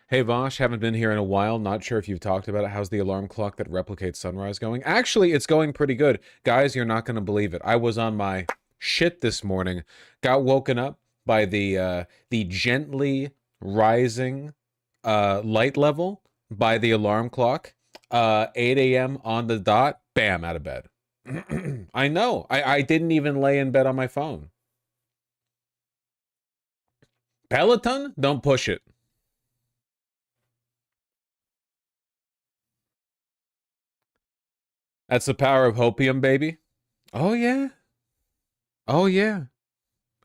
Hey Vosh, haven't been here in a while. Not sure if you've talked about it. How's the alarm clock that replicates sunrise going? Actually, it's going pretty good. Guys, you're not going to believe it. I was on my shit this morning. Got woken up by the gently rising light level by the alarm clock. 8 a.m. on the dot. Bam, out of bed. I know. I didn't even lay in bed on my phone. Peloton? Don't push it. That's the power of hopium, baby. Oh, yeah. Oh, yeah.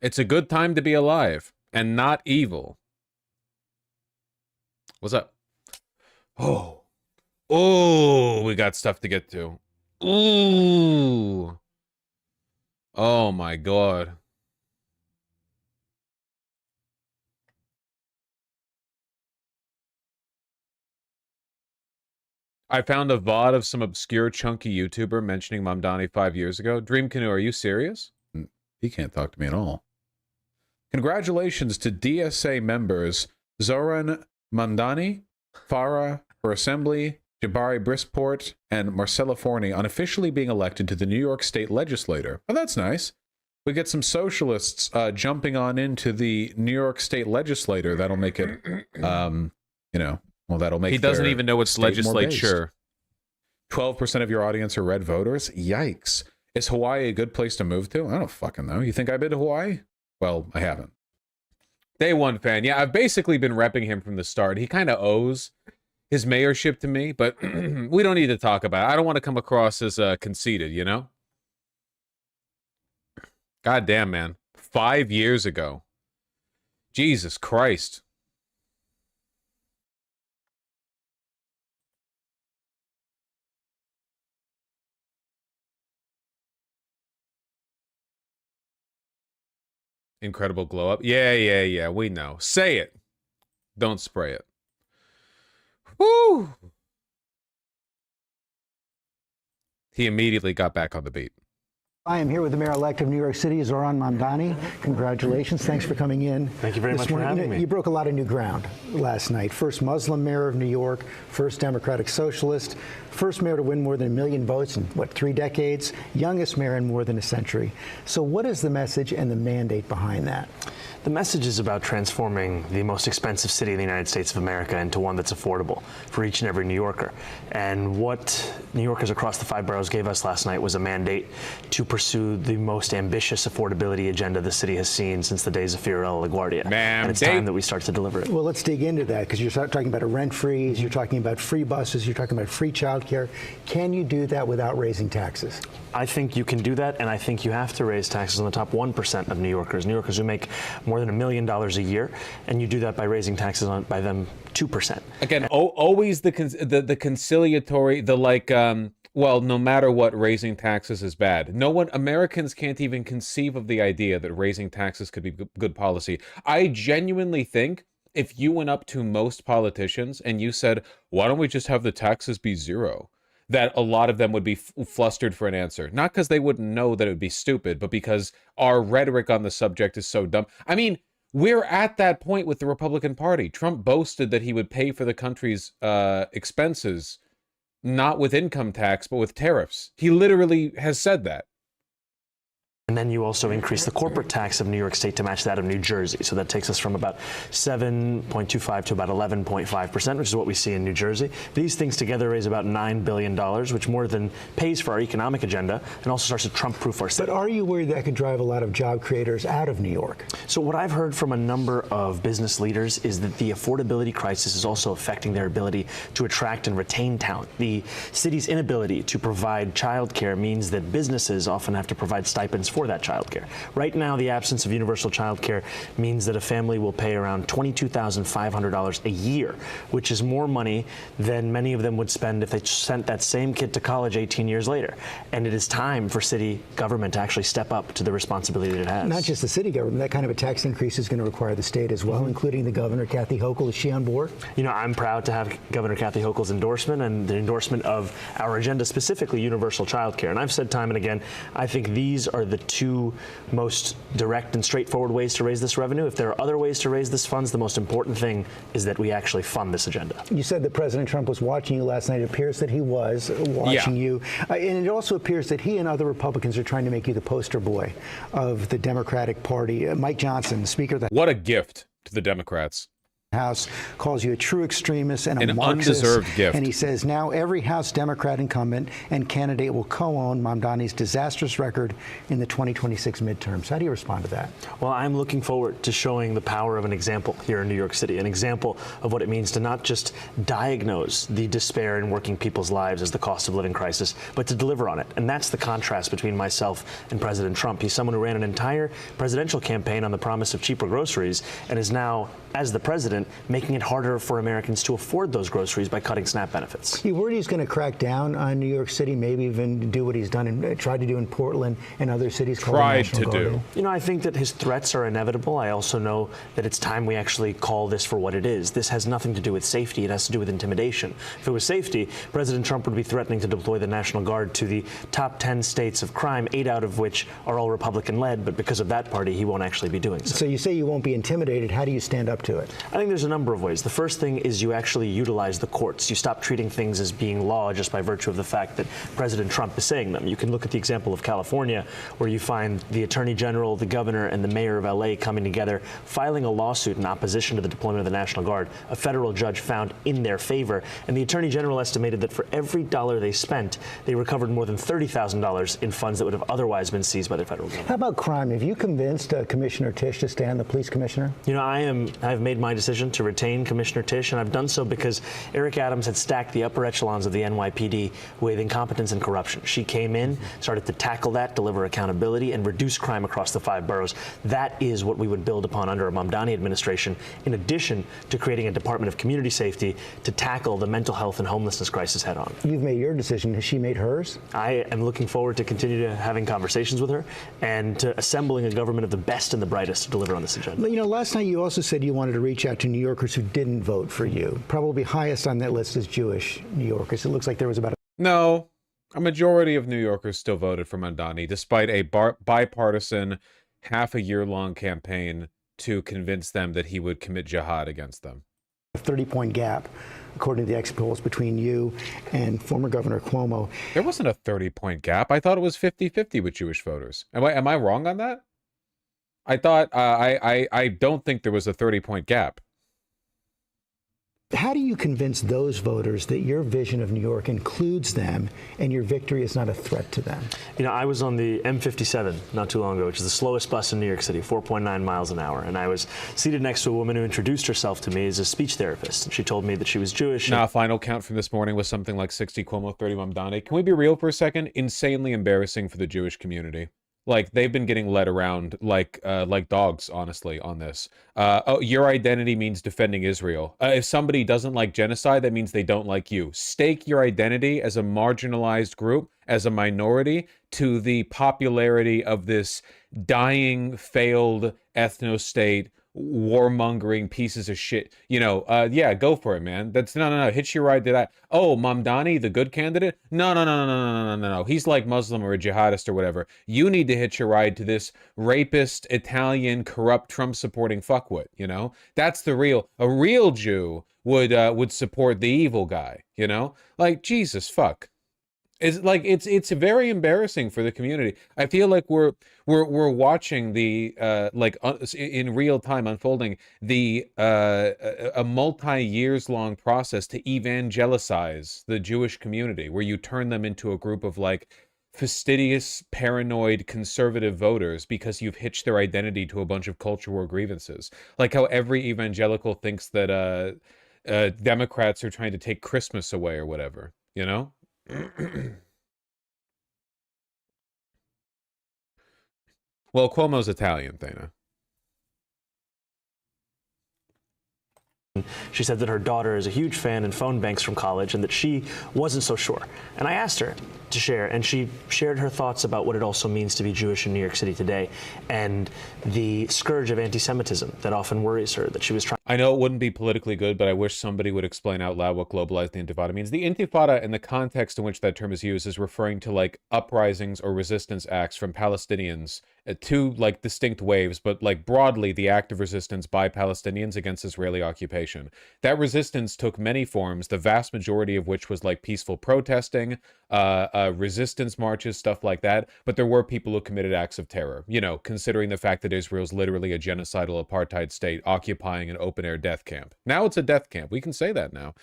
It's a good time to be alive and not evil. What's up? Oh. Oh, we got stuff to get to. Ooh. Oh, my God. I found a VOD of some obscure chunky YouTuber mentioning Mamdani 5 years ago. Dream Canoe, are you serious? He can't talk to me at all. Congratulations to DSA members Zoran Mamdani, Farah, her assembly, Jabari Brisport, and Marcella Forney on officially being elected to the New York State Legislature. Oh, that's nice. We get some socialists jumping on into the New York State Legislature. That'll make it, well, that'll make he doesn't even know it's legislature. 12% of your audience are red voters. Yikes. Is Hawaii a good place to move to? I don't fucking know. You think I've been to Hawaii? Well, I haven't. Day one fan. Yeah, I've basically been repping him from the start. He kind of owes his mayorship to me, but we don't need to talk about it. I don't want to come across as conceited, you know? God damn, man. 5 years ago. Jesus Christ. Incredible glow up. Yeah. We know. Say it. Don't spray it. Woo! He immediately got back on the beat. I am here with the mayor-elect of New York City, Zoran Mamdani. Congratulations. Thanks for coming in. Thank you very much for having me. You broke a lot of new ground last night. First Muslim mayor of New York, first Democratic Socialist, first mayor to win more than 1 million votes in, 3 decades, youngest mayor in more than a century. So what is the message and the mandate behind that? The message is about transforming the most expensive city in the United States of America into one that's affordable for each and every New Yorker. And what New Yorkers across the 5 boroughs gave us last night was a mandate to pursue the most ambitious affordability agenda the city has seen since the days of Fiorello LaGuardia. And it's time that we start to deliver it. Well, let's dig into that, because you're talking about a rent freeze, you're talking about free buses, you're talking about free childcare. Can you do that without raising taxes? I think you can do that, and I think you have to raise taxes on the top 1% of New Yorkers who make more than $1 million a year, and you do that by raising taxes by them 2%. Again, always the conciliatory, well, no matter what, raising taxes is bad. Americans can't even conceive of the idea that raising taxes could be good policy. I genuinely think if you went up to most politicians and you said, why don't we just have the taxes be zero? That a lot of them would be flustered for an answer. Not because they wouldn't know that it would be stupid, but because our rhetoric on the subject is so dumb. I mean, we're at that point with the Republican Party. Trump boasted that he would pay for the country's expenses, not with income tax, but with tariffs. He literally has said that. And then you also increase the corporate tax of New York State to match that of New Jersey. So that takes us from about 7.25 to about 11.5%, which is what we see in New Jersey. These things together raise about $9 billion, which more than pays for our economic agenda and also starts to Trump-proof our city. But are you worried that could drive a lot of job creators out of New York? So what I've heard from a number of business leaders is that the affordability crisis is also affecting their ability to attract and retain talent. The city's inability to provide childcare means that businesses often have to provide stipends for that childcare. Right now, the absence of universal childcare means that a family will pay around $22,500 a year, which is more money than many of them would spend if they sent that same kid to college 18 years later. And it is time for city government to actually step up to the responsibility that it has. Not just the city government. That kind of a tax increase is going to require the state as well, including the governor, Kathy Hochul. Is she on board? You know, I'm proud to have Governor Kathy Hochul's endorsement and the endorsement of our agenda, specifically universal childcare. And I've said time and again, I think these are the two most direct and straightforward ways to raise this revenue. If there are other ways to raise this funds, the most important thing is that we actually fund this agenda. You said that President Trump was watching you last night. It appears that he was watching you. And it also appears that he and other Republicans are trying to make you the poster boy of the Democratic Party. Mike Johnson, Speaker of the What a gift to the Democrats. House, calls you a true extremist and a Marxist. Undeserved gift. And he says now every House Democrat incumbent and candidate will co-own Mamdani's disastrous record in the 2026 midterms. How do you respond to that? Well, I'm looking forward to showing the power of an example here in New York City, an example of what it means to not just diagnose the despair in working people's lives as the cost of living crisis, but to deliver on it. And that's the contrast between myself and President Trump. He's someone who ran an entire presidential campaign on the promise of cheaper groceries and is now, as the president, making it harder for Americans to afford those groceries by cutting SNAP benefits. You worried he's going to crack down on New York City, maybe even do what he's done and tried to do in Portland and other cities? Tried to do. You know, I think that his threats are inevitable. I also know that it's time we actually call this for what it is. This has nothing to do with safety. It has to do with intimidation. If it was safety, President Trump would be threatening to deploy the National Guard to the top 10 states of crime, 8 out of which are all Republican-led, but because of that party, he won't actually be doing so. So you say you won't be intimidated. How do you stand up to it? I think there's a number of ways. The first thing is you actually utilize the courts. You stop treating things as being law just by virtue of the fact that President Trump is saying them. You can look at the example of California, where you find the Attorney General, the governor, and the mayor of LA coming together, filing a lawsuit in opposition to the deployment of the National Guard. A federal judge found in their favor, and the Attorney General estimated that for every dollar they spent, they recovered more than $30,000 in funds that would have otherwise been seized by the federal government. How about crime? Have you convinced Commissioner Tisch to stay on the police commissioner? You know, I've made my decision to retain Commissioner Tisch, and I've done so because Eric Adams had stacked the upper echelons of the NYPD with incompetence and corruption. She came in, started to tackle that, deliver accountability, and reduce crime across the 5 boroughs. That is what we would build upon under a Mamdani administration, in addition to creating a Department of Community Safety to tackle the mental health and homelessness crisis head on. You've made your decision. Has she made hers? I am looking forward to continue to having conversations with her and to assembling a government of the best and the brightest to deliver on this agenda. You know, last night you also said you wanted to reach out to New Yorkers who didn't vote for you. Probably highest on that list is Jewish New Yorkers. It looks like there was about No, a majority of New Yorkers still voted for Mamdani, despite a bipartisan, half-a-year-long campaign to convince them that he would commit jihad against them. a 30-point gap, according to the exit polls, between you and former Governor Cuomo. There wasn't a 30-point gap. I thought it was 50-50 with Jewish voters. Am I wrong on that? I thought I don't think there was a 30-point gap. How do you convince those voters that your vision of New York includes them and your victory is not a threat to them? You know, I was on the M57 not too long ago, which is the slowest bus in New York City, 4.9 miles an hour. And I was seated next to a woman who introduced herself to me as a speech therapist. And she told me that she was Jewish. Now, final count from this morning was something like 60 Cuomo, 30 Mamdani. Can we be real for a second? Insanely embarrassing for the Jewish community. Like, they've been getting led around like dogs, honestly, on this. Oh, your identity means defending Israel. If somebody doesn't like genocide, that means they don't like you. Stake your identity as a marginalized group, as a minority, to the popularity of this dying, failed ethno-state, warmongering pieces of shit. You know, yeah, go for it, man. That's no. Hitch your ride to that. Oh, Mamdani, the good candidate? No. He's like Muslim or a jihadist or whatever. You need to hitch your ride to this rapist, Italian, corrupt, Trump-supporting fuckwit. You know, that's a real Jew would support the evil guy. You know, like Jesus fuck. It's very embarrassing for the community. I feel like we're watching the in real time unfolding the a multi-years long process to evangelicize the Jewish community, where you turn them into a group of like fastidious, paranoid, conservative voters because you've hitched their identity to a bunch of culture war grievances. Like how every evangelical thinks that Democrats are trying to take Christmas away or whatever. You know. Well, Cuomo's Italian, Thana. She said that her daughter is a huge fan in phone banks from college and that she wasn't so sure. And I asked her to share, and she shared her thoughts about what it also means to be Jewish in New York City today and the scourge of anti-Semitism that often worries her, that she was trying. I know it wouldn't be politically good, but I wish somebody would explain out loud what globalized the Intifada means. The Intifada, in the context in which that term is used, is referring to like uprisings or resistance acts from Palestinians, two like distinct waves, but like broadly the act of resistance by Palestinians against Israeli occupation. That resistance took many forms, the vast majority of which was like peaceful protesting, resistance marches, stuff like that. But there were people who committed acts of terror, you know, considering the fact that Israel's literally a genocidal apartheid state occupying an open-air death camp. Now it's a death camp. We can say that now.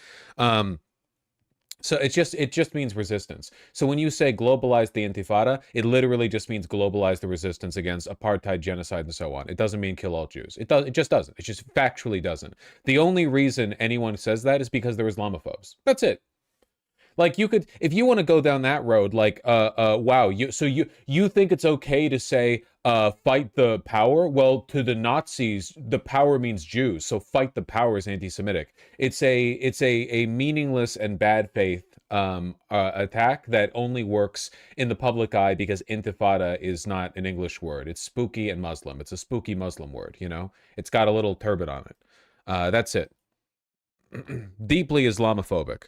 So it just means resistance. So when you say globalize the Intifada, it literally just means globalize the resistance against apartheid, genocide, and so on. It doesn't mean kill all Jews. It just doesn't. It just factually doesn't. The only reason anyone says that is because they're Islamophobes. That's it. Like you could, if you want to go down that road, like, wow, you think it's okay to say, fight the power? Well, to the Nazis, the power means Jews, so fight the power is anti-Semitic. It's a meaningless and bad faith attack that only works in the public eye because Intifada is not an English word. It's spooky and Muslim. It's a spooky Muslim word, you know? It's got a little turban on it. That's it. Deeply Islamophobic.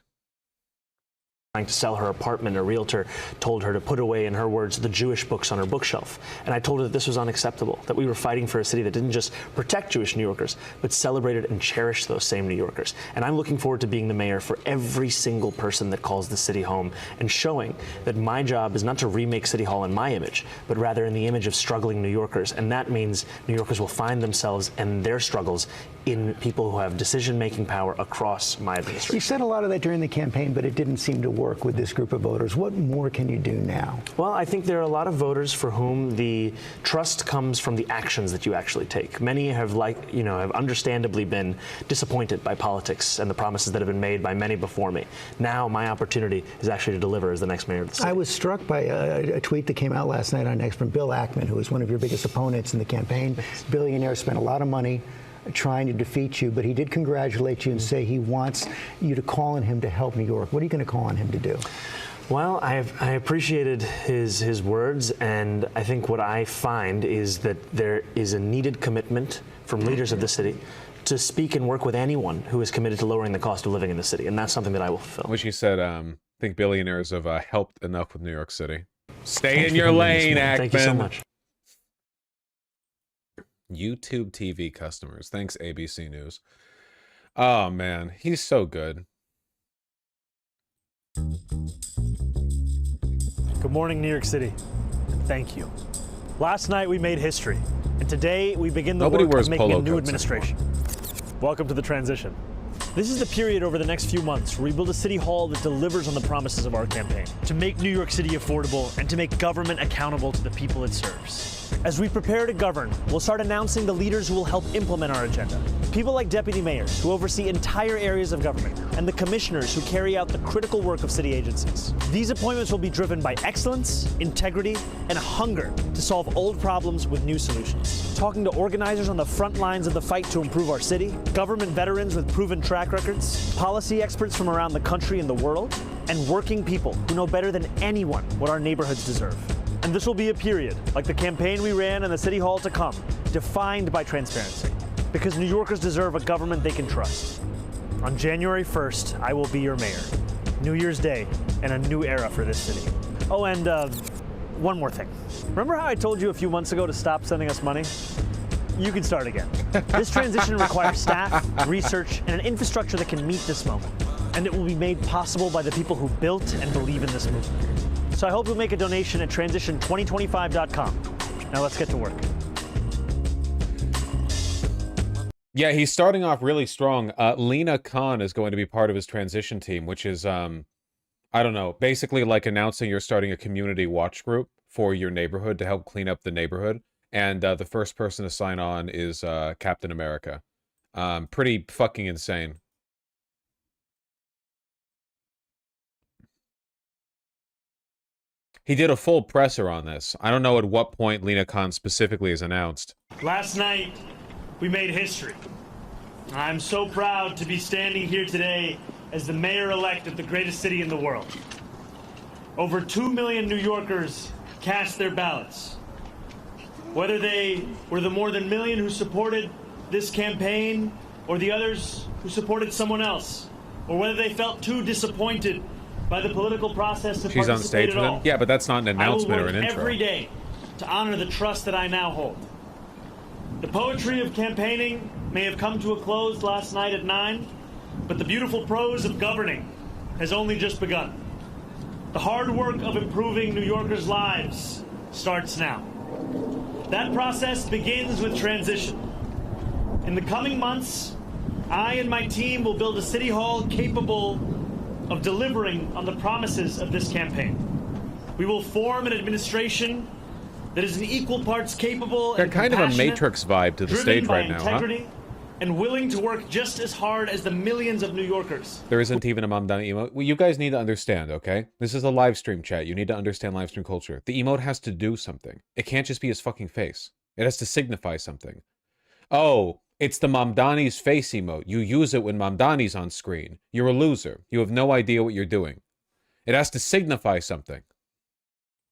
Trying to sell her apartment, a realtor told her to put away, in her words, the Jewish books on her bookshelf. And I told her that this was unacceptable, that we were fighting for a city that didn't just protect Jewish New Yorkers, but celebrated and cherished those same New Yorkers. And I'm looking forward to being the mayor for every single person that calls the city home and showing that my job is not to remake City Hall in my image, but rather in the image of struggling New Yorkers. And that means New Yorkers will find themselves and their struggles in people who have decision-making power across my administration. You said a lot of that during the campaign, but it didn't seem to work with this group of voters. What more can you do now? Well, I think there are a lot of voters for whom the trust comes from the actions that you actually take. Many have, have understandably been disappointed by politics and the promises that have been made by many before me. Now my opportunity is actually to deliver as the next mayor of the city. I was struck by a tweet that came out last night on X from Bill Ackman, who was one of your biggest opponents in the campaign. Billionaire, spent a lot of money trying to defeat you, but he did congratulate you and say he wants you to call on him to help New York. What are you going to call on him to do? Well, I appreciated his words, and I think what I find is that there is a needed commitment from leaders of the city to speak and work with anyone who is committed to lowering the cost of living in the city, and that's something that I will fulfill. I wish he said, I think billionaires have helped enough with New York City. Stay in your lane, Ackman. Thank you so much. YouTube TV customers. Thanks, ABC News. Oh, man. He's so good. Good morning, New York City. Thank you. Last night we made history, and today we begin the work of making a new administration. Welcome to the transition. This is the period over the next few months where we build a city hall that delivers on the promises of our campaign, to make New York City affordable and to make government accountable to the people it serves. As we prepare to govern, we'll start announcing the leaders who will help implement our agenda. People like deputy mayors who oversee entire areas of government and the commissioners who carry out the critical work of city agencies. These appointments will be driven by excellence, integrity, and hunger to solve old problems with new solutions. Talking to organizers on the front lines of the fight to improve our city, government veterans with proven track records, policy experts from around the country and the world, and working people who know better than anyone what our neighborhoods deserve. And this will be a period, like the campaign we ran and the City Hall to come, defined by transparency. Because New Yorkers deserve a government they can trust. On January 1st, I will be your mayor. New Year's Day, and a new era for this city. Oh, and one more thing. Remember how I told you a few months ago to stop sending us money? You can start again. This transition requires staff, research, and an infrastructure that can meet this moment. And it will be made possible by the people who built and believe in this movement. So I hope you'll make a donation at transition2025.com. Now let's get to work. Yeah, he's starting off really strong. Lena Khan is going to be part of his transition team, which is, I don't know, basically like announcing you're starting a community watch group for your neighborhood to help clean up the neighborhood. And the first person to sign on is Captain America. Pretty fucking insane. He did a full presser on this. I don't know at what point Lena Khan specifically is announced. Last night, we made history. I'm so proud to be standing here today as the mayor-elect of the greatest city in the world. Over 2 million New Yorkers cast their ballots. Whether they were the more than million who supported this campaign or the others who supported someone else, or whether they felt too disappointed by the political process to She's on stage with him? Yeah, but that's not an announcement or an intro. Every day to honor the trust that I now hold. The poetry of campaigning may have come to a close last night at 9, but the beautiful prose of governing has only just begun. The hard work of improving New Yorkers' lives starts now. That process begins with transition. In the coming months, I and my team will build a city hall capable of delivering on the promises of this campaign. We will form an administration that is in equal parts capable and kind of a Matrix vibe to the stage right now, integrity, and willing to work just as hard as the millions of New Yorkers. There isn't even a Mamdani emote. Well, you guys need to understand, okay? This is a live stream chat. You need to understand live stream culture. The emote has to do something. It can't just be his fucking face. It has to signify something. Oh, it's the Mamdani's face emote. You use it when Mamdani's on screen. You're a loser. You have no idea what you're doing. It has to signify something.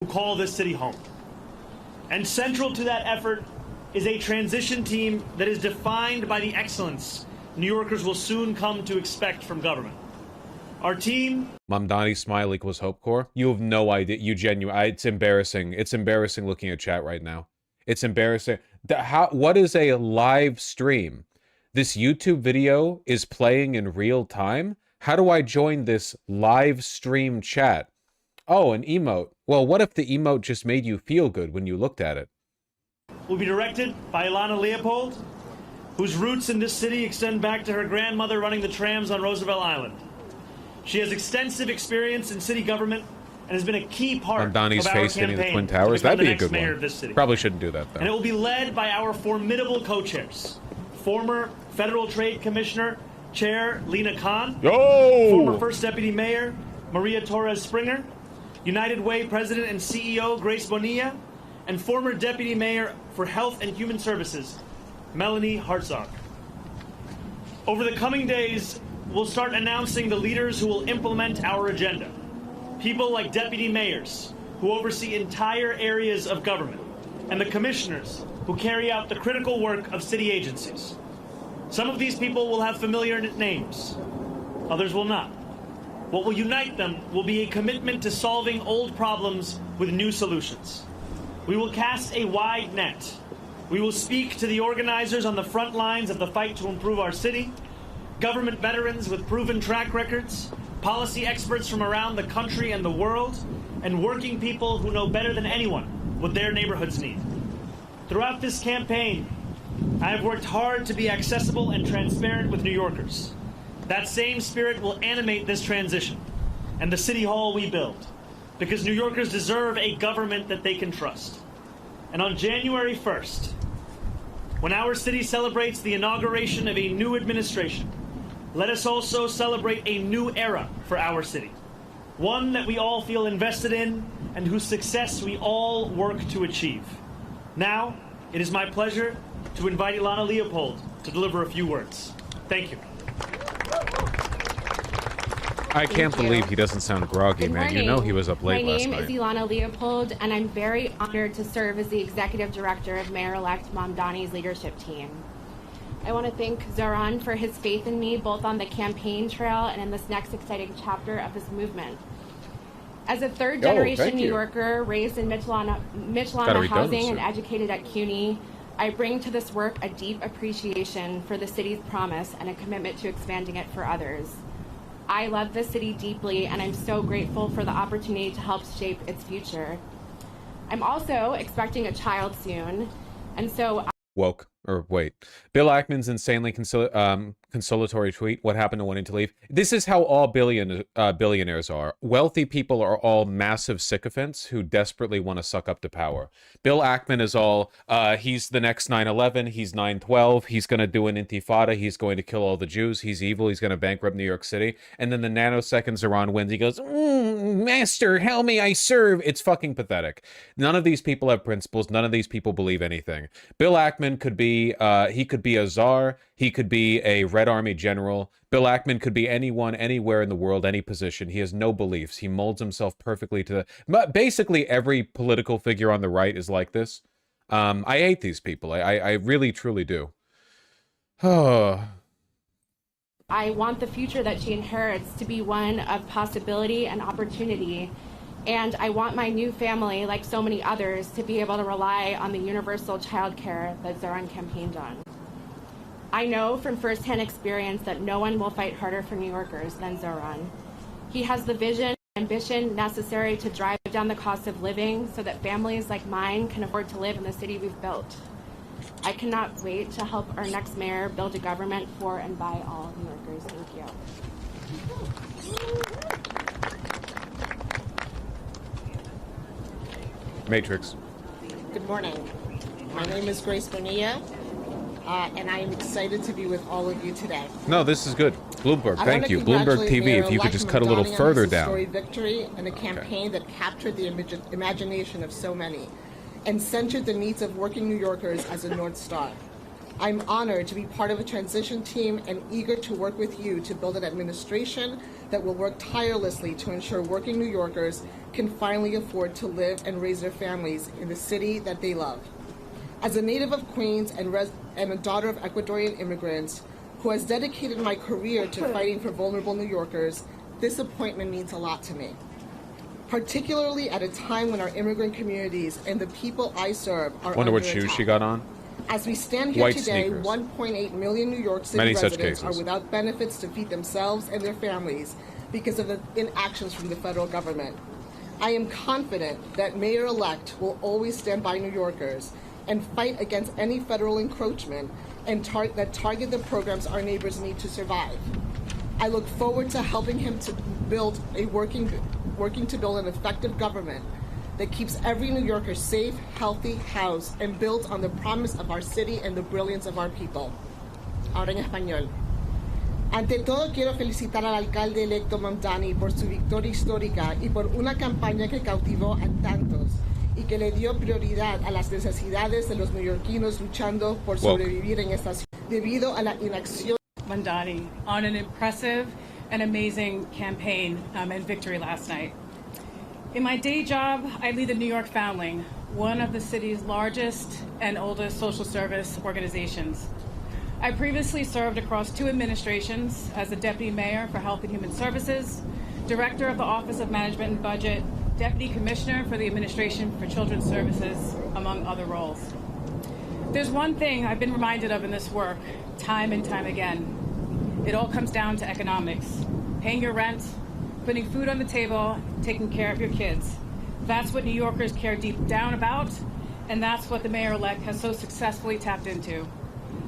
Call this city home. And central to that effort is a transition team that is defined by the excellence New Yorkers will soon come to expect from government. Our team... Mamdani smile equals Hope Corps? You have no idea. You genuinely... It's embarrassing. It's embarrassing looking at chat right now. It's embarrassing. What is a live stream? This YouTube video is playing in real time? How do I join this live stream chat? Oh, an emote. Well, what if the emote just made you feel good when you looked at it? Will be directed by Ilana Leopold, whose roots in this city extend back to her grandmother running the trams on Roosevelt Island. She has extensive experience in city government and has been a key part of our face hitting the Twin Towers. That'd be a good one. Probably shouldn't do that, though. And it will be led by our formidable co-chairs. Former Federal Trade Commissioner Chair Lena Khan. Yo! Former First Deputy Mayor Maria Torres Springer. United Way President and CEO Grace Bonilla, and former Deputy Mayor for Health and Human Services, Melanie Hartzog. Over the coming days, we'll start announcing the leaders who will implement our agenda. People like deputy mayors, who oversee entire areas of government, and the commissioners, who carry out the critical work of city agencies. Some of these people will have familiar names, others will not. What will unite them will be a commitment to solving old problems with new solutions. We will cast a wide net. We will speak to the organizers on the front lines of the fight to improve our city, government veterans with proven track records, policy experts from around the country and the world, and working people who know better than anyone what their neighborhoods need. Throughout this campaign, I have worked hard to be accessible and transparent with New Yorkers. That same spirit will animate this transition and the city hall we build, because New Yorkers deserve a government that they can trust. And on January 1st, when our city celebrates the inauguration of a new administration, let us also celebrate a new era for our city, one that we all feel invested in and whose success we all work to achieve. Now, it is my pleasure to invite Ilana Leopold to deliver a few words. Thank you. I can't believe he doesn't sound groggy, man. You know he was up late last night. My name is Ilana Leopold, and I'm very honored to serve as the Executive Director of Mayor-elect Mamdani's leadership team. I want to thank Zoran for his faith in me, both on the campaign trail and in this next exciting chapter of his movement. As a third-generation New Yorker, raised in Mitchell housing and educated at CUNY, I bring to this work a deep appreciation for the city's promise and a commitment to expanding it for others. I love this city deeply, and I'm so grateful for the opportunity to help shape its future. I'm also expecting a child soon, and so... Woke. Or wait. Bill Ackman's insanely consolatory tweet, what happened to wanting to leave? This is how all billionaires are. Wealthy people are all massive sycophants who desperately want to suck up to power. Bill Ackman is all, he's the next 9/11, he's 9/12, he's going to do an intifada, he's going to kill all the Jews, he's evil, he's going to bankrupt New York City. And then the nanoseconds Iran wins, he goes, Master, help me, I serve. It's fucking pathetic. None of these people have principles. None of these people believe anything. Bill Ackman could be be a czar. He could be a Red Army general. Bill Ackman could be anyone, anywhere in the world, any position. He has no beliefs. He molds himself perfectly to basically every political figure on the right is like this. I hate these people. I really, truly do. Oh. I want the future that she inherits to be one of possibility and opportunity. And I want my new family, like so many others, to be able to rely on the universal child care that Zoran campaigned on. I know from firsthand experience that no one will fight harder for New Yorkers than Zoran. He has the vision and ambition necessary to drive down the cost of living so that families like mine can afford to live in the city we've built. I cannot wait to help our next mayor build a government for and by all New Yorkers. Thank you. Matrix. Good morning. My name is Grace Bonilla, and I am excited to be with all of you today. No, this is good. Bloomberg, thank you. Bloomberg TV, if you could just cut a little further down. Victory and a campaign that captured the imagination of so many and centered the needs of working New Yorkers as a North Star. I'm honored to be part of a transition team and eager to work with you to build an administration that will work tirelessly to ensure working New Yorkers can finally afford to live and raise their families in the city that they love. As a native of Queens and a daughter of Ecuadorian immigrants who has dedicated my career to fighting for vulnerable New Yorkers, this appointment means a lot to me. Particularly at a time when our immigrant communities and the people I serve are Wonder under what shoes attack. she got on. As we stand here White today, sneakers. 1.8 million New York City Many such residents cases. are without benefits to feed themselves and their families because of the inactions from the federal government. I am confident that Mayor-elect will always stand by New Yorkers and fight against any federal encroachment and that target the programs our neighbors need to survive. I look forward to helping him to build working to build an effective government that keeps every New Yorker safe, healthy, housed, and builds on the promise of our city and the brilliance of our people. Ahora en español. Ante todo, quiero felicitar al alcalde electo Mamdani por su victoria histórica y por una campaña que cautivó a tantos y que le dio prioridad a las necesidades de los neoyorquinos luchando por sobrevivir en esta ciudad debido a la inacción. Mamdani on an impressive and amazing campaign and victory last night. In my day job, I lead the New York Foundling, one of the city's largest and oldest social service organizations. I previously served across 2 administrations as the Deputy Mayor for Health and Human Services, Director of the Office of Management and Budget, Deputy Commissioner for the Administration for Children's Services, among other roles. There's one thing I've been reminded of in this work, time and time again. It all comes down to economics. Paying your rent, putting food on the table, taking care of your kids. That's what New Yorkers care deep down about, and that's what the mayor-elect has so successfully tapped into.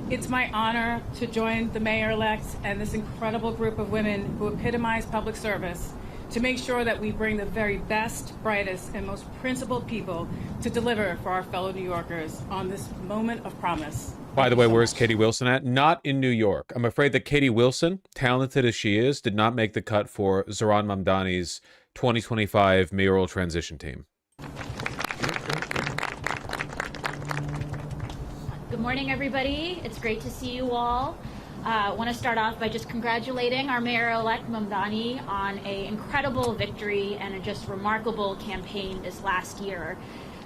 It's my honor to join the mayor-elect and this incredible group of women who epitomize public service to make sure that we bring the very best, brightest, and most principled people to deliver for our fellow New Yorkers on this moment of promise. By the way, where's Katie Wilson at? Not in New York. I'm afraid that Katie Wilson, talented as she is, did not make the cut for Zoran Mamdani's 2025 mayoral transition team. Good morning, everybody. It's great to see you all. I want to start off by just congratulating our mayor-elect Mamdani on an incredible victory and a just remarkable campaign this last year.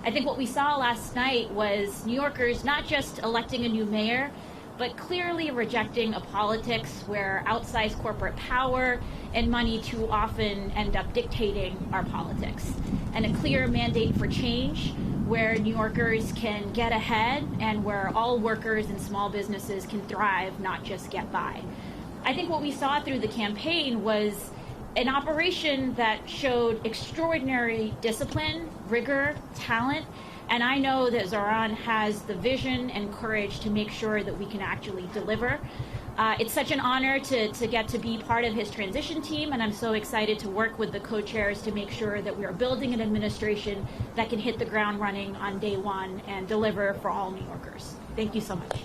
I think what we saw last night was New Yorkers not just electing a new mayor, but clearly rejecting a politics where outsized corporate power and money too often end up dictating our politics, and a clear mandate for change where New Yorkers can get ahead and where all workers and small businesses can thrive, not just get by. I think what we saw through the campaign was an operation that showed extraordinary discipline, rigor, talent, and I know that Zoran has the vision and courage to make sure that we can actually deliver. It's such an honor to get to be part of his transition team, and I'm so excited to work with the co-chairs to make sure that we are building an administration that can hit the ground running on day one and deliver for all New Yorkers. Thank you so much.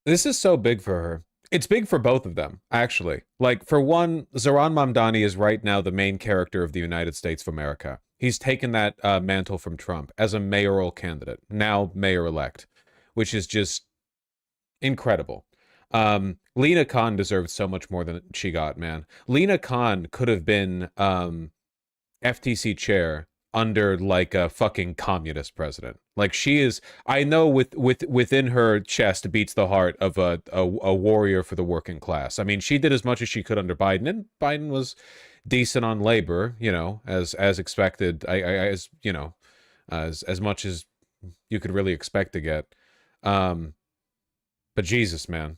This is so big for her. It's big for both of them, actually. Like, for one, Zoran Mamdani is right now the main character of the United States of America. He's taken that mantle from Trump as a mayoral candidate, now mayor-elect, which is just incredible. Lena Khan deserved so much more than she got, man. Lena Khan could have been FTC chair under like a fucking communist president. Like she is, I know within her chest beats the heart of a warrior for the working class. I mean, she did as much as she could under Biden, and Biden was decent on labor, you know, as expected. As you know, as much as you could really expect to get. But Jesus, man.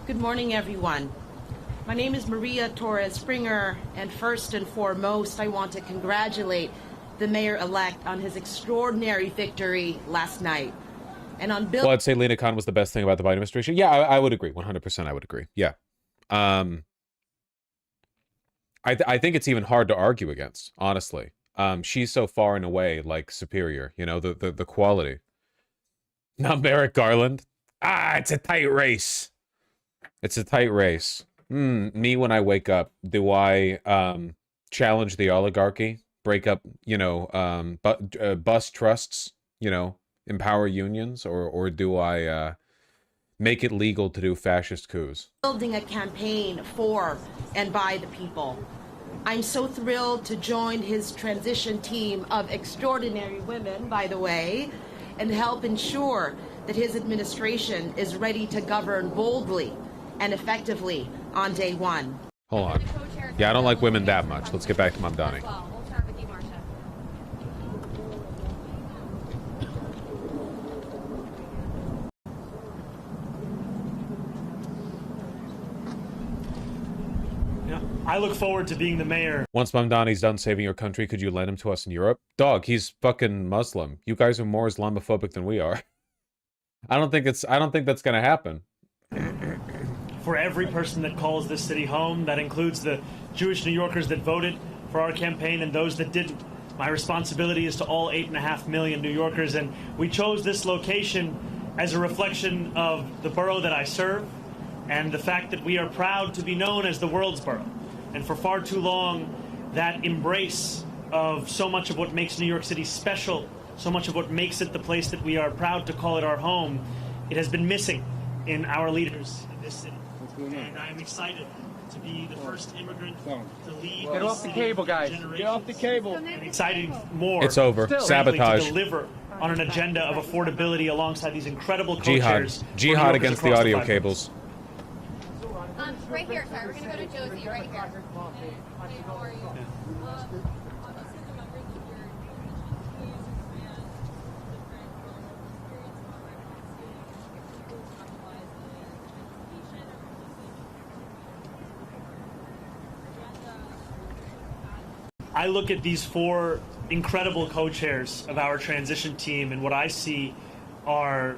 Good morning, everyone. My name is Maria Torres Springer, and first and foremost, I want to congratulate the mayor-elect on his extraordinary victory last night. And on Bill, well, I'd say Lena Khan was the best thing about the Biden administration. Yeah, I would agree. 100%, I would agree. Yeah. I think it's even hard to argue against, honestly. She's so far and away like superior. You know, the quality. Not Merrick Garland. It's a tight race. It's a tight race. Me when I wake up, do I challenge the oligarchy, break up, you know, bust trusts, you know, empower unions, or do I make it legal to do fascist coups? Building a campaign for and by the people. I'm so thrilled to join his transition team of extraordinary women, by the way, and help ensure that his administration is ready to govern boldly and effectively on day one. Hold on. Yeah, I don't like women that much. Let's get back to Mamdani. We'll start with you, Marcia. Yeah, I look forward to being the mayor. Once Mamdani's done saving your country, could you lend him to us in Europe? Dog, he's fucking Muslim. You guys are more Islamophobic than we are. I don't think that's gonna happen. For every person that calls this city home, that includes the Jewish New Yorkers that voted for our campaign and those that didn't. My responsibility is to all 8.5 million New Yorkers, and we chose this location as a reflection of the borough that I serve and the fact that we are proud to be known as the world's borough. And for far too long, that embrace of so much of what makes New York City special, so much of what makes it the place that we are proud to call it our home, it has been missing in our leaders in this city. And I am excited to be the first immigrant to lead. Get off the cable, guys. Get off the cable. And exciting more. It's over. Sabotage. To deliver on an agenda of affordability alongside these incredible jihad. co-chairs. Jihad against the audio cables. Right here, sorry. We're going to go to Josie right here. Hey, how are you? I look at these four incredible co-chairs of our transition team, and what I see are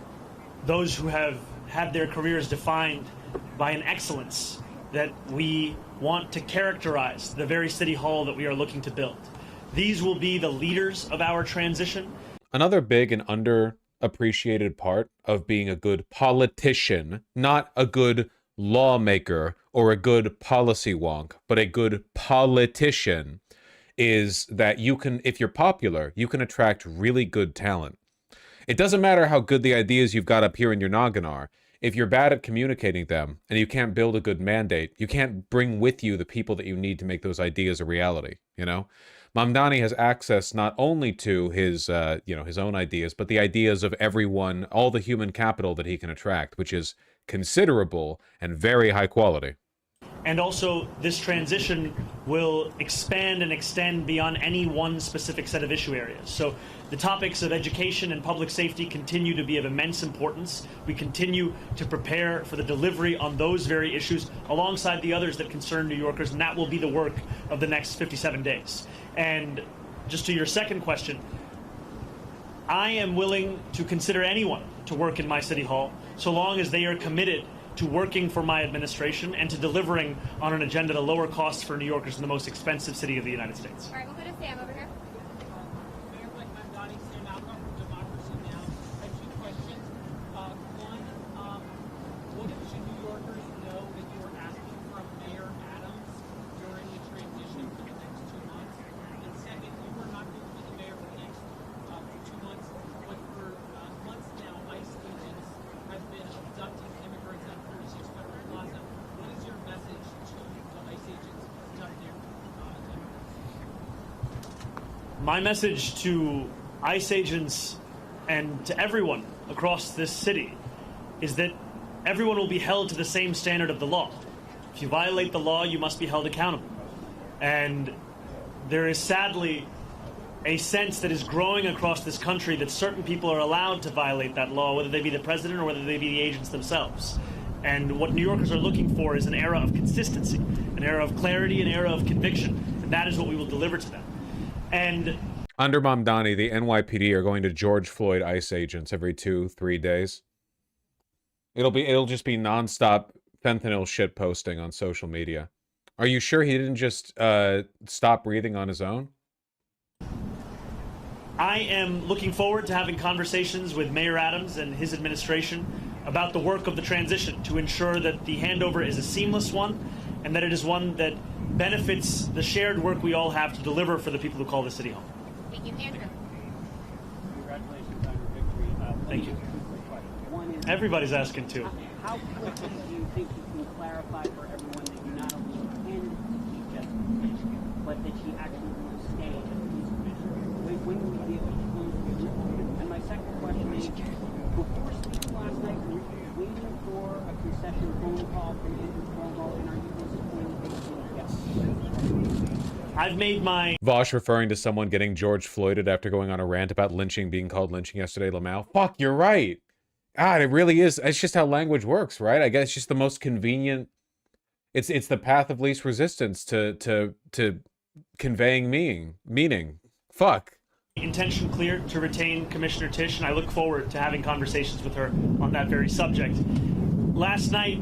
those who have had their careers defined by an excellence that we want to characterize the very city hall that we are looking to build. These will be the leaders of our transition. Another big and underappreciated part of being a good politician, not a good lawmaker or a good policy wonk, but a good politician, is that you can, if you're popular, you can attract really good talent. It doesn't matter how good the ideas you've got up here in your noggin are. If you're bad at communicating them and you can't build a good mandate, you can't bring with you the people that you need to make those ideas a reality, you know? Mamdani has access not only to his, his own ideas, but the ideas of everyone, all the human capital that he can attract, which is considerable and very high quality. And also, this transition will expand and extend beyond any one specific set of issue areas. So the topics of education and public safety continue to be of immense importance. We continue to prepare for the delivery on those very issues alongside the others that concern New Yorkers, and that will be the work of the next 57 days. And just to your second question, I am willing to consider anyone to work in my city hall so long as they are committed to working for my administration and to delivering on an agenda to lower costs for New Yorkers in the most expensive city of the United States. All right, we'll go to Sam over here. Mayor Mamdani, Sam Alcott from Democracy Now! I have two questions. One, what should New Yorkers know that you are asking from Mayor Adams during the transition for the next 2 months? My message to ICE agents and to everyone across this city is that everyone will be held to the same standard of the law. If you violate the law, you must be held accountable. And there is sadly a sense that is growing across this country that certain people are allowed to violate that law, whether they be the president or whether they be the agents themselves. And what New Yorkers are looking for is an era of consistency, an era of clarity, an era of conviction. And that is what we will deliver to them. And under Mamdani, the NYPD are going to George Floyd ICE agents every 2-3 days. It'll just be nonstop fentanyl shit posting on social media. Are you sure he didn't just stop breathing on his own? I am looking forward to having conversations with Mayor Adams and his administration about the work of the transition to ensure that the handover is a seamless one and that it is one that benefits the shared work we all have to deliver for the people who call the city home. Thank you, Andrew. Congratulations on your victory. Thank you. One is, everybody's asking too. how quickly do you think you can clarify for everyone that you not only intend to keep Jessica Fish, but that she actually will stay as police commissioner? When will you be able to close the loop? And my second question is, before speaking last night, were you waiting for a concession phone call from Andrew Cuomo, and are you disappointed that he didn't get it? I've made my... Vosh referring to someone getting George Floyded after going on a rant about lynching being called lynching yesterday, Lamau. Fuck, you're right. God, it really is. It's just how language works, right? I guess it's just the most convenient... It's the path of least resistance to conveying meaning. Fuck. Intention clear to retain Commissioner Tisch, and I look forward to having conversations with her on that very subject. Last night,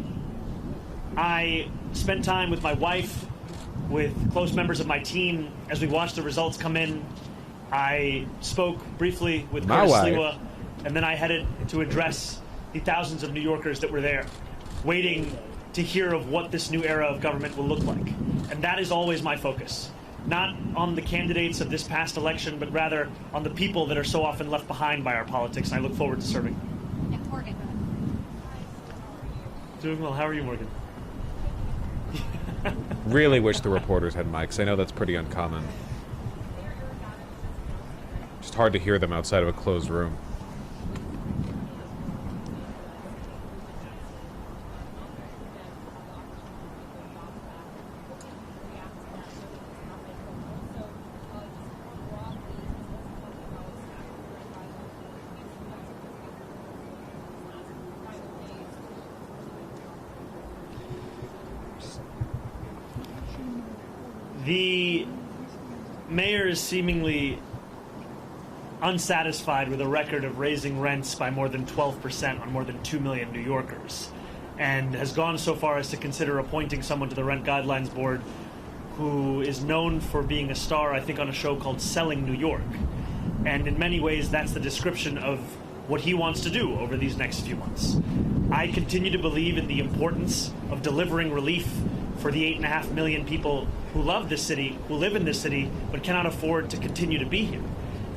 I spent time with my wife, with close members of my team, as we watched the results come in. I spoke briefly with Curtis Sliwa, and then I headed to address the thousands of New Yorkers that were there, waiting to hear of what this new era of government will look like. And that is always my focus. Not on the candidates of this past election, but rather on the people that are so often left behind by our politics, and I look forward to serving. Yeah, Morgan. Doing well. How are you, Morgan? Really wish the reporters had mics. I know that's pretty uncommon. Just hard to hear them outside of a closed room. The mayor is seemingly unsatisfied with a record of raising rents by more than 12% on more than 2 million New Yorkers, and has gone so far as to consider appointing someone to the Rent Guidelines Board who is known for being a star, I think, on a show called Selling New York. And in many ways, that's the description of what he wants to do over these next few months. I continue to believe in the importance of delivering relief for the 8.5 million people who love this city, who live in this city, but cannot afford to continue to be here.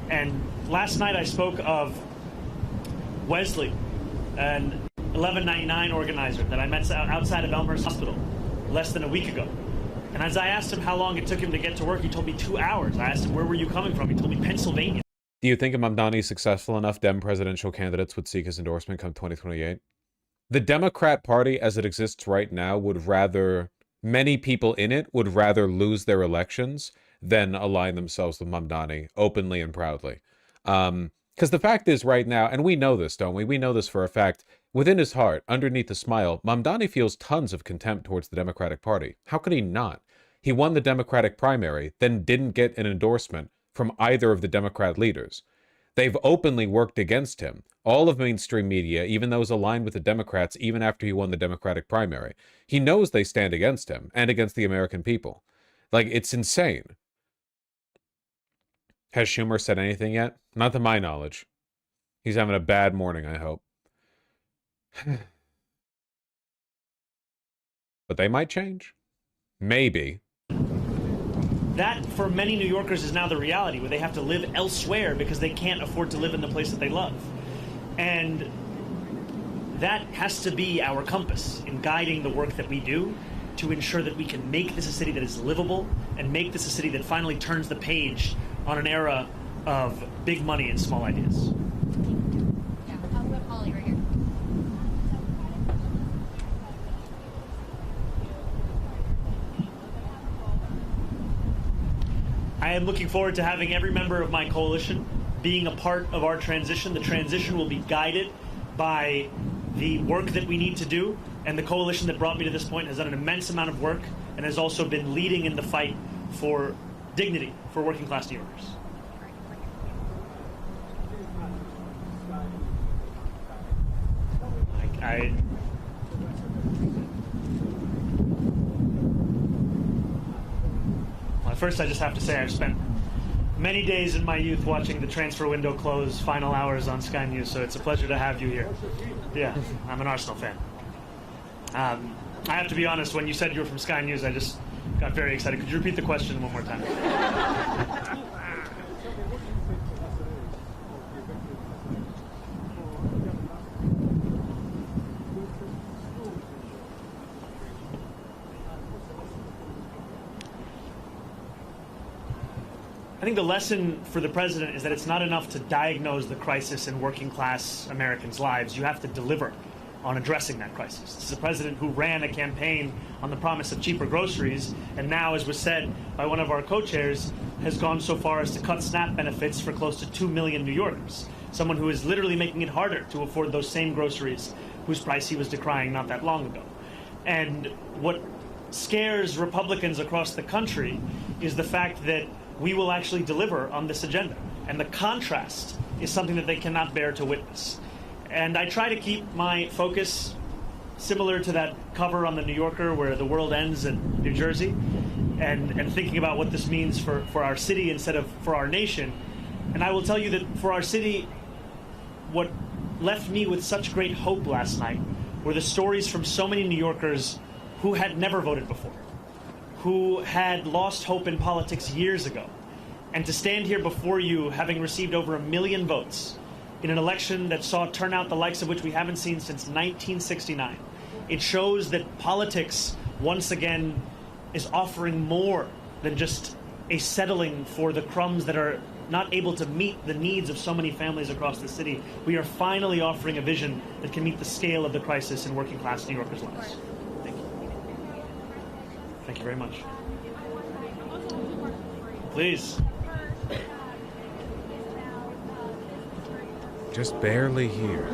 And last night I spoke of Wesley, an 1199 organizer that I met outside of Elmhurst Hospital less than a week ago. And as I asked him how long it took him to get to work, he told me 2 hours. I asked him, where were you coming from? He told me Pennsylvania. Do you think if Mamdani is successful enough, Dem presidential candidates would seek his endorsement come 2028? The Democrat Party, as it exists right now, would rather... Many people in it would rather lose their elections than align themselves with Mamdani openly and proudly. Because the fact is right now, and we know this, don't we? We know this for a fact. Within his heart, underneath the smile, Mamdani feels tons of contempt towards the Democratic Party. How could he not? He won the Democratic primary, then didn't get an endorsement from either of the Democrat leaders. They've openly worked against him. All of mainstream media, even those aligned with the Democrats, even after he won the Democratic primary. He knows they stand against him and against the American people. Like, it's insane. Has Schumer said anything yet? Not to my knowledge. He's having a bad morning, I hope. But they might change. Maybe. That, for many New Yorkers, is now the reality, where they have to live elsewhere because they can't afford to live in the place that they love. And that has to be our compass in guiding the work that we do to ensure that we can make this a city that is livable and make this a city that finally turns the page on an era of big money and small ideas. Yeah, I'll go Holly right here. I am looking forward to having every member of my coalition being a part of our transition. The transition will be guided by the work that we need to do, and the coalition that brought me to this point has done an immense amount of work and has also been leading in the fight for dignity for working class New Yorkers. Well, first I just have to say I've spent many days in my youth watching the transfer window close, final hours on Sky News, so it's a pleasure to have you here. Yeah, I'm an Arsenal fan. I have to be honest, when you said you were from Sky News, I just got very excited. Could you repeat the question one more time? I think the lesson for the president is that it's not enough to diagnose the crisis in working class Americans' lives. You have to deliver on addressing that crisis. This is a president who ran a campaign on the promise of cheaper groceries, and now, as was said by one of our co-chairs, has gone so far as to cut SNAP benefits for close to 2 million New Yorkers. Someone who is literally making it harder to afford those same groceries whose price he was decrying not that long ago. And what scares Republicans across the country is the fact that we will actually deliver on this agenda. And the contrast is something that they cannot bear to witness. And I try to keep my focus similar to that cover on the New Yorker where the world ends in New Jersey, and thinking about what this means for our city instead of for our nation. And I will tell you that for our city, what left me with such great hope last night were the stories from so many New Yorkers who had never voted before, who had lost hope in politics years ago. And to stand here before you, having received over 1 million votes in an election that saw turnout the likes of which we haven't seen since 1969, it shows that politics, once again, is offering more than just a settling for the crumbs that are not able to meet the needs of so many families across the city. We are finally offering a vision that can meet the scale of the crisis in working class New Yorkers' lives. Thank you. Thank you very much. Please. Just barely here.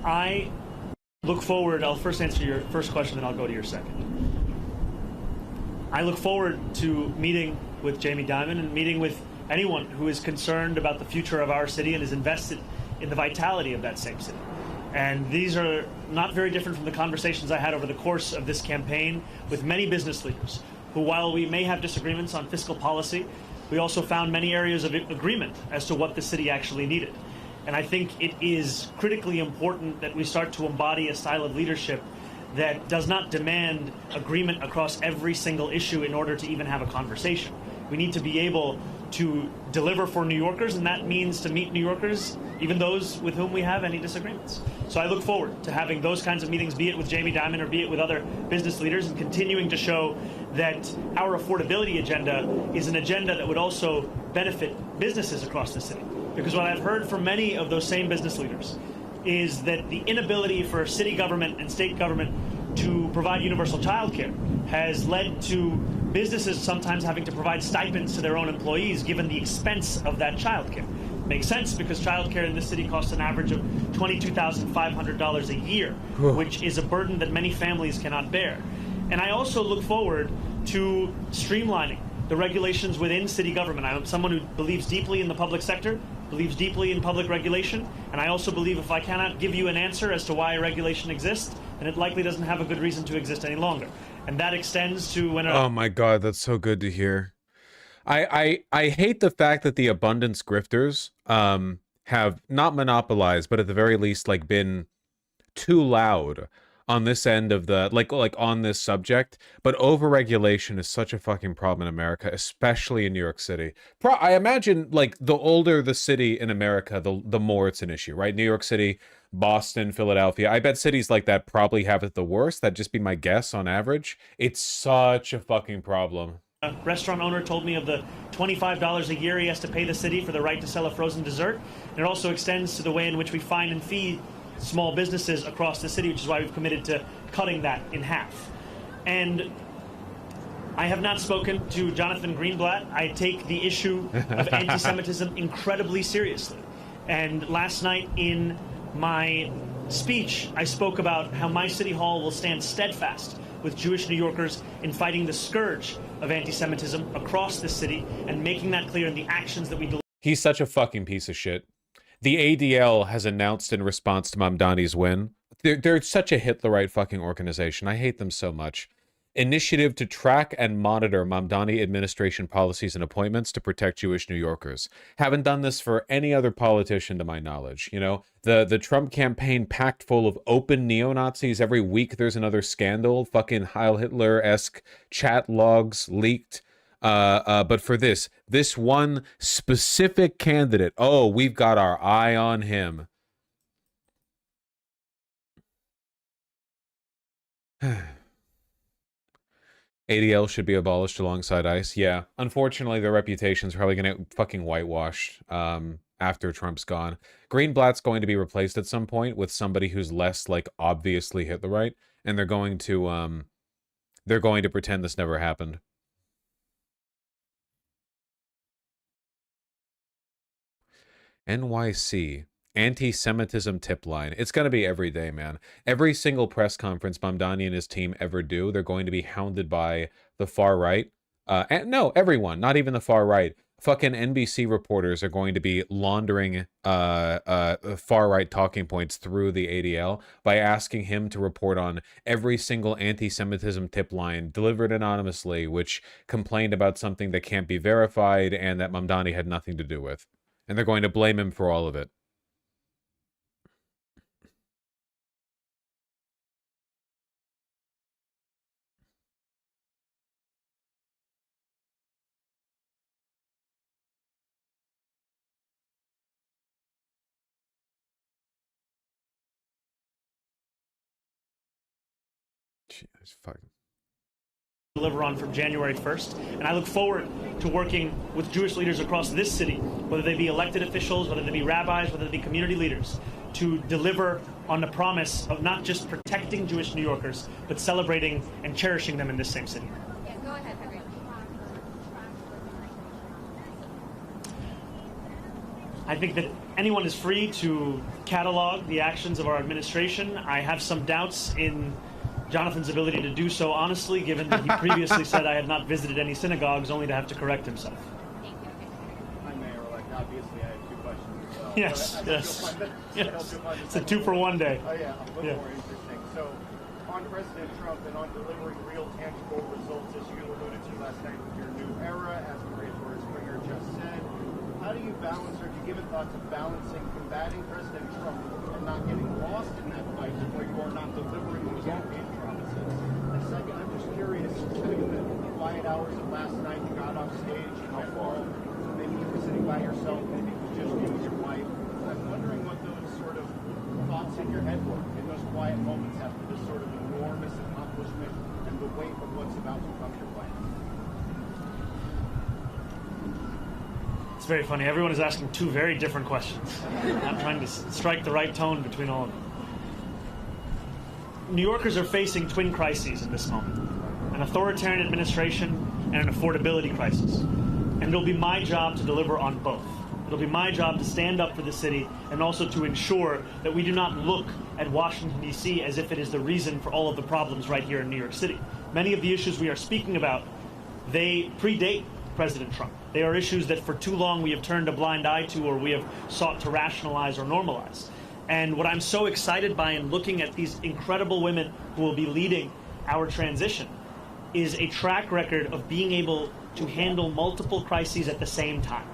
I look forward, I'll first answer your first question, then I'll go to your second. I look forward to meeting with Jamie Dimon and meeting with anyone who is concerned about the future of our city and is invested in the vitality of that same city. And these are not very different from the conversations I had over the course of this campaign with many business leaders who, while we may have disagreements on fiscal policy, we also found many areas of agreement as to what the city actually needed. And I think it is critically important that we start to embody a style of leadership that does not demand agreement across every single issue in order to even have a conversation. We need to be able to deliver for New Yorkers, and that means to meet New Yorkers, even those with whom we have any disagreements. So I look forward to having those kinds of meetings, be it with Jamie Dimon or be it with other business leaders, and continuing to show that our affordability agenda is an agenda that would also benefit businesses across the city. Because what I've heard from many of those same business leaders is that the inability for city government and state government to provide universal child care has led to businesses sometimes having to provide stipends to their own employees given the expense of that child care. Makes sense because child care in this city costs an average of $22,500 a year, which is a burden that many families cannot bear. And I also look forward to streamlining the regulations within city government. I'm someone who believes deeply in the public sector, believes deeply in public regulation, and I also believe if I cannot give you an answer as to why a regulation exists, then it likely doesn't have a good reason to exist any longer. And that extends to when... Oh my God, that's so good to hear. I hate the fact that the abundance grifters have not monopolized, but at the very least, like, been too loud on this end of the, like on this subject. But overregulation is such a fucking problem in America, especially in New York City. I imagine, like, the older the city in America, the more it's an issue, right? New York City, Boston, Philadelphia. I bet cities like that probably have it the worst. That'd just be my guess on average. It's such a fucking problem. A restaurant owner told me of the $25 a year he has to pay the city for the right to sell a frozen dessert. And it also extends to the way in which we fine and fee small businesses across the city, which is why we've committed to cutting that in half. And I have not spoken to Jonathan Greenblatt. I take the issue of anti-Semitism incredibly seriously. And last night in my speech, I spoke about how my city hall will stand steadfast with Jewish New Yorkers in fighting the scourge of anti-Semitism across the city and making that clear in the actions that we deliver. He's such a fucking piece of shit. The ADL has announced in response to Mamdani's win, they're such a Hitlerite fucking organization. I hate them so much. Initiative to track and monitor Mamdani administration policies and appointments to protect Jewish New Yorkers. Haven't done this for any other politician to my knowledge. You know, the Trump campaign packed full of open neo-Nazis. Every week there's another scandal. Fucking Heil Hitler-esque chat logs leaked. But for this one specific candidate, oh, we've got our eye on him. ADL should be abolished alongside ICE. Yeah, unfortunately, their reputation's probably going to get fucking whitewashed after Trump's gone. Greenblatt's going to be replaced at some point with somebody who's less, like, obviously Hitlerite, and they're going to pretend this never happened. NYC. Anti-Semitism tip line. It's going to be every day, man. Every single press conference Mamdani and his team ever do, they're going to be hounded by the far right. And no, everyone, not even the far right. Fucking NBC reporters are going to be laundering far right talking points through the ADL by asking him to report on every single anti-Semitism tip line delivered anonymously, which complained about something that can't be verified and that Mamdani had nothing to do with. And they're going to blame him for all of it. Jeez, fucking. Deliver on from January 1st, and I look forward to working with Jewish leaders across this city, whether they be elected officials, whether they be rabbis, whether they be community leaders, to deliver on the promise of not just protecting Jewish New Yorkers, but celebrating and cherishing them in this same city. Yeah, go ahead, Henry. I think that anyone is free to catalog the actions of our administration. I have some doubts in Jonathan's ability to do so honestly, given that he previously said I had not visited any synagogues, only to have to correct himself. Hi, Mayor-elect. Obviously, I have two questions as well. Yes, yes. It's a 2-for-1 day. Oh, yeah, a little more interesting. So, on President Trump and on delivering real, tangible results, as you alluded to last night with your new era, as Maria Springer just said, how do you balance, or do you give a thought to balancing combating President Trump and not getting lost in that fight where you are not delivering those campaign promises? And second, I'm just curious, in the quiet hours of last night, you got off stage, you got home, maybe you were sitting by yourself, maybe it was just you and your wife. I'm wondering what those sort of thoughts in your head were in those quiet moments after this sort of enormous accomplishment and the weight of what's about to come your way. It's very funny. Everyone is asking two very different questions. I'm trying to strike the right tone between all of them. New Yorkers are facing twin crises in this moment: an authoritarian administration and an affordability crisis. And it'll be my job to deliver on both. It'll be my job to stand up for the city and also to ensure that we do not look at Washington, D.C. as if it is the reason for all of the problems right here in New York City. Many of the issues we are speaking about they predate President Trump. They are issues that for too long we have turned a blind eye to, or we have sought to rationalize or normalize. And what I'm so excited by in looking at these incredible women who will be leading our transition is a track record of being able to handle multiple crises at the same time.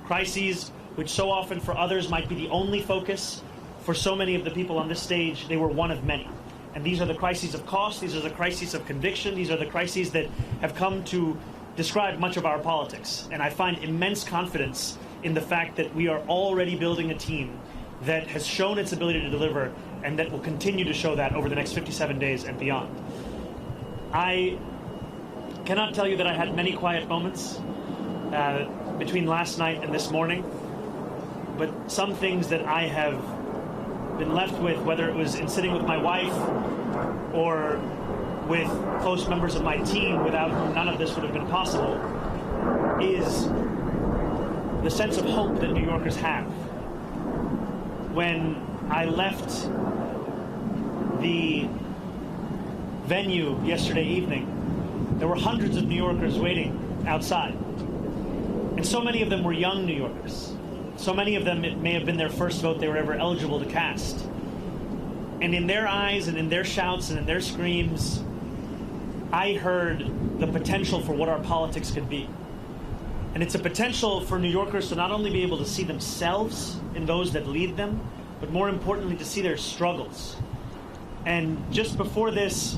Crises which so often for others might be the only focus. For so many of the people on this stage, they were one of many. And these are the crises of cost, these are the crises of conviction, these are the crises that have come to describe much of our politics. And I find immense confidence in the fact that we are already building a team that has shown its ability to deliver and that will continue to show that over the next 57 days and beyond. I cannot tell you that I had many quiet moments between last night and this morning, but some things that I have been left with, whether it was in sitting with my wife or with close members of my team without whom none of this would have been possible, is the sense of hope that New Yorkers have. When I left the venue yesterday evening, there were hundreds of New Yorkers waiting outside. And so many of them were young New Yorkers. So many of them, it may have been their first vote they were ever eligible to cast. And in their eyes and in their shouts and in their screams, I heard the potential for what our politics could be. And it's a potential for New Yorkers to not only be able to see themselves in those that lead them, but more importantly, to see their struggles. And just before this,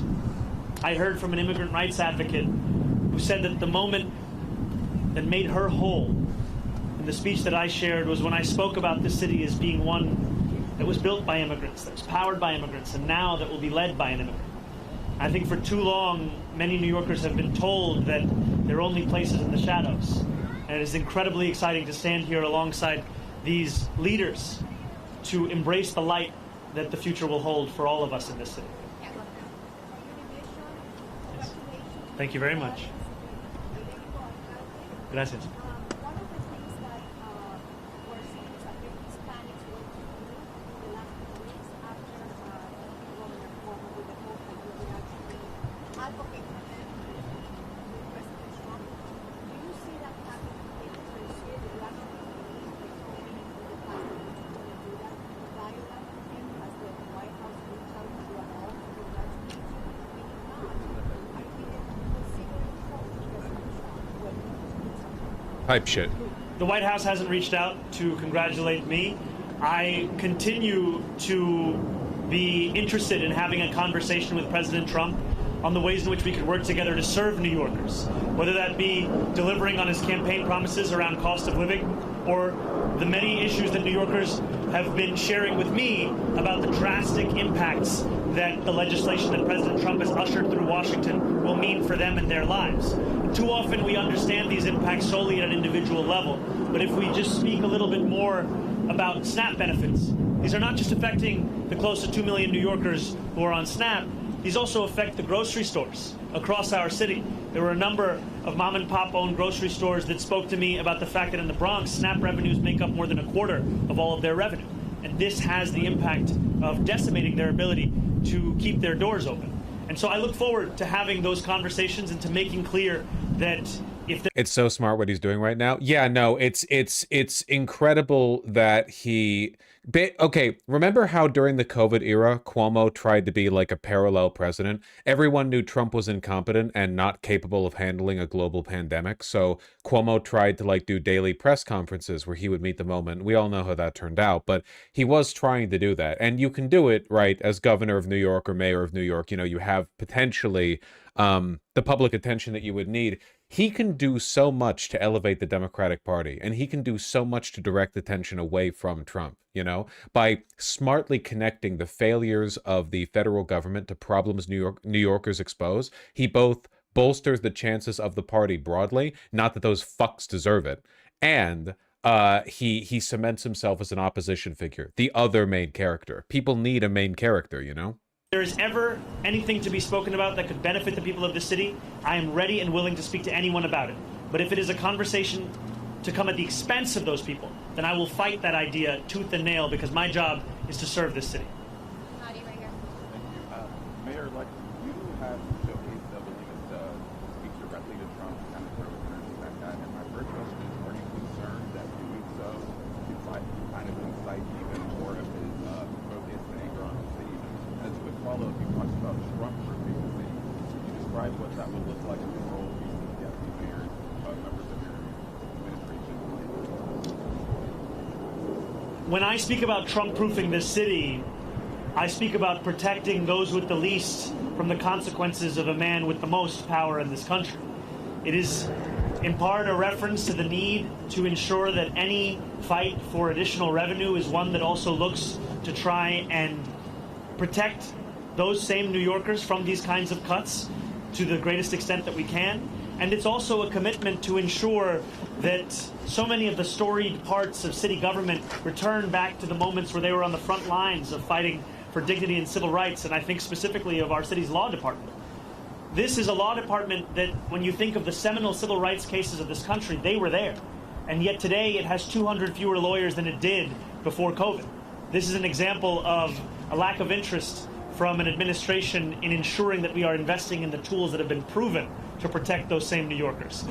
I heard from an immigrant rights advocate who said that the moment that made her whole in the speech that I shared was when I spoke about this city as being one that was built by immigrants, that was powered by immigrants, and now that will be led by an immigrant. I think for too long, many New Yorkers have been told that their only place is in the shadows. And it is incredibly exciting to stand here alongside these leaders to embrace the light that the future will hold for all of us in this city. Yes. Thank you very much. Gracias. Type shit. The White House hasn't reached out to congratulate me. I continue to be interested in having a conversation with President Trump on the ways in which we could work together to serve New Yorkers, whether that be delivering on his campaign promises around cost of living or the many issues that New Yorkers have been sharing with me about the drastic impacts that the legislation that President Trump has ushered through Washington will mean for them and their lives. Too often we understand these impacts solely at an individual level, but if we just speak a little bit more about SNAP benefits, these are not just affecting the close to 2 million New Yorkers who are on SNAP, these also affect the grocery stores across our city. There were a number of mom and pop owned grocery stores that spoke to me about the fact that in the Bronx, SNAP revenues make up more than a quarter of all of their revenue. And this has the impact of decimating their ability to keep their doors open. And so I look forward to having those conversations and to making clear that if it's so smart what he's doing right now. Yeah, no, it's incredible that he okay, remember how during the COVID era, Cuomo tried to be like a parallel president? Everyone knew Trump was incompetent and not capable of handling a global pandemic. So Cuomo tried to like do daily press conferences where he would meet the moment. We all know how that turned out, but he was trying to do that. And you can do it, right, as governor of New York or mayor of New York. You know, you have potentially the public attention that you would need. He can do so much to elevate the Democratic Party, and he can do so much to direct attention away from Trump, you know, by smartly connecting the failures of the federal government to problems New Yorkers expose. He both bolsters the chances of the party broadly, not that those fucks deserve it, and he cements himself as an opposition figure, the other main character. People need a main character, you know? there is ever anything to be spoken about that could benefit the people of this city, I am ready and willing to speak to anyone about it. But if it is a conversation to come at the expense of those people, then I will fight that idea tooth and nail, because my job is to serve this city. Mayor, like you have showcased the willingness to speak directly to Trump, kind of when I speak about Trump-proofing this city, I speak about protecting those with the least from the consequences of a man with the most power in this country. It is in part a reference to the need to ensure that any fight for additional revenue is one that also looks to try and protect those same New Yorkers from these kinds of cuts to the greatest extent that we can. And it's also a commitment to ensure that so many of the storied parts of city government return back to the moments where they were on the front lines of fighting for dignity and civil rights, and I think specifically of our city's law department. This is a law department that, when you think of the seminal civil rights cases of this country, they were there. And yet today it has 200 fewer lawyers than it did before COVID. This is an example of a lack of interest from an administration in ensuring that we are investing in the tools that have been proven to protect those same New Yorkers.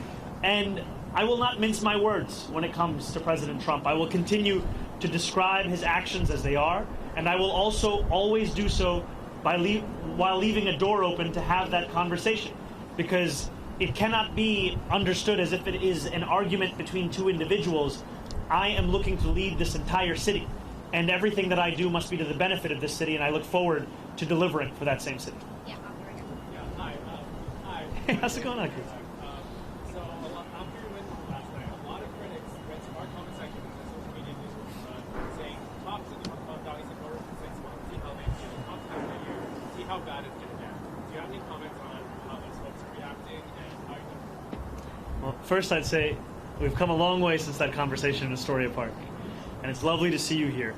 And I will not mince my words when it comes to President Trump. I will continue to describe his actions as they are, and I will also always do so while leaving a door open to have that conversation, because it cannot be understood as if it is an argument between two individuals. I am looking to lead this entire city, and everything that I do must be to the benefit of this city, and I look forward to delivering for that same city. Yeah, hi. Hey, how's it going on, Chris? So after you went last night, a lot of critics went to our comment section and social media news saying, talk to the Mondani supporters for 6 months, see how they feel, talk to them for a year, see how bad it's going to get. Do you have any comments on how those folks are reacting and how you doing? Well, first I'd say we've come a long way since that conversation in Astoria Park, and it's lovely to see you here.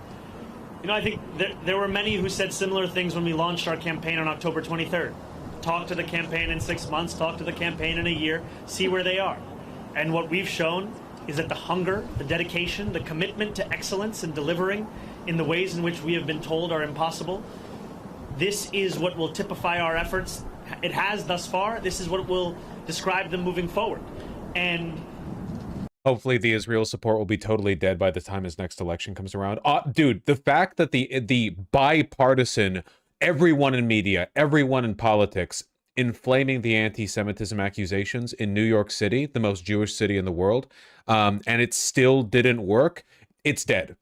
You know, I think there were many who said similar things when we launched our campaign on October 23rd. Talk to the campaign in 6 months, talk to the campaign in a year, see where they are. And what we've shown is that the hunger, the dedication, the commitment to excellence and delivering in the ways in which we have been told are impossible, this is what will typify our efforts. It has thus far. This is what will describe them moving forward. And hopefully the Israel support will be totally dead by the time his next election comes around. Dude, the fact that the bipartisan, everyone in media, everyone in politics, inflaming the anti-Semitism accusations in New York City, the most Jewish city in the world, and it still didn't work, it's dead.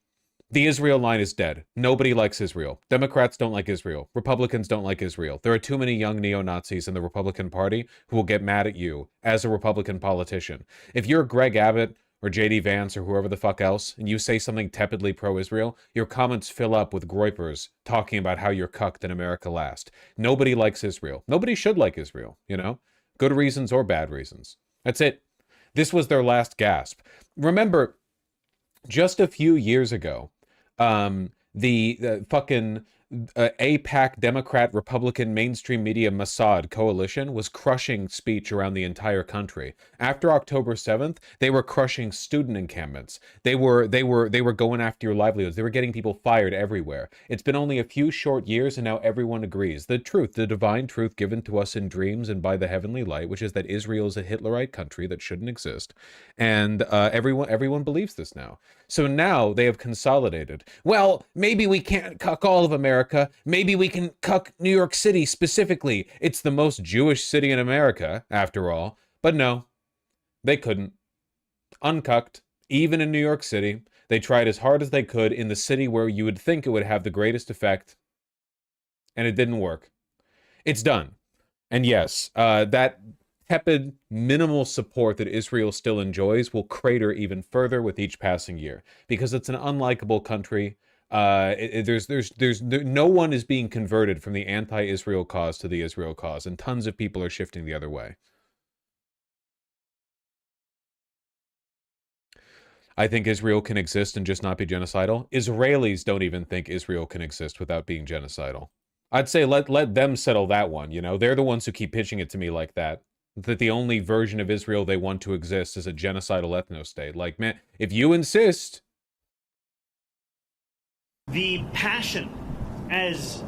The Israel line is dead. Nobody likes Israel. Democrats don't like Israel. Republicans don't like Israel. There are too many young neo-Nazis in the Republican Party who will get mad at you as a Republican politician. If you're Greg Abbott or J.D. Vance or whoever the fuck else, and you say something tepidly pro-Israel, your comments fill up with groypers talking about how you're cucked in America last. Nobody likes Israel. Nobody should like Israel, you know? Good reasons or bad reasons. That's it. This was their last gasp. Remember, just a few years ago, the fucking AIPAC Democrat Republican mainstream media Mossad coalition was crushing speech around the entire country. After October 7th, they were crushing student encampments. They were going after your livelihoods. They were getting people fired everywhere. It's been only a few short years, and now everyone agrees. The truth, the divine truth given to us in dreams and by the heavenly light, which is that Israel is a Hitlerite country that shouldn't exist. And everyone believes this now. So now they have consolidated. Well, maybe we can't cuck all of America. Maybe we can cuck New York City specifically. It's the most Jewish city in America, after all. But no, they couldn't. Uncucked, even in New York City. They tried as hard as they could in the city where you would think it would have the greatest effect. And it didn't work. It's done. And yes, that tepid, minimal support that Israel still enjoys will crater even further with each passing year, because it's an unlikable country. No one is being converted from the anti-Israel cause to the Israel cause, and tons of people are shifting the other way. I think Israel can exist and just not be genocidal. Israelis don't even think Israel can exist without being genocidal. I'd say let them settle that one, you know? They're the ones who keep pitching it to me like that. That the only version of Israel they want to exist is a genocidal ethno-state. Like, man, if you insist... The passion, as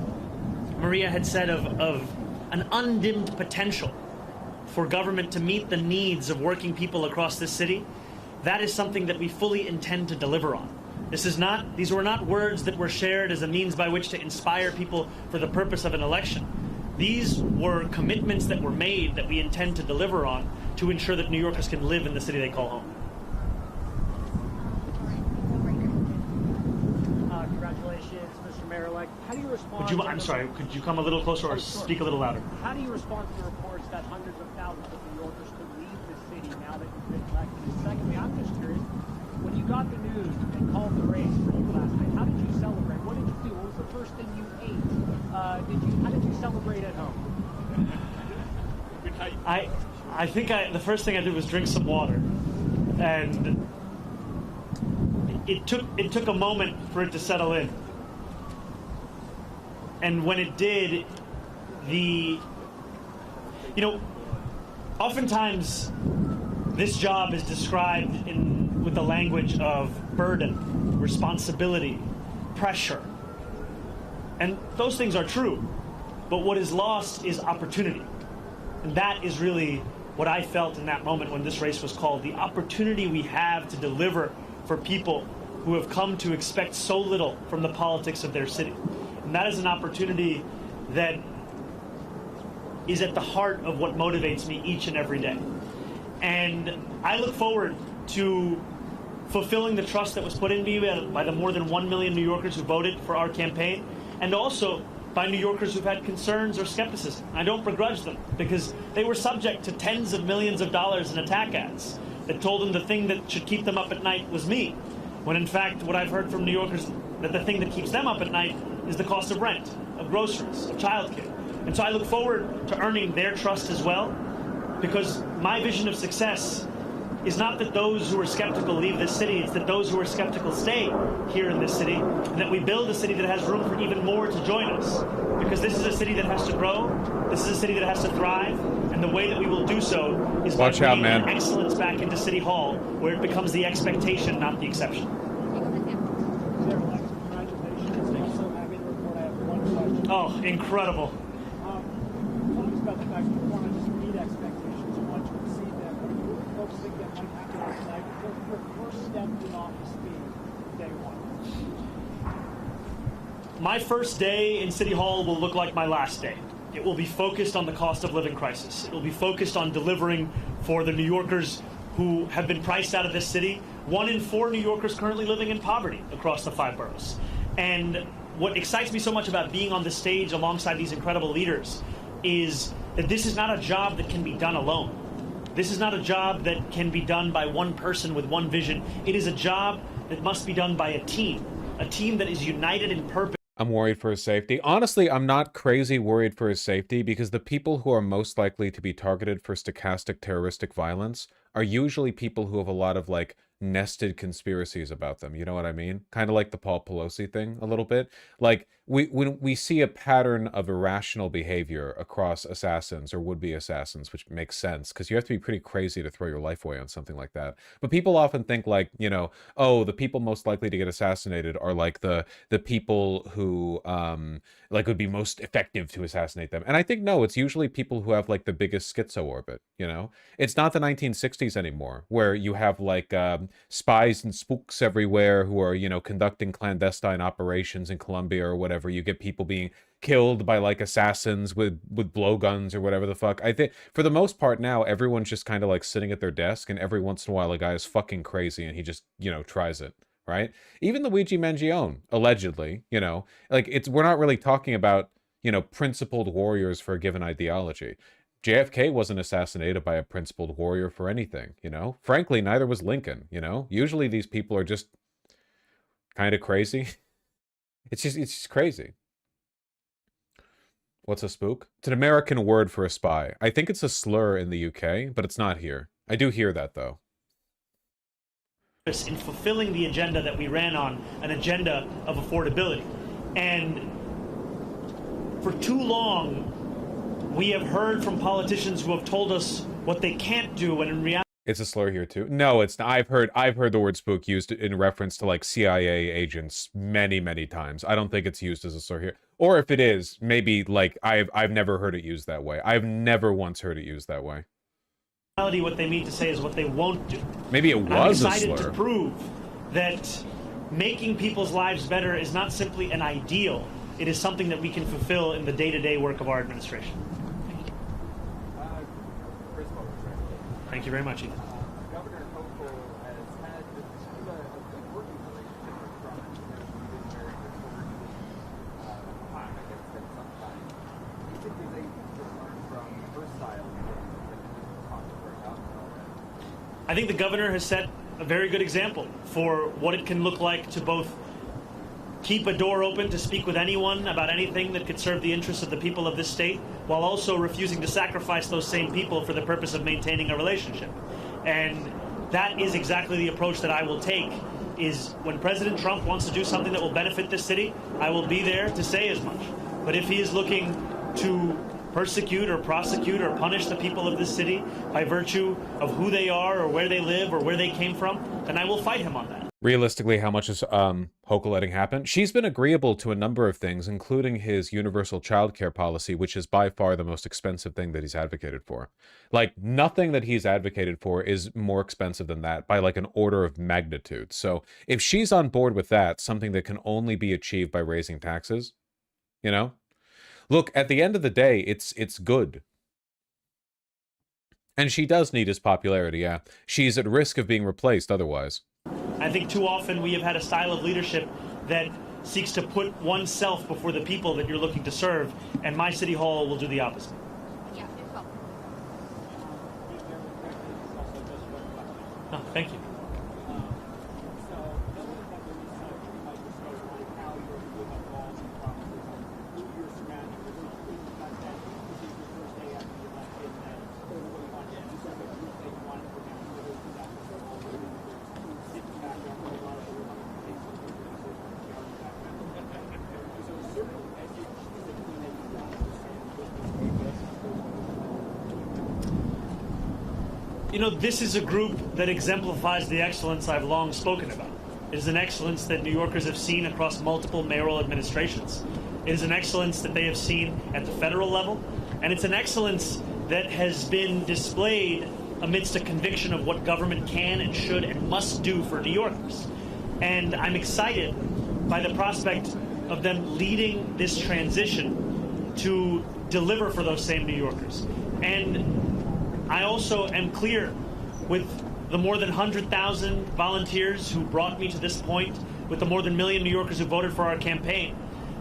Maria had said, of an undimmed potential for government to meet the needs of working people across this city, that is something that we fully intend to deliver on. These were not words that were shared as a means by which to inspire people for the purpose of an election. These were commitments that were made that we intend to deliver on to ensure that New Yorkers can live in the city they call home. like, how do you respond? I'm sorry, could you come a little closer or speak a little louder? How do you respond to the reports that hundreds of thousands of New Yorkers could leave the city now that you've been elected? And secondly, I'm just curious, when you got the news and called the race for you last night, how did you celebrate? What did you do? What was the first thing you ate? How did you celebrate at home? I think the first thing I did was drink some water, and it took a moment for it to settle in. And when it did, oftentimes this job is described with the language of burden, responsibility, pressure. And those things are true, but what is lost is opportunity. And that is really what I felt in that moment when this race was called, the opportunity we have to deliver for people who have come to expect so little from the politics of their city. And that is an opportunity that is at the heart of what motivates me each and every day. And I look forward to fulfilling the trust that was put in me by the more than 1 million New Yorkers who voted for our campaign, and also by New Yorkers who've had concerns or skepticism. I don't begrudge them, because they were subject to tens of millions of dollars in attack ads that told them the thing that should keep them up at night was me, when in fact what I've heard from New Yorkers, that the thing that keeps them up at night is the cost of rent, of groceries, of childcare. And so I look forward to earning their trust as well, because my vision of success is not that those who are skeptical leave this city, it's that those who are skeptical stay here in this city, and that we build a city that has room for even more to join us. Because this is a city that has to grow, this is a city that has to thrive, and the way that we will do so is by bringing excellence back into City Hall, where it becomes the expectation, not the exception. Oh, incredible. Talk about the fact that you want to just meet expectations, you want to exceed them. What are you folks think that might happen tonight? Your first step in office being day one. My first day in City Hall will look like my last day. It will be focused on the cost of living crisis. It will be focused on delivering for the New Yorkers who have been priced out of this city. 1 in 4 New Yorkers currently living in poverty across the 5 boroughs. And what excites me so much about being on this stage alongside these incredible leaders is that this is not a job that can be done alone. This is not a job that can be done by one person with one vision. It is a job that must be done by a team that is united in purpose. I'm worried for his safety. Honestly, I'm not crazy worried for his safety, because the people who are most likely to be targeted for stochastic terroristic violence are usually people who have a lot of, like, nested conspiracies about them. You know what I mean? Kind of like the Paul Pelosi thing a little bit. Like, when we see a pattern of irrational behavior across assassins or would-be assassins, which makes sense, because you have to be pretty crazy to throw your life away on something like that. But people often think, like, you know, oh, the people most likely to get assassinated are, like, the people who, like, would be most effective to assassinate them. And I think, no, it's usually people who have, like, the biggest schizo orbit, you know? It's not the 1960s anymore, where you have, like, spies and spooks everywhere who are, you know, conducting clandestine operations in Colombia or whatever. You get people being killed by, like, assassins with blowguns or whatever the fuck. I think for the most part now, everyone's just kind of like sitting at their desk, and every once in a while a guy is fucking crazy and he just, you know, tries it, right? Even Luigi Mangione, allegedly, you know, like, we're not really talking about, you know, principled warriors for a given ideology. JFK wasn't assassinated by a principled warrior for anything, you know? Frankly, neither was Lincoln, you know? Usually these people are just kind of crazy. It's just crazy. What's a spook? It's an American word for a spy. I think it's a slur in the UK, but it's not here. I do hear that, though. In fulfilling the agenda that we ran on, an agenda of affordability. And for too long, we have heard from politicians who have told us what they can't do, when in reality, it's a slur here too. No, it's not. I've heard the word spook used in reference to, like, CIA agents many, many times. I don't think it's used as a slur here. Or if it is, maybe, like, I've never heard it used that way. I've never once heard it used that way. What they mean to say is what they won't do. Maybe it was a slur. I'm excited to prove that making people's lives better is not simply an ideal. It is something that we can fulfill in the day-to-day work of our administration. Thank you very much, Ethan. Governor Hochul has had a good working relationship with Trump. He's been very good I think the governor has set a very good example for what it can look like to both keep a door open to speak with anyone about anything that could serve the interests of the people of this state, while also refusing to sacrifice those same people for the purpose of maintaining a relationship. And that is exactly the approach that I will take, is when President Trump wants to do something that will benefit this city, I will be there to say as much. But if he is looking to persecute or prosecute or punish the people of this city by virtue of who they are or where they live or where they came from, then I will fight him on that. Realistically, how much is Hochul letting happen? She's been agreeable to a number of things, including his universal childcare policy, which is by far the most expensive thing that he's advocated for. Like, nothing that he's advocated for is more expensive than that by like an order of magnitude. So if she's on board with that, something that can only be achieved by raising taxes, you know? Look, at the end of the day, it's good. And she does need his popularity, yeah. She's at risk of being replaced otherwise. I think too often we have had a style of leadership that seeks to put oneself before the people that you're looking to serve, and my city hall will do the opposite. Yeah, no problem. Oh, thank you. You know, this is a group that exemplifies the excellence I've long spoken about. It is an excellence that New Yorkers have seen across multiple mayoral administrations. It is an excellence that they have seen at the federal level, and it's an excellence that has been displayed amidst a conviction of what government can and should and must do for New Yorkers. And I'm excited by the prospect of them leading this transition to deliver for those same New Yorkers. And I also am clear with the more than 100,000 volunteers who brought me to this point, with the more than 1 million New Yorkers who voted for our campaign,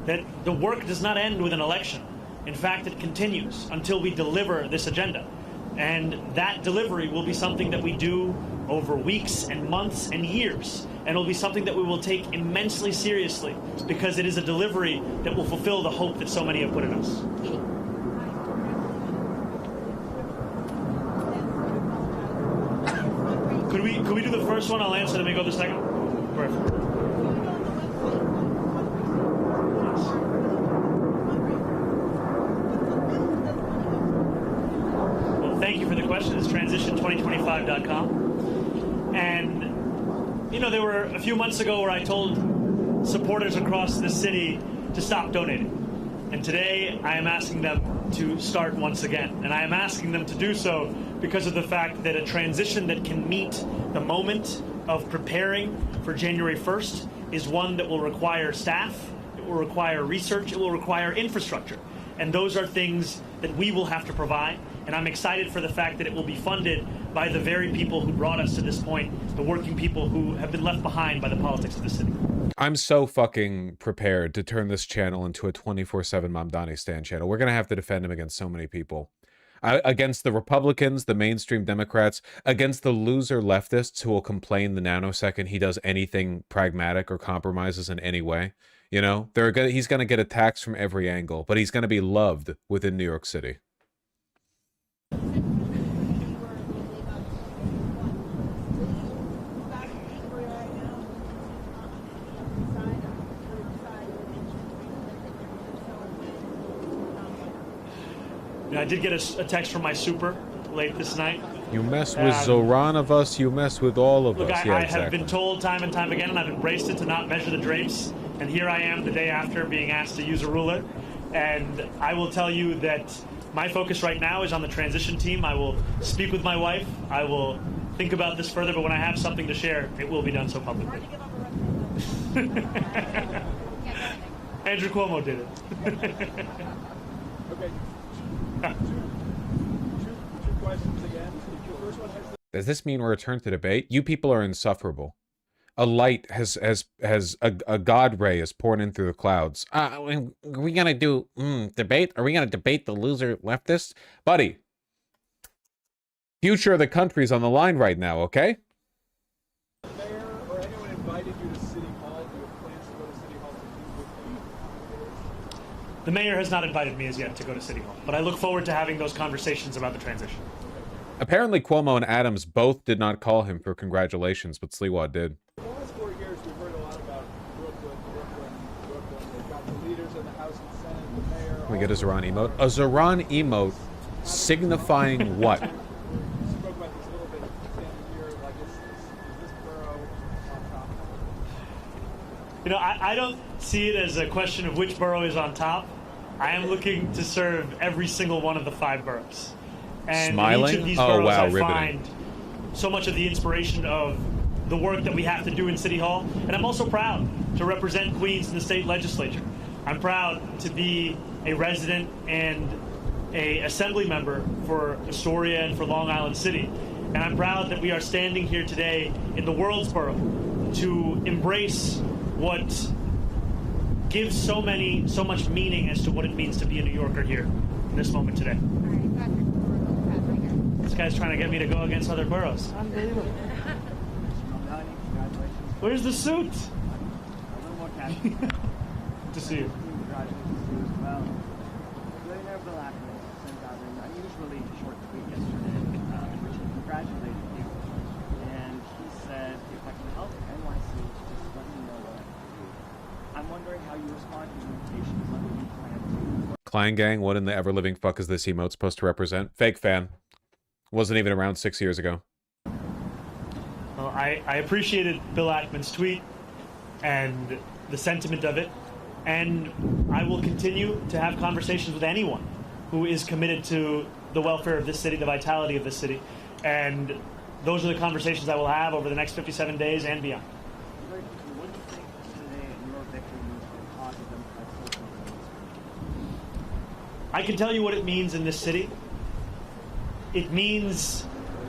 that the work does not end with an election. In fact, it continues until we deliver this agenda. And that delivery will be something that we do over weeks and months and years. And it will be something that we will take immensely seriously, because it is a delivery that will fulfill the hope that so many have put in us. Could we do the first one? I'll answer, then we go to the second. Perfect. Well, thank you for the question. It's transition2025.com. And, you know, there were a few months ago where I told supporters across the city to stop donating. And today I am asking them to start once again. And I am asking them to do so because of the fact that a transition that can meet the moment of preparing for January 1st is one that will require staff, it will require research, it will require infrastructure. And those are things that we will have to provide. And I'm excited for the fact that it will be funded by the very people who brought us to this point, the working people who have been left behind by the politics of the city. I'm so fucking prepared to turn this channel into a 24/7 Mamdani Stan channel. We're going to have to defend him against so many people. Against the Republicans, the mainstream Democrats, against the loser leftists who will complain the nanosecond he does anything pragmatic or compromises in any way. You know, he's going to get attacks from every angle, but he's going to be loved within New York City. I did get a text from my super late this night. You mess with Zoran of us, you mess with all of us. Look, Yeah, I exactly. have been told time and time again, and I've embraced it, to not measure the drapes. And here I am the day after being asked to use a ruler. And I will tell you that my focus right now is on the transition team. I will speak with my wife. I will think about this further, but when I have something to share, it will be done so publicly. Andrew Cuomo did it. Okay. Two questions again. The first one has Does this mean a return to debate? You people are insufferable. A light has a god ray is pouring in through the clouds. Are we gonna do debate? Are we gonna debate the loser leftists? Buddy, future of the country's on the line right now, okay? Mayor or anyone invited you to City Hall? Do you have plans to go to City Hall to meet with you? The mayor has not invited me as yet to go to City Hall, but I look forward to having those conversations about the transition. Apparently, Cuomo and Adams both did not call him for congratulations, but Sliwa did. In the last 4 years, we've heard a lot about Brooklyn. They've got the leaders in the House and Senate, the mayor. Can we get a Zoran emote? A Zoran emote signifying what? We spoke about this a little bit standing here. Like, is this borough on top? You know, I don't see it as a question of which borough is on top. I am looking to serve every single one of the 5 boroughs. And Smiling? in each of these Oh, boroughs, wow, I riveting. find so much of the inspiration of the work that we have to do in City Hall. And I'm also proud to represent Queens in the state legislature. I'm proud to be a resident and a assembly member for Astoria and for Long Island City. And I'm proud that we are standing here today in the Worldsboro to embrace what gives so much meaning as to what it means to be a New Yorker here in this moment today. This guy's trying to get me to go against other boroughs. Unbelievable. Where's the suit? Good to see you. Unusually short tweet yesterday in which he congratulated you, and he said, if I can help NYC, just let me know what I can do. I'm wondering how you respond to invitations, whether you plan to. Klein Gang, what in the ever-living fuck is this emote supposed to represent? Fake fan. Wasn't even around 6 years ago. Well, I appreciated Bill Ackman's tweet and the sentiment of it, and I will continue to have conversations with anyone who is committed to the welfare of this city, the vitality of this city. And those are the conversations I will have over the next 57 days and beyond. What do you think today in your victory means for the cause of Democratic socialism? I can tell you what it means in this city. It means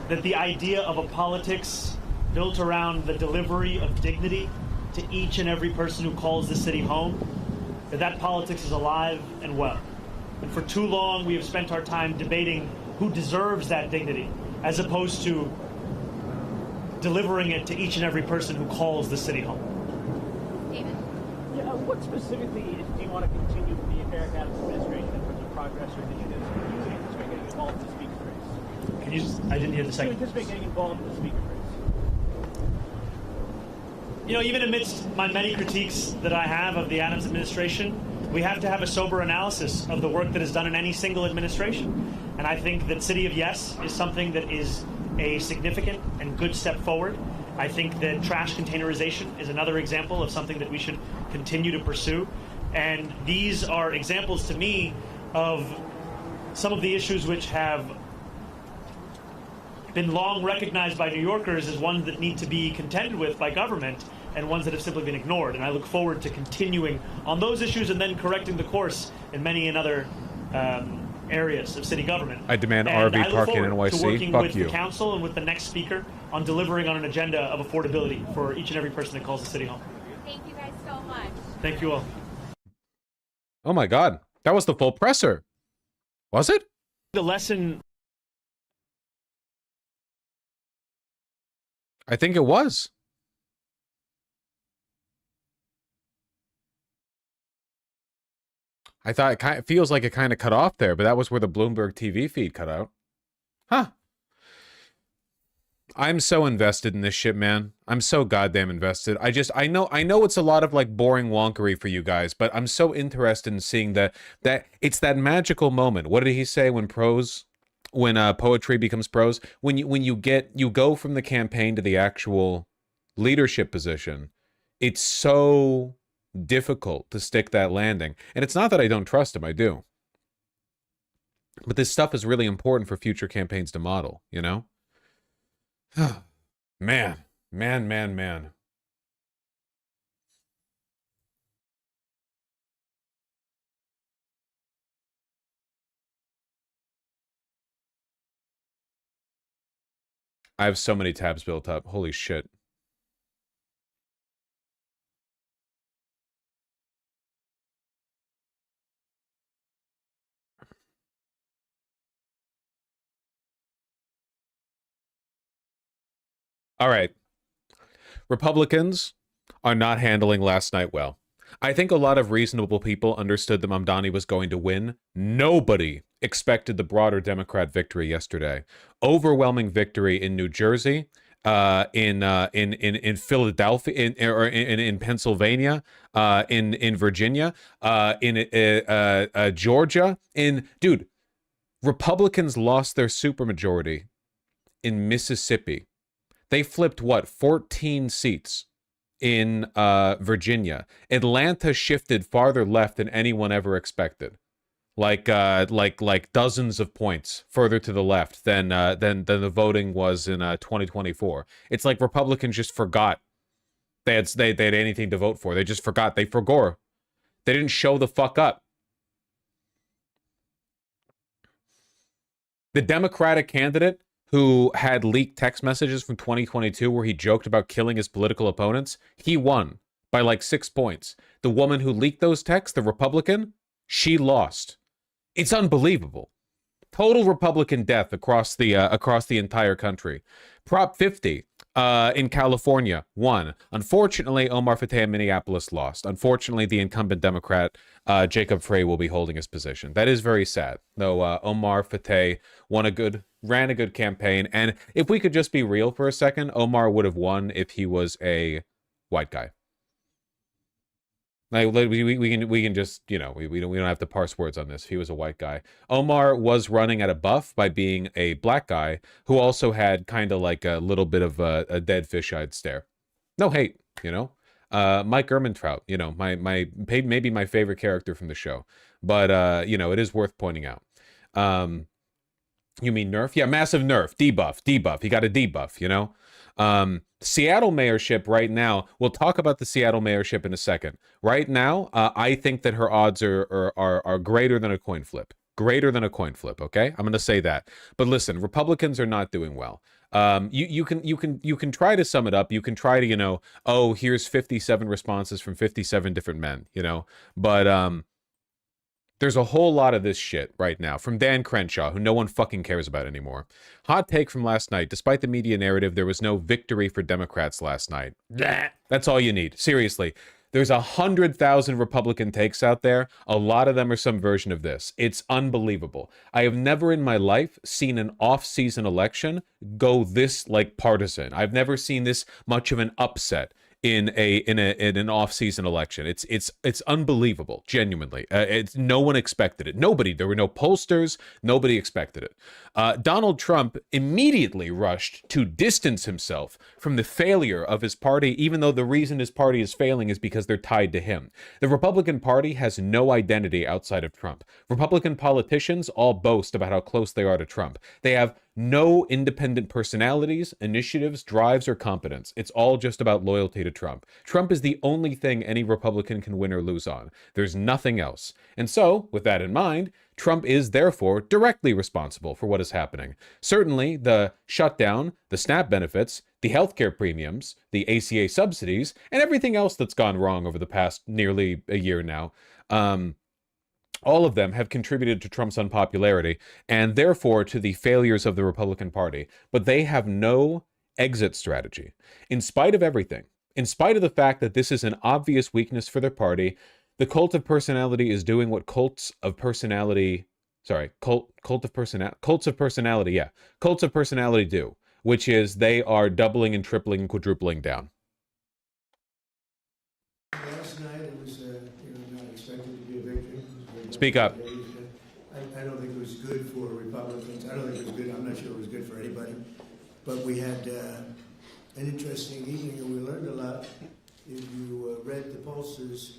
that the idea of a politics built around the delivery of dignity to each and every person who calls the city home, that politics is alive and well. And for too long, we have spent our time debating who deserves that dignity, as opposed to delivering it to each and every person who calls the city home. David? Yeah, what specifically do you want to continue from the Eric Adams administration in terms of progress or initiatives? Do you anticipate getting involved in the speaker race? Can you I didn't hear the Do you second. anticipate getting involved in the speaker race? You know, even amidst my many critiques that I have of the Adams administration, we have to have a sober analysis of the work that is done in any single administration. And I think that City of Yes is something that is a significant and good step forward. I think that trash containerization is another example of something that we should continue to pursue. And these are examples to me of some of the issues which have been long recognized by New Yorkers as ones that need to be contended with by government and ones that have simply been ignored. And I look forward to continuing on those issues and then correcting the course in many and other areas of city government. I demand And RV I look parking in forward to NYC. working Fuck with you. the council and with the next speaker on delivering on an agenda of affordability for each and every person that calls the city home. Thank you guys so much. Thank you all. Oh my god. That was the full presser. Was it? The lesson... I think it was. I thought it feels like it kind of cut off there, but that was where the Bloomberg TV feed cut out. Huh. I'm so invested in this shit, man. I'm so goddamn invested. I know it's a lot of like boring wonkery for you guys, but I'm so interested in seeing that it's that magical moment. What did he say when poetry becomes prose? When you go from the campaign to the actual leadership position, it's so difficult to stick that landing. And it's not that I don't trust him, I do. But this stuff is really important for future campaigns to model, you know? Man. I have so many tabs built up. Holy shit. All right. Republicans are not handling last night well. I think a lot of reasonable people understood that Mamdani was going to win. Nobody expected the broader Democrat victory yesterday. Overwhelming victory in New Jersey, in Philadelphia, in Pennsylvania, in Virginia, in Georgia. Dude, Republicans lost their supermajority in Mississippi. They flipped, what, 14 seats in Virginia. Atlanta shifted farther left than anyone ever expected. Like dozens of points further to the left than the voting was in 2024. It's like Republicans just forgot they had anything to vote for. They just forgot. They forgore. They didn't show the fuck up. The Democratic candidate who had leaked text messages from 2022 where he joked about killing his political opponents, he won by like 6 points. The woman who leaked those texts, the Republican, she lost. It's unbelievable. Total Republican death across the entire country. Prop 50 in California won. Unfortunately, Omar Fateh in Minneapolis lost. Unfortunately, the incumbent Democrat Jacob Frey will be holding his position. That is very sad. Though Omar Fateh ran a good campaign, and if we could just be real for a second, Omar would have won if he was a white guy. Like we can just, you know, we don't have to parse words on this. If he was a white guy, Omar was running at a buff by being a black guy who also had kind of like a little bit of a dead fish-eyed stare. No hate, you know. Mike Ehrmantraut, you know, maybe my favorite character from the show, but you know, it is worth pointing out. You mean nerf? Yeah, massive nerf, debuff. He got a debuff, you know. Seattle mayorship right now, we'll talk about the Seattle mayorship in a second. Right now, I think that her odds are greater than a coin flip. Greater than a coin flip, okay? I'm going to say that. But listen, Republicans are not doing well. You can try to sum it up. You can try to, you know, oh, here's 57 responses from 57 different men, you know. But there's a whole lot of this shit right now from Dan Crenshaw, who no one fucking cares about anymore. Hot take from last night. Despite the media narrative, there was no victory for Democrats last night. That's all you need. Seriously. There's 100,000 Republican takes out there. A lot of them are some version of this. It's unbelievable. I have never in my life seen an off-season election go this like partisan. I've never seen this much of an upset in an off-season election. It's unbelievable, genuinely. No one expected it. Nobody. There were no pollsters. Nobody expected it. Donald Trump immediately rushed to distance himself from the failure of his party, even though the reason his party is failing is because they're tied to him. The Republican Party has no identity outside of Trump. Republican politicians all boast about how close they are to Trump. They have no independent personalities, initiatives, drives, or competence. It's all just about loyalty to Trump. Trump is the only thing any Republican can win or lose on. There's nothing else. And so, with that in mind, Trump is therefore directly responsible for what is happening. Certainly, the shutdown, the SNAP benefits, the healthcare premiums, the ACA subsidies, and everything else that's gone wrong over the past nearly a year now. All of them have contributed to Trump's unpopularity and therefore to the failures of the Republican Party. But they have no exit strategy. In spite of everything, in spite of the fact that this is an obvious weakness for their party, the cult of personality is doing what cults of personality do, which is they are doubling and tripling and quadrupling down. Last night it was not expected to be a victory. Speak up. I don't think it was good for Republicans. I don't think it was good. I'm not sure it was good for anybody. But we had an interesting evening and we learned a lot. If you read the pollsters,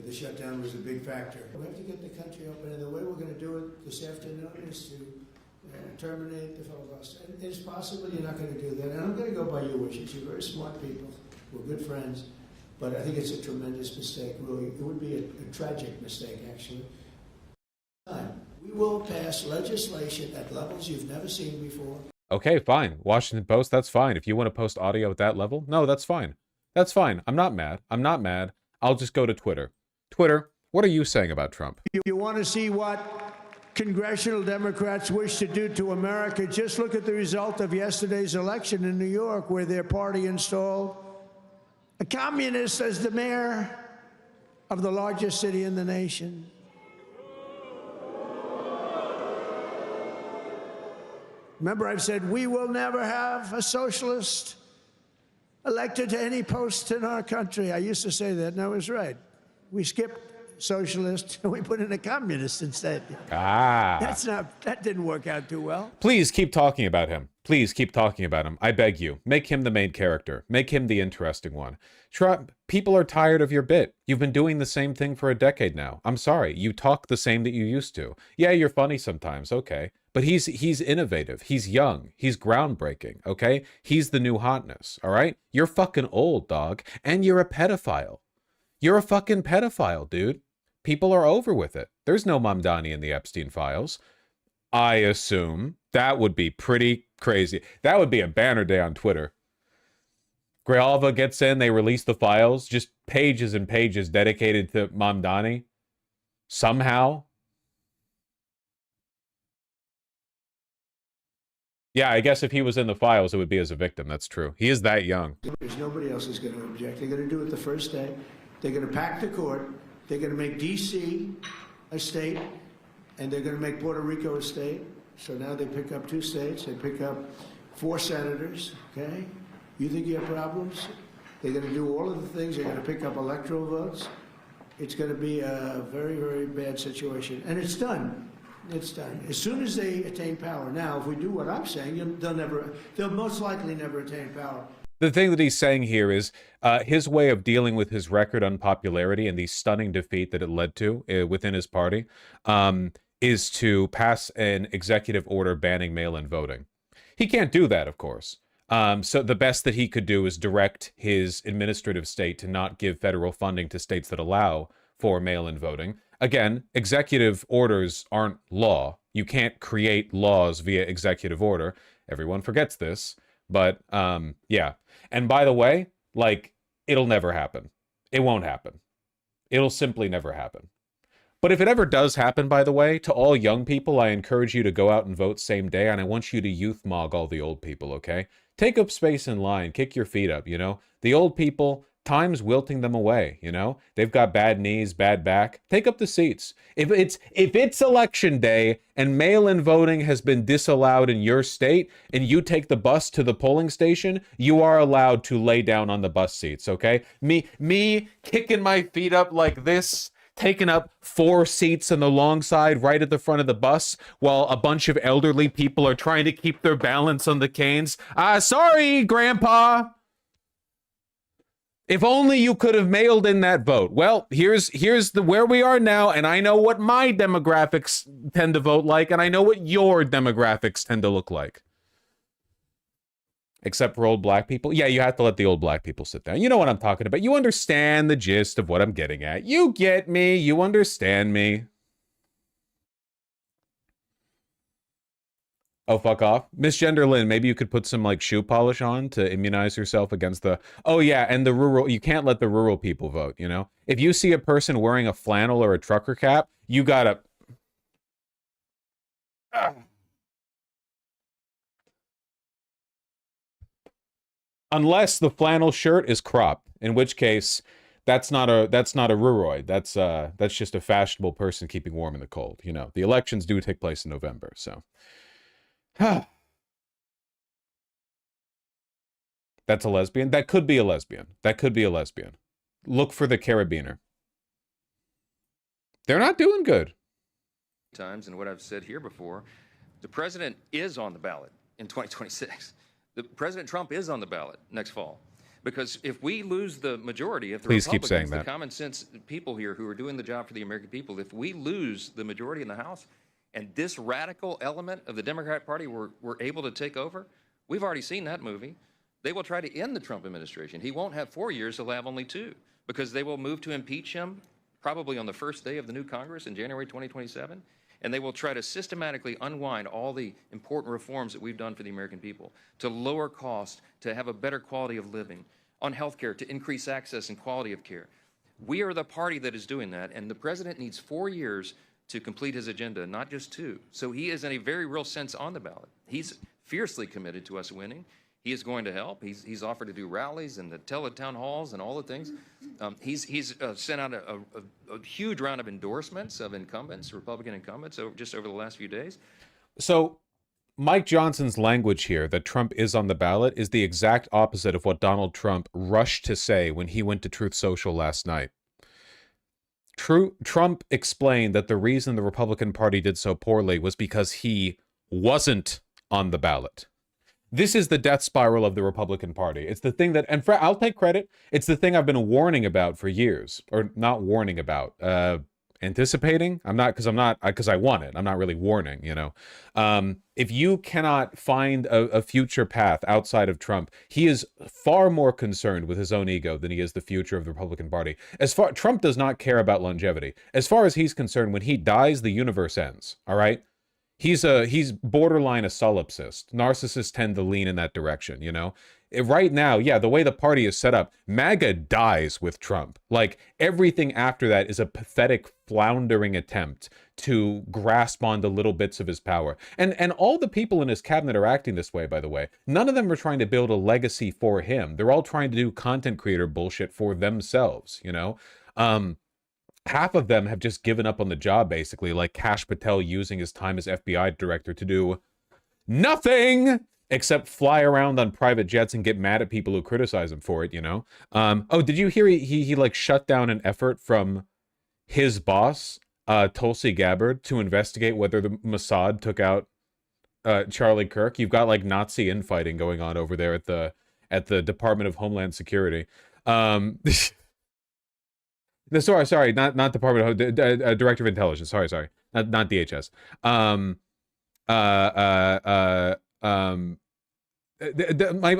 the shutdown was a big factor. We have to get the country open, and the way we're going to do it this afternoon is to terminate the filibuster. And it's possible you're not going to do that. And I'm going to go by your wishes. You're very smart people. We're good friends. But I think it's a tremendous mistake, really. It would be a tragic mistake, actually. We will pass legislation at levels you've never seen before. Okay, fine. Washington Post, that's fine. If you want to post audio at that level, no, that's fine. That's fine. I'm not mad. I'm not mad. I'll just go to Twitter. Twitter, what are you saying about Trump? You want to see what congressional Democrats wish to do to America. Just look at the result of yesterday's election in New York, where their party installed a communist as the mayor of the largest city in the nation. Remember, I've said we will never have a socialist elected to any post in our country. I used to say that, and I was right. We skipped socialist and we put in a communist instead. That didn't work out too well. Please keep talking about him. Please keep talking about him. I beg you. Make him the main character. Make him the interesting one. Trump, people are tired of your bit. You've been doing the same thing for a decade now. I'm sorry. You talk the same that you used to. Yeah, you're funny sometimes. Okay. But he's innovative. He's young. He's groundbreaking. Okay. He's the new hotness. All right. You're fucking old, dog. And you're a pedophile. You're a fucking pedophile, dude. People are over with it. There's no Mamdani in the Epstein files. I assume. That would be pretty crazy. That would be a banner day on Twitter. Grijalva gets in, they release the files, just pages and pages dedicated to Mamdani. Somehow. Yeah, I guess if he was in the files, it would be as a victim. That's true. He is that young. There's nobody else is going to object. They're going to do it the first day. They're going to pack the court. They're going to make D.C. a state, and they're going to make Puerto Rico a state. So now they pick up 2 states. They pick up 4 senators, okay? You think you have problems? They're going to do all of the things. They're going to pick up electoral votes. It's going to be a very, very bad situation. And it's done. It's done. As soon as they attain power. Now, if we do what I'm saying, they'll most likely never attain power. The thing that he's saying here is his way of dealing with his record unpopularity and the stunning defeat that it led to within his party is to pass an executive order banning mail-in voting. He can't do that, of course. So the best that he could do is direct his administrative state to not give federal funding to states that allow for mail-in voting. Again, executive orders aren't law. You can't create laws via executive order. Everyone forgets this. But, yeah. And by the way, like, it'll never happen. It won't happen. It'll simply never happen. But if it ever does happen, by the way, to all young people, I encourage you to go out and vote same day, and I want you to youth mog all the old people, okay? Take up space in line, kick your feet up, you know? The old people, time's wilting them away, you know? They've got bad knees, bad back. Take up the seats. If it's election day and mail-in voting has been disallowed in your state and you take the bus to the polling station, you are allowed to lay down on the bus seats, okay? Me kicking my feet up like this, taking up 4 seats on the long side right at the front of the bus while a bunch of elderly people are trying to keep their balance on the canes. Sorry, Grandpa. If only you could have mailed in that vote. Well, here's where we are now, and I know what my demographics tend to vote like, and I know what your demographics tend to look like. Except for old black people. Yeah, you have to let the old black people sit down. You know what I'm talking about. You understand the gist of what I'm getting at. You get me. You understand me. Oh, fuck off. Miss Genderlyn, maybe you could put some, like, shoe polish on to immunize yourself against the... Oh, yeah, and the rural... You can't let the rural people vote, you know? If you see a person wearing a flannel or a trucker cap, you gotta... Unless the flannel shirt is cropped, in which case that's not a ruroid. That's just a fashionable person keeping warm in the cold. You know, the elections do take place in November, so that's a lesbian. That could be a lesbian. That could be a lesbian. Look for the carabiner. They're not doing good. Times, and what I've said here before, the president is on the ballot in 2026. President Trump is on the ballot next fall. Because if we lose the majority, if the Please keep Republicans, saying the that. common sense people here who are doing the job for the American people, if we lose the majority in the House and this radical element of the Democrat Party were able to take over, we've already seen that movie. They will try to end the Trump administration. He won't have 4 years, he'll have only 2, because they will move to impeach him probably on the first day of the new Congress in January 2027. And they will try to systematically unwind all the important reforms that we've done for the American people, to lower costs, to have a better quality of living, on health care, to increase access and quality of care. We are the party that is doing that, and the president needs 4 years to complete his agenda, not just 2. So he is in a very real sense on the ballot. He's fiercely committed to us winning. He is going to help. He's offered to do rallies and to tell at town halls and all the things. He's sent out a huge round of endorsements of incumbents, Republican incumbents, just over the last few days. So Mike Johnson's language here that Trump is on the ballot is the exact opposite of what Donald Trump rushed to say when he went to Truth Social last night. Trump explained that the reason the Republican Party did so poorly was because he wasn't on the ballot. This is the death spiral of the Republican Party. It's the thing that, and I'll take credit, it's the thing I've been warning about for years, or not warning about, anticipating. Because I want it. I'm not really warning, you know. If you cannot find a future path outside of Trump, he is far more concerned with his own ego than he is the future of the Republican Party. Trump does not care about longevity. As far as he's concerned, when he dies, the universe ends. All right. He's borderline a solipsist. Narcissists tend to lean in that direction, you know? Right now, yeah, the way the party is set up, MAGA dies with Trump. Like, everything after that is a pathetic, floundering attempt to grasp onto little bits of his power. And all the people in his cabinet are acting this way, by the way. None of them are trying to build a legacy for him. They're all trying to do content creator bullshit for themselves, you know? Half of them have just given up on the job, basically, like Kash Patel using his time as FBI director to do nothing except fly around on private jets and get mad at people who criticize him for it, you know? Oh, did you hear he like shut down an effort from his boss, Tulsi Gabbard, to investigate whether the Mossad took out Charlie Kirk? You've got like Nazi infighting going on over there at the Department of Homeland Security. Sorry, not Department of Director of Intelligence. Sorry, not DHS.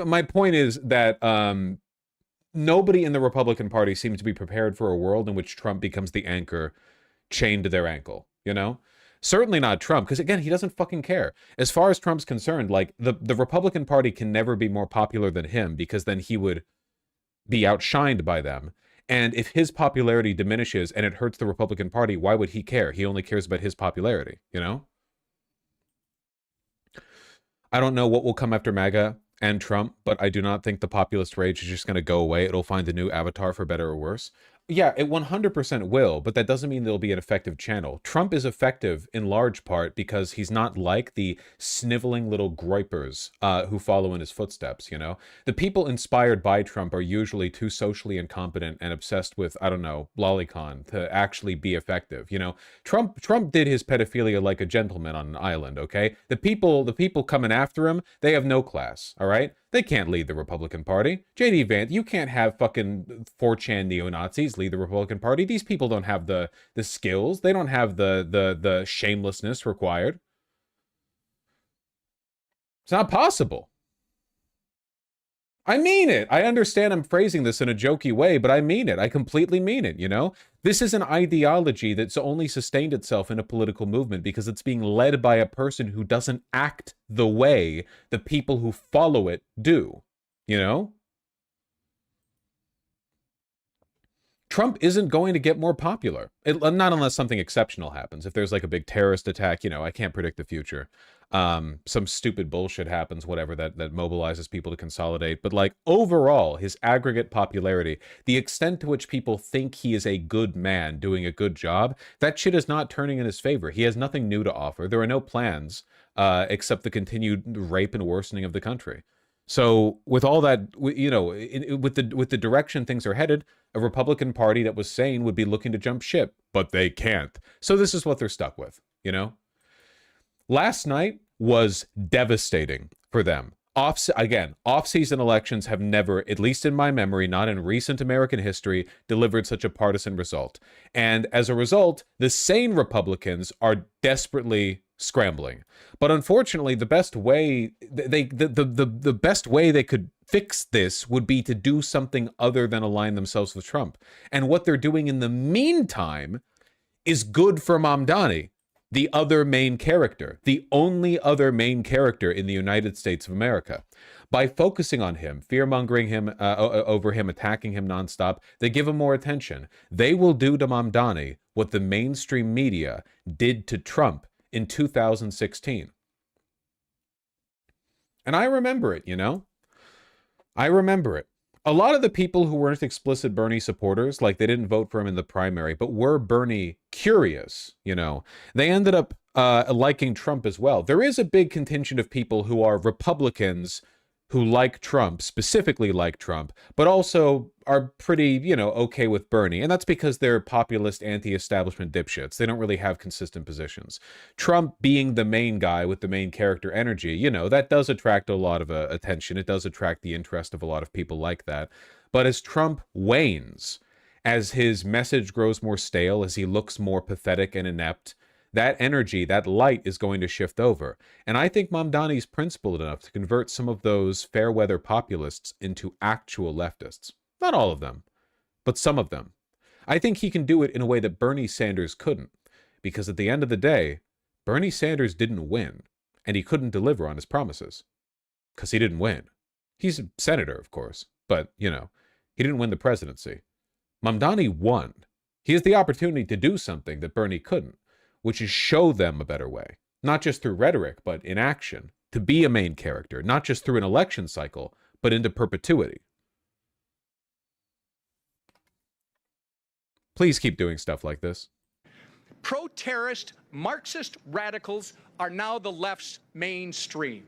My point is that nobody in the Republican Party seems to be prepared for a world in which Trump becomes the anchor chained to their ankle. You know, certainly not Trump, because again, he doesn't fucking care. As far as Trump's concerned, like the Republican Party can never be more popular than him, because then he would be outshined by them. And if his popularity diminishes and it hurts the Republican Party, why would he care? He only cares about his popularity, you know? I don't know what will come after MAGA and Trump, but I do not think the populist rage is just going to go away. It'll find a new avatar, for better or worse. Yeah, it 100% will, but that doesn't mean there'll be an effective channel. Trump is effective in large part because he's not like the sniveling little groypers who follow in his footsteps, you know? The people inspired by Trump are usually too socially incompetent and obsessed with, I don't know, lolicon to actually be effective, you know? Trump did his pedophilia like a gentleman on an island, okay? The people coming after him, they have no class, all right? They can't lead the Republican Party. J.D. Vance, you can't have fucking 4chan neo-Nazis lead the Republican Party. These people don't have the skills. They don't have the shamelessness required. It's not possible. I mean it. I understand I'm phrasing this in a jokey way, but I mean it. I completely mean it, you know? This is an ideology that's only sustained itself in a political movement because it's being led by a person who doesn't act the way the people who follow it do, you know? Trump isn't going to get more popular. Not unless something exceptional happens. If there's like a big terrorist attack, you know, I can't predict the future. Some stupid bullshit happens, whatever, that mobilizes people to consolidate. But like overall, his aggregate popularity, the extent to which people think he is a good man doing a good job, that shit is not turning in his favor. He has nothing new to offer. There are no plans except the continued rape and worsening of the country. So with all that, you know, with the direction things are headed, a Republican Party that was sane would be looking to jump ship, but they can't. So this is what they're stuck with, you know? Last night was devastating for them. Off-season elections have never, at least in my memory, not in recent American history, delivered such a partisan result. And as a result, the sane Republicans are desperately scrambling. But unfortunately, the best way the best way they could fix this would be to do something other than align themselves with Trump. And what they're doing in the meantime is good for Mamdani, the other main character, the only other main character in the United States of America. By focusing on him, fear-mongering him over him, attacking him nonstop, they give him more attention. They will do to Mamdani what the mainstream media did to Trump in 2016. And I remember it, you know? I remember it. A lot of the people who weren't explicit Bernie supporters, like they didn't vote for him in the primary, but were Bernie curious, you know, they ended up liking Trump as well. There is a big contingent of people who are Republicans who like Trump, specifically like Trump, but also are pretty, you know, okay with Bernie. And that's because they're populist, anti-establishment dipshits. They don't really have consistent positions. Trump being the main guy with the main character energy, you know, that does attract a lot of attention. It does attract the interest of a lot of people like that. But as Trump wanes, as his message grows more stale, as he looks more pathetic and inept, that energy, that light is going to shift over. And I think Mamdani's principled enough to convert some of those fair weather populists into actual leftists. Not all of them, but some of them. I think he can do it in a way that Bernie Sanders couldn't. Because at the end of the day, Bernie Sanders didn't win, and he couldn't deliver on his promises. Because he didn't win. He's a senator, of course, but, you know, he didn't win the presidency. Mamdani won. He has the opportunity to do something that Bernie couldn't, which is show them a better way, not just through rhetoric, but in action, to be a main character, not just through an election cycle, but into perpetuity. Please keep doing stuff like this. Pro-terrorist Marxist radicals are now the left's mainstream.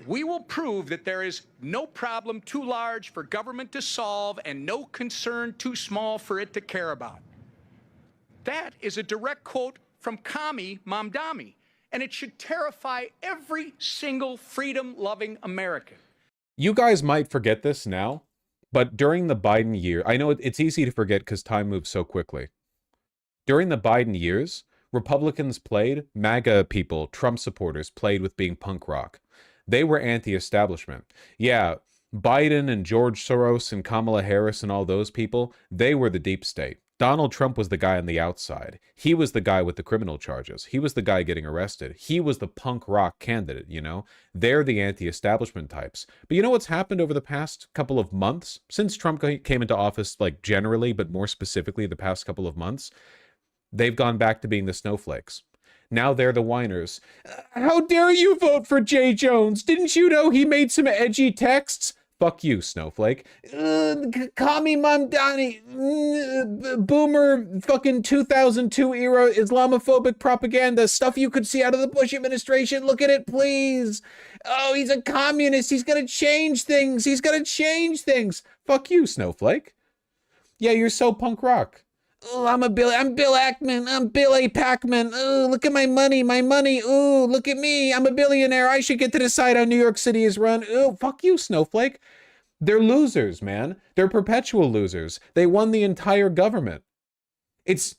We will prove that there is no problem too large for government to solve and no concern too small for it to care about. That is a direct quote from Kami Mamdani, and it should terrify every single freedom-loving American. You guys might forget this now, but during the Biden year, I know it's easy to forget because time moves so quickly. During the Biden years, Republicans played, MAGA people, Trump supporters played with being punk rock. They were anti-establishment. Yeah, Biden and George Soros and Kamala Harris and all those people, they were the deep state. Donald Trump was the guy on the outside. He was the guy with the criminal charges. He was the guy getting arrested. He was the punk rock candidate, you know? They're the anti-establishment types. But you know what's happened over the past couple of months? Since Trump came into office, like generally, but more specifically the past couple of months, they've gone back to being the snowflakes. Now they're the whiners. How dare you vote for Jay Jones? Didn't you know he made some edgy texts? Fuck you, snowflake. Kami Mamdani, boomer, fucking 2002 era Islamophobic propaganda, stuff you could see out of the Bush administration. Look at it, please. Oh, he's a communist. He's gonna change things. He's gonna change things. Fuck you, snowflake. Yeah, you're so punk rock. Oh, I'm Bill Ackman. I'm Bill A. Pac-Man. Oh, look at my money. Oh, look at me. I'm a billionaire. I should get to decide how New York City is run. Oh, fuck you, snowflake. They're losers, man. They're perpetual losers. They won the entire government. It's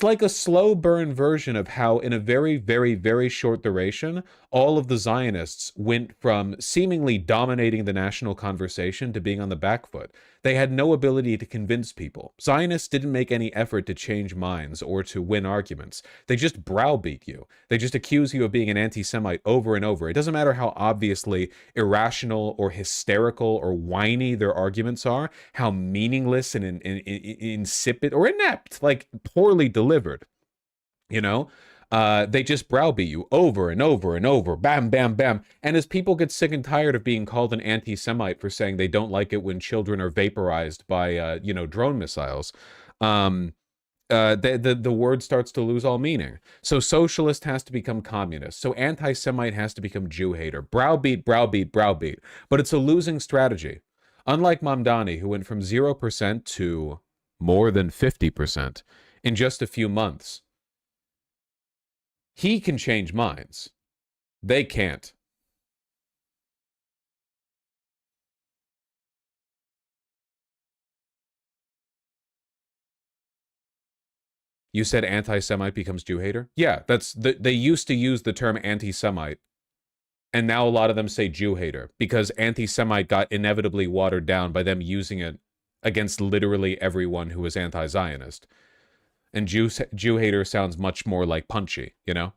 like a slow burn version of how in a very, very, very short duration, all of the Zionists went from seemingly dominating the national conversation to being on the back foot. They had no ability to convince people. Zionists didn't make any effort to change minds or to win arguments. They just browbeat you. They just accuse you of being an anti-Semite over and over. It doesn't matter how obviously irrational or hysterical or whiny their arguments are, how meaningless and insipid or inept, like poorly delivered, you know? They just browbeat you over and over and over, bam, bam, bam. And as people get sick and tired of being called an anti-Semite for saying they don't like it when children are vaporized by, drone missiles, the word starts to lose all meaning. So socialist has to become communist. So anti-Semite has to become Jew-hater. Browbeat, browbeat, browbeat. But it's a losing strategy. Unlike Mamdani, who went from 0% to more than 50% in just a few months. He can change minds. They can't. You said anti-Semite becomes Jew-hater? Yeah, they used to use the term anti-Semite, and now a lot of them say Jew-hater, because anti-Semite got inevitably watered down by them using it against literally everyone who was anti-Zionist. And Jew-hater sounds much more like punchy, you know?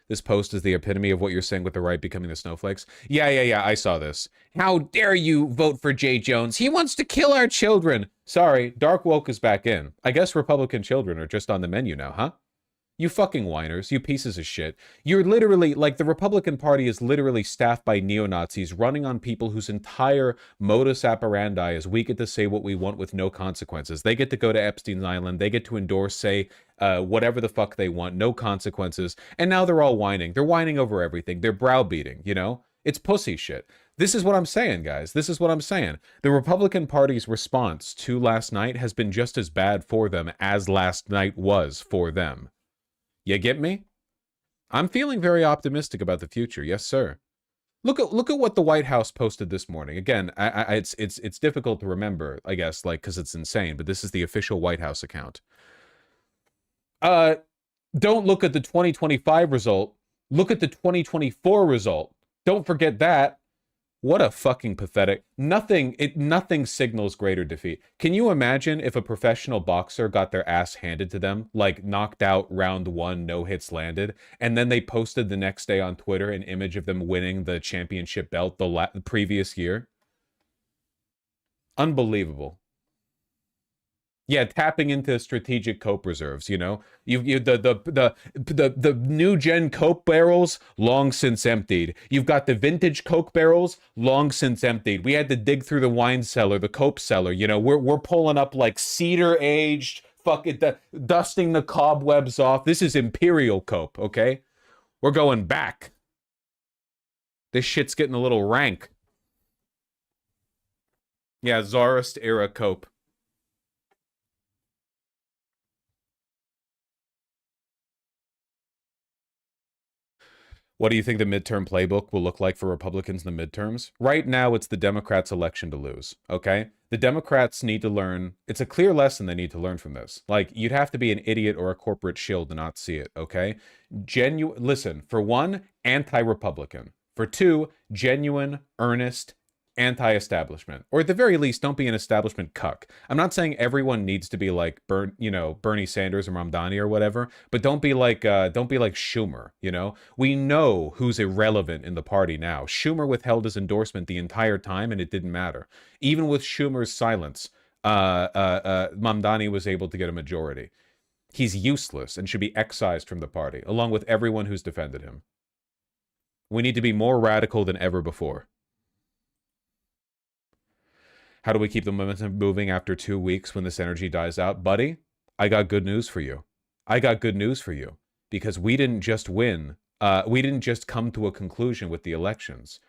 This post is the epitome of what you're saying with the right becoming the snowflakes. Yeah, I saw this. How dare you vote for Jay Jones? He wants to kill our children. Sorry, dark woke is back in. I guess Republican children are just on the menu now, huh? You fucking whiners, you pieces of shit. You're literally, like, the Republican Party is literally staffed by neo-Nazis running on people whose entire modus operandi is we get to say what we want with no consequences. They get to go to Epstein's Island, they get to endorse, say, whatever the fuck they want, no consequences, and now they're all whining. They're whining over everything. They're browbeating, you know? It's pussy shit. This is what I'm saying, guys. This is what I'm saying. The Republican Party's response to last night has been just as bad for them as last night was for them. You get me? I'm feeling very optimistic about the future. Yes, sir. Look at what the White House posted this morning. Again, it's difficult to remember, I guess, like, because it's insane. But this is the official White House account. Don't look at the 2025 result. Look at the 2024 result. Don't forget that. What a fucking pathetic. Nothing signals greater defeat. Can you imagine if a professional boxer got their ass handed to them, like knocked out round 1, no hits landed, and then they posted the next day on Twitter an image of them winning the championship belt the previous year? Unbelievable. Yeah, tapping into strategic coke reserves, you know? The new gen coke barrels long since emptied. You've got the vintage coke barrels long since emptied. We had to dig through the wine cellar, the coke cellar, you know. We're pulling up like cedar aged, dusting the cobwebs off. This is imperial coke, okay? We're going back. This shit's getting a little rank. Yeah, Tsarist era coke. What do you think the midterm playbook will look like for Republicans in the midterms? Right now, it's the Democrats' election to lose, okay? The Democrats need to learn. It's a clear lesson they need to learn from this. Like, you'd have to be an idiot or a corporate shill to not see it, okay? Listen, for one, anti-Republican. For two, genuine, earnest, anti-establishment, or at the very least, don't be an establishment cuck. I'm not saying everyone needs to be like Bernie Sanders or Mamdani or whatever, but don't be like Schumer. You know, we know who's irrelevant in the party now. Schumer withheld his endorsement the entire time, and it didn't matter. Even with Schumer's silence, Mamdani was able to get a majority. He's useless and should be excised from the party, along with everyone who's defended him. We need to be more radical than ever before. How do we keep the momentum moving after 2 weeks when this energy dies out? Buddy, I got good news for you. I got good news for you. Because we didn't just win. We didn't just come to a conclusion with the elections.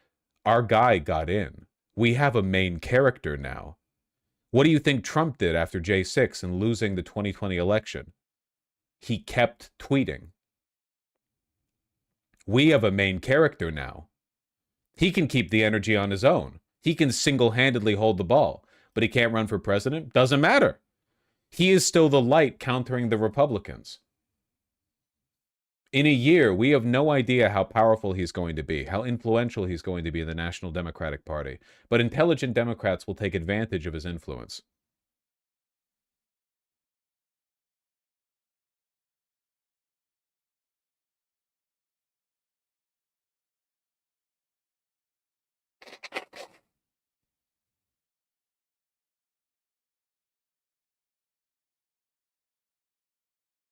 Our guy got in. We have a main character now. What do you think Trump did after J6 and losing the 2020 election? He kept tweeting. We have a main character now. He can keep the energy on his own. He can single-handedly hold the ball, but he can't run for president. Doesn't matter. He is still the light countering the Republicans. In a year, we have no idea how powerful he's going to be, how influential he's going to be in the National Democratic Party. But intelligent Democrats will take advantage of his influence.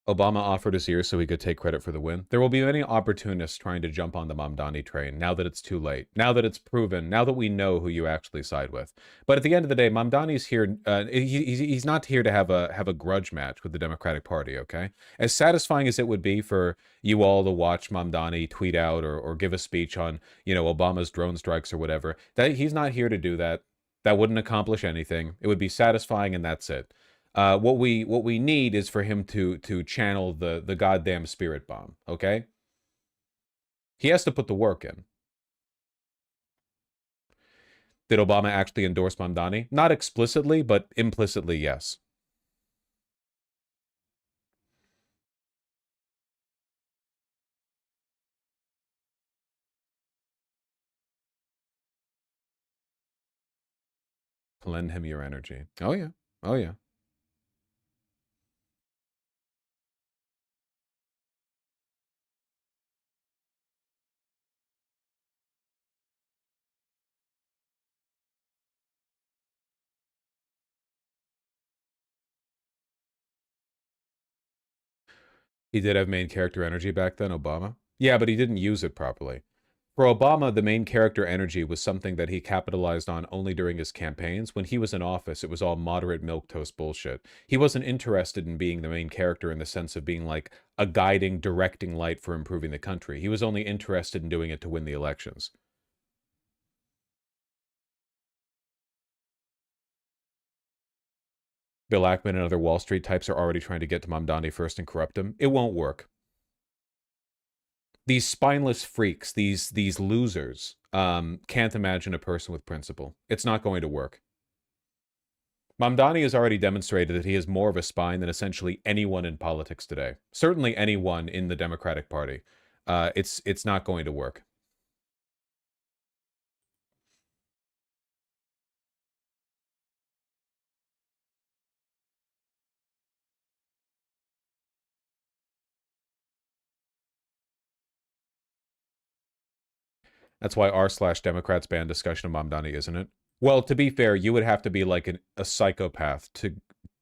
Obama offered his ear so he could take credit for the win. There will be many opportunists trying to jump on the Mamdani train now that it's too late, now that it's proven, now that we know who you actually side with. But at the end of the day, Mamdani's here. He's not here to have a grudge match with the Democratic Party, okay? As satisfying as it would be for you all to watch Mamdani tweet out or give a speech on, Obama's drone strikes or whatever, that he's not here to do that. That wouldn't accomplish anything. It would be satisfying and that's it. What we need is for him to channel the goddamn spirit bomb, okay? He has to put the work in. Did Obama actually endorse Mamdani? Not explicitly, but implicitly, yes. Lend him your energy. Oh yeah. Oh yeah. He did have main character energy back then, Obama. Yeah, but he didn't use it properly. For Obama, the main character energy was something that he capitalized on only during his campaigns. When he was in office, it was all moderate milquetoast bullshit. He wasn't interested in being the main character in the sense of being like a guiding, directing light for improving the country. He was only interested in doing it to win the elections. Bill Ackman and other Wall Street types are already trying to get to Mamdani first and corrupt him. It won't work. These spineless freaks, these losers, can't imagine a person with principle. It's not going to work. Mamdani has already demonstrated that he has more of a spine than essentially anyone in politics today. Certainly anyone in the Democratic Party. It's not going to work. That's why r/Democrats banned discussion of Mamdani, isn't it? Well, to be fair, you would have to be like a psychopath to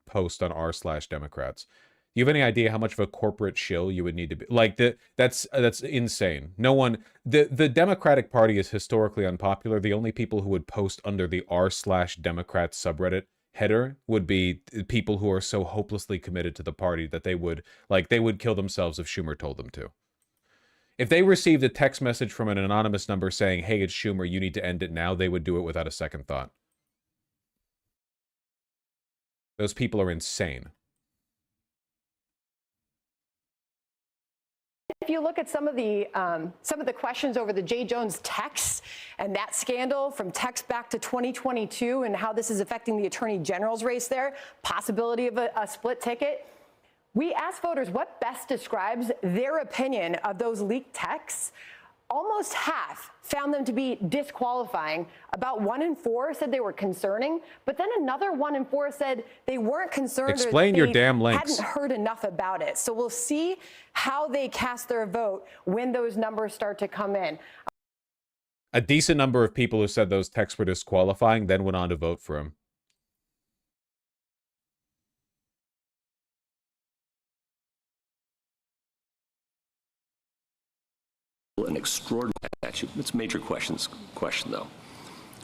post on r/Democrats. Do you have any idea how much of a corporate shill you would need to be? Like, that's insane. No one... The Democratic Party is historically unpopular. The only people who would post under the r/Democrats subreddit header would be people who are so hopelessly committed to the party that they would kill themselves if Schumer told them to. If they received a text message from an anonymous number saying, hey, it's Schumer, you need to end it now, they would do it without a second thought. Those people are insane. If you look at some of the questions over the J. Jones texts and that scandal from text back to 2022 and how this is affecting the Attorney General's race there, possibility of a split ticket, we asked voters what best describes their opinion of those leaked texts. Almost half found them to be disqualifying. About 1 in 4 said they were concerning, but then another 1 in 4 said they weren't concerned. Explain your damn links. Hadn't heard enough about it. So we'll see how they cast their vote when those numbers start to come in. A decent number of people who said those texts were disqualifying then went on to vote for him. An extraordinary statute. It's a major question though.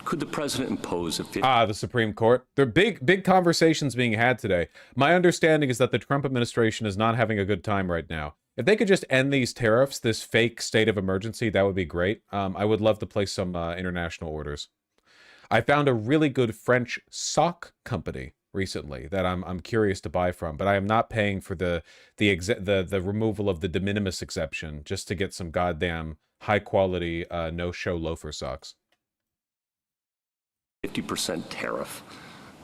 Could the president impose a 50... the Supreme Court? There are big conversations being had today. My understanding is that the Trump administration is not having a good time right now. If they could just end these tariffs, this fake state of emergency, that would be great. I would love to place some international orders. I found a really good French sock company recently that I'm curious to buy from, but I am not paying for the removal of the de minimis exception just to get some goddamn high quality no-show loafer socks. 50% tariff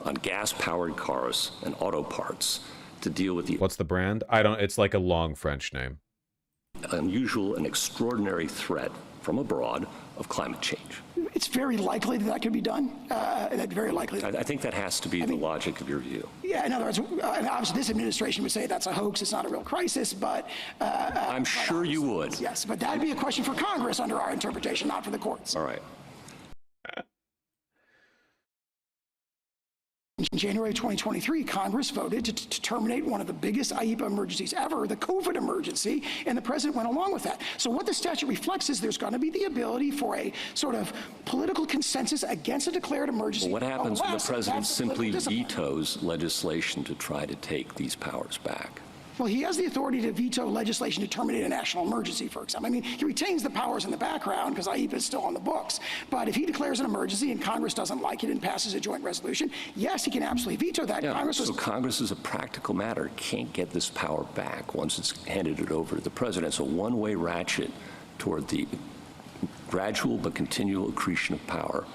on gas-powered cars and auto parts to deal with the... What's the brand? I don't... It's like a long French name. Unusual and extraordinary threat from abroad of climate change. It's very likely that could be done. Very likely. I think that has to be the logic of your view. Yeah, in other words, obviously this administration would say that's a hoax, it's not a real crisis, but... I'm sure you would. Yes, but that would be a question for Congress under our interpretation, not for the courts. All right. In January 2023, Congress voted to terminate one of the biggest IEPA emergencies ever, the COVID emergency, and the president went along with that. So what the statute reflects is there's going to be the ability for a sort of political consensus against a declared emergency. Well, what happens when the president simply vetoes legislation to try to take these powers back? Well, he has the authority to veto legislation to terminate a national emergency, for example. I mean, he retains the powers in the background because IEPA is still on the books. But if he declares an emergency and Congress doesn't like it and passes a joint resolution, yes, he can absolutely veto that. Yeah, Congress, as a practical matter, can't get this power back once it's handed it over to the president. It's a one-way ratchet toward the gradual but continual accretion of power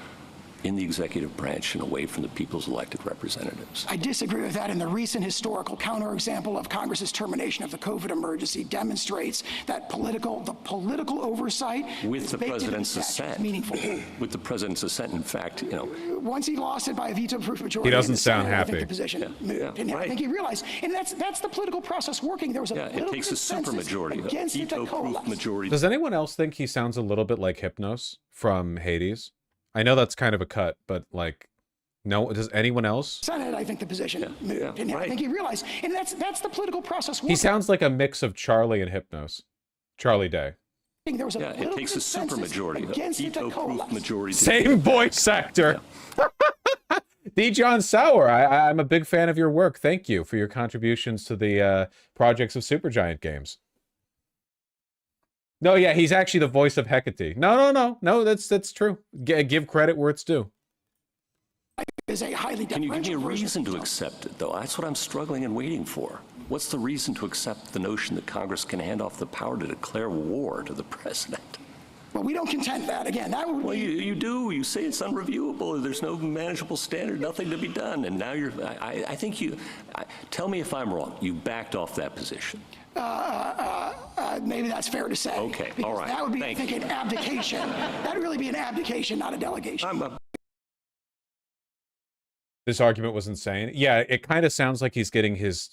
in the executive branch and away from the people's elected representatives. I disagree with that, and the recent historical counterexample of Congress's termination of the COVID emergency demonstrates that the political oversight with the president's assent, meaningful. With the president's assent, in fact, once he lost it by a veto-proof majority, he doesn't sound happy. I think the position moved, and I think he realized, and that's the political process working. There was a political it takes a supermajority, a veto-proof majority. Does anyone else think he sounds a little bit like Hypnos from Hades? I know that's kind of a cut, but like, No, does anyone else? Senate, I think the position moved. And I think he realized, and that's the political process. He sounds like a mix of Charlie and Hypnos. Charlie Day. There was a it takes a supermajority, a veto-proof majority. Same voice actor. D. John Sauer, I'm a big fan of your work. Thank you for your contributions to the projects of Supergiant games. No, yeah, he's actually the voice of Hecate. No, that's true. Give credit where it's due. Is a highly Can you give me a reason to accept it, though? That's what I'm struggling and waiting for. What's the reason to accept the notion that Congress can hand off the power to declare war to the president? Well, we don't contend that. Again, that would well, you do. You say it's unreviewable. There's no manageable standard, nothing to be done. And now you're, I think you, tell me if I'm wrong. You backed off that position. Maybe that's fair to say. Okay, all right. That would be, I think, an abdication. That would really be an abdication, not a delegation. This argument was insane. Yeah, it kind of sounds like he's getting his...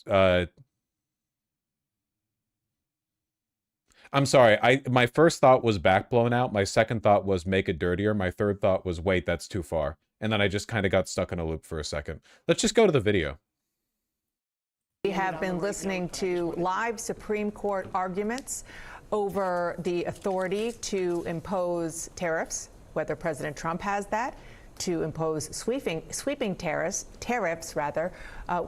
I'm sorry. My first thought was back blown out. My second thought was make it dirtier. My third thought was, wait, that's too far. And then I just kind of got stuck in a loop for a second. Let's just go to the video. We have been listening to live Supreme Court arguments over the authority to impose tariffs, whether President Trump has that, to impose sweeping tariffs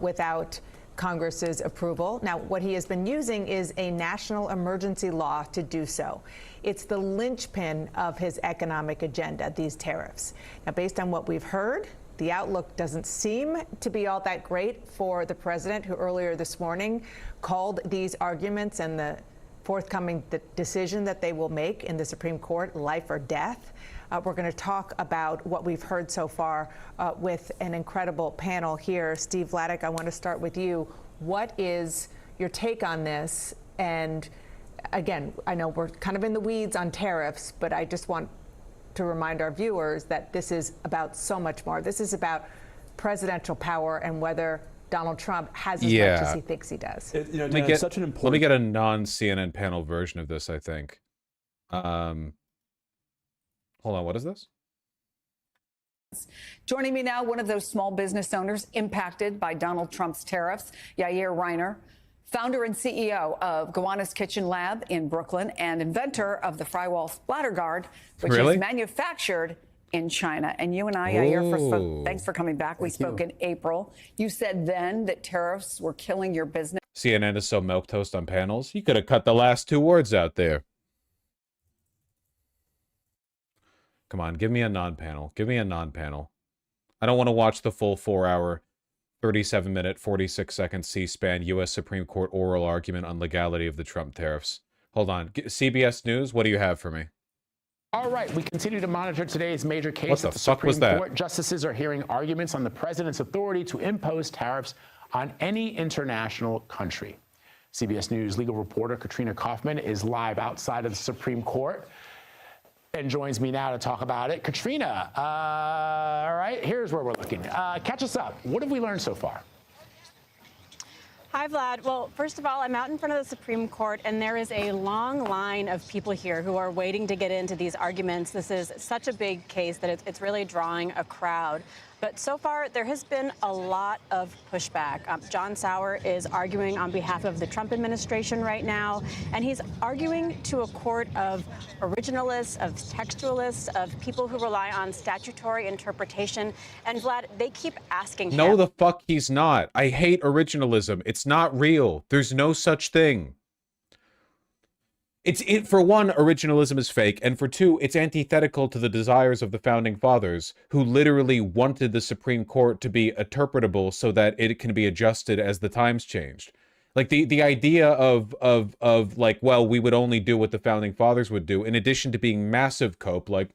without Congress's approval. Now, what he has been using is a national emergency law to do so. It's the linchpin of his economic agenda, these tariffs. Now, based on what we've heard, the outlook doesn't seem to be all that great for the president, who earlier this morning called these arguments and the forthcoming decision that they will make in the Supreme Court life or death. We're going to talk about what we've heard so far with an incredible panel here. Steve Vladeck, I want to start with you. What is your take on this? And again, I know we're kind of in the weeds on tariffs, but I just want to remind our viewers that this is about so much more. This is about presidential power and whether Donald Trump has as much as he thinks he does. Let me get a non-CNN panel version of this, I think. Hold on, what is this? Joining me now, one of those small business owners impacted by Donald Trump's tariffs, Yair Reiner, founder and CEO of Gowanus Kitchen Lab in Brooklyn and inventor of the Frywall Splatter Guard, which is manufactured in China. And you and I, Yair, thanks for coming back. We spoke in April. You said then that tariffs were killing your business. CNN is so milquetoast on panels. You could have cut the last two words out there. Come on, give me a non-panel. Give me a non-panel. I don't want to watch the full 4-hour, 37-minute, 46-second C-SPAN U.S. Supreme Court oral argument on legality of the Trump tariffs. Hold on. CBS News, what do you have for me? All right, we continue to monitor today's major case. What the fuck was that? Court. Justices are hearing arguments on the president's authority to impose tariffs on any international country. CBS News legal reporter Katrina Kaufman is live outside of the Supreme Court and joins me now to talk about it. Katrina, all right, here's where we're looking. Catch us up. What have we learned so far? Hi, Vlad. Well, first of all, I'm out in front of the Supreme Court, and there is a long line of people here who are waiting to get into these arguments. This is such a big case that it's really drawing a crowd. But so far, there has been a lot of pushback. John Sauer is arguing on behalf of the Trump administration right now, and he's arguing to a court of originalists, of textualists, of people who rely on statutory interpretation. And Vlad, they keep asking him. No, the fuck he's not. I hate originalism. It's not real. There's no such thing. For one, originalism is fake, and for two, it's antithetical to the desires of the founding fathers, who literally wanted the Supreme Court to be interpretable so that it can be adjusted as the times changed. Like the idea of like, well, we would only do what the founding fathers would do, in addition to being massive cope, like,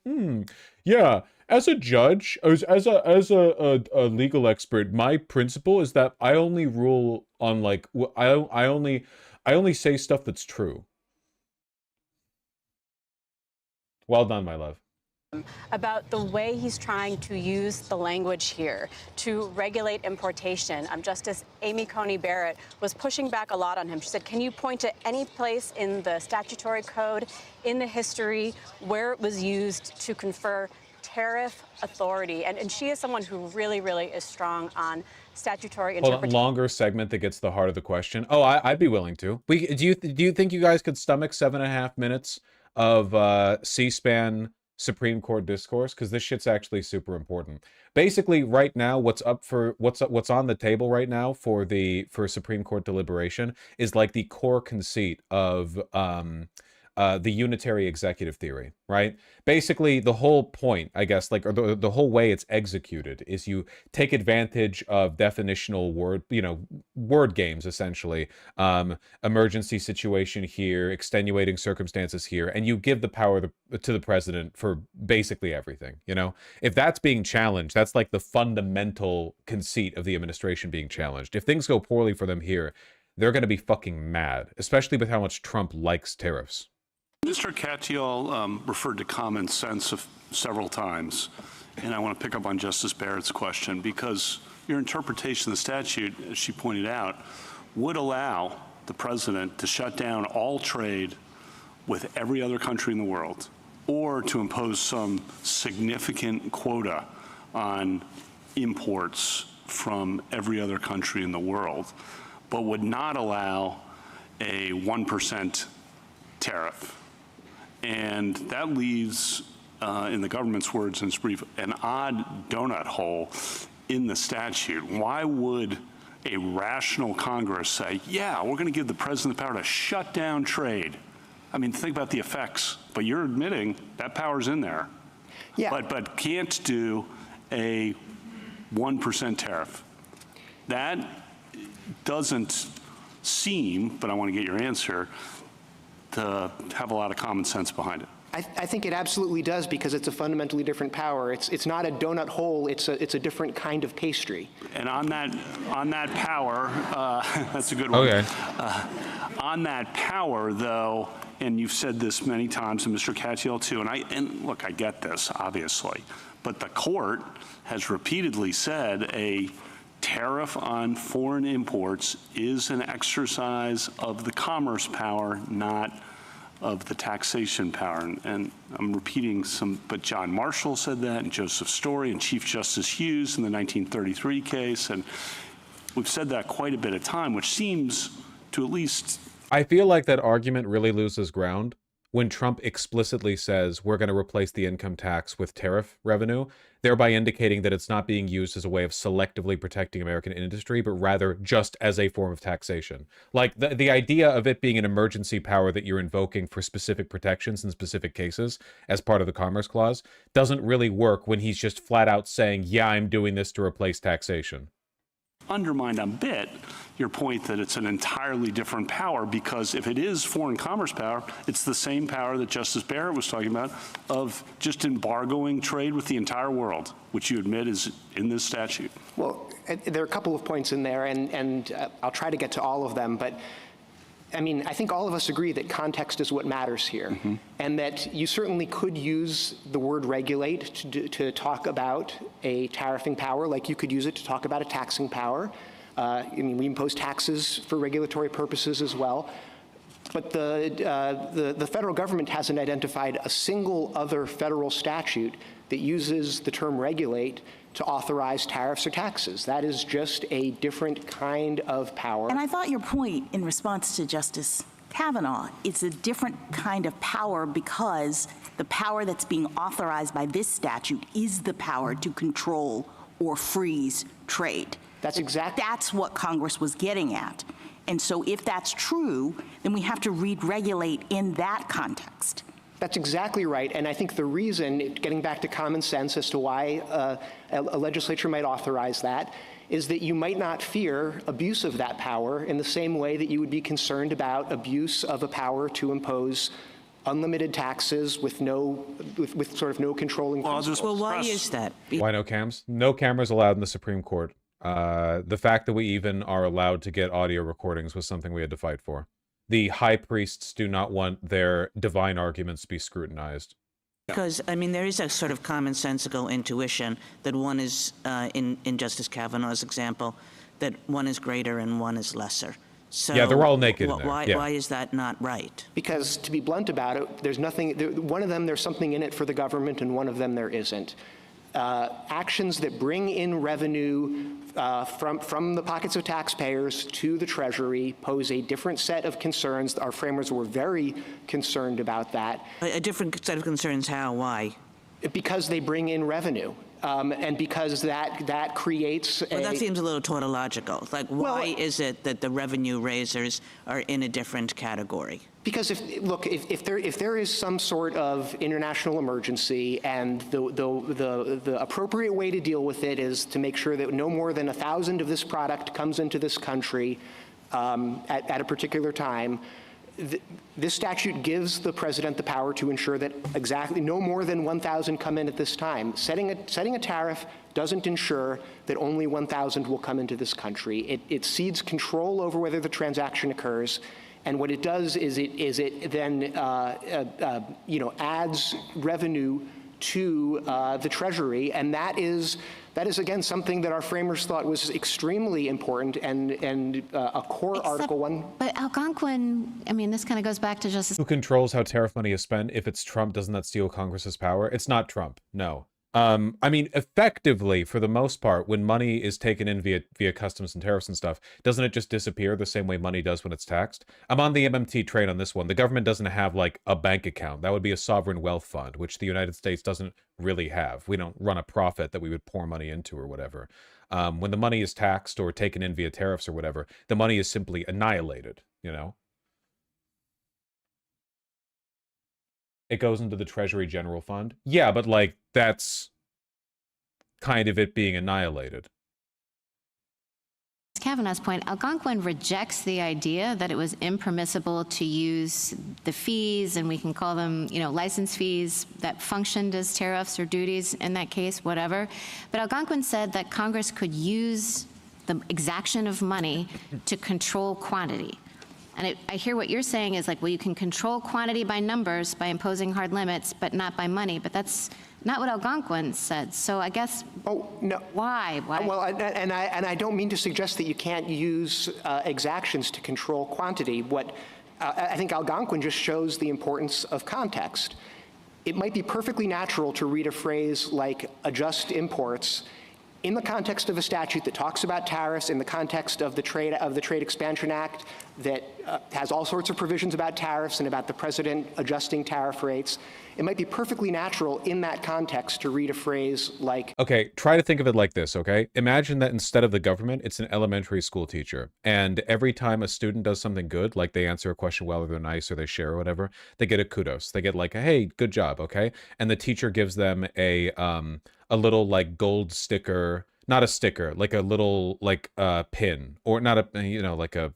yeah, as a judge, as a legal expert, my principle is that I only rule on like I only say stuff that's true. Well done, my love. About the way he's trying to use the language here to regulate importation. Justice Amy Coney Barrett was pushing back a lot on him. She said, can you point to any place in the statutory code, in the history, where it was used to confer tariff authority, and she is someone who really, really is strong on statutory Hold on, interpretation. longer segment that gets to the heart of the question. Oh, I'd be willing to. Do you think you guys could stomach 7.5 minutes of C-SPAN Supreme Court discourse? Because this shit's actually super important. Basically, right now, what's on the table right now for Supreme Court deliberation is like the core conceit of the unitary executive theory, right? Basically, the whole point, I guess, like, or the whole way it's executed is you take advantage of definitional word games, essentially. Emergency situation here, extenuating circumstances here, and you give the power to the president for basically everything, If that's being challenged, that's like the fundamental conceit of the administration being challenged. If things go poorly for them here, they're going to be fucking mad, especially with how much Trump likes tariffs. Mr. Katyal referred to common sense several times, and I want to pick up on Justice Barrett's question because your interpretation of the statute, as she pointed out, would allow the president to shut down all trade with every other country in the world or to impose some significant quota on imports from every other country in the world, but would not allow a 1% tariff. And that leaves, in the government's words in its brief, an odd donut hole in the statute. Why would a rational Congress say, yeah, we're going to give the president the power to shut down trade? I mean, think about the effects. But you're admitting that power's in there. Yeah. But can't do a 1% tariff. That doesn't seem, but I want to get your answer, to have a lot of common sense behind it. I think it absolutely does because it's a fundamentally different power. It's not a donut hole. It's a different kind of pastry. And on that power, that's a good one. Okay. On that power, though, and you've said this many times, and Mr. Katyal too. And look, I get this obviously, but the court has repeatedly said a tariff on foreign imports is an exercise of the commerce power, not of the taxation power. And I'm repeating some, but John Marshall said that, and Joseph Story, and Chief Justice Hughes in the 1933 case. And we've said that quite a bit of time, which seems to at least... I feel like that argument really loses ground when Trump explicitly says we're going to replace the income tax with tariff revenue, thereby indicating that it's not being used as a way of selectively protecting American industry, but rather just as a form of taxation. Like the idea of it being an emergency power that you're invoking for specific protections in specific cases as part of the Commerce Clause doesn't really work when he's just flat out saying, yeah, I'm doing this to replace taxation. Undermined a bit your point that it's an entirely different power, because if it is foreign commerce power, it's the same power that Justice Barrett was talking about of just embargoing trade with the entire world, which you admit is in this statute. Well, there are a couple of points in there, and I'll try to get to all of them, but I mean, I think all of us agree that context is what matters here, and that you certainly could use the word regulate to talk about a tariffing power, like you could use it to talk about a taxing power. I mean, we impose taxes for regulatory purposes as well. But the federal government hasn't identified a single other federal statute that uses the term regulate to authorize tariffs or taxes. That is just a different kind of power. And I thought your point in response to Justice Kavanaugh, it's a different kind of power because the power that's being authorized by this statute is the power to control or freeze trade. That's what Congress was getting at. And so if that's true, then we have to read regulate in that context. That's exactly right. And I think the reason, getting back to common sense as to why a legislature might authorize that, is that you might not fear abuse of that power in the same way that you would be concerned about abuse of a power to impose unlimited taxes with sort of no controlling principles. Well, why is that? Why no cams? No cameras allowed in the Supreme Court. The fact that we even are allowed to get audio recordings was something we had to fight for. The high priests do not want their divine arguments to be scrutinized. Because, I mean, there is a sort of commonsensical intuition that one is, in Justice Kavanaugh's example, that one is greater and one is lesser. So yeah, they're all naked in there. Why is that not right? Because, to be blunt about it, there's nothing, one of them there's something in it for the government and one of them there isn't. Actions that bring in revenue from the pockets of taxpayers to the Treasury pose a different set of concerns. Our framers were very concerned about that. A different set of concerns, how, why? Because they bring in revenue. And because that creates well, that seems a little tautological. Like, why is it that the revenue raisers are in a different category? Because if there is some sort of international emergency and the appropriate way to deal with it is to make sure that no more than 1,000 of this product comes into this country at a particular time, this statute gives the president the power to ensure that exactly no more than 1,000 come in at this time. Setting a tariff doesn't ensure that only 1,000 will come into this country. It cedes control over whether the transaction occurs, and what it does is it then adds revenue to the Treasury, and that is again something that our framers thought was extremely important and a core Article 1. But Algonquin, I mean, this kind of goes back to Justice. Who controls how tariff money is spent? If it's Trump, doesn't that steal Congress's power? It's not Trump, no. I mean, effectively, for the most part, when money is taken in via customs and tariffs and stuff, doesn't it just disappear the same way money does when it's taxed? I'm on the MMT train on this one. The government doesn't have, like, a bank account. That would be a sovereign wealth fund, which the United States doesn't really have. We don't run a profit that we would pour money into or whatever. When the money is taxed or taken in via tariffs or whatever, the money is simply annihilated, you know? It goes into the Treasury General Fund. Yeah, but, like, that's kind of it being annihilated. Kavanaugh's point, Algonquin rejects the idea that it was impermissible to use the fees, and we can call them, license fees that functioned as tariffs or duties in that case, whatever. But Algonquin said that Congress could use the exaction of money to control quantity. And I hear what you're saying is like, well, you can control quantity by numbers by imposing hard limits, but not by money. But that's not what Algonquin said. So I guess, no. Why? Well, and I don't mean to suggest that you can't use exactions to control quantity. What I think Algonquin just shows the importance of context. It might be perfectly natural to read a phrase like adjust imports in the context of a statute that talks about tariffs, in the context of the Trade Expansion Act that has all sorts of provisions about tariffs and about the president adjusting tariff rates. It might be perfectly natural in that context to read a phrase like... Okay, try to think of it like this, okay? Imagine that instead of the government, it's an elementary school teacher. And every time a student does something good, like they answer a question well or they're nice or they share or whatever, they get a kudos. They get like, a, hey, good job, okay? And the teacher gives them a little like gold sticker, not a sticker, like a little like pin, or not a,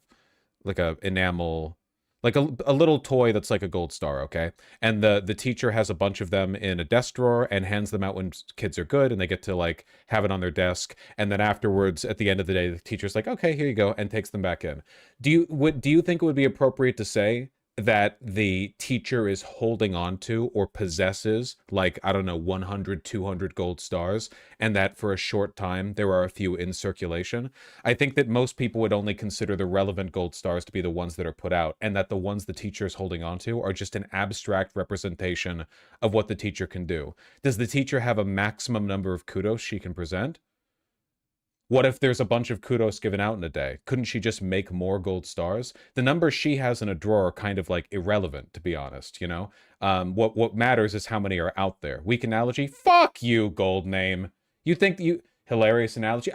like a enamel, like a little toy that's like a gold star, okay? And the teacher has a bunch of them in a desk drawer and hands them out when kids are good, and they get to like have it on their desk. And then afterwards, at the end of the day, the teacher's like, okay, here you go, and takes them back in. Do you think it would be appropriate to say that the teacher is holding on to or possesses, like, I don't know, 100, 200 gold stars, and that for a short time there are a few in circulation? I think that most people would only consider the relevant gold stars to be the ones that are put out, and that the ones the teacher is holding on to are just an abstract representation of what the teacher can do. Does the teacher have a maximum number of kudos she can present? What if there's a bunch of kudos given out in a day? Couldn't she just make more gold stars? The numbers she has in a drawer are kind of like irrelevant, to be honest, you know? What matters is how many are out there. Weak analogy? Fuck you, gold name. You think you... Hilarious analogy?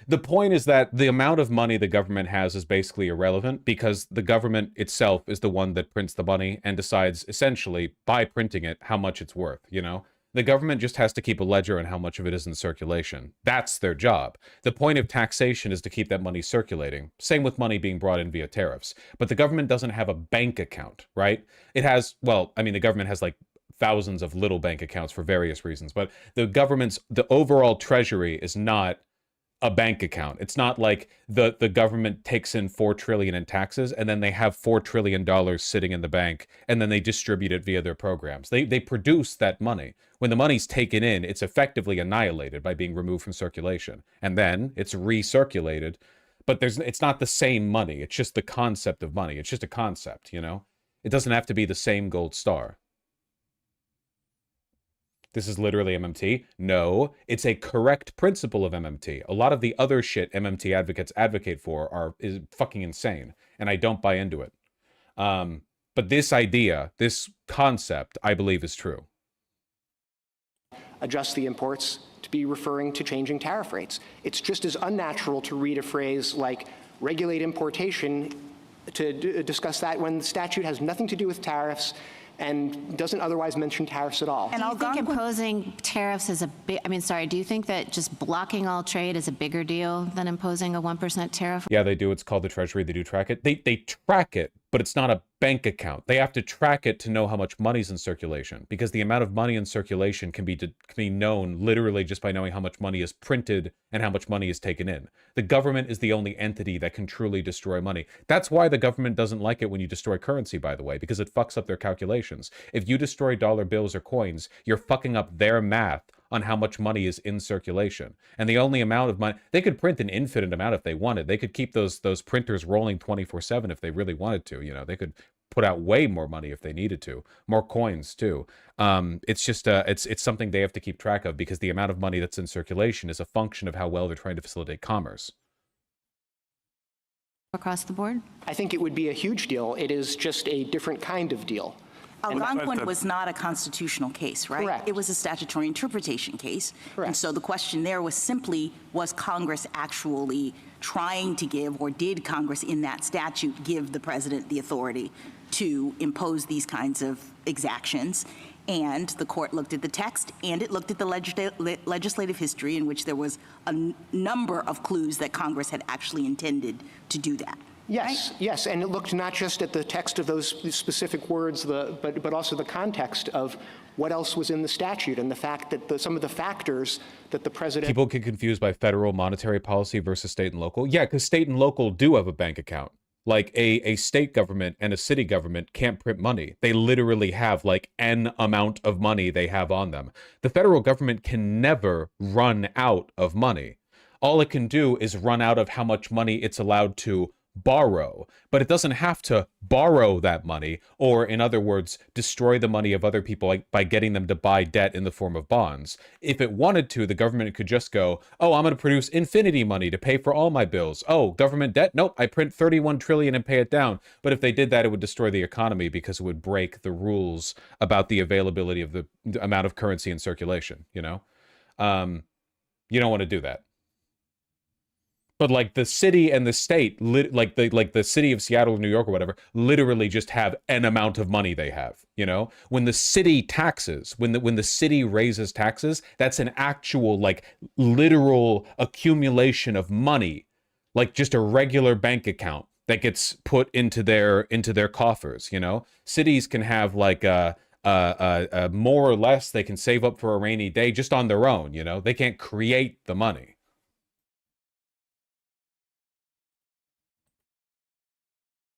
The point is that the amount of money the government has is basically irrelevant because the government itself is the one that prints the money and decides, essentially, by printing it, how much it's worth, you know? The government just has to keep a ledger on how much of it is in circulation. That's their job. The point of taxation is to keep that money circulating. Same with money being brought in via tariffs. But the government doesn't have a bank account, right? It has, well, I mean, the government has like thousands of little bank accounts for various reasons, but the overall treasury is not a bank account. It's not like the government takes in $4 trillion in taxes and then they have $4 trillion sitting in the bank and then they distribute it via their programs. They produce that money. When the money's taken in, it's effectively annihilated by being removed from circulation, and then it's recirculated. But it's not the same money. It's just the concept of money. It's just a concept, you know? It doesn't have to be the same gold star. This is literally MMT. No, it's a correct principle of MMT. A lot of the other shit MMT advocates advocate for is fucking insane, and I don't buy into it. But this idea, this concept, I believe is true. Adjust the imports to be referring to changing tariff rates. It's just as unnatural to read a phrase like regulate importation to discuss that when the statute has nothing to do with tariffs and doesn't otherwise mention tariffs at all. And I think imposing tariffs is do you think that just blocking all trade is a bigger deal than imposing a 1% tariff? Yeah, they do. It's called the Treasury. They do track it. They track it, but it's not a bank account. They have to track it to know how much money's in circulation, because the amount of money in circulation can be known literally just by knowing how much money is printed and how much money is taken in. The government is the only entity that can truly destroy money. That's why the government doesn't like it when you destroy currency, by the way, because it fucks up their calculations. If you destroy dollar bills or coins, you're fucking up their math on how much money is in circulation. And the only amount of money, they could print an infinite amount if they wanted. They could keep those printers rolling 24/7 if they really wanted to. You know, they could put out way more money if they needed to, more coins too. It's just it's something they have to keep track of, because the amount of money that's in circulation is a function of how well they're trying to facilitate commerce. Across the board? I think it would be a huge deal. It is just a different kind of deal. Algonquin was not a constitutional case, right? Correct. It was a statutory interpretation case. Correct. And so the question there was simply, was Congress actually trying to give, or did Congress in that statute give the president the authority to impose these kinds of exactions? And the court looked at the text, and it looked at the legislative history, in which there was a number of clues that Congress had actually intended to do that. Yes, right? Yes, and it looked not just at the text of those specific words, but also the context of what else was in the statute, and the fact that some of the factors that the president... People get confused by federal monetary policy versus state and local. Yeah, because state and local do have a bank account. Like a state government and a city government can't print money. They literally have like an amount of money they have on them. The federal government can never run out of money. All it can do is run out of how much money it's allowed to borrow, but it doesn't have to borrow that money, or in other words, destroy the money of other people by getting them to buy debt in the form of bonds. If it wanted to, the government could just go, oh, I'm going to produce infinity money to pay for all my bills. Oh, government debt? Nope, I print 31 trillion and pay it down. But if they did that, it would destroy the economy, because it would break the rules about the availability of the amount of currency in circulation, you know? You don't want to do that. But like the city and the state, like the city of Seattle or New York or whatever, literally just have an amount of money they have, you know? When the city taxes, when the city raises taxes, that's an actual, like, literal accumulation of money, like just a regular bank account that gets put into their coffers, you know? Cities can have like more or less they can save up for a rainy day just on their own, you know? They can't create the money.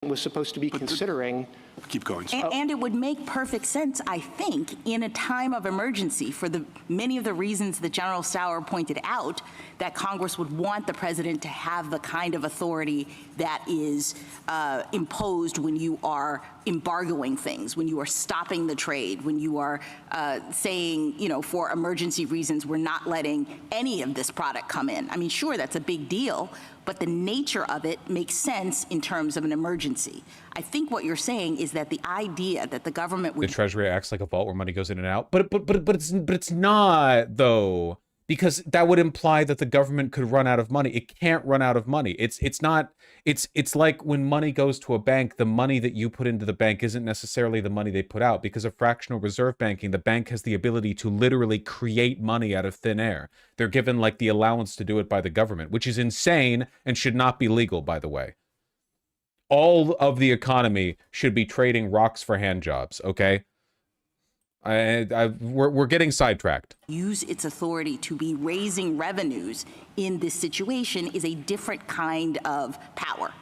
Was supposed to be considering. Keep going. And it would make perfect sense, I think, in a time of emergency, for many of the reasons that General Sauer pointed out, that Congress would want the president to have the kind of authority that is imposed when you are embargoing things, when you are stopping the trade, when you are saying, you know, for emergency reasons, we're not letting any of this product come in. I mean, sure, that's a big deal, but the nature of it makes sense in terms of an emergency. I think what you're saying is that the idea that the government would... The Treasury acts like a vault where money goes in and out, but it's not, though, because that would imply that the government could run out of money. It can't run out of money. It's not. It's like when money goes to a bank, the money that you put into the bank isn't necessarily the money they put out, because of fractional reserve banking, the bank has the ability to literally create money out of thin air. They're given like the allowance to do it by the government, which is insane and should not be legal, by the way. All of the economy should be trading rocks for hand jobs, okay? We're getting sidetracked. Use its authority to be raising revenues in this situation is a different kind of power.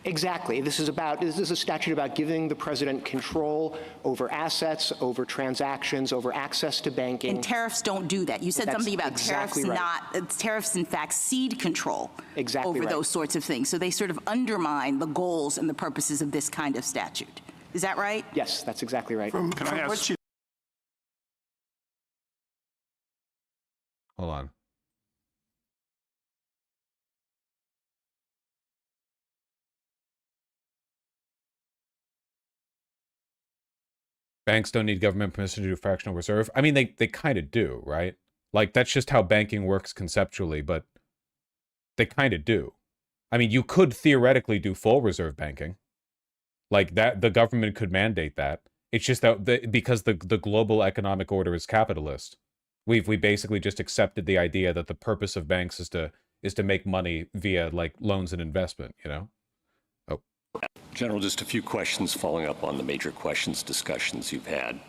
Exactly. This is a statute about giving the president control over assets, over transactions, over access to banking. And tariffs don't do that. You said That's something about exactly tariffs right. tariffs in fact cede control Exactly over right. those sorts of things. So they sort of undermine the goals and the purposes of this kind of statute. Is that right? Yes, that's exactly right. Can I ask you? Hold on. Banks don't need government permission to do fractional reserve. I mean, they kind of do, right? Like, that's just how banking works conceptually, but they kind of do. I mean, you could theoretically do full reserve banking. Like, that, the government could mandate that. It's just that because the global economic order is capitalist, we basically just accepted the idea that the purpose of banks is to make money via, like, loans and investment, you know? Oh. General, just a few questions following up on the major questions discussions you've had.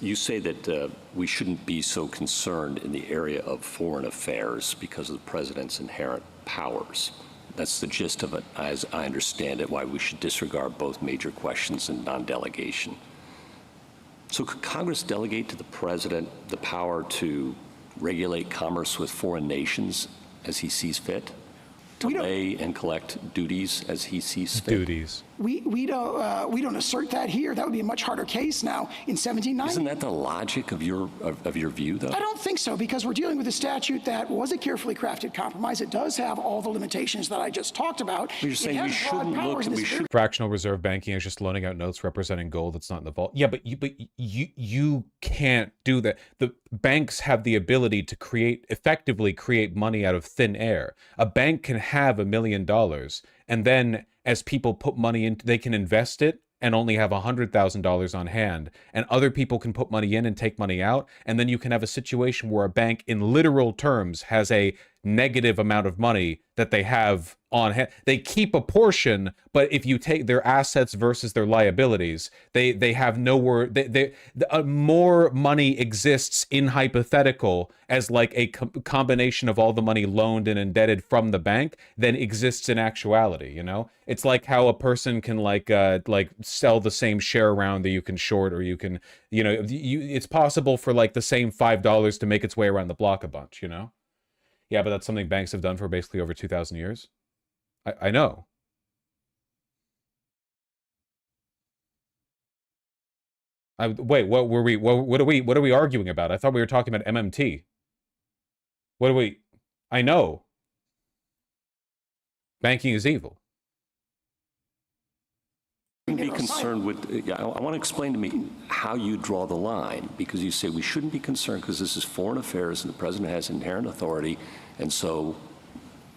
You say that we shouldn't be so concerned in the area of foreign affairs because of the president's inherent powers. That's the gist of it, as I understand it, why we should disregard both major questions and non-delegation. So could Congress delegate to the president the power to regulate commerce with foreign nations as he sees fit? To lay and collect duties as he sees fit? Duties. We don't assert that here. That would be a much harder case now in 1790. Isn't that the logic of your view, though? I don't think so, because we're dealing with a statute that was a carefully crafted compromise. It does have all the limitations that I just talked about. You're saying we shouldn't look. Fractional reserve banking is just loaning out notes representing gold that's not in the vault. Yeah, but you can't do that. The banks have the ability to effectively create money out of thin air. A bank can have $1 million, and then as people put money in, they can invest it and only have $100,000 on hand, and other people can put money in and take money out, and then you can have a situation where a bank in literal terms has a negative amount of money that they have on hand. They keep a portion, but if you take their assets versus their liabilities, they have nowhere. More money exists in hypothetical as like a combination of all the money loaned and indebted from the bank than exists in actuality. You know, it's like how a person can like sell the same share around that you can short, or you can, you know, it's possible for like the same $5 to make its way around the block a bunch. You know. Yeah, but that's something banks have done for basically over 2,000 years. I know. Wait, what were we? What are we arguing about? I thought we were talking about MMT. What are we? I know. Banking is evil. Be concerned with. I want to explain to me how you draw the line, because you say we shouldn't be concerned because this is foreign affairs and the president has inherent authority, and so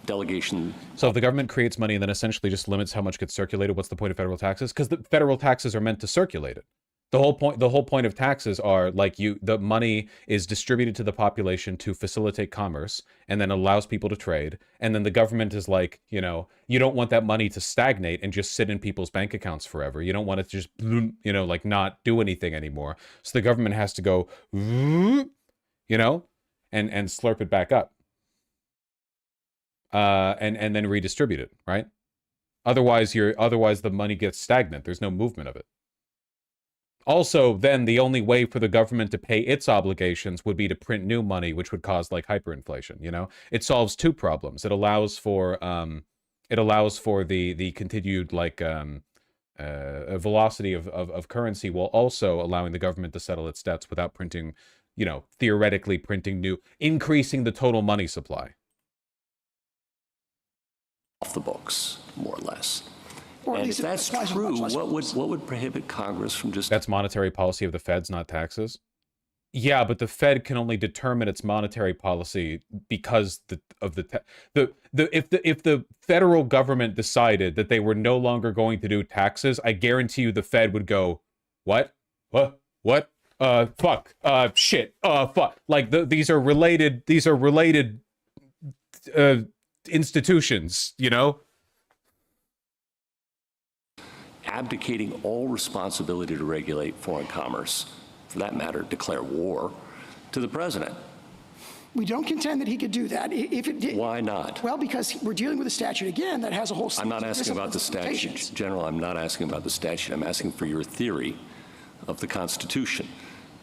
delegation. So if the government creates money and then essentially just limits how much gets circulated, what's the point of federal taxes? Because the federal taxes are meant to circulate it. The whole point of taxes are like the money is distributed to the population to facilitate commerce and then allows people to trade. And then the government is like, you know, you don't want that money to stagnate and just sit in people's bank accounts forever. You don't want it to just, you know, like not do anything anymore. So the government has to go, you know, and slurp it back up. And then redistribute it, right? Otherwise the money gets stagnant. There's no movement of it. Also, then the only way for the government to pay its obligations would be to print new money, which would cause like hyperinflation. You know, it solves two problems. It allows for the continued like velocity of currency, while also allowing the government to settle its debts without printing, you know, theoretically printing increasing the total money supply. Off the books, more or less. Or and if that's true, what would prohibit Congress from just... That's monetary policy of the Feds, not taxes. Yeah, but the Fed can only determine its monetary policy because if the federal government decided that they were no longer going to do taxes, I guarantee you the Fed would go, what, fuck, shit, fuck. Like these are related institutions, you know. Abdicating all responsibility to regulate foreign commerce for that matter, declare war to the president. We don't contend that he could do that. If it did, why not? Well, because we're dealing with a statute, again, that has a whole I'm not asking about the statute. General, I'm not asking about the statute. I'm asking for your theory of the Constitution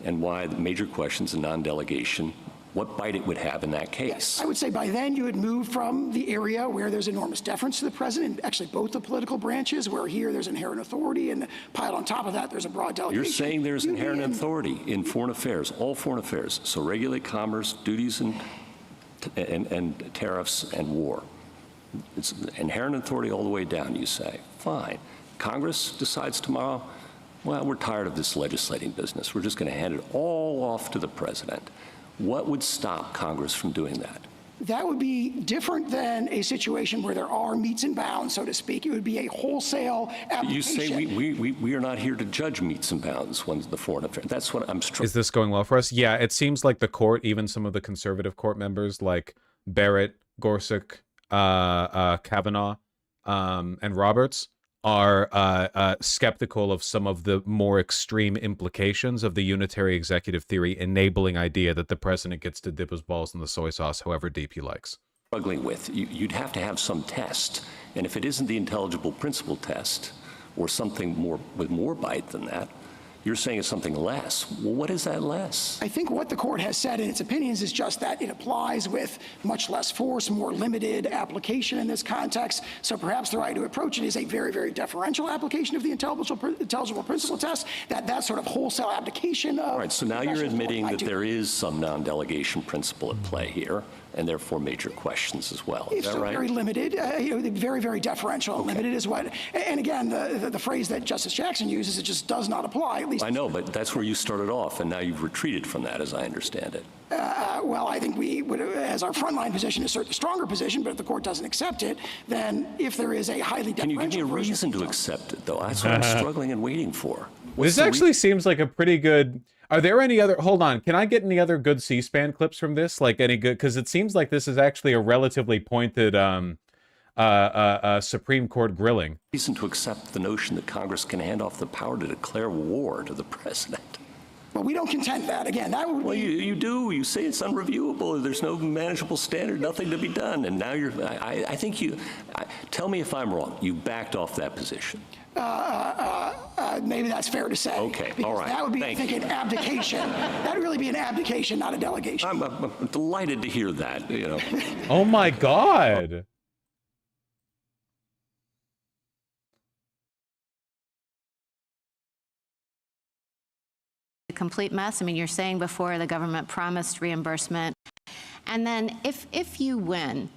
and why the major questions of non-delegation, what bite it would have in that case. Yes, I would say by then you would move from the area where there's enormous deference to the president, actually both the political branches, where here there's inherent authority, and piled on top of that there's a broad delegation. You're saying there's inherent authority in foreign affairs, all foreign affairs. So regulate commerce, duties, and tariffs and war. It's inherent authority all the way down, you say. Fine. Congress decides tomorrow, well, we're tired of this legislating business. We're just going to hand it all off to the president. What would stop Congress from doing that? That would be different than a situation where there are metes and bounds, so to speak. It would be a wholesale application. You say we are not here to judge metes and bounds when the foreign affairs. That's what I'm struggling. Is this going well for us? Yeah, it seems like the court, even some of the conservative court members like Barrett, Gorsuch, Kavanaugh, and Roberts, are skeptical of some of the more extreme implications of the unitary executive theory enabling idea that the president gets to dip his balls in the soy sauce however deep he likes. Struggling with, you'd have to have some test, and if it isn't the intelligible principle test or something more with more bite than that, you're saying it's something less. Well, what is that less? I think what the court has said in its opinions is just that it applies with much less force, more limited application in this context. So perhaps the right to approach it is a very, very deferential application of the intelligible principle test, that sort of wholesale abdication of... All right, so now you're admitting that there is some non-delegation principle at play here, and therefore major questions as well. Is that right? It's very limited, very, very deferential. Okay. Limited is what, and again, the phrase that Justice Jackson uses, it just does not apply, at least. I know, but that's where you started off, and now you've retreated from that, as I understand it. Well, I think we would, as our frontline position, assert the stronger position, but if the court doesn't accept it, then if there is a highly deferential... Can you give me a reason to accept it, though? That's what I'm struggling and waiting for. This actually seems like a pretty good... Are there any other... Hold on. Can I get any other good C-SPAN clips from this? Like any good... Because it seems like this is actually a relatively pointed Supreme Court grilling. Reason to accept the notion that Congress can hand off the power to declare war to the president. Well, we don't contend that. Again, that would... Well, you do. You say it's unreviewable. There's no manageable standard, nothing to be done. And now you're... I think you... tell me if I'm wrong. You backed off that position. Maybe that's fair to say. Okay, all right. That would be, I think, an abdication. That would really be an abdication, not a delegation. I'm delighted to hear that, you know. Oh, my God. A complete mess. I mean, you're saying before the government promised reimbursement. And then if you win,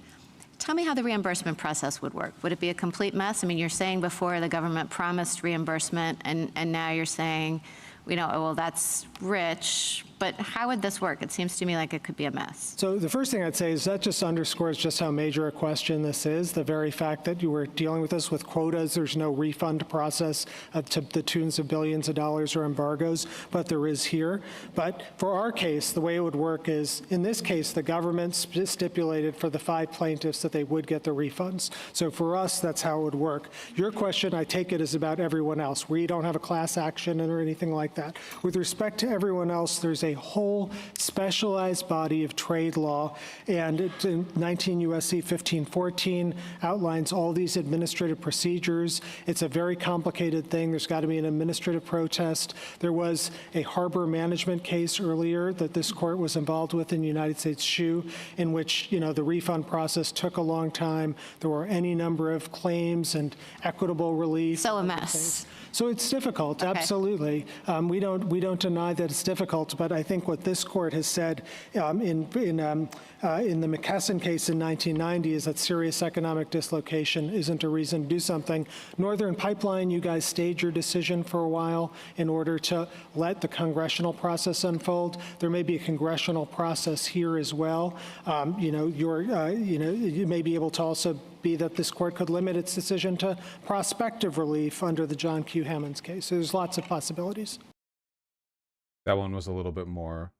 tell me how the reimbursement process would work. Would it be a complete mess? I mean, you're saying before the government promised reimbursement, and now you're saying, you know, oh, well, that's rich, but how would this work? It seems to me like it could be a mess. So the first thing I'd say is that just underscores just how major a question this is. The very fact that you were dealing with this with quotas, there's no refund process to the tunes of billions of dollars or embargoes, but there is here. But for our case, the way it would work is, in this case, the government stipulated for the 5 plaintiffs that they would get the refunds. So for us, that's how it would work. Your question, I take it, is about everyone else. We don't have a class action or anything like that. With respect to everyone else, there's a whole specialized body of trade law, and it's in 19 U.S.C. 1514 outlines all these administrative procedures. It's a very complicated thing. There's got to be an administrative protest. There was a harbor management case earlier that this court was involved with in the United States SHU, in which, you know, the refund process took a long time. There were any number of claims and equitable relief. So a mess. So it's difficult, okay. Absolutely. We don't deny that it's difficult, but I think what this court has said in the McKesson case in 1990 is that serious economic dislocation isn't a reason to do something. Northern Pipeline, you guys stayed your decision for a while in order to let the congressional process unfold. There may be a congressional process here as well. You may be able to also be that this court could limit its decision to prospective relief under the John Q. Hammonds case. So there's lots of possibilities. That one was a little bit more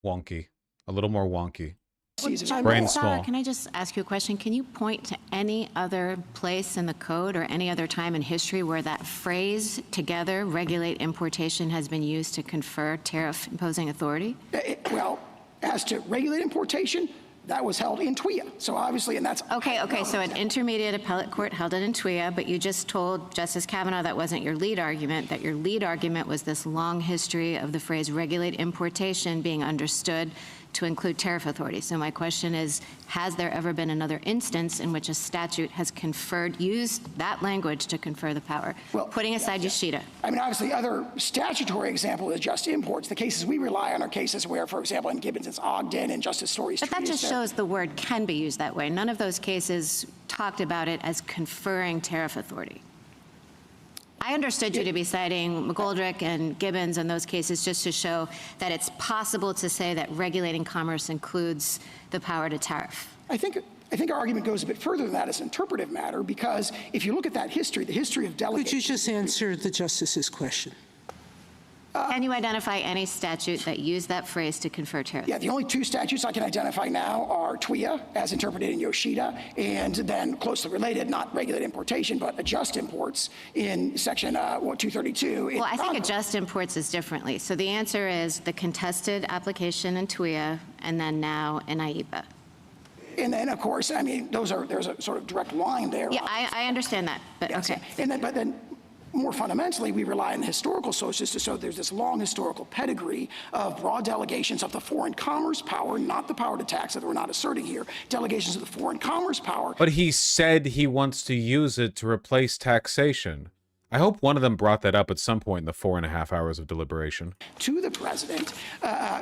wonky, a little more wonky. Brain small. Sarah, can I just ask you a question? Can you point to any other place in the code or any other time in history where that phrase, together, regulate importation, has been used to confer tariff-imposing authority? Well, as to regulate importation, that was held in TWIA. So obviously, and that's... Okay, so an intermediate appellate court held it in TWIA, but you just told Justice Kavanaugh that wasn't your lead argument, that your lead argument was this long history of the phrase regulate importation being understood to include tariff authority. So my question is, has there ever been another instance in which a statute has used that language to confer the power? Well, putting aside Yoshida. I mean, obviously, other statutory example is just imports. The cases we rely on are cases where, for example, in Gibbons, it's Ogden and Justice Story's But that just shows the word can be used that way. None of those cases talked about it as conferring tariff authority. I understood you to be citing McGoldrick and Gibbons in those cases just to show that it's possible to say that regulating commerce includes the power to tariff. I think our argument goes a bit further than that as an interpretive matter, because if you look at that history, the history of delegation... Could you just answer the Justice's question? Can you identify any statute that used that phrase to confer tariff? Yeah, the only two statutes I can identify now are TWIA, as interpreted in Yoshida, and then closely related, not regulate importation, but adjust imports in Section 232. Well, I think adjust imports is differently. So the answer is the contested application in TWIA, and then now in IEPA. And then, of course, I mean, there's a sort of direct line there. Yeah, I understand that, but yes. Okay. But then more fundamentally, we rely on the historical sources to show there's this long historical pedigree of broad delegations of the foreign commerce power, not the power to tax that we're not asserting here, delegations of the foreign commerce power. But he said he wants to use it to replace taxation. I hope one of them brought that up at some point in the 4.5 hours of deliberation. To the president,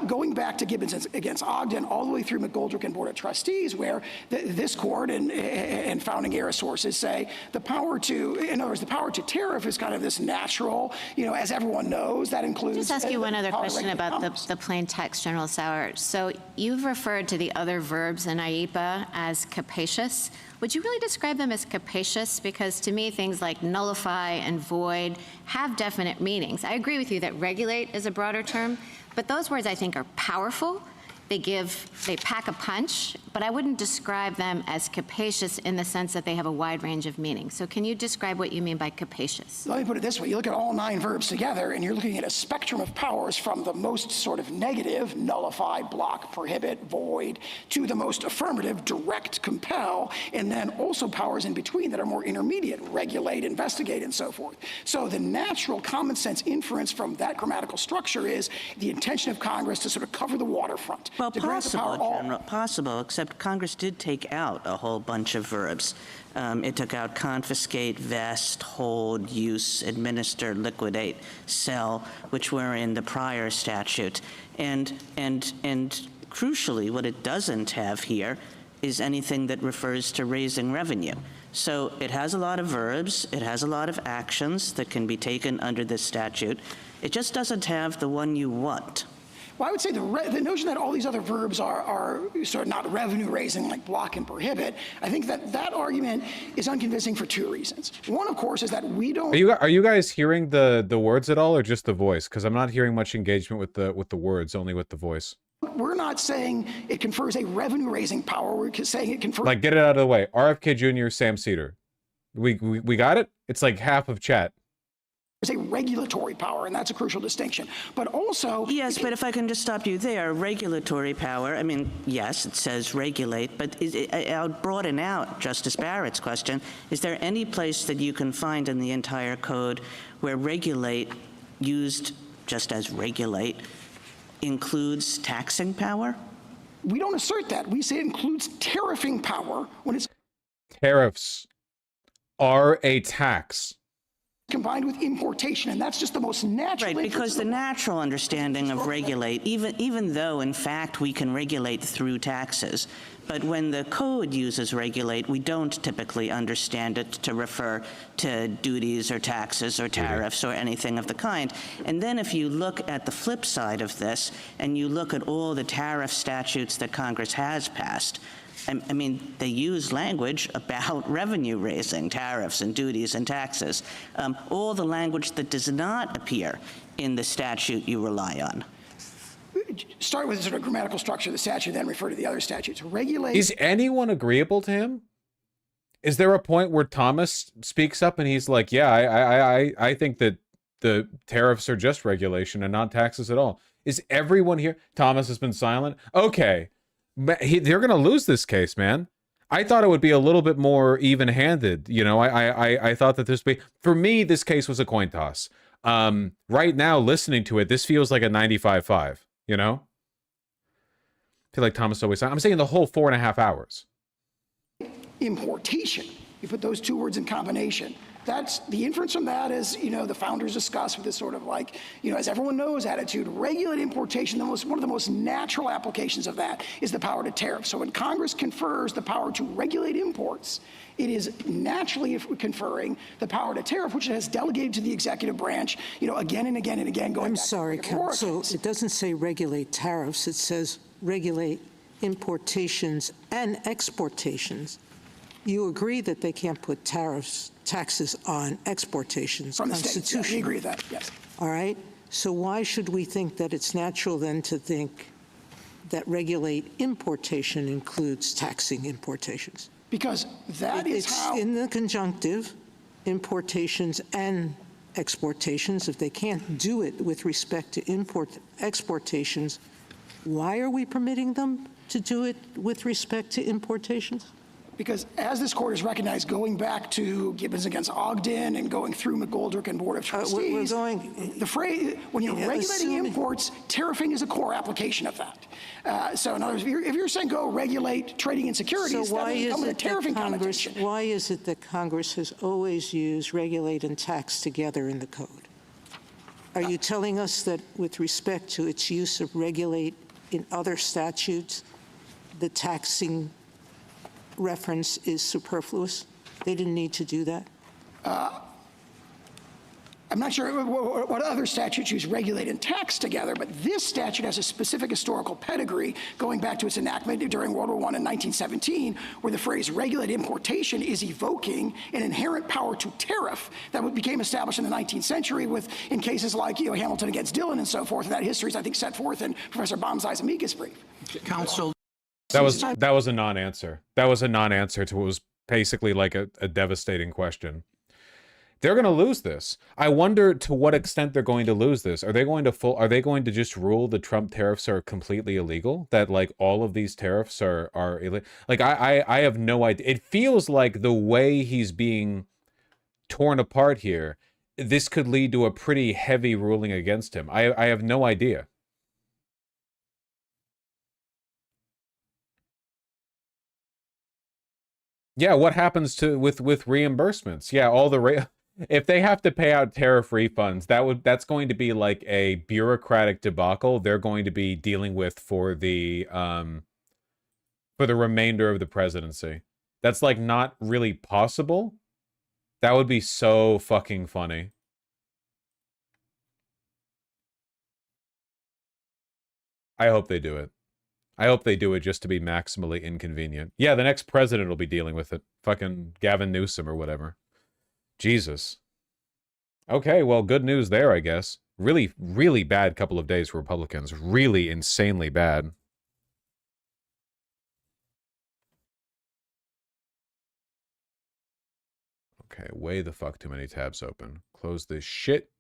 going back to Gibbons against Ogden, all the way through McGoldrick and Board of Trustees, where this court and founding era sources say the power to, in other words, the power to tariff is kind of this natural, as everyone knows, that includes... Just ask you one other question about the plain text, General Sauer. So you've referred to the other verbs in IEPA as capacious. Would you really describe them as capacious? Because to me, things like nullify and void have definite meanings. I agree with you that regulate is a broader term, but those words I think are powerful. They pack a punch, but I wouldn't describe them as capacious in the sense that they have a wide range of meanings. So can you describe what you mean by capacious? Let me put it this way. You look at all 9 verbs together, and you're looking at a spectrum of powers from the most sort of negative, nullify, block, prohibit, void, to the most affirmative, direct, compel, and then also powers in between that are more intermediate, regulate, investigate, and so forth. So the natural common sense inference from that grammatical structure is the intention of Congress to sort of cover the waterfront. Well, possible, except Congress did take out a whole bunch of verbs. It took out confiscate, vest, hold, use, administer, liquidate, sell, which were in the prior statute. And crucially, what it doesn't have here is anything that refers to raising revenue. So it has a lot of verbs, it has a lot of actions that can be taken under this statute. It just doesn't have the one you want. Well, I would say the notion that all these other verbs are sort of not revenue-raising like block and prohibit, I think that argument is unconvincing for 2 reasons. One, of course, is that we don't... Are you guys hearing the words at all, or just the voice? Because I'm not hearing much engagement with the words, only with the voice. We're not saying it confers a revenue-raising power. We're saying it confers... Like, get it out of the way. RFK Jr., Sam Cedar. We got it? It's like half of chat. There's a regulatory power, and that's a crucial distinction. But also... Yes, but if I can just stop you there, regulatory power, I mean, yes, it says regulate, but I'll broaden out Justice Barrett's question. Is there any place that you can find in the entire code where regulate, used just as regulate, includes taxing power? We don't assert that. We say it includes tariffing power when it's... Tariffs are a tax. Combined with importation, and that's just the most natural... Right, because the natural understanding of regulate, even though, in fact, we can regulate through taxes, but when the code uses regulate, we don't typically understand it to refer to duties or taxes or tariffs or anything of the kind. And then if you look at the flip side of this, and you look at all the tariff statutes that Congress has passed, I mean, they use language about revenue raising, tariffs and duties and taxes. All the language that does not appear in the statute you rely on. start with the sort of grammatical structure of the statute, then refer to the other statutes. Regulate. Is anyone agreeable to him? Is there a point where Thomas speaks up and he's like, yeah, I think that the tariffs are just regulation and not taxes at all? Is everyone here? Thomas has been silent. Okay. They're going to lose this case, man. I thought it would be a little bit more even-handed. You know, I thought that this would be, for me, this case was a coin toss. Right now, listening to it, this feels like a 95-5, you know? I feel like Thomas always, I'm saying the whole 4.5 hours. Importation. You put those two words in combination. That's the inference from that is, you know, the founders discussed with this sort of like, you know, as everyone knows attitude, regulate importation, one of the most natural applications of that is the power to tariff. So when Congress confers the power to regulate imports, it is naturally conferring the power to tariff, which it has delegated to the executive branch, you know, again and again and again going I'm back sorry, to counsel. It doesn't say regulate tariffs. It says regulate importations and exportations. You agree that they can't put taxes on exportations. From the states, yeah, we agree with that, yes. All right. So why should we think that it's natural then to think that regulate importation includes taxing importations? Because that is it's how... in the conjunctive, importations and exportations. If they can't do it with respect to exportations, why are we permitting them to do it with respect to importations? Because as this court has recognized, going back to Gibbons against Ogden and going through McGoldrick and Board of Trustees, the phrase, when you're regulating imports, tariffing is a core application of that. So in other words, if you're saying go regulate trading in securities, so that doesn't come with a tariffing connotation. Why is it that Congress has always used regulate and tax together in the code? Are you telling us that with respect to its use of regulate in other statutes, the taxing reference is superfluous? They didn't need to do that? I'm not sure what other statutes use regulate and tax together, but this statute has a specific historical pedigree going back to its enactment during World War I in 1917, where the phrase regulate importation is evoking an inherent power to tariff that became established in the 19th century in cases like, you know, Hamilton against Dillon and so forth. And that history is, I think, set forth in Professor Baumsei's amicus brief. Counsel. That was a non-answer. That was a non-answer to what was basically like a devastating question. They're going to lose this. I wonder to what extent they're going to lose this. Are they going to just rule the Trump tariffs are completely illegal? That like all of these tariffs are illegal? Like I have no idea. It feels like the way he's being torn apart here, this could lead to a pretty heavy ruling against him. I have no idea. Yeah, what happens with reimbursements? Yeah, all the if they have to pay out tariff refunds, that's going to be like a bureaucratic debacle they're going to be dealing with for the remainder of the presidency. That's like not really possible. That would be so fucking funny. I hope they do it. I hope they do it just to be maximally inconvenient. Yeah, the next president will be dealing with it. Fucking Gavin Newsom or whatever. Jesus. Okay, well, good news there, I guess. Really, really bad couple of days for Republicans. Really insanely bad. Okay, way the fuck too many tabs open. Close this shit.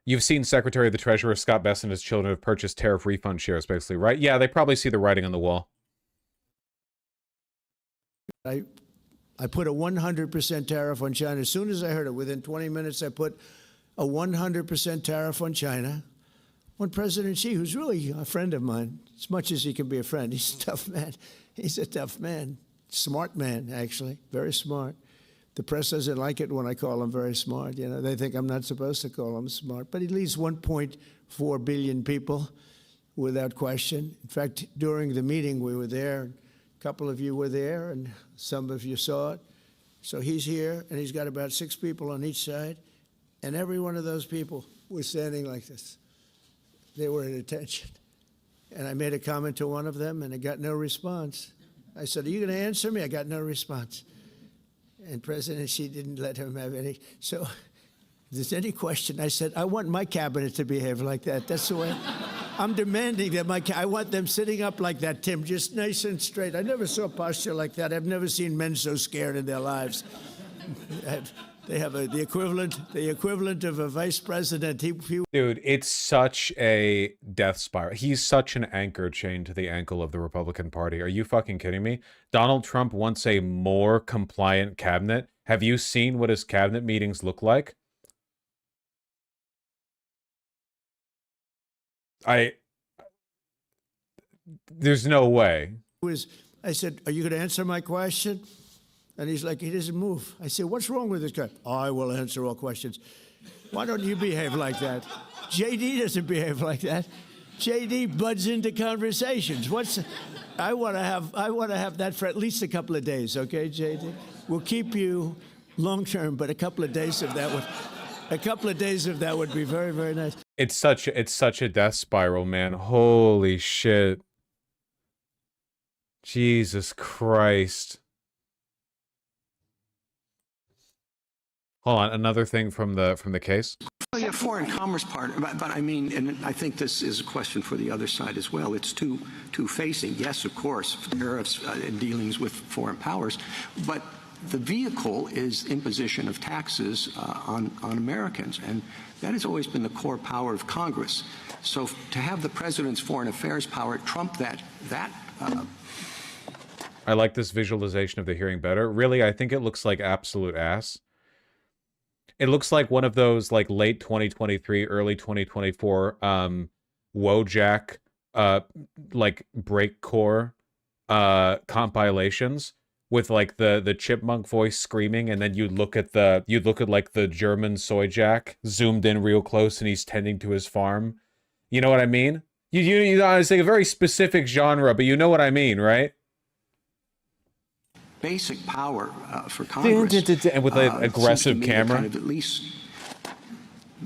You've seen Secretary of the Treasurer Scott Bessent and his children have purchased tariff refund shares, basically, right? Yeah, they probably see the writing on the wall. I put a 100% tariff on China. As soon as I heard it, within 20 minutes, I put a 100% tariff on China. When President Xi, who's really a friend of mine, as much as he can be a friend, he's a tough man. He's a tough man. Smart man, actually. Very smart. The press doesn't like it when I call him very smart. You know, they think I'm not supposed to call him smart. But he leads 1.4 billion people without question. In fact, during the meeting, we were there. A couple of you were there, and some of you saw it. So he's here, and he's got about 6 people on each side. And every one of those people was standing like this. They were at attention. And I made a comment to one of them, and I got no response. I said, are you going to answer me? I got no response. And President Xi didn't let him have any. So if there's any question, I said, I want my cabinet to behave like that. That's the way. I'm demanding that I want them sitting up like that, Tim, just nice and straight. I never saw posture like that. I've never seen men so scared in their lives. They have the equivalent of a vice president. Dude, it's such a death spiral. He's such an anchor chained to the ankle of the Republican Party. Are you fucking kidding me? Donald Trump wants a more compliant cabinet. Have you seen what his cabinet meetings look like? There's no way. I said, are you going to answer my question? And he's like, he doesn't move. I said, what's wrong with this guy? I will answer all questions. Why don't you behave like that? JD doesn't behave like that. JD buds into conversations. I want to have that for at least a couple of days, okay, JD? We'll keep you long term, but a couple of days of that would be very, very nice. It's such a death spiral, man. Holy shit. Jesus Christ. Hold on, another thing from the case. Well, yeah, foreign commerce part, but I mean, and I think this is a question for the other side as well. It's two-facing. Yes, of course, tariffs and dealings with foreign powers, but the vehicle is imposition of taxes on Americans, and that has always been the core power of Congress. So to have the president's foreign affairs power trump that. I like this visualization of the hearing better. Really, I think it looks like absolute ass. It looks like one of those like late 2023, early 2024 Wojak like breakcore compilations with like the chipmunk voice screaming, and then you look at like the German soy jack zoomed in real close and he's tending to his farm. You know what I mean? You know, it's like a very specific genre, but you know what I mean, right? Basic power for Congress. And with an aggressive camera. Kind of at least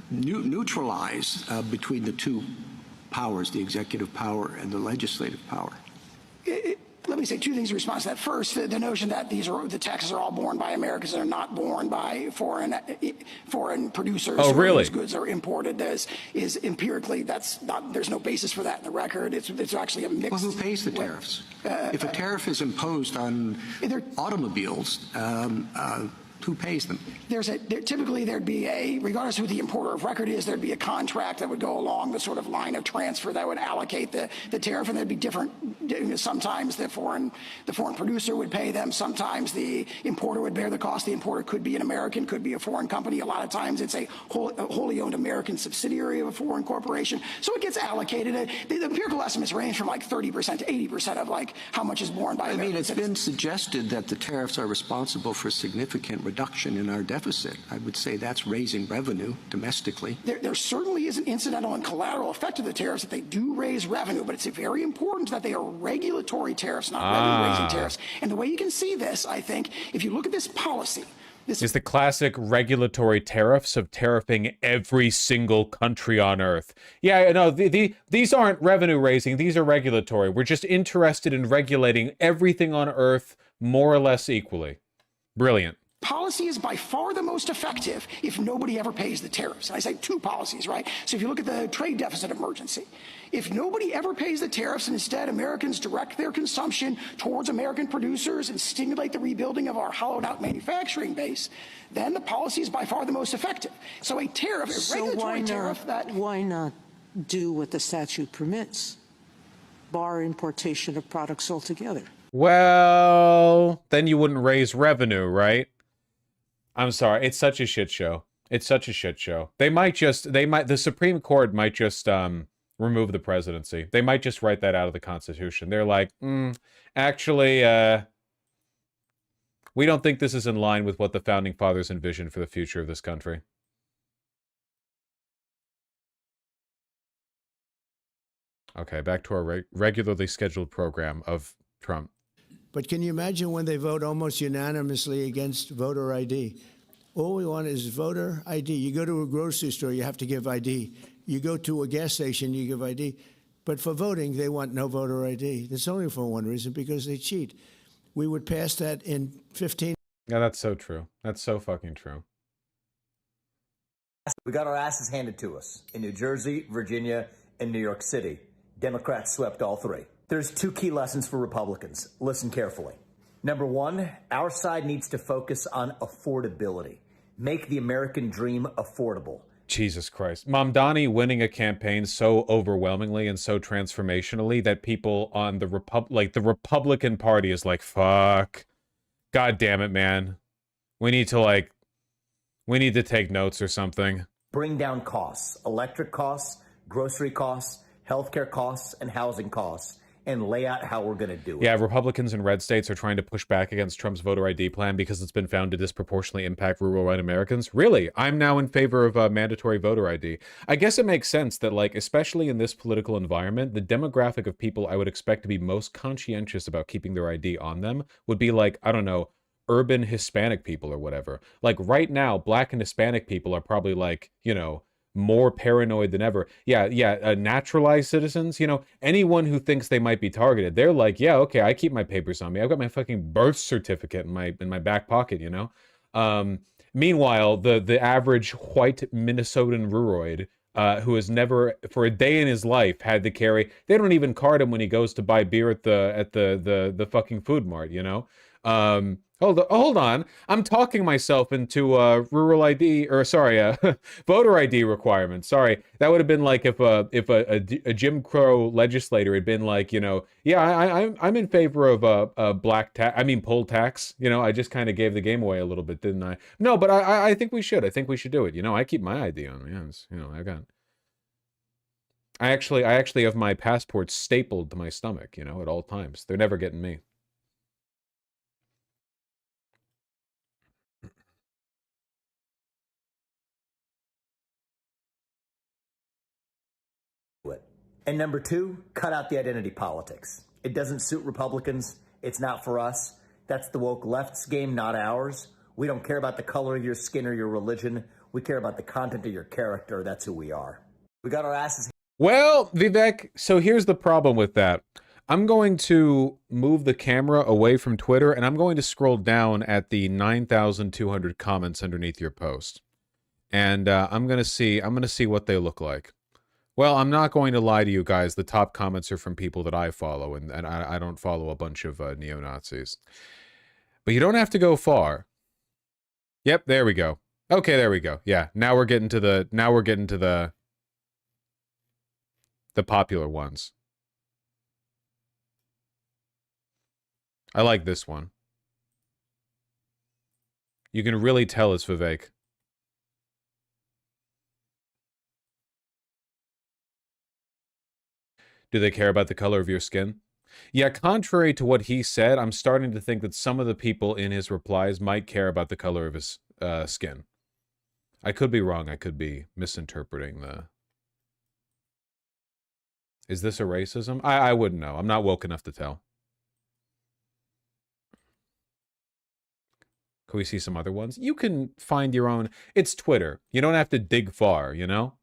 neutralize between the two powers, the executive power and the legislative power. Let me say two things in response to that. First, the notion that the taxes are all borne by Americans and are not borne by foreign producers. Oh, really? Whose goods are imported is empirically, there's no basis for that in the record. It's actually a mix. Well, who pays the tariffs? If a tariff is imposed on automobiles, who pays them? Typically there'd be regardless of who the importer of record is, there'd be a contract that would go along the sort of line of transfer that would allocate the tariff, and there'd be different. Sometimes the foreign producer would pay them. Sometimes the importer would bear the cost. The importer could be an American, could be a foreign company. A lot of times it's a wholly owned American subsidiary of a foreign corporation. So it gets allocated. The empirical estimates range from like 30% to 80% of like how much is borne by Americans. I mean, it's been suggested that the tariffs are responsible for significant reduction in our deficit. I would say that's raising revenue domestically. There certainly is an incidental and collateral effect of the tariffs that they do raise revenue, but it's very important that they are regulatory tariffs, not revenue-raising tariffs. And the way you can see this, I think, if you look at this policy, is the classic regulatory tariffs of tariffing every single country on Earth. Yeah, no, these aren't revenue-raising, these are regulatory. We're just interested in regulating everything on Earth more or less equally. Brilliant. Policy is by far the most effective if nobody ever pays the tariffs. And I say two policies, right? So if you look at the trade deficit emergency, if nobody ever pays the tariffs and instead Americans direct their consumption towards American producers and stimulate the rebuilding of our hollowed out manufacturing base, then the policy is by far the most effective. So a tariff, a regulatory tariff that... Why not do what the statute permits? Bar importation of products altogether. Well, then you wouldn't raise revenue, right? I'm sorry, it's such a shit show. It's such a shit show. The Supreme Court might just remove the presidency. They might just write that out of the Constitution. They're like, actually, we don't think this is in line with what the Founding Fathers envisioned for the future of this country. Okay, back to our regularly scheduled program of Trump. But can you imagine when they vote almost unanimously against voter ID? All we want is voter ID. You go to a grocery store, you have to give ID. You go to a gas station, you give ID. But for voting, they want no voter ID. That's only for one reason, because they cheat. We would pass that in 15. Yeah, that's so true. That's so fucking true. We got our asses handed to us in New Jersey, Virginia, and New York City. Democrats swept all three. There's two key lessons for Republicans. Listen carefully. Number one, our side needs to focus on affordability. Make the American dream affordable. Jesus Christ. Mamdani winning a campaign so overwhelmingly and so transformationally that people on the Republican Party is like, fuck. God damn it, man. We need to take notes or something. Bring down costs, electric costs, grocery costs, healthcare costs, and housing costs, and lay out how we're going to do it. Yeah, Republicans in red states are trying to push back against Trump's voter ID plan because it's been found to disproportionately impact rural white Americans. Really? I'm now in favor of mandatory voter ID. I guess it makes sense that, like, especially in this political environment, the demographic of people I would expect to be most conscientious about keeping their ID on them would be, like, I don't know, urban Hispanic people or whatever. Like, right now, Black and Hispanic people are probably, like, you know, more paranoid than ever. Naturalized citizens, you know, anyone who thinks they might be targeted, they're like, yeah, okay, I keep my papers on me. I've got my fucking birth certificate in my back pocket, you know? Meanwhile, the average white Minnesotan ruroid who has never, for a day in his life, had to carry, they don't even card him when he goes to buy beer at the fucking food mart, you know? Hold on. I'm talking myself into rural ID, or sorry, voter ID requirements. Sorry, that would have been like if a Jim Crow legislator had been like, you know, yeah, I'm in favor of a poll tax. You know, I just kind of gave the game away a little bit, didn't I? No, but I think we should. I think we should do it. You know, I keep my ID on me. You know, I actually have my passport stapled to my stomach. You know, at all times. They're never getting me. And number two, cut out the identity politics. It doesn't suit Republicans. It's not for us. That's the woke left's game, not ours. We don't care about the color of your skin or your religion. We care about the content of your character. That's who we are. We got our asses. Well, Vivek, so here's the problem with that. I'm going to move the camera away from Twitter, and I'm going to scroll down at the 9,200 comments underneath your post. And I'm going to see what they look like. Well, I'm not going to lie to you guys. The top comments are from people that I follow, and I don't follow a bunch of neo-Nazis. But you don't have to go far. Yep, there we go. Okay, there we go. Yeah, now we're getting to the popular ones. I like this one. You can really tell it's Vivek. Do they care about the color of your skin? Yeah, contrary to what he said, I'm starting to think that some of the people in his replies might care about the color of his skin. I could be wrong. I could be misinterpreting the... Is this a racism? I wouldn't know. I'm not woke enough to tell. Can we see some other ones? You can find your own... It's Twitter. You don't have to dig far, you know?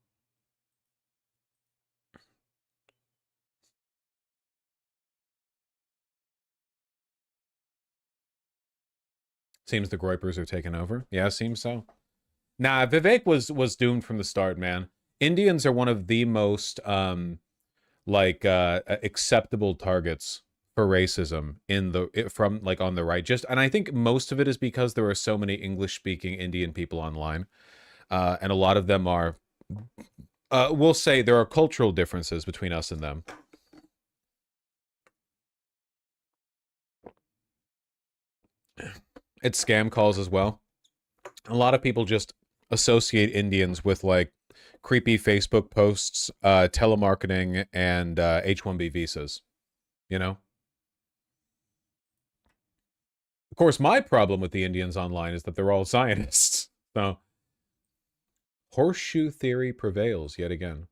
Seems the Groypers are taking over. Yeah, seems so. Nah, Vivek was doomed from the start, man. Indians are one of the most acceptable targets for racism on the right. And I think most of it is because there are so many English-speaking Indian people online, and a lot of them are. We'll say there are cultural differences between us and them. It's scam calls as well. A lot of people just associate Indians with like creepy Facebook posts, telemarketing, and H-1B visas, you know? Of course, my problem with the Indians online is that they're all Zionists. So, horseshoe theory prevails yet again.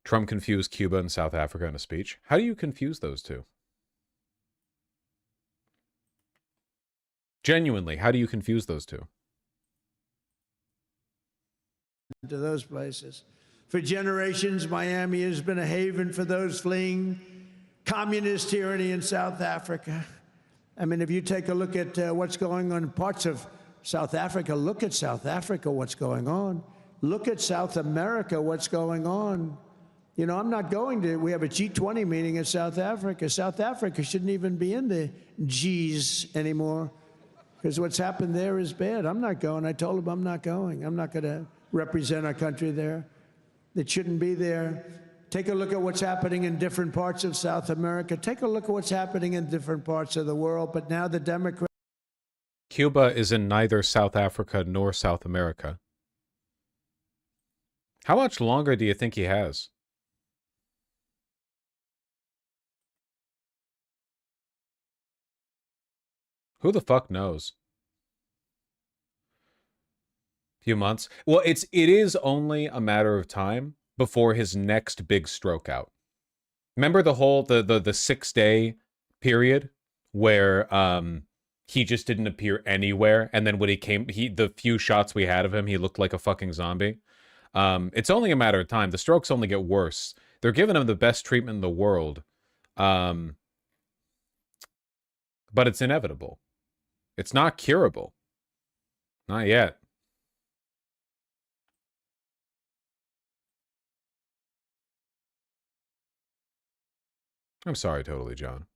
Trump confused Cuba and South Africa in a speech. How do you confuse those two? Genuinely, how do you confuse those two? To those places. For generations, Miami has been a haven for those fleeing communist tyranny in South Africa. I mean, if you take a look at what's going on in parts of South Africa, look at South Africa, what's going on. Look at South America, what's going on. You know, I'm not going to, we have a G20 meeting in South Africa. South Africa shouldn't even be in the Gs anymore because what's happened there is bad. I'm not going. I told them I'm not going. I'm not going to represent our country there. It shouldn't be there. Take a look at what's happening in different parts of South America. Take a look at what's happening in different parts of the world. But now the Democrats. Cuba is in neither South Africa nor South America. How much longer do you think he has? Who the fuck knows? Few months. Well, it is only a matter of time before his next big stroke out. Remember the whole the 6-day period where he just didn't appear anywhere, and then when he came, the few shots we had of him, he looked like a fucking zombie. It's only a matter of time. The strokes only get worse. They're giving him the best treatment in the world, but it's inevitable. It's not curable. Not yet. I'm sorry, totally, John.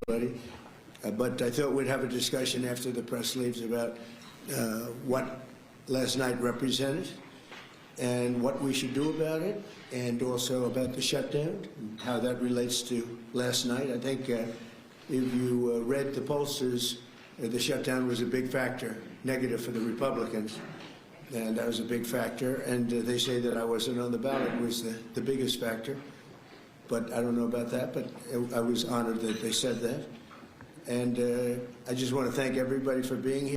But I thought we'd have a discussion after the press leaves about what last night represented and what we should do about it, and also about the shutdown, and how that relates to last night. I think if you read the pollsters, the shutdown was a big factor, negative for the Republicans. And that was a big factor. And they say that I wasn't on the ballot was the biggest factor. But I don't know about that, but I was honored that they said that. And I just want to thank everybody for being here.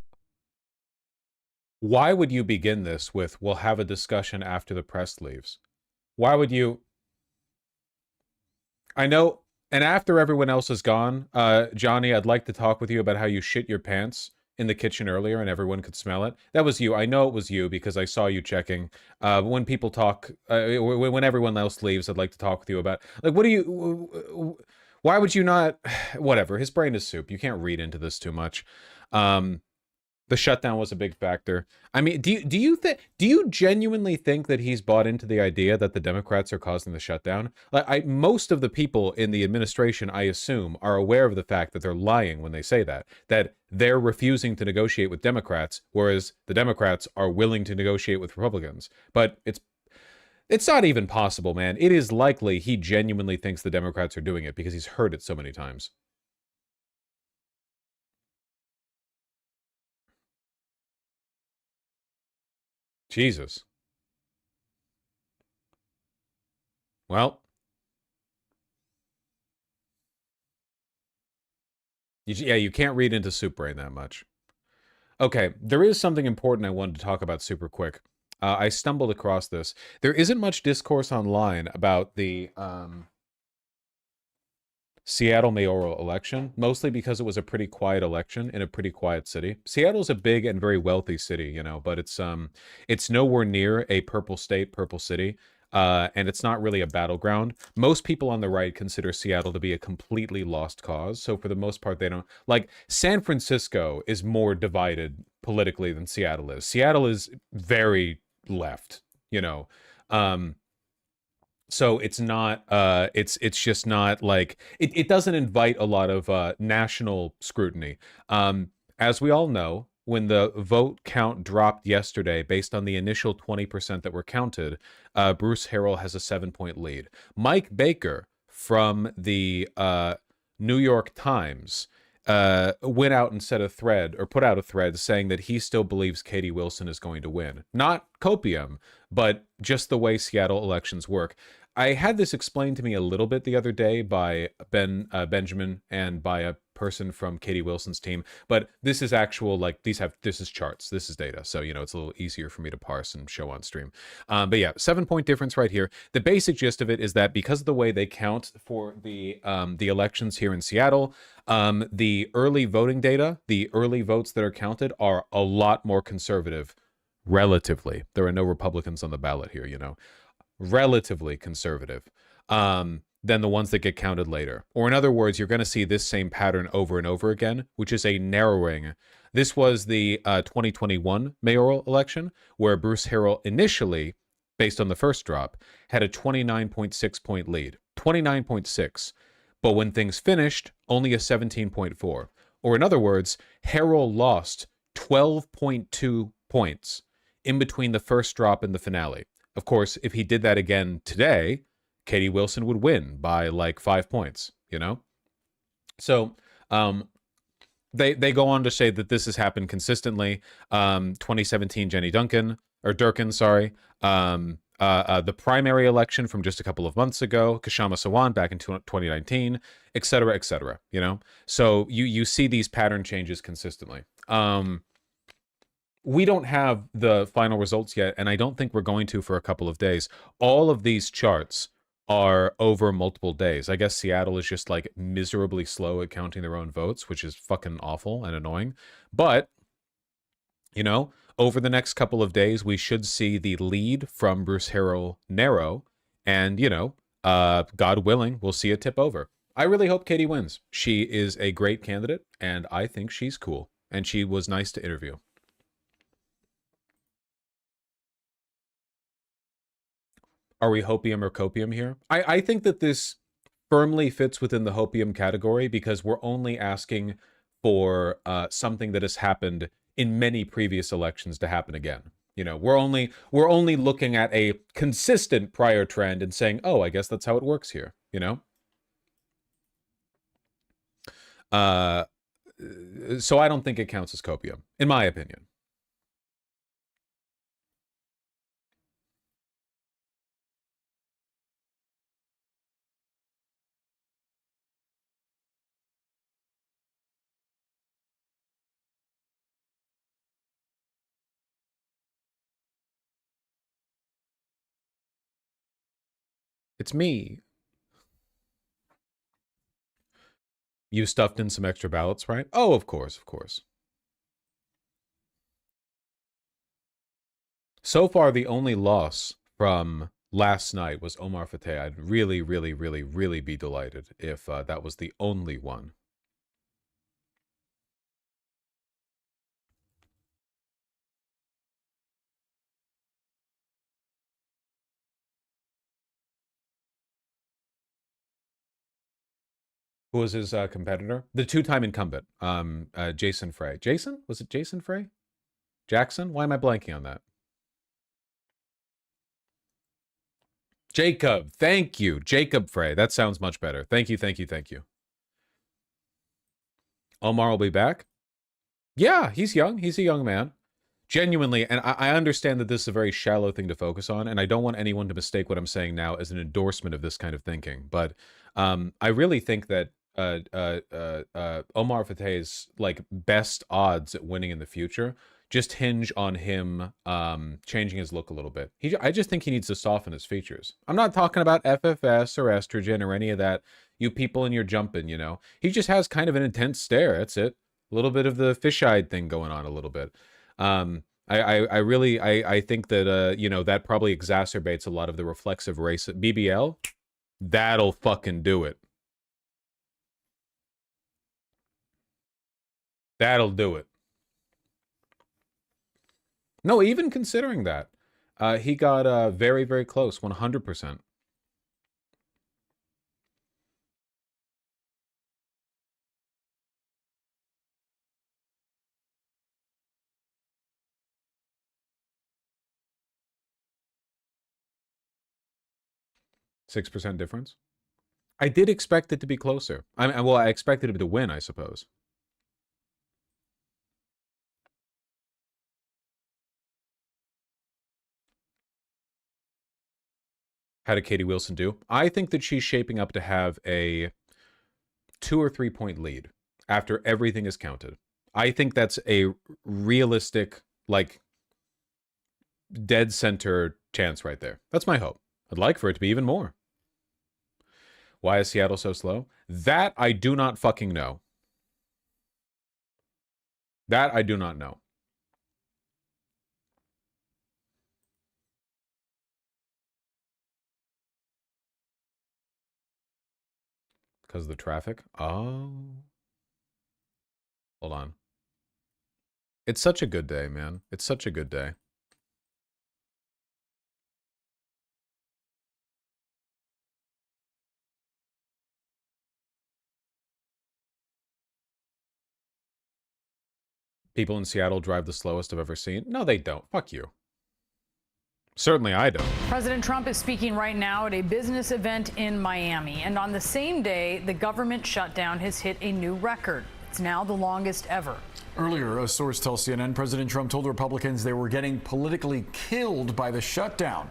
Why would you begin this with, we'll have a discussion after the press leaves? Why would you? I know, and after everyone else is gone, Johnny, I'd like to talk with you about how you shit your pants in the kitchen earlier and everyone could smell it. That was you. I know it was you because I saw you checking. When people talk, when everyone else leaves, I'd like to talk with you about, like, what do you, why would you not, whatever, his brain is soup. You can't read into this too much. The shutdown was a big factor. I mean, do you genuinely think that he's bought into the idea that the Democrats are causing the shutdown? Like, most of the people in the administration, I assume, are aware of the fact that they're lying when they say that they're refusing to negotiate with Democrats, whereas the Democrats are willing to negotiate with Republicans. But it's not even possible, man. It is likely he genuinely thinks the Democrats are doing it because he's heard it so many times. Jesus. Well, you can't read into Soup Brain that much. Okay, there is something important I wanted to talk about super quick. I stumbled across this. There isn't much discourse online about the Seattle mayoral election, mostly because it was a pretty quiet election in a pretty quiet city. Seattle's a big and very wealthy city, you know, but it's nowhere near a purple state, purple city, and it's not really a battleground. Most people on the right consider Seattle to be a completely lost cause, so for the most part, they don't, like, San Francisco is more divided politically than Seattle is. Seattle is very left, you know, so it's not, it's just not like, it doesn't invite a lot of national scrutiny. As we all know, when the vote count dropped yesterday, based on the initial 20% that were counted, Bruce Harrell has a 7-point lead. Mike Baker from the New York Times went out and said a thread, or put out a thread, saying that he still believes Katie Wilson is going to win. Not copium, but just the way Seattle elections work. I had this explained to me a little bit the other day by Benjamin and by a person from Katie Wilson's team, but this is actual, like, this is charts, this is data, so you know it's a little easier for me to parse and show on stream. But yeah, 7-point difference right here. The basic gist of it is that because of the way they count for the elections here in Seattle, the early voting data, the early votes that are counted are a lot more conservative, relatively. There are no Republicans on the ballot here, you know, relatively conservative. Than the ones that get counted later. Or in other words, you're going to see this same pattern over and over again, which is a narrowing. This was the 2021 mayoral election, where Bruce Harrell initially, based on the first drop, had a 29.6 point lead. 29.6. But when things finished, only a 17.4. Or in other words, Harrell lost 12.2 points in between the first drop and the finale. Of course, if he did that again today, Katie Wilson would win by like 5 points, you know? So they go on to say that this has happened consistently. 2017 Durkin, sorry. The primary election from just a couple of months ago, Kshama Sawant back in 2019, et cetera, you know? So you see these pattern changes consistently. We don't have the final results yet, and I don't think we're going to for a couple of days. All of these charts are over multiple days. I guess Seattle is just like miserably slow at counting their own votes, which is fucking awful and annoying. But, you know, over the next couple of days, we should see the lead from Bruce Harrell narrow. And, you know, God willing, we'll see it tip over. I really hope Katie wins. She is a great candidate, and I think she's cool. And she was nice to interview. Are we hopium or copium here? I think that this firmly fits within the hopium category because we're only asking for something that has happened in many previous elections to happen again. You know, we're only looking at a consistent prior trend and saying, oh, I guess that's how it works here, you know? So I don't think it counts as copium, in my opinion. It's me. You stuffed in some extra ballots, right? Oh, of course, of course. So far, the only loss from last night was Omar Fateh. I'd really, really, really, really be delighted if that was the only one. Who was his competitor? The two-time incumbent, Jason Frey. Jason? Was it Jason Frey? Jackson? Why am I blanking on that? Jacob. Thank you. Jacob Frey. That sounds much better. Thank you, thank you, thank you. Omar will be back? Yeah, he's young. He's a young man. Genuinely, and I understand that this is a very shallow thing to focus on, and I don't want anyone to mistake what I'm saying now as an endorsement of this kind of thinking, but I really think that Omar Fateh's like best odds at winning in the future just hinge on him changing his look a little bit. I just think he needs to soften his features. I'm not talking about FFS or estrogen or any of that. You people and your jumping, you know. He just has kind of an intense stare. That's it. A little bit of the fish-eyed thing going on a little bit. I really think that you know, that probably exacerbates a lot of the reflexive race. BBL, that'll fucking do it. That'll do it. No, even considering that, he got very, very close, 100%. $6% difference. I did expect it to be closer. Well, I expected him to win, I suppose. How did Katie Wilson do? I think that she's shaping up to have a 2 or 3 point lead. after everything is counted. I think that's a realistic, like, dead center chance right there. That's my hope. I'd like for it to be even more. Why is Seattle so slow? That I do not fucking know. That I do not know. Because of the traffic? Oh. Hold on. It's such a good day, man. It's such a good day. People in Seattle drive the slowest I've ever seen. No, they don't. Fuck you. Certainly I don't. President Trump is speaking right now at a business event in Miami. And on the same day, the government shutdown has hit a new record. It's now the longest ever. Earlier, a source tells CNN President Trump told Republicans they were getting politically killed by the shutdown.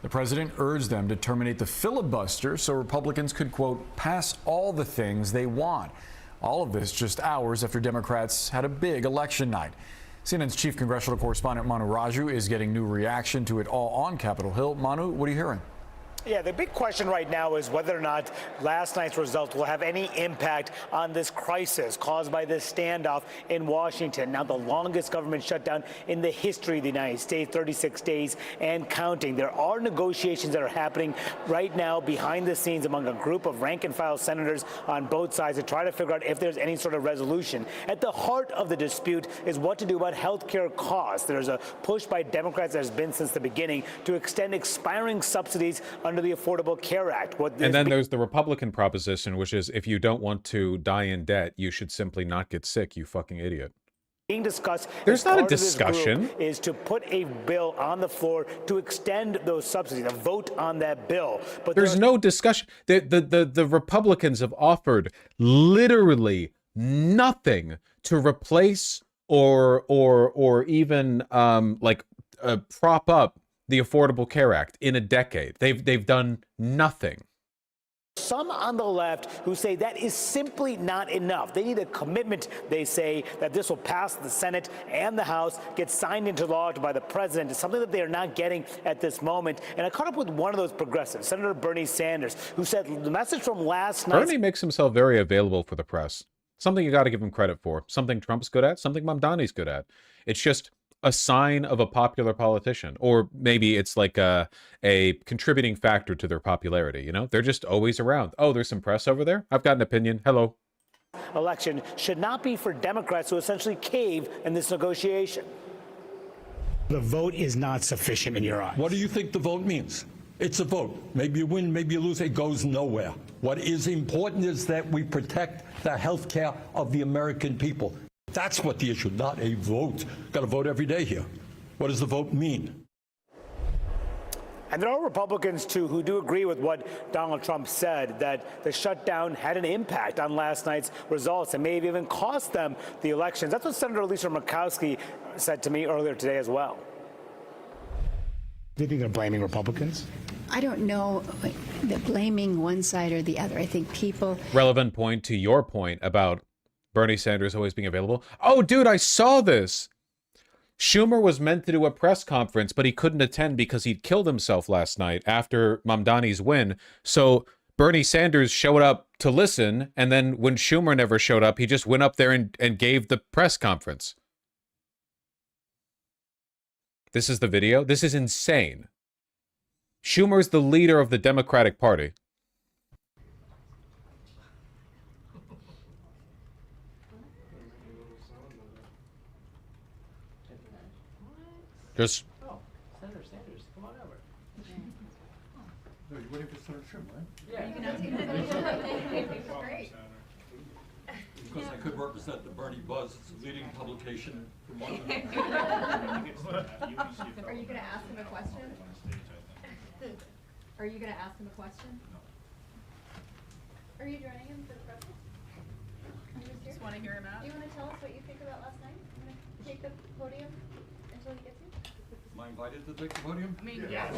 The president urged them to terminate the filibuster so Republicans could, quote, pass all the things they want. All of this just hours after Democrats had a big election night. CNN's chief congressional correspondent Manu Raju is getting new reaction to it all on Capitol Hill. Manu, what are you hearing? Yeah, the big question right now is whether or not last night's result will have any impact on this crisis caused by this standoff in Washington. Now, the longest government shutdown in the history of the United States, 36 days and counting. There are negotiations that are happening right now behind the scenes among a group of rank-and-file senators on both sides to try to figure out if there's any sort of resolution. At the heart of the dispute is what to do about health care costs. There's a push by Democrats that has been since the beginning to extend expiring subsidies under the Affordable Care Act. And then there's the Republican proposition, which is if you don't want to die in debt, you should simply not get sick, you fucking idiot. Being discussed There's not a discussion. Is to put a bill on the floor to extend those subsidies, a vote on that bill. But there's no discussion. The Republicans have offered literally nothing to replace or even prop up the Affordable Care Act in a decade. They've done nothing. Some on the left who say that is simply not enough. They need a commitment, they say, that this will pass the Senate and the House, get signed into law by the president. It's something that they are not getting at this moment. And I caught up with one of those progressives, Senator Bernie Sanders, who said the message from last night. Bernie makes himself very available for the press. Something you got to give him credit for. Something Trump's good at, something Mamdani's good at. It's just a sign of a popular politician, or maybe it's like a contributing factor to their popularity. You know, they're just always around. Oh, there's some press over there. I've got an opinion. Hello. Election should not be for Democrats who essentially cave in this negotiation. The vote is not sufficient in your eyes. What do you think the vote means? It's a vote. Maybe you win, maybe you lose. It goes nowhere. What is important is that we protect the health care of the American people. That's what the issue, not a vote. Got to vote every day here. What does the vote mean? And there are Republicans, too, who do agree with what Donald Trump said, that the shutdown had an impact on last night's results and may have even cost them the elections. That's what Senator Lisa Murkowski said to me earlier today as well. Do you think they're blaming Republicans? I don't know that blaming one side or the other. I think people... Relevant point to your point about Bernie Sanders always being available. Oh, dude, I saw this. Schumer was meant to do a press conference, but he couldn't attend because he'd killed himself last night after Mamdani's win. So Bernie Sanders showed up to listen, and then when Schumer never showed up, he just went up there and gave the press conference. This is the video. This is insane. Schumer's the leader of the Democratic Party. Just. Oh, Senator Sanders, come on over. You're waiting for Senator Schumer, right? Yeah. You can ask him. Great. Because I could represent the Bernie Buzz. It's a leading publication from one of them. Are you going to ask him a question? Are you going to ask him a question? Are you joining him for the press? Just want to hear him out. Do you want to tell us what you think about last night? You want to take the podium until he gets here? Am I invited to take the podium? I mean, yeah.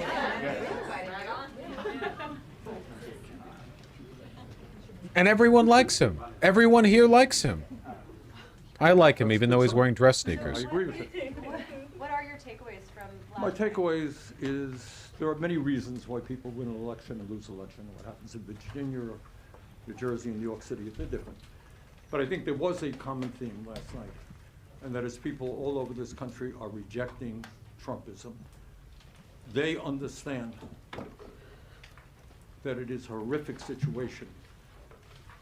And everyone likes him. Everyone here likes him. I like him even though he's wearing dress sneakers. I agree with it. What are your takeaways from My takeaways is there are many reasons why people win an election and lose an election. What happens in Virginia or New Jersey and New York City, they're different. But I think there was a common theme last night, and that is people all over this country are rejecting Trumpism. They understand that it is a horrific situation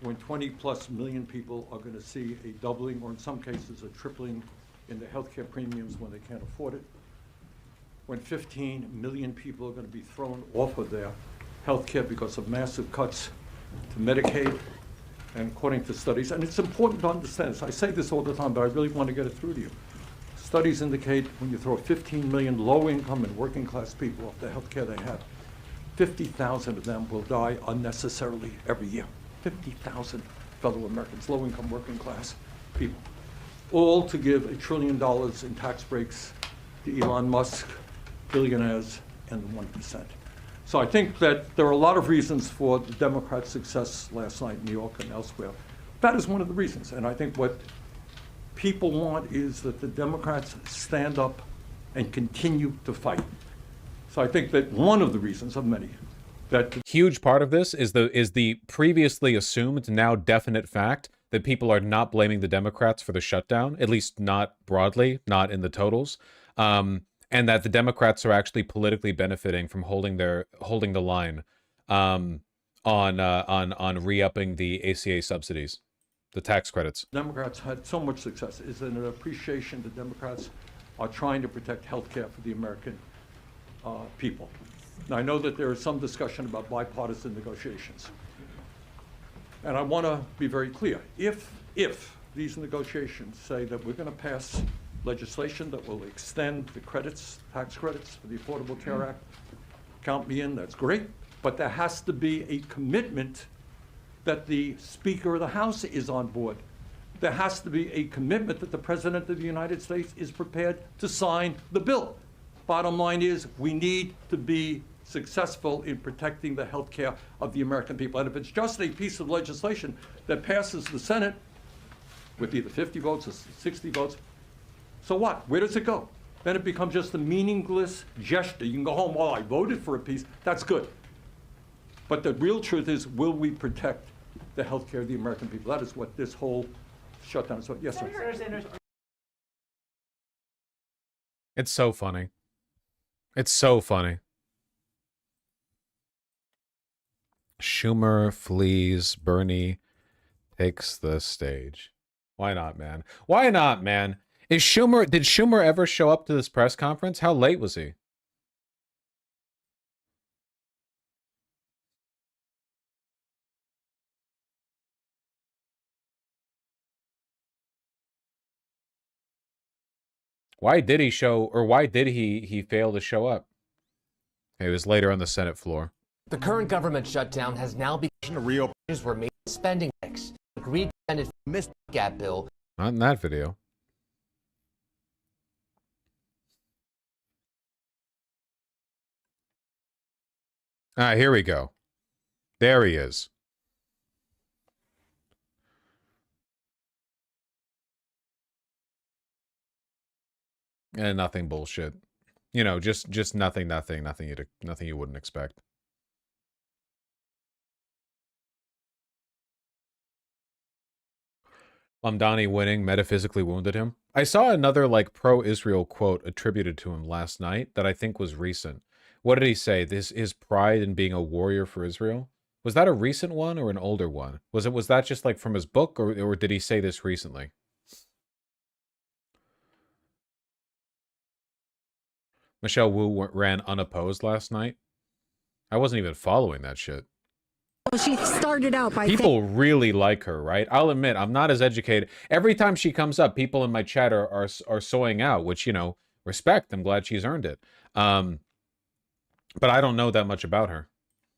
when 20+ million people are going to see a doubling or in some cases a tripling in the healthcare premiums when they can't afford it, when 15 million people are going to be thrown off of their healthcare because of massive cuts to Medicaid, and according to studies, and it's important to understand this, I say this all the time, but I really want to get it through to you. Studies indicate when you throw 15 million low-income and working-class people off the healthcare they have, 50,000 of them will die unnecessarily every year. 50,000 fellow Americans, low-income, working-class people, all to give $1 trillion in tax breaks to Elon Musk, billionaires, and the 1%. So I think that there are a lot of reasons for the Democrats' success last night in New York and elsewhere. That is one of the reasons, and I think what people want is that the Democrats stand up and continue to fight. So I think that one of the reasons of many that huge part of this is the previously assumed, now definite fact that people are not blaming the Democrats for the shutdown, at least not broadly, not in the totals, and that the Democrats are actually politically benefiting from holding the line on re-upping the ACA subsidies, the tax credits. Democrats had so much success is an appreciation that Democrats are trying to protect health care for the American people. Now, I know that there is some discussion about bipartisan negotiations. And I want to be very clear. If these negotiations say that we're going to pass legislation that will extend the credits, tax credits for the Affordable Care Act, count me in, that's great. But there has to be a commitment that the Speaker of the House is on board. There has to be a commitment that the President of the United States is prepared to sign the bill. Bottom line is we need to be successful in protecting the health care of the American people. And if it's just a piece of legislation that passes the Senate with either 50 votes or 60 votes, so what? Where does it go? Then it becomes just a meaningless gesture. You can go home, well, I voted for a piece. That's good. But the real truth is, will we protect the health care of the American people? That is what this whole shutdown is. Yes, sir. It's so funny. It's so funny. Schumer flees, Bernie takes the stage. Why not, man? Why not, man? Did Schumer ever show up to this press conference? How late was he? Why did he fail to show up? It was later on the Senate floor. The current government shutdown has now begun to reopen were made spending mix. Agreed to missed gap bill. Not in that video. Here we go. There he is. And nothing bullshit. You know, just nothing you wouldn't expect. Mamdani winning metaphysically wounded him. I saw another like pro-Israel quote attributed to him last night that I think was recent. What did he say? This is pride in being a warrior for Israel. Was that a recent one or an older one? Was that just like from his book, or did he say this recently? Michelle Wu ran unopposed last night. I wasn't even following that shit. She started out by people really like her, right? I'll admit, I'm not as educated. Every time she comes up, people in my chat are soying out, which, you know, respect. I'm glad she's earned it. But I don't know that much about her.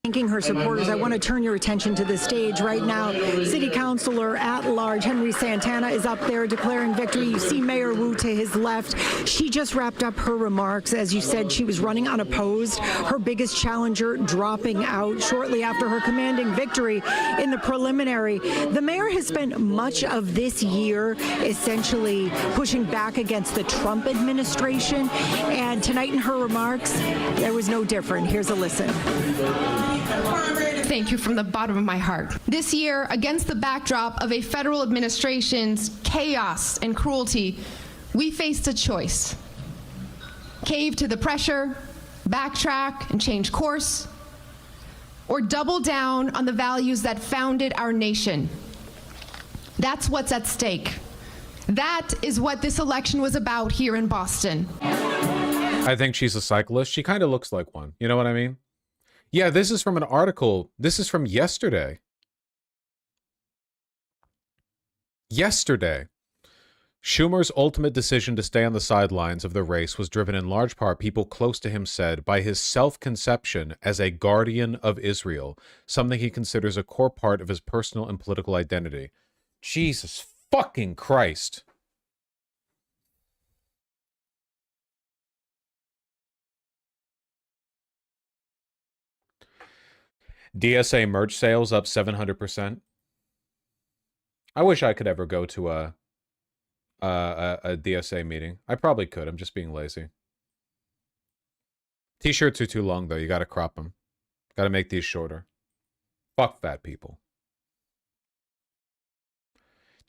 Thanking her supporters, I want to turn your attention to the stage right now. City Councilor at large Henry Santana is up there declaring victory. You see Mayor Wu to his left. She just wrapped up her remarks. As you said, she was running unopposed. Her biggest challenger dropping out shortly after her commanding victory in the preliminary. The mayor has spent much of this year essentially pushing back against the Trump administration. And tonight in her remarks, there was no different. Here's a listen. Thank you from the bottom of my heart. This year, against the backdrop of a federal administration's chaos and cruelty, we faced a choice. Cave to the pressure, backtrack and change course, or double down on the values that founded our nation. That's what's at stake. That is what this election was about here in Boston. I think she's a cyclist. She kind of looks like one. You know what I mean? Yeah, this is from an article. This is from yesterday. Yesterday. Schumer's ultimate decision to stay on the sidelines of the race was driven in large part, people close to him said, by his self-conception as a guardian of Israel, something he considers a core part of his personal and political identity. Jesus fucking Christ. DSA merch sales up 700%. I wish I could ever go to a DSA meeting. I probably could. I'm just being lazy. T-shirts are too long, though. You got to crop them. Got to make these shorter. Fuck fat people.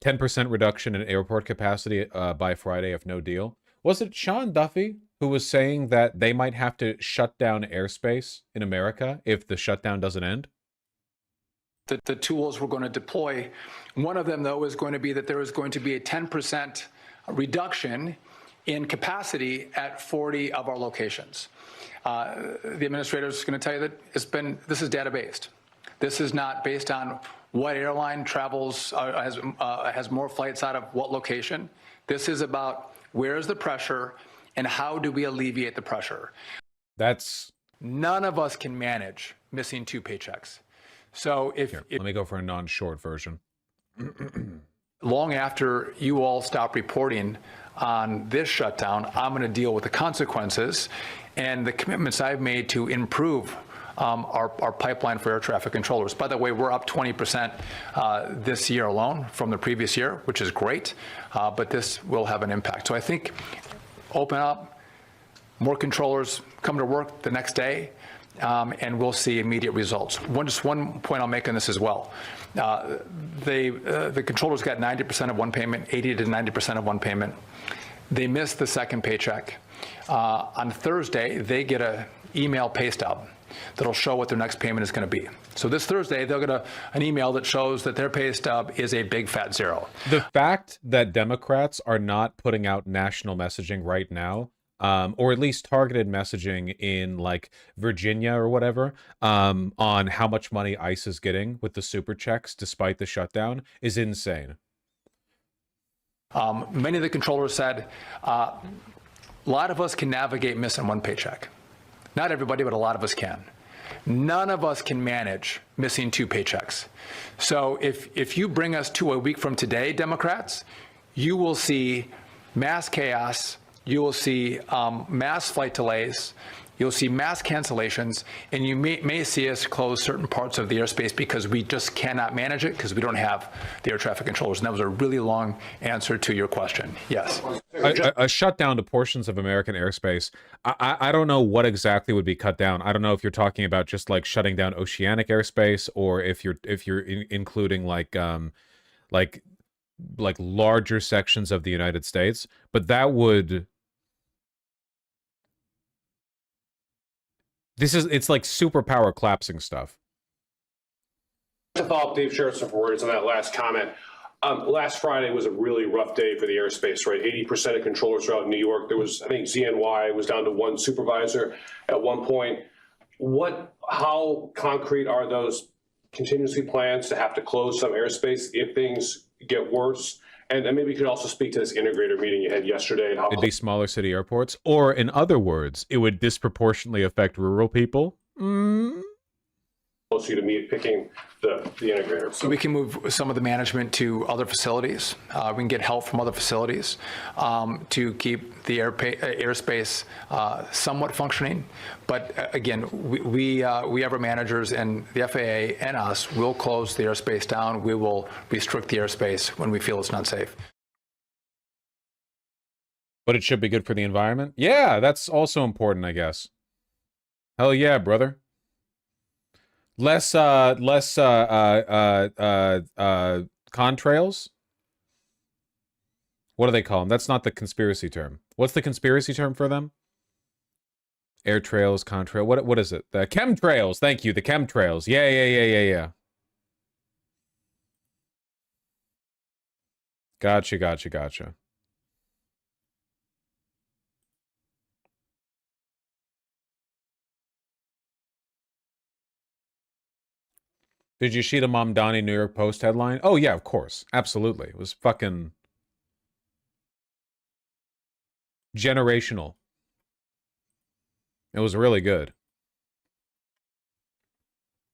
10% reduction in airport capacity by Friday if no deal. Was it Sean Duffy who was saying that they might have to shut down airspace in America if the shutdown doesn't end? The tools we're going to deploy. One of them, though, is going to be that there is going to be a 10% reduction in capacity at 40 of our locations. The administrator is going to tell you that this is data-based. This is not based on what airline travels, has more flights out of what location. This is about where is the pressure and how do we alleviate the pressure. None of us can manage missing 2 paychecks. So let me go for a non-short version. Long after you all stop reporting on this shutdown, I'm going to deal with the consequences and the commitments I've made to improve our pipeline for air traffic controllers. By the way, we're up 20% this year alone from the previous year, which is great, but this will have an impact. So I think open up, more controllers come to work the next day, and we'll see immediate results. Just one point I'll make on this as well. The controllers got 90% of one payment, 80 to 90% of one payment. They missed the second paycheck. On Thursday, they get an email pay stub that'll show what their next payment is going to be. So this Thursday, they'll get an email that shows that their pay stub is a big fat zero. The fact that Democrats are not putting out national messaging right now, or at least targeted messaging in like Virginia or whatever, on how much money ICE is getting with the super checks despite the shutdown is insane. Many of the controllers said, a lot of us can navigate missing one paycheck. Not everybody, but a lot of us can. None of us can manage missing 2 paychecks. So if you bring us to a week from today, Democrats, you will see mass chaos, you will see mass flight delays, you'll see mass cancellations, and you may see us close certain parts of the airspace because we just cannot manage it because we don't have the air traffic controllers. And that was a really long answer to your question. Yes. A shutdown to portions of American airspace. I don't know what exactly would be cut down. I don't know if you're talking about just like shutting down oceanic airspace, or if you're including like larger sections of the United States. But that would. It's like superpower collapsing stuff. To follow up Dave Sheriff's words on that last comment, last Friday was a really rough day for the airspace, right? 80% of controllers are out in New York. There was, I think ZNY was down to 1 supervisor at one point. How concrete are those contingency plans to have to close some airspace if things get worse? And maybe you could also speak to this integrator meeting you had yesterday. And how it'd be smaller city airports, or in other words, it would disproportionately affect rural people. closer to me picking the integrator. So we can move some of the management to other facilities. We can get help from other facilities to keep the airspace somewhat functioning. But again, we have our managers, and the FAA and us will close the airspace down. We will restrict the airspace when we feel it's not safe. But it should be good for the environment? Yeah, that's also important, I guess. Hell yeah, brother. Less contrails? What do they call them? That's not the conspiracy term. What's the conspiracy term for them? Air trails, contrail. What is it? The chemtrails. Thank you. The chemtrails. Yeah. Gotcha. Did you see the Mamdani New York Post headline? Oh, yeah, of course. Absolutely. It was fucking generational. It was really good.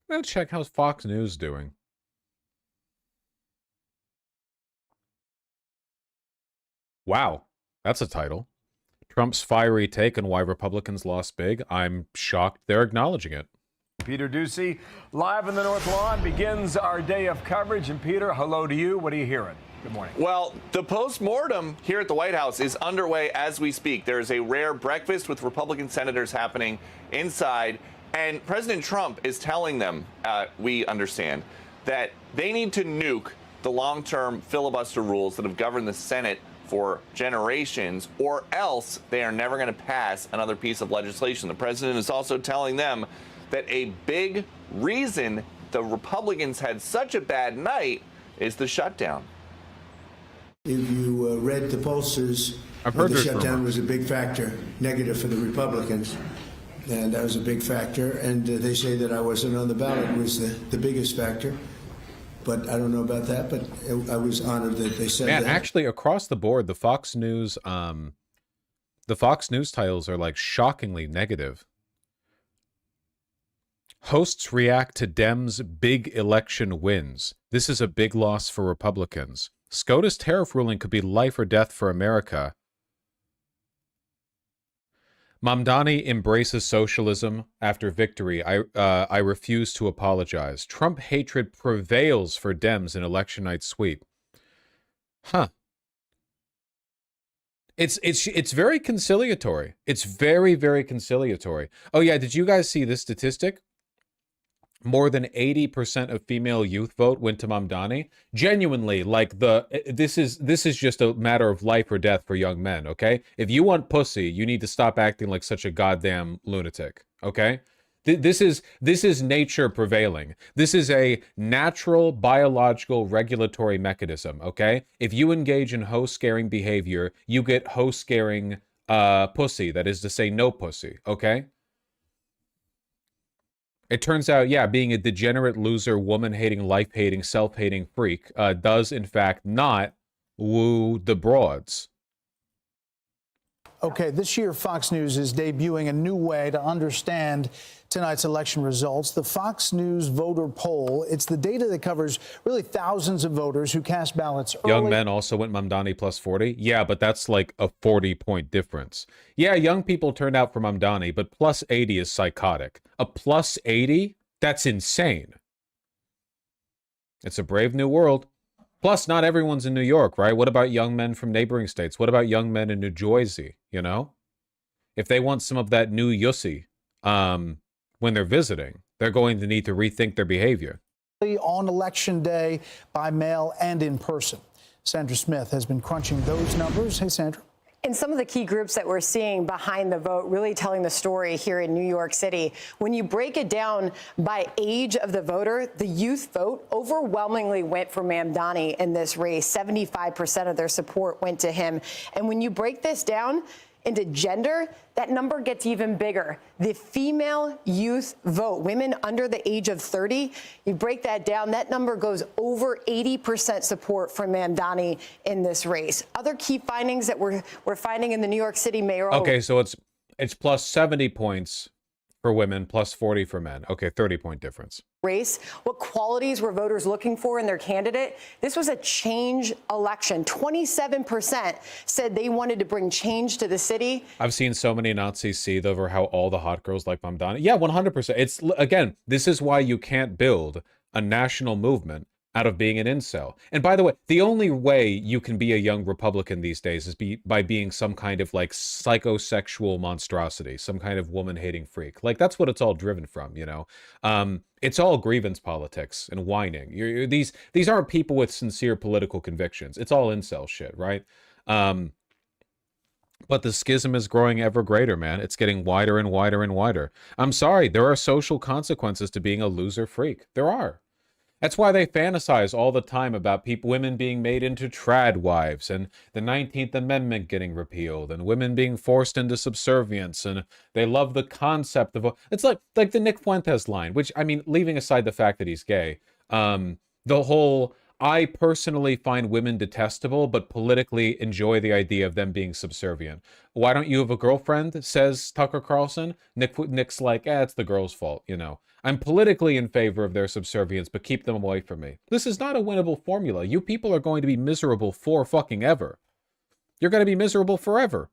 Let's check how's Fox News doing. Wow, that's a title. Trump's fiery take on why Republicans lost big. I'm shocked they're acknowledging it. Peter Ducey, live in the North Lawn, begins our day of coverage. And Peter, hello to you. What are you hearing? Good morning. Well, the postmortem here at the White House is underway as we speak. There's a rare breakfast with Republican senators happening inside, and President Trump is telling them, we understand, that they need to nuke the long-term filibuster rules that have governed the Senate for generations, or else they are never going to pass another piece of legislation. The president is also telling them that a big reason the Republicans had such a bad night is the shutdown. If you read the pollsters, the shutdown was a big factor, negative for the Republicans, and that was a big factor. And they say that I wasn't on the ballot was the biggest factor. But I don't know about that, but I was honored that they said that. Man, actually, across the board, the Fox News titles are like shockingly negative. Hosts react to Dems' big election wins. This is a big loss for Republicans. SCOTUS tariff ruling could be life or death for America. Mamdani embraces socialism after victory. I refuse to apologize. Trump hatred prevails for Dems in election night sweep. Huh. It's very conciliatory. It's very, very conciliatory. Oh yeah, did you guys see this statistic? More than 80% of female youth vote went to Mamdani. Genuinely, like this is just a matter of life or death for young men, okay? If you want pussy, you need to stop acting like such a goddamn lunatic, okay? This is nature prevailing. This is a natural biological regulatory mechanism, okay? If you engage in hoe-scaring behavior, you get hoe-scaring pussy, that is to say no pussy, okay? It turns out, yeah, being a degenerate loser, woman-hating, life-hating, self-hating freak does, in fact, not woo the broads. Okay, this year Fox News is debuting a new way to understand tonight's election results. The Fox News voter poll. It's the data that covers really thousands of voters who cast ballots early. Young men also went Mamdani plus 40. Yeah, but that's like a 40-point difference. Yeah, young people turned out for Mamdani, but plus 80 is psychotic. A plus 80? That's insane. It's a brave new world. Plus, not everyone's in New York, right? What about young men from neighboring states? What about young men in New Jersey, you know? If they want some of that new yussi when they're visiting, they're going to need to rethink their behavior. On Election Day by mail and in person. Sandra Smith has been crunching those numbers. Hey, Sandra. And some of the key groups that we're seeing behind the vote really telling the story here in New York City. When you break it down by age of the voter, the youth vote overwhelmingly went for Mamdani in this race. 75% of their support went to him. And when you break this down into gender, that number gets even bigger. The female youth vote, women under the age of 30, you break that down, that number goes over 80% support for Mamdani in this race. Other key findings that we're finding in the New York City mayoral. Okay, so it's plus 70 points for women, plus 40 for men. Okay, 30-point difference. Race, what qualities were voters looking for in their candidate? This was a change election. 27% said they wanted to bring change to the city. I've seen so many Nazis seethe over how all the hot girls like Mamdani. Yeah, 100%. It's, again, this is why you can't build a national movement out of being an incel. And by the way, the only way you can be a young Republican these days is by being some kind of like psychosexual monstrosity, some kind of woman-hating freak. Like that's what it's all driven from, you know? It's all grievance politics and whining. These aren't people with sincere political convictions. It's all incel shit, right? But the schism is growing ever greater, man. It's getting wider and wider and wider. I'm sorry, there are social consequences to being a loser freak. There are. That's why they fantasize all the time about women being made into trad wives and the 19th Amendment getting repealed and women being forced into subservience. And they love the concept of it's like the Nick Fuentes line, which, I mean, leaving aside the fact that he's gay, the whole, I personally find women detestable, but politically enjoy the idea of them being subservient. Why don't you have a girlfriend? Says Tucker Carlson. Nick's like, it's the girl's fault, you know. I'm politically in favor of their subservience, but keep them away from me. This is not a winnable formula. You people are going to be miserable for fucking ever. You're going to be miserable forever.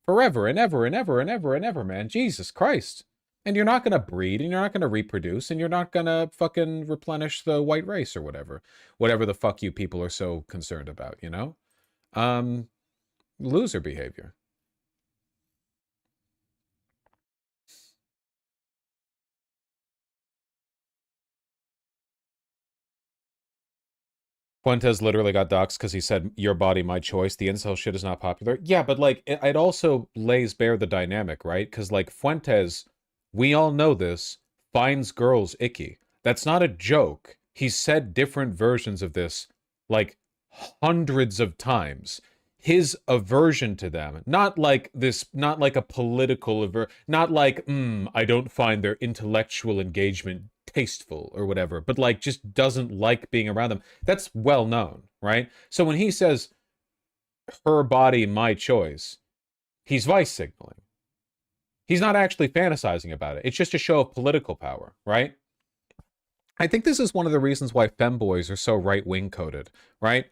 Forever and ever and ever and ever and ever, man. Jesus Christ. And you're not going to breed, and you're not going to reproduce, and you're not going to fucking replenish the white race or whatever. Whatever the fuck you people are so concerned about, you know? Loser behavior. Fuentes literally got doxxed because he said, your body, my choice. The incel shit is not popular. Yeah, but like, it also lays bare the dynamic, right? Because like Fuentes, we all know this, finds girls icky. That's not a joke. He's said different versions of this like hundreds of times. His aversion to them, not like this, not like a political not like, I don't find their intellectual engagement tasteful or whatever, but like just doesn't like being around them. That's well known, right? So when he says her body, my choice, he's vice signaling. He's not actually fantasizing about it. It's just a show of political power, right? I think this is one of the reasons why femboys are so right-wing coded, right?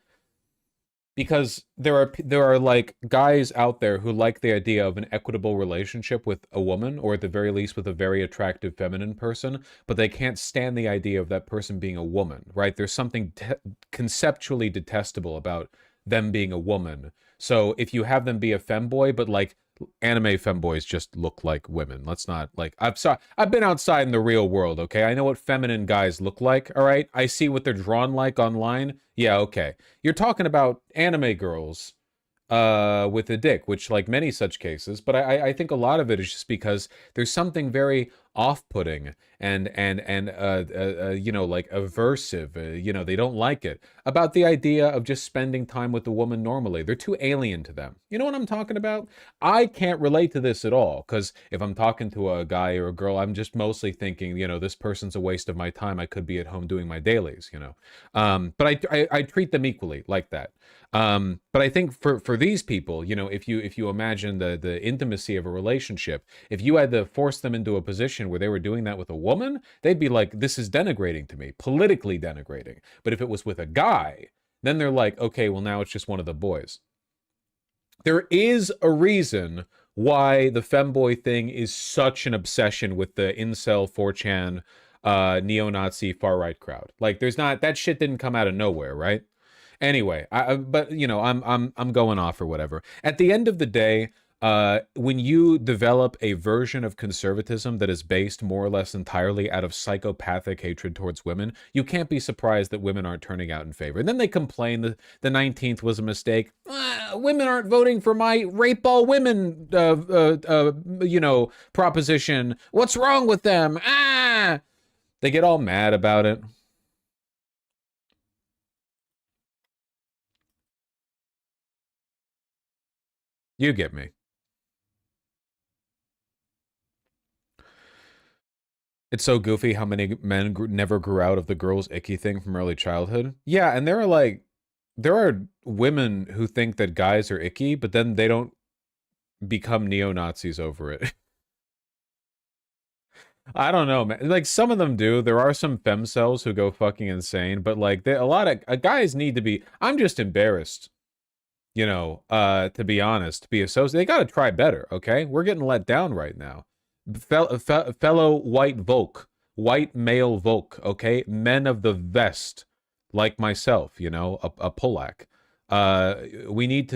Because there are like guys out there who like the idea of an equitable relationship with a woman, or at the very least with a very attractive feminine person, but they can't stand the idea of that person being a woman, right? There's something conceptually detestable about them being a woman. So if you have them be a femboy, but like anime femboys just look like women. Let's not like, I've been outside in the real world, okay? I know what feminine guys look like, all right? I see what they're drawn like online. Yeah, okay. You're talking about anime girls with a dick, which like many such cases, but I think a lot of it is just because there's something very off-putting and you know, like aversive, you know, they don't like it about the idea of just spending time with a woman normally. They're too alien to them. You know what I'm talking about? I can't relate to this at all, because if I'm talking to a guy or a girl, I'm just mostly thinking, you know, this person's a waste of my time. I could be at home doing my dailies, you know. But I treat them equally like that. But I think for these people, you know, if you imagine the intimacy of a relationship, if you had to force them into a position where they were doing that with a woman, they'd be like, this is denigrating to me, politically denigrating. But if it was with a guy, then they're like, okay, well, now it's just one of the boys. There is a reason why the femboy thing is such an obsession with the incel 4chan neo-Nazi far-right crowd. Like, there's not, that shit didn't come out of nowhere, right? Anyway, but you know, I'm going off or whatever. At the end of the day, when you develop a version of conservatism that is based more or less entirely out of psychopathic hatred towards women, you can't be surprised that women aren't turning out in favor. And then they complain that the 19th was a mistake. Women aren't voting for my rape all women, you know, proposition. What's wrong with them? They get all mad about it. You get me. It's so goofy how many men never grew out of the girl's icky thing from early childhood. Yeah, and there are women who think that guys are icky, but then they don't become neo-Nazis over it. I don't know, man. Like, some of them do. There are some femcells who go fucking insane, but like, a lot of guys need to be. I'm just embarrassed, you know, to be honest, to be associated. They got to try better, okay? We're getting let down right now. Fellow white Volk, white male Volk, okay? Men of the vest, like myself, you know, a Polak. We need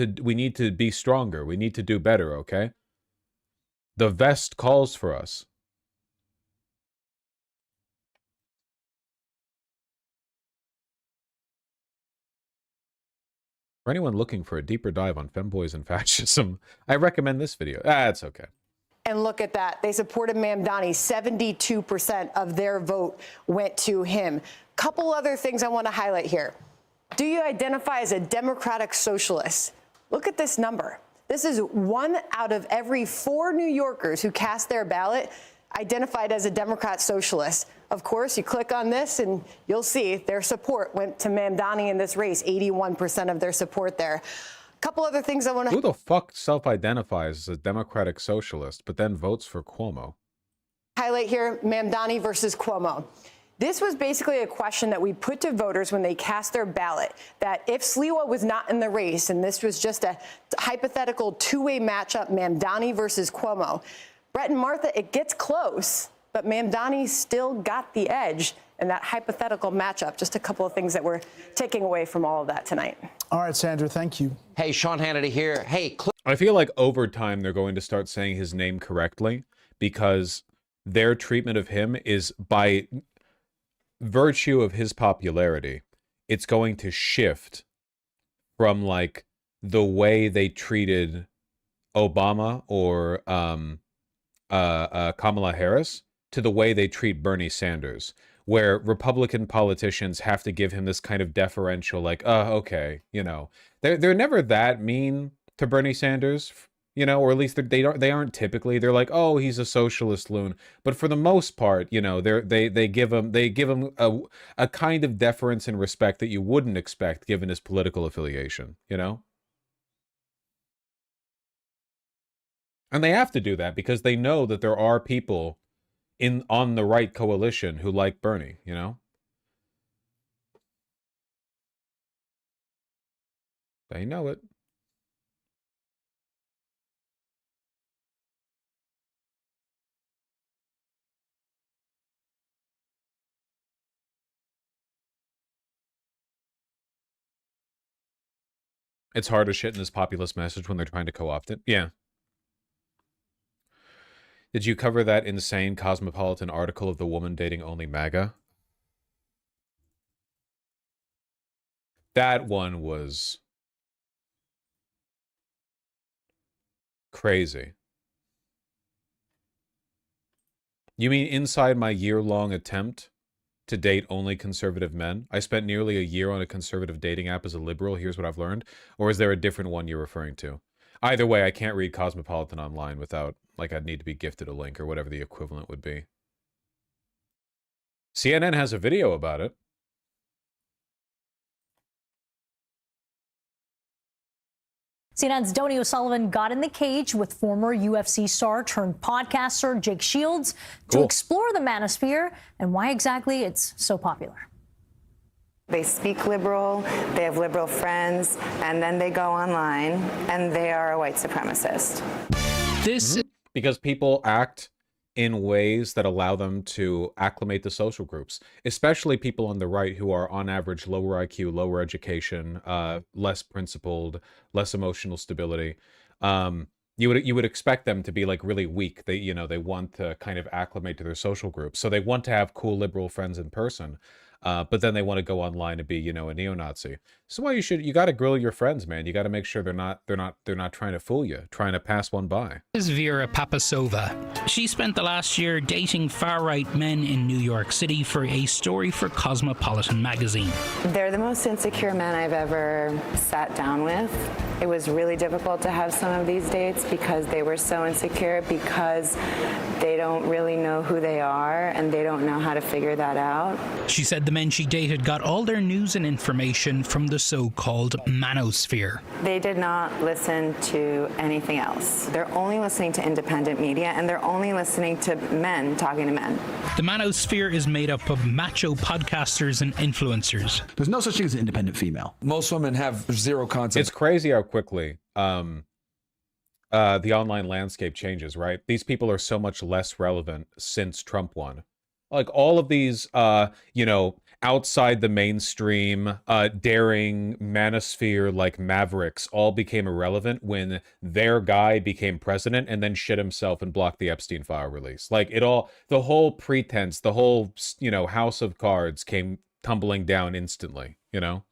to be stronger. We need to do better, okay? The vest calls for us. For anyone looking for a deeper dive on femboys and fascism, I recommend this video. It's okay. And look at that. They supported Mamdani. 72% of their vote went to him. Couple other things I want to highlight here. Do you identify as a democratic socialist? Look at this number. This is 1 out of every 4 New Yorkers who cast their ballot identified as a Democrat socialist. Of course, you click on this and you'll see their support went to Mamdani in this race, 81% of their support there. Couple other things I want to... Who the fuck self-identifies as a democratic socialist, but then votes for Cuomo? Highlight here, Mamdani versus Cuomo. This was basically a question that we put to voters when they cast their ballot, that if Sliwa was not in the race, and this was just a hypothetical two-way matchup, Mamdani versus Cuomo, Brett and Martha, it gets close, but Mamdani still got the edge in that hypothetical matchup. Just a couple of things that we're taking away from all of that tonight. All right, Sandra, thank you. Hey, Sean Hannity here. Hey, I feel like over time they're going to start saying his name correctly, because their treatment of him is, by virtue of his popularity, it's going to shift from like the way they treated Obama or Kamala Harris to the way they treat Bernie Sanders, where Republican politicians have to give him this kind of deferential, like, okay, you know, they're never that mean to Bernie Sanders, you know, or at least they aren't typically. They're like, oh, he's a socialist loon, but for the most part, you know, they give him a kind of deference and respect that you wouldn't expect given his political affiliation, you know. And they have to do that because they know that there are people on the right coalition who like Bernie, you know? They know it. It's hard to shit in this populist message when they're trying to co-opt it. Yeah. Did you cover that insane Cosmopolitan article of the woman dating only MAGA? That one was crazy. You mean inside my year-long attempt to date only conservative men? I spent nearly a year on a conservative dating app as a liberal. Here's what I've learned. Or is there a different one you're referring to? Either way, I can't read Cosmopolitan online without, like, I'd need to be gifted a link or whatever the equivalent would be. CNN has a video about it. CNN's Donny O'Sullivan got in the cage with former UFC star turned podcaster Jake Shields to explore the manosphere and why exactly it's so popular. They speak liberal, they have liberal friends, and then they go online and they are a white supremacist. Because people act in ways that allow them to acclimate to social groups, especially people on the right who are on average lower IQ, lower education, less principled, less emotional stability. You would expect them to be like really weak. They want to kind of acclimate to their social group. So they want to have cool liberal friends in person. But then they want to go online and be, a neo-Nazi. So why you got to grill your friends, man. You got to make sure they're not trying to fool you, trying to pass one by. This is Vera Papasova. She spent the last year dating far-right men in New York City for a story for Cosmopolitan magazine. They're the most insecure men I've ever sat down with. It was really difficult to have some of these dates because they were so insecure, because they don't really know who they are and they don't know how to figure that out. She said The men she dated got all their news and information from the so-called manosphere. They did not listen to anything else. They're only listening to independent media, and they're only listening to men talking to men. The manosphere is made up of macho podcasters and influencers. There's no such thing as an independent female. Most women have zero concept. It's crazy how quickly the online landscape changes, right? These people are so much less relevant since Trump won. Like all of these, you know, outside the mainstream, daring manosphere like mavericks all became irrelevant when their guy became president and then shit himself and blocked the Epstein file release. Like it all, the whole pretense, the whole, you know, house of cards came tumbling down instantly, you know?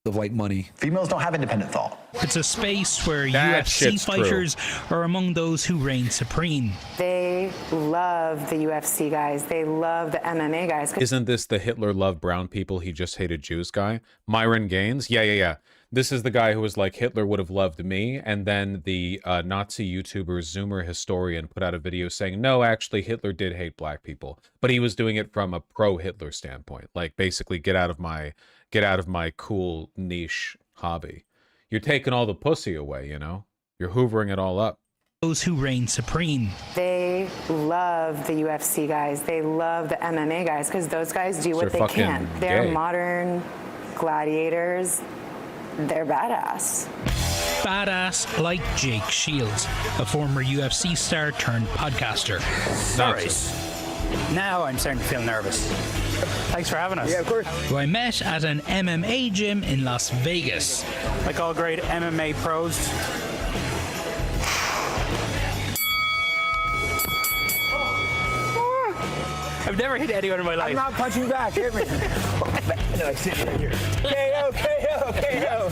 Of white money. Females don't have independent thought. It's a space where That UFC shit's fighters are among those who reign supreme. They love the UFC guys. They love the MMA guys. Isn't this the Hitler loved brown people, he just hated Jews guy? Myron Gaines? Yeah. This is the guy who was like, Hitler would have loved me. And then the Nazi YouTuber Zoomer Historian put out a video saying, no, actually, Hitler did hate black people. But he was doing it from a pro-Hitler standpoint. Like, basically, get out of my cool niche hobby. You're taking all the pussy away, you know? You're hoovering it all up. Those who reign supreme. They love the UFC guys. They love the MMA guys because those guys do what They're they can. fucking They're gay. modern gladiators. They're badass. Badass like Jake Shields, a former UFC star turned podcaster. Nice. Now I'm starting to feel nervous. Thanks for having us. Yeah, of course. Who I met at an MMA gym in Las Vegas. Like all great MMA pros. I've never hit anyone in my life. I'm not punching back. Hit me. No, I sit right here. KO.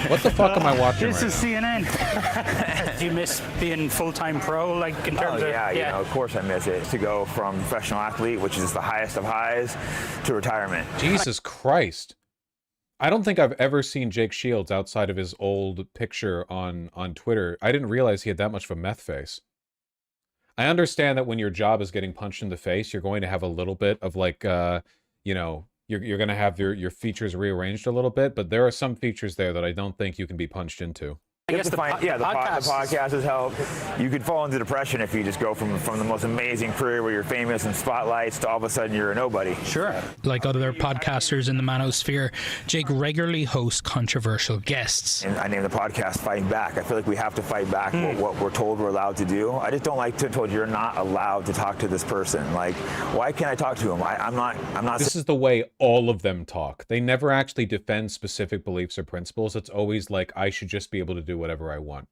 What the fuck am I watching This right is CNN. Do you miss being full-time pro, like in terms of? You know, of course I miss it. To go from professional athlete, which is the highest of highs, to retirement. Jesus Christ. I don't think I've ever seen Jake Shields outside of his old picture on Twitter. I didn't realize he had that much of a meth face. I understand that when your job is getting punched in the face, you're going to have a little bit of like, you know, you're going to have your features rearranged a little bit, but there are some features there that I don't think you can be punched into. I guess the podcast has helped. You could fall into depression if you just go from the most amazing career where you're famous and spotlights to all of a sudden you're a nobody. Sure. Like other podcasters in the manosphere, Jake regularly hosts controversial guests. And I named the podcast Fighting Back. I feel like we have to fight back what we're told we're allowed to do. I just don't like to be told you're not allowed to talk to this person. Like, why can't I talk to him? I'm not. This is the way all of them talk. They never actually defend specific beliefs or principles. It's always like, I should just be able to do whatever I want.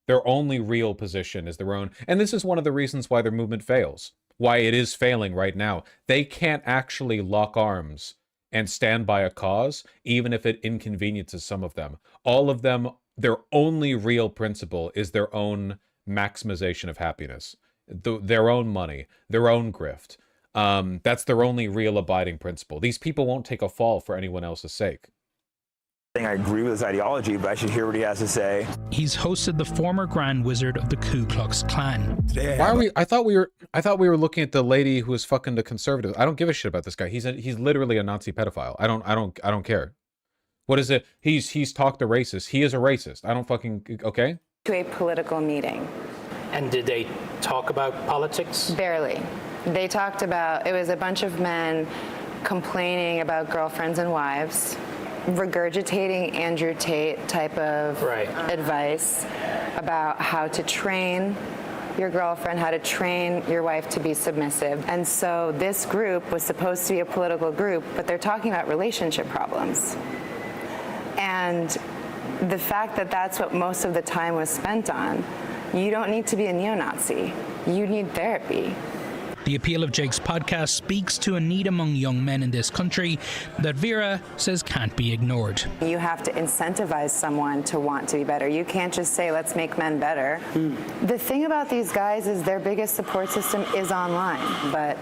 Their only real position is their own. And this is one of the reasons why their movement fails. Why it is failing right now. They can't actually lock arms and stand by a cause, even if it inconveniences some of them. All of them, their only real principle is their own maximization of happiness. Their own money, their own grift. That's their only real abiding principle. These people won't take a fall for anyone else's sake. I agree with his ideology, but I should hear what he has to say. He's hosted the former Grand Wizard of the Ku Klux Klan. Why are we? I thought we were looking at the lady who was fucking the conservative. I don't give a shit about this guy. He's literally a Nazi pedophile. I don't care. What is it? He's talked to racists. He is a racist. I don't fucking okay. To a political meeting. And did they talk about politics? Barely. They talked about, it was a bunch of men complaining about girlfriends and wives, regurgitating Andrew Tate type of advice about how to train your girlfriend, how to train your wife to be submissive. And so this group was supposed to be a political group, but they're talking about relationship problems. And the fact that that's what most of the time was spent on, you don't need to be a neo-Nazi. You need therapy. The appeal of Jake's podcast speaks to a need among young men in this country that Vera says can't be ignored. You have to incentivize someone to want to be better. You can't just say, let's make men better. The thing about these guys is their biggest support system is online, but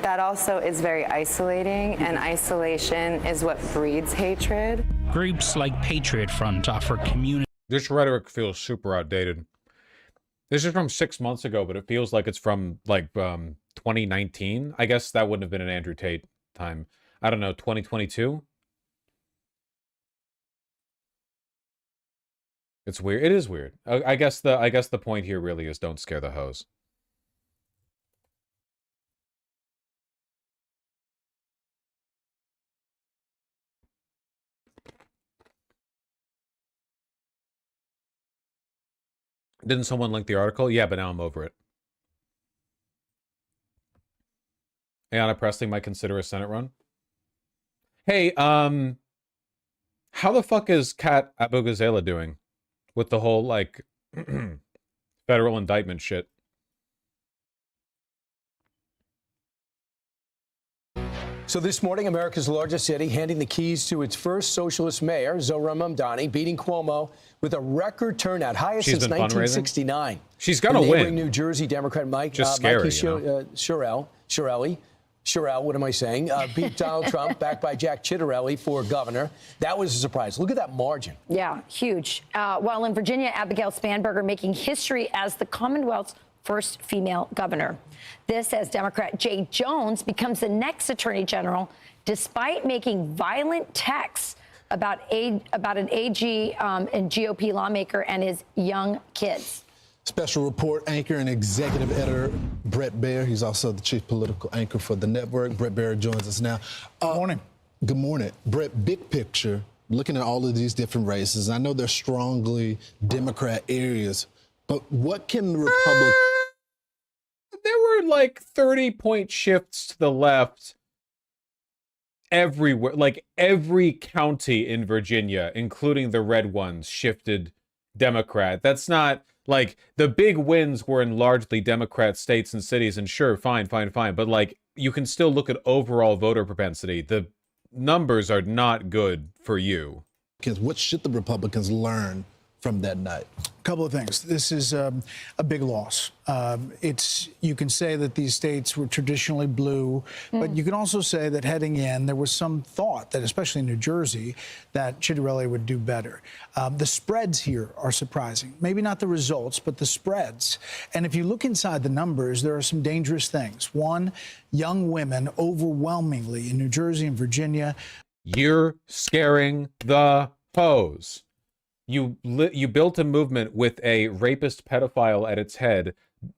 that also is very isolating, and isolation is what breeds hatred. Groups like Patriot Front offer community. This rhetoric feels super outdated. This is from 6 months ago, but it feels like it's from like 2019. I guess that wouldn't have been an Andrew Tate time. I don't know, 2022? It's weird. It is weird. I guess the point here really is don't scare the hoes. Didn't someone link the article? Yeah, but now I'm over it. Ayanna Pressley might consider a Senate run. Hey, how the fuck is Kat Abou-Gazela doing with the whole, like, federal indictment shit? So this morning, America's largest city handing the keys to its first socialist mayor, Zohran Mamdani, beating Cuomo with a record turnout, highest since 1969. She's gonna win. New Jersey Democrat Mikey Shirelli, what am I saying? Beat Donald Trump, backed by Jack Ciattarelli for governor. That was a surprise. Look at that margin. Yeah, huge. While in Virginia, Abigail Spanberger making history as the Commonwealth's first female governor. This as Democrat Jay Jones becomes the next attorney general, despite making violent texts about an AG and GOP lawmaker and his young kids. Special report anchor and executive editor Brett Baier. He's also the chief political anchor for the network. Brett Baier joins us now. Good morning. Good morning. Brett, big picture, looking at all of these different races, I know they're strongly Democrat areas, but what can the Republicans... There were like 30-point shifts to the left everywhere. Like every county in Virginia, including the red ones, shifted Democrat. That's not like the big wins were in largely Democrat states and cities. And sure, fine. But like you can still look at overall voter propensity. The numbers are not good for you. What should the Republicans learn from that night? A couple of things. This is a big loss. You can say that these states were traditionally blue, but you can also say that heading in, there was some thought that, especially in New Jersey, that Ciattarelli would do better. The spreads here are surprising. Maybe not the results, but the spreads. And if you look inside the numbers, there are some dangerous things. One, young women overwhelmingly in New Jersey and Virginia. You're scaring the hoes. You built a movement with a rapist pedophile at its head,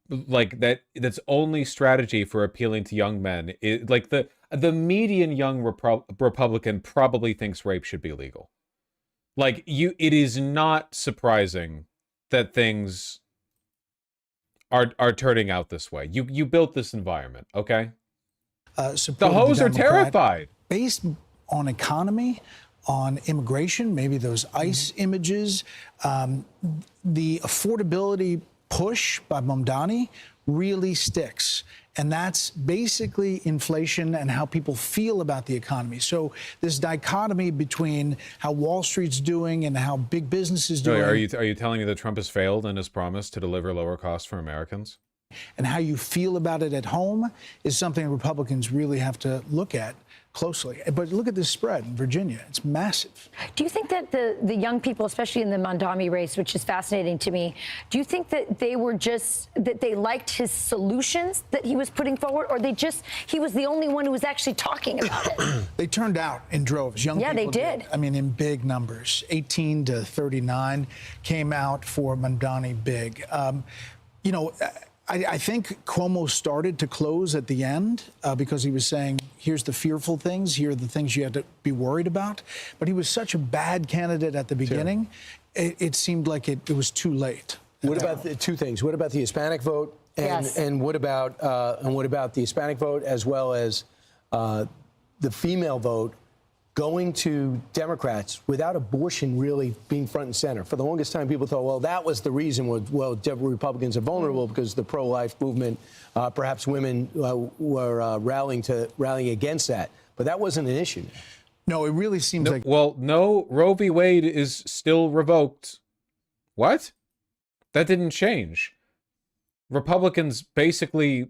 like that's only strategy for appealing to young men. Like the median young Republican probably thinks rape should be legal. Like it is not surprising that things are turning out this way. You built this environment, okay? The hoes are terrified. Based on economy, on immigration, maybe those ICE images, the affordability push by Mamdani really sticks. And that's basically inflation and how people feel about the economy. So this dichotomy between how Wall Street's doing and how big business is doing. Are you telling me that Trump has failed in his promise to deliver lower costs for Americans? And how you feel about it at home is something Republicans really have to look at closely. But look at this spread in Virginia. It's massive. Do you think that the young people, especially in the Mamdani race, which is fascinating to me, do you think that they liked his solutions that he was putting forward, or he was the only one who was actually talking about it? They turned out in droves. Young people they did. I mean, in big numbers. 18 to 39 came out for Mamdani big. I think Cuomo started to close at the end because he was saying, here's the fearful things, here are the things you had to be worried about. But he was such a bad candidate at the beginning, it seemed like it was too late. What about the two things? What about the Hispanic vote? And what about the Hispanic vote as well as the female vote going to Democrats without abortion really being front and center? For the longest time, people thought, well, that was the reason Republicans are vulnerable because the pro-life movement, perhaps women were rallying against that. But that wasn't an issue. No, it really seems like... Well, no, Roe v. Wade is still revoked. What? That didn't change. Republicans basically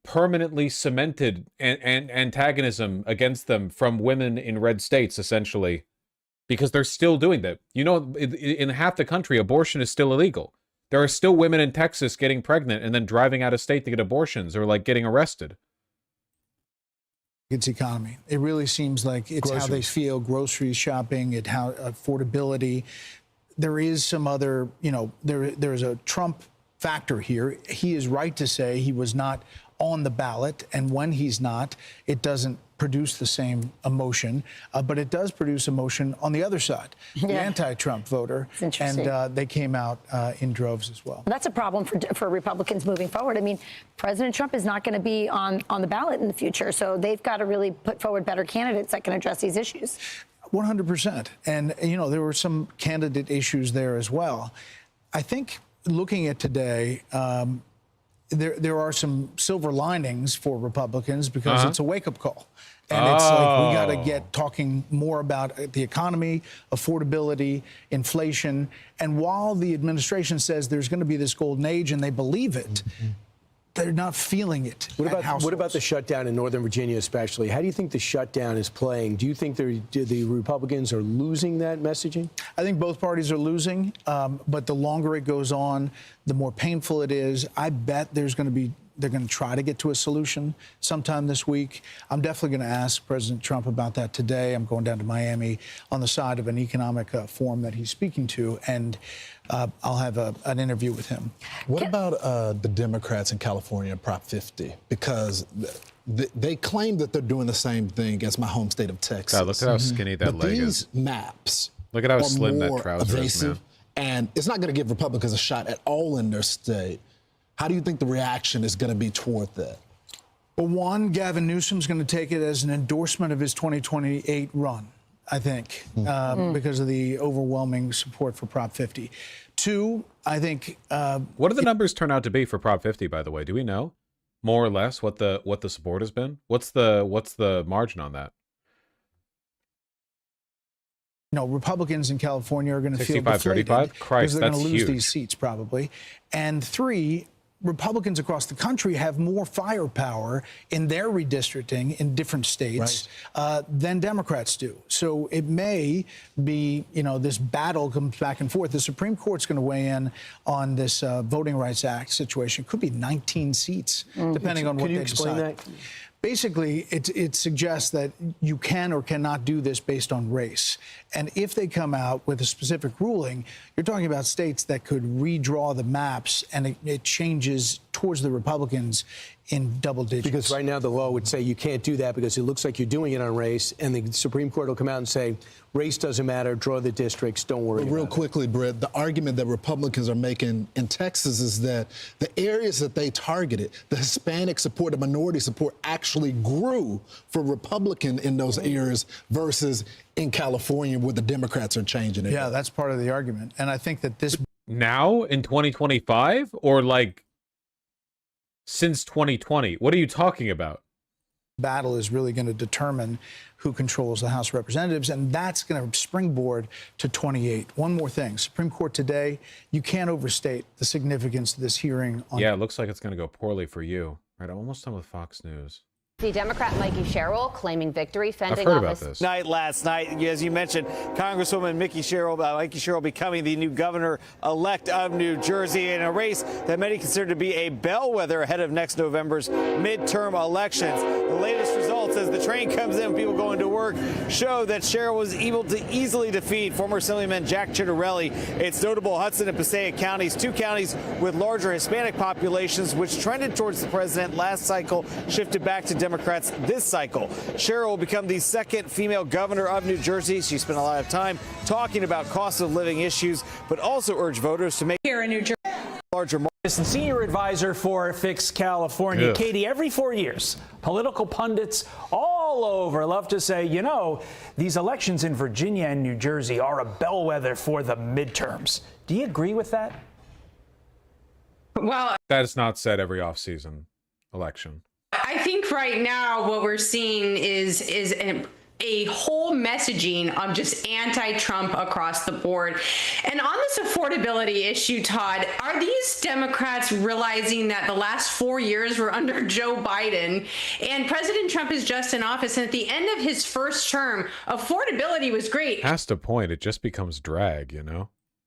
permanently cemented an antagonism against them from women in red states, essentially, because they're still doing that. You know, in half the country, abortion is still illegal. There are still women in Texas getting pregnant and then driving out of state to get abortions or like getting arrested. its economy. It really seems like it's how they feel, grocery shopping, how affordability. There is some other, there's a Trump factor here. He is right to say he was not on the ballot, and when he's not, it doesn't produce the same emotion, but it does produce emotion on the other side, the anti-Trump voter, and they came out in droves as well. That's a problem for Republicans moving forward. I mean, President Trump is not going to be on the ballot in the future, so they've got to really put forward better candidates that can address these issues. 100%. And, there were some candidate issues there as well. I think looking at today, there are some silver linings for Republicans because it's a wake-up call. And it's like we got to get talking more about the economy, affordability, inflation. And while the administration says there's going to be this golden age and they believe it, they're not feeling it. What about the shutdown in Northern Virginia especially? How do you think the shutdown is playing? Do you think the Republicans are losing that messaging? I think both parties are losing, but the longer it goes on, the more painful it is. I bet they're going to try to get to a solution sometime this week. I'm definitely going to ask President Trump about that today. I'm going down to Miami on the side of an economic forum that he's speaking to, and I'll have an interview with him. What about the Democrats in California, Prop 50? Because they claim that they're doing the same thing as my home state of Texas. God, look at how skinny that leg is. These maps look at how slim that trouser is, man. And it's not going to give Republicans a shot at all in their state. How do you think the reaction is going to be toward that? Well, one, Gavin Newsom's going to take it as an endorsement of his 2028 run, I think, because of the overwhelming support for Prop 50. Two, I think... what do the numbers turn out to be for Prop 50, by the way? Do we know more or less what the support has been? What's the margin on that? Republicans in California are going to feel 65-35? Christ, because they're going to lose huge. these seats probably. And three, Republicans across the country have more firepower in their redistricting in different states than Democrats do. So it may be, this battle comes back and forth. The Supreme Court's going to weigh in on this Voting Rights Act situation. It could be 19 seats, depending on what they decide. Can you explain that? Basically, it suggests that you can or cannot do this based on race. And if they come out with a specific ruling, you're talking about states that could redraw the maps, and it changes towards the Republicans in double digits. Because right now the law would say you can't do that because it looks like you're doing it on race, and the Supreme Court will come out and say, race doesn't matter, draw the districts, don't worry about it. Real quickly, Brett, the argument that Republicans are making in Texas is that the areas that they targeted, the Hispanic support, the minority support actually grew for Republican in those areas versus in California where the Democrats are changing it. Yeah, that's part of the argument. And I think that this... Now in 2025 or like since 2020? What are you talking about? Battle is really going to determine who controls the House of Representatives, and that's going to springboard to 28. One more thing. Supreme Court today, you can't overstate the significance of this hearing. Yeah, it looks like it's going to go poorly for you. Right, I'm almost done with Fox News. The Democrat Mikey Sherrill claiming victory, fending I've heard off about a this. Last night, as you mentioned, Congresswoman Mikey Sherrill becoming the new governor-elect of New Jersey in a race that many consider to be a bellwether ahead of next November's midterm elections. The latest results, as the train comes in, people going to work, show that Sherrill was able to easily defeat former Assemblyman Jack Ciattarelli. It's notable Hudson and Passaic counties, two counties with larger Hispanic populations, which trended towards the president last cycle, shifted back to Democrats this cycle. Sherrill will become the second female governor of New Jersey. She spent a lot of time talking about cost of living issues, but also urged voters to make here in New Jersey larger. Senior advisor for Fix California. Ugh. Katie, every 4 years, political pundits all over love to say, these elections in Virginia and New Jersey are a bellwether for the midterms. Do you agree with that? Well, that is not said every off-season election. I think right now what we're seeing is a whole messaging of just anti-Trump across the board. And on this affordability issue, Todd, are these Democrats realizing that the last 4 years were under Joe Biden and President Trump is just in office, and at the end of his first term, affordability was great. Past a point, it just becomes drag,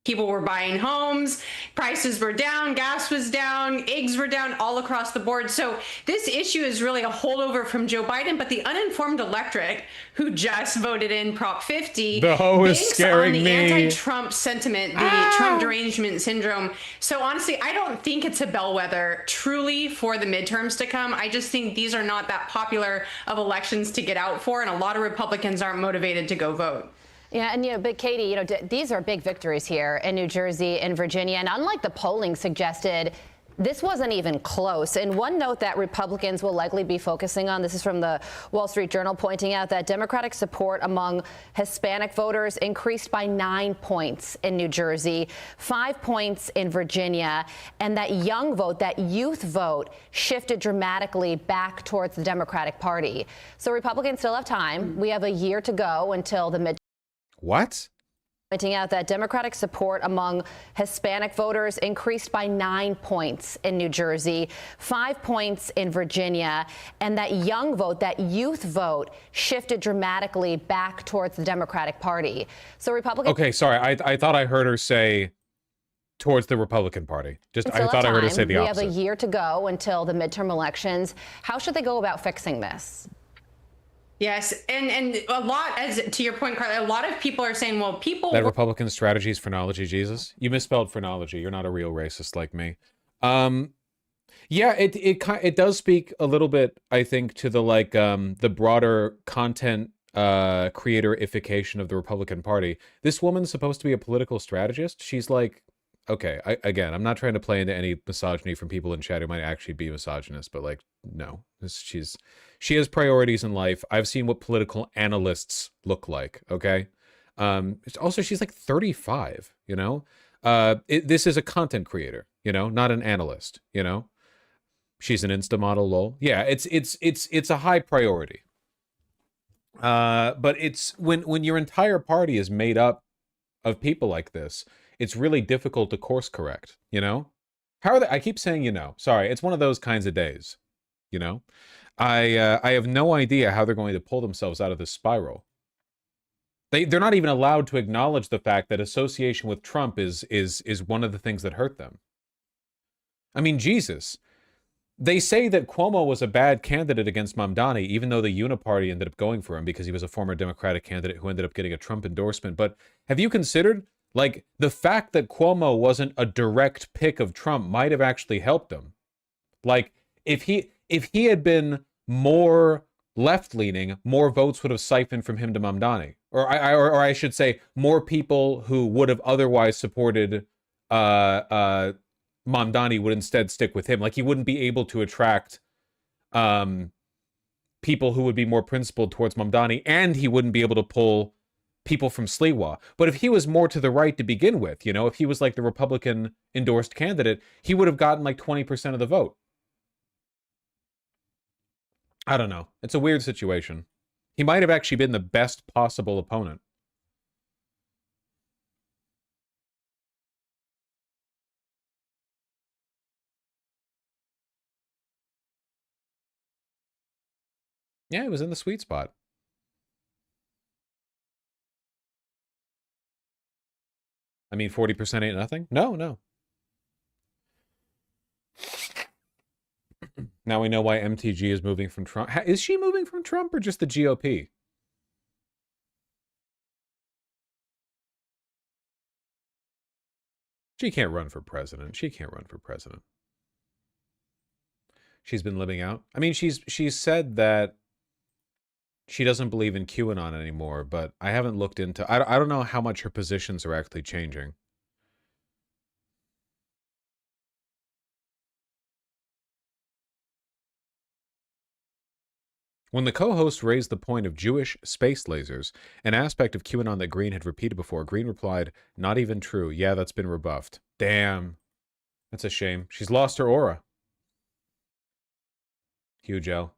People were buying homes, prices were down, gas was down, eggs were down all across the board. So this issue is really a holdover from Joe Biden, but the uninformed electorate who just voted in Prop 50 The hoe is banks scaring on the me. anti-Trump sentiment, the Trump derangement syndrome. So honestly, I don't think it's a bellwether truly for the midterms to come. I just think these are not that popular of elections to get out for, and a lot of Republicans aren't motivated to go vote. Yeah, and but Katie, these are big victories here in New Jersey and Virginia, and unlike the polling suggested, this wasn't even close. And one note that Republicans will likely be focusing on, this is from the Wall Street Journal, pointing out that Democratic support among Hispanic voters increased by 9 points in New Jersey, 5 points in Virginia, and that young vote, that youth vote, shifted dramatically back towards the Democratic Party. So Republicans still have time. We have a year to go until the midterm. What? Pointing out that Democratic support among Hispanic voters increased by 9 points in New Jersey, 5 points in Virginia, and that young vote, that youth vote, shifted dramatically back towards the Democratic Party. So Republicans. Okay, sorry. I thought I heard her say towards the Republican Party. I thought I heard her say the opposite. We have a year to go until the midterm elections. How should they go about fixing this? Yes, and a lot, as to your point, Carly, a lot of people are saying, well, that Republican strategy is phrenology, Jesus. You misspelled phrenology. You're not a real racist like me. Yeah, it does speak a little bit, I think, to the broader content creatorification of the Republican Party. This woman's supposed to be a political strategist. She's like, okay, again, I'm not trying to play into any misogyny from people in chat who might actually be misogynist, but no, she has priorities in life. I've seen what political analysts look like. Okay. Also, she's like 35. This is a content creator. Not an analyst. She's an Insta model. Lol. Yeah, it's a high priority. But it's when your entire party is made up of people like this, it's really difficult to course correct, How are they? I keep saying, sorry, it's one of those kinds of days, I have no idea how they're going to pull themselves out of this spiral. They're not even allowed to acknowledge the fact that association with Trump is one of the things that hurt them. I mean, Jesus. They say that Cuomo was a bad candidate against Mamdani, even though the Uniparty ended up going for him because he was a former Democratic candidate who ended up getting a Trump endorsement. But have you considered, the fact that Cuomo wasn't a direct pick of Trump might have actually helped him? If he had been more left-leaning, more votes would have siphoned from him to Mamdani. Or I should say, more people who would have otherwise supported Mamdani would instead stick with him. He wouldn't be able to attract people who would be more principled towards Mamdani, and he wouldn't be able to pull people from Sliwa. But if he was more to the right to begin with, if he was the Republican endorsed candidate, he would have gotten 20% of the vote. I don't know. It's a weird situation. He might have actually been the best possible opponent. Yeah, it was in the sweet spot. I mean, 40% ain't nothing? No. Now we know why MTG is moving from Trump. Is she moving from Trump or just the GOP? She can't run for president. She's been living out. I mean, she's said that she doesn't believe in QAnon anymore, but I haven't looked into... I don't know how much her positions are actually changing. When the co-host raised the point of Jewish space lasers, an aspect of QAnon that Green had repeated before, Green replied, "Not even true. Yeah, that's been rebuffed." Damn. That's a shame. She's lost her aura. Huge L.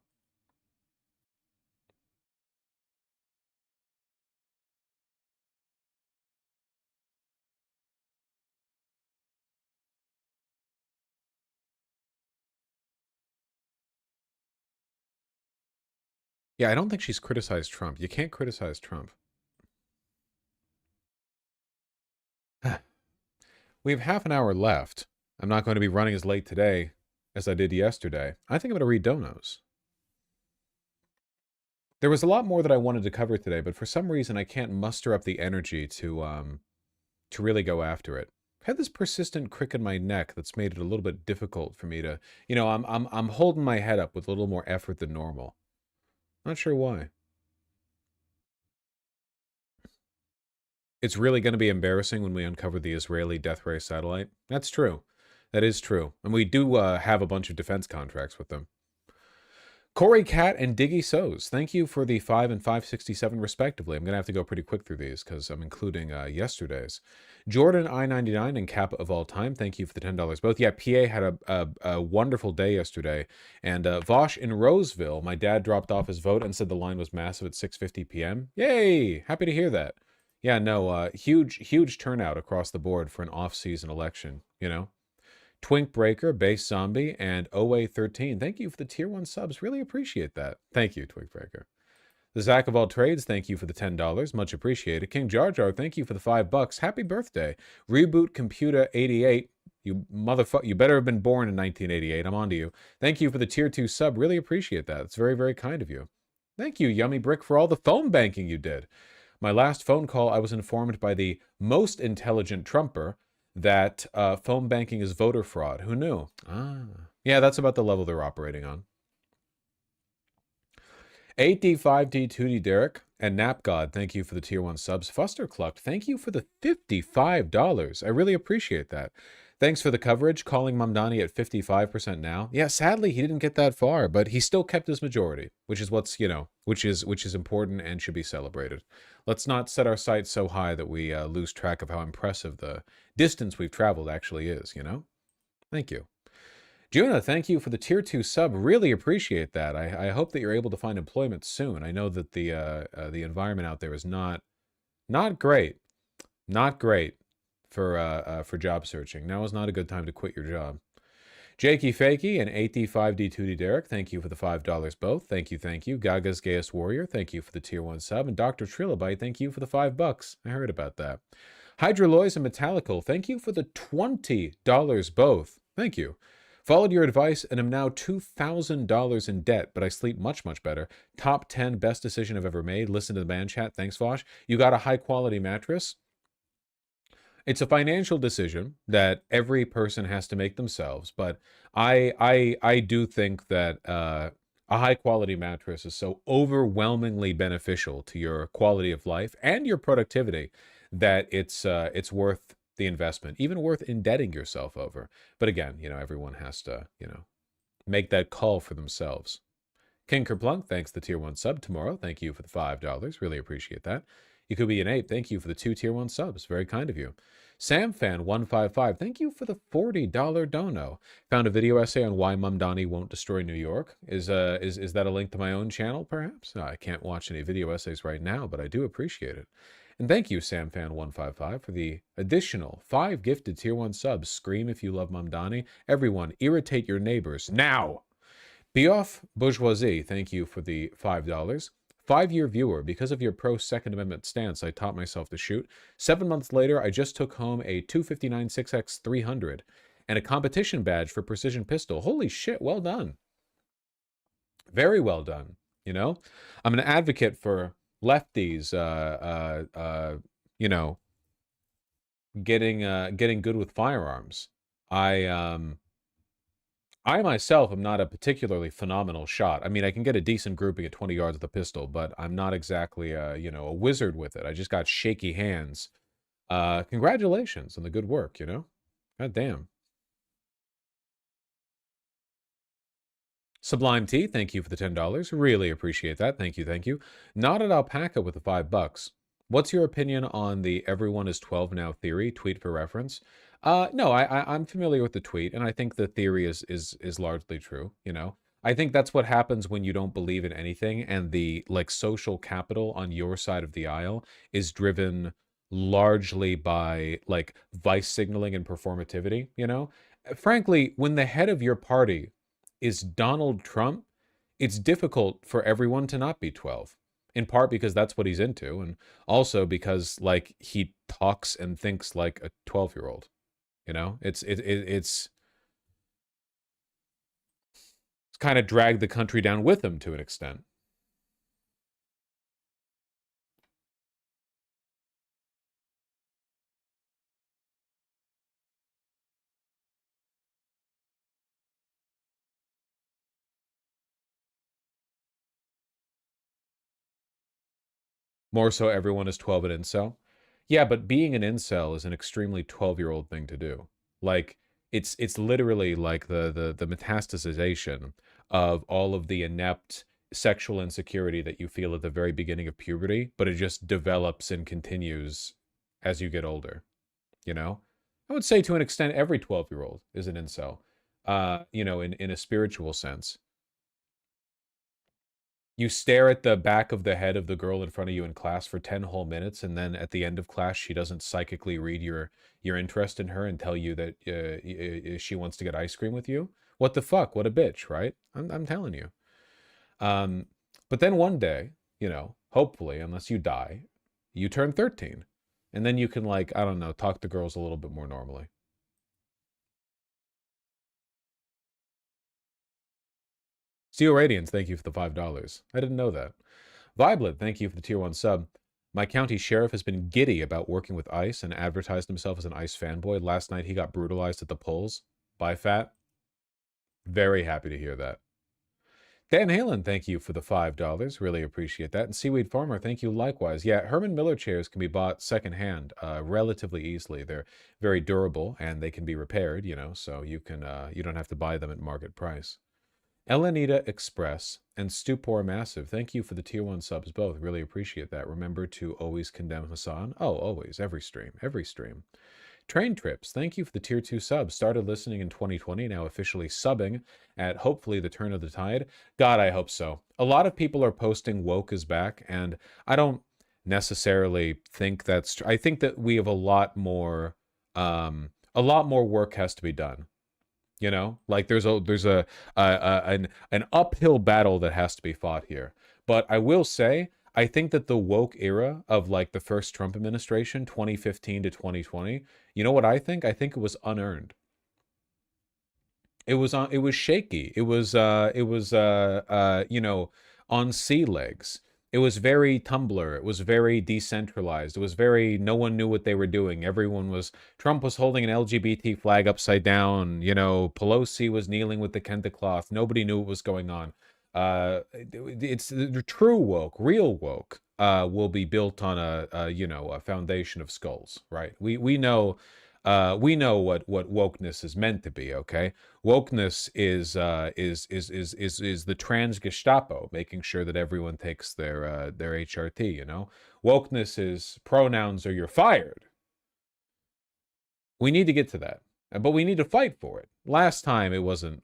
Yeah, I don't think she's criticized Trump. You can't criticize Trump. We have half an hour left. I'm not going to be running as late today as I did yesterday. I think I'm going to read donos. There was a lot more that I wanted to cover today, but for some reason I can't muster up the energy to really go after it. I've had this persistent crick in my neck that's made it a little bit difficult for me to, you know, I'm holding my head up with a little more effort than normal. Not sure why. It's really going to be embarrassing when we uncover the Israeli death ray satellite. That's true. That is true. And we do have a bunch of defense contracts with them. Corey Cat and Diggy Sows, thank you for the 5 and 567 respectively. I'm going to have to go pretty quick through these because I'm including yesterday's. Jordan I-99 and Kappa of All Time, thank you for the $10 both. Yeah, PA had a wonderful day yesterday. And Vosh in Roseville, my dad dropped off his vote and said the line was massive at 6:50 p.m. Yay! Happy to hear that. Yeah, no, huge turnout across the board for an off-season election, you know? Twink Breaker, Base Zombie, and OA13. Thank you for the tier 1 subs. Really appreciate that. Thank you, Twink Breaker. The Zach of All Trades, thank you for the $10. Much appreciated. King Jar Jar, thank you for the $5. Happy birthday. Reboot Computer 88. You motherfucker, you better have been born in 1988. I'm on to you. Thank you for the tier 2 sub. Really appreciate that. It's very, very kind of you. Thank you, Yummy Brick, for all the phone banking you did. My last phone call, I was informed by the most intelligent Trumper that phone banking is voter fraud. Who knew? Yeah, that's about the level they're operating on. 8D5D2D Derek and NapGod, thank you for the tier 1 subs. Fusterclucked, thank you for the $55. I really appreciate that. Thanks for the coverage. Calling Mamdani at 55% now. Yeah, sadly he didn't get that far, but he still kept his majority, which is what's, you know, which is important and should be celebrated. Let's not set our sights so high that we lose track of how impressive the distance we've traveled actually is, you know? Thank you. Juna, thank you for the tier 2 sub. Really appreciate that. I hope that you're able to find employment soon. I know that the environment out there is not great. Not great for job searching. Now is not a good time to quit your job. Jakey Fakey and 8D5D2D Derek, thank you for the $5 both. Thank you, thank you. Gaga's Gayest Warrior, thank you for the tier 1 sub. And Dr. Trilobite, thank you for the $5. I heard about that. Hydrolois and Metallical, thank you for the $20 both. Thank you. Followed your advice and am now $2,000 in debt, but I sleep much, much better. Top 10 best decision I've ever made. Listen to the man chat. Thanks, Vosh. You got a high-quality mattress. It's a financial decision that every person has to make themselves, but I do think that a high-quality mattress is so overwhelmingly beneficial to your quality of life and your productivity that it's worth the investment, even worth indebting yourself over. But again, you know, everyone has to, you know, make that call for themselves. King Kerplunk, thanks the tier 1 sub. Tomorrow, thank you for the $5. Really appreciate that. You could be an ape. Thank you for the 2 tier 1 subs. Very kind of you. SamFan155, thank you for the $40 dono. Found a video essay on why Mamdani won't destroy New York. Is that a link to my own channel, perhaps? I can't watch any video essays right now, but I do appreciate it. And thank you, SamFan155, for the additional 5 gifted tier 1 subs. Scream if you love Mamdani. Everyone, irritate your neighbors now. Bioff Bourgeoisie, thank you for the $5. 5-year viewer, because of your pro-Second Amendment stance, I taught myself to shoot. 7 months later, I just took home a 259 6X 300 and a competition badge for precision pistol. Holy shit, well done. Very well done, you know? I'm an advocate for lefties, you know, getting good with firearms. I myself am not a particularly phenomenal shot. I mean, I can get a decent grouping at 20 yards with a pistol, but I'm not exactly you know, a wizard with it. I just got shaky hands. Congratulations on the good work, you know? God damn. Sublime Tea, thank you for the $10. Really appreciate that. Thank you, thank you. Knotted Alpaca with the $5. What's your opinion on the everyone is 12 now theory? Tweet for reference. No, I'm familiar with the tweet, and I think the theory is largely true, you know? I think that's what happens when you don't believe in anything, and the, like, social capital on your side of the aisle is driven largely by, like, vice signaling and performativity, you know? Frankly, when the head of your party is Donald Trump, it's difficult for everyone to not be 12. In part because that's what he's into, and also because, like, he talks and thinks like a 12-year-old. You know, it's kind of dragged the country down with them to an extent. More so everyone is 12 and incel. Yeah, but being an incel is an extremely 12-year-old thing to do. Like, it's literally like the metastasization of all of the inept sexual insecurity that you feel at the very beginning of puberty, but it just develops and continues as you get older. You know? I would say to an extent every 12-year-old is an incel. You know, in a spiritual sense. You stare at the back of the head of the girl in front of you in class for 10 whole minutes, and then at the end of class, she doesn't psychically read your interest in her and tell you that she wants to get ice cream with you. What the fuck? What a bitch, right? I'm telling you. But then one day, you know, hopefully, unless you die, you turn 13. And then you can, like, I don't know, talk to girls a little bit more normally. Steel Radiance, thank you for the $5. I didn't know that. Viblet, thank you for the tier 1 sub. My county sheriff has been giddy about working with ICE and advertised himself as an ICE fanboy. Last night he got brutalized at the polls by Fat. Very happy to hear that. Dan Halen, thank you for the $5. Really appreciate that. And Seaweed Farmer, thank you likewise. Yeah, Herman Miller chairs can be bought secondhand relatively easily. They're very durable and they can be repaired, you know, so you can you don't have to buy them at market price. Elenita Express and Stupor Massive, thank you for the tier 1 subs both. Really appreciate that. Remember to always condemn Hassan. Oh, always. Every stream. Every stream. Train Trips, thank you for the tier 2 subs. Started listening in 2020, now officially subbing at hopefully the turn of the tide. God, I hope so. A lot of people are posting woke is back, and I don't necessarily think that's true. I think that we have a lot more work has to be done. You know, like there's an uphill battle that has to be fought here. But I will say, I think that the woke era of like the first Trump administration, 2015 to 2020, you know what I think? I think it was unearned. It was shaky. It was you know, on sea legs. It was very Tumblr. It was very decentralized. It was very, no one knew what they were doing. Trump was holding an LGBT flag upside down. You know, Pelosi was kneeling with the kente cloth. Nobody knew what was going on. It's the true woke, real woke, will be built on a foundation of skulls, right? We know what wokeness is meant to be. Okay, wokeness is the trans Gestapo, making sure that everyone takes their HRT. You know, wokeness is pronouns or you're fired. We need to get to that, but we need to fight for it. Last time it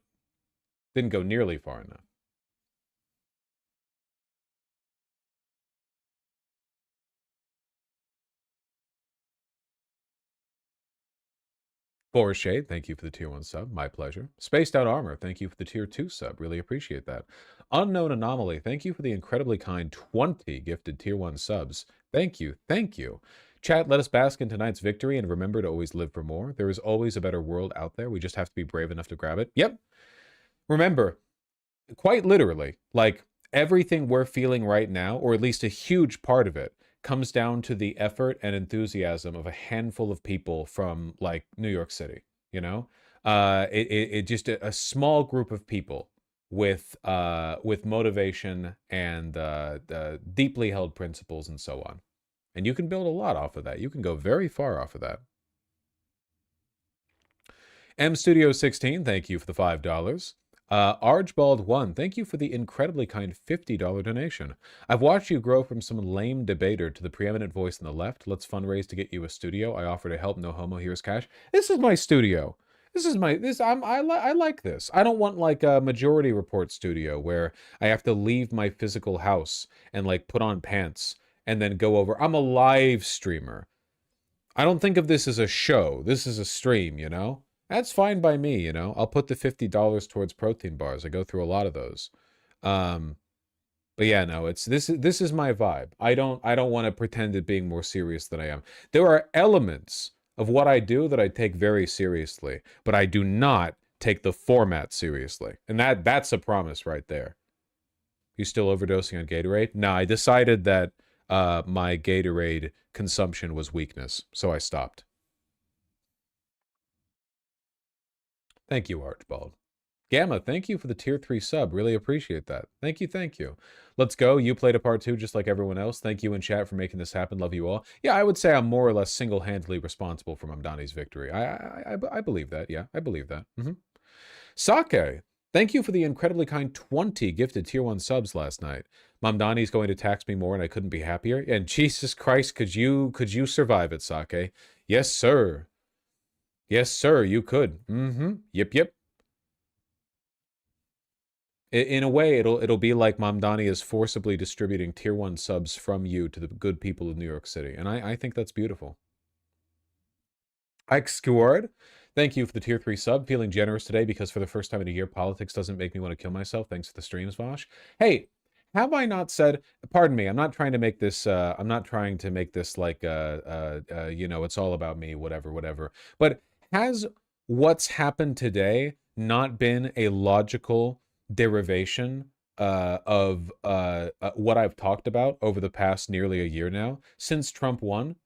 didn't go nearly far enough. Forest Shade, thank you for the tier 1 sub. My pleasure. Spaced Out Armor, thank you for the tier 2 sub. Really appreciate that. Unknown Anomaly, thank you for the incredibly kind 20 gifted tier 1 subs. Thank you. Thank you. Chat, let us bask in tonight's victory and remember to always live for more. There is always a better world out there. We just have to be brave enough to grab it. Yep. Remember, quite literally, like everything we're feeling right now, or at least a huge part of it, comes down to the effort and enthusiasm of a handful of people from like New York City, you know? It just a small group of people with motivation and deeply held principles and so on. And you can build a lot off of that. You can go very far off of that. M Studio 16, thank you for the $5. Archbald1, thank you for the incredibly kind $50 donation. I've watched you grow from some lame debater to the preeminent voice on the left. Let's fundraise to get you a studio. I offer to help. No homo. Here's cash. This is my studio. I like this. I don't want like a Majority Report studio where I have to leave my physical house and like put on pants and then go over. I'm a live streamer. I don't think of this as a show. This is a stream, you know? That's fine by me, you know. I'll put the $50 towards protein bars. I go through a lot of those. But yeah, no, this is my vibe. I don't want to pretend at being more serious than I am. There are elements of what I do that I take very seriously, but I do not take the format seriously. And that's a promise right there. You still overdosing on Gatorade? No, I decided that my Gatorade consumption was weakness, so I stopped. Thank you, Archibald. Gamma, thank you for the tier 3 sub. Really appreciate that. Thank you, thank you. Let's go. You played a part 2 just like everyone else. Thank you in chat for making this happen. Love you all. Yeah, I would say I'm more or less single-handedly responsible for Mamdani's victory. I believe that. Yeah, I believe that. Sake, thank you for the incredibly kind 20 gifted tier 1 subs last night. Mamdani's going to tax me more and I couldn't be happier. And Jesus Christ, could you survive it, Sake? Yes, sir. Yes, sir, you could. Yep. In a way, it'll be like Mamdani is forcibly distributing tier 1 subs from you to the good people of New York City. And I think that's beautiful. Ike Skeward, thank you for the tier 3 sub. Feeling generous today because for the first time in a year, politics doesn't make me want to kill myself. Thanks for the streams, Vosh. Hey, have I not said, pardon me, I'm not trying to make this like, you know, it's all about me, whatever. But has what's happened today not been a logical derivation of what I've talked about over the past nearly a year now, since Trump won?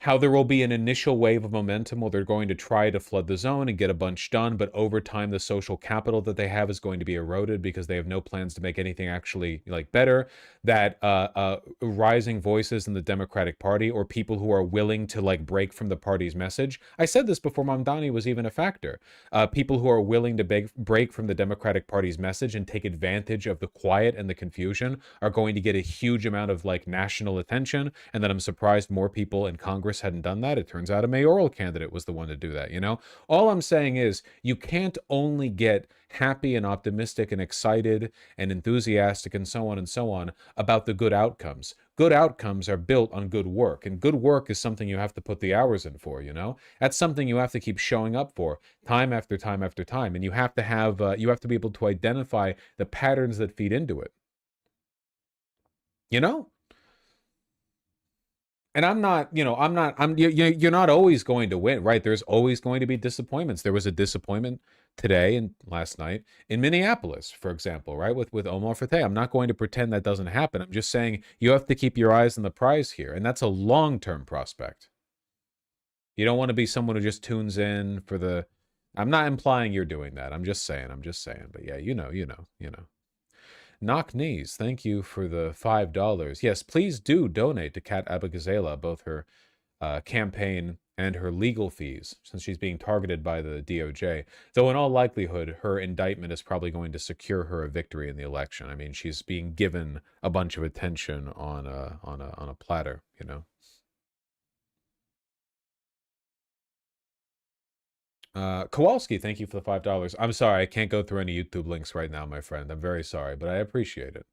How there will be an initial wave of momentum where they're going to try to flood the zone and get a bunch done, but over time the social capital that they have is going to be eroded because they have no plans to make anything actually like better. That rising voices in the Democratic Party or people who are willing to like break from the party's message. I said this before Mamdani was even a factor. People who are willing to break from the Democratic Party's message and take advantage of the quiet and the confusion are going to get a huge amount of like national attention. And then I'm surprised more people in Congress hadn't done that. It turns out a mayoral candidate was the one to do that, you know? All I'm saying is you can't only get happy and optimistic and excited and enthusiastic and so on about the good outcomes. Good outcomes are built on good work, and good work is something you have to put the hours in for, you know? That's something you have to keep showing up for time after time after time, and you have to be able to identify the patterns that feed into it. You know? And you're not always going to win, right? There's always going to be disappointments. There was a disappointment today and last night in Minneapolis, for example, right? With Omar Fateh. I'm not going to pretend that doesn't happen. I'm just saying you have to keep your eyes on the prize here. And that's a long-term prospect. You don't want to be someone who just tunes in for the, I'm not implying you're doing that. I'm just saying. But yeah, you know. Knock Knees, thank you for the $5. Yes, please do donate to Kat Abigazela, both her campaign and her legal fees, since she's being targeted by the DOJ. Though in all likelihood, her indictment is probably going to secure her a victory in the election. I mean, she's being given a bunch of attention on a platter, you know. Kowalski, thank you for the $5. I'm sorry, I can't go through any YouTube links right now, my friend. I'm very sorry, but I appreciate it.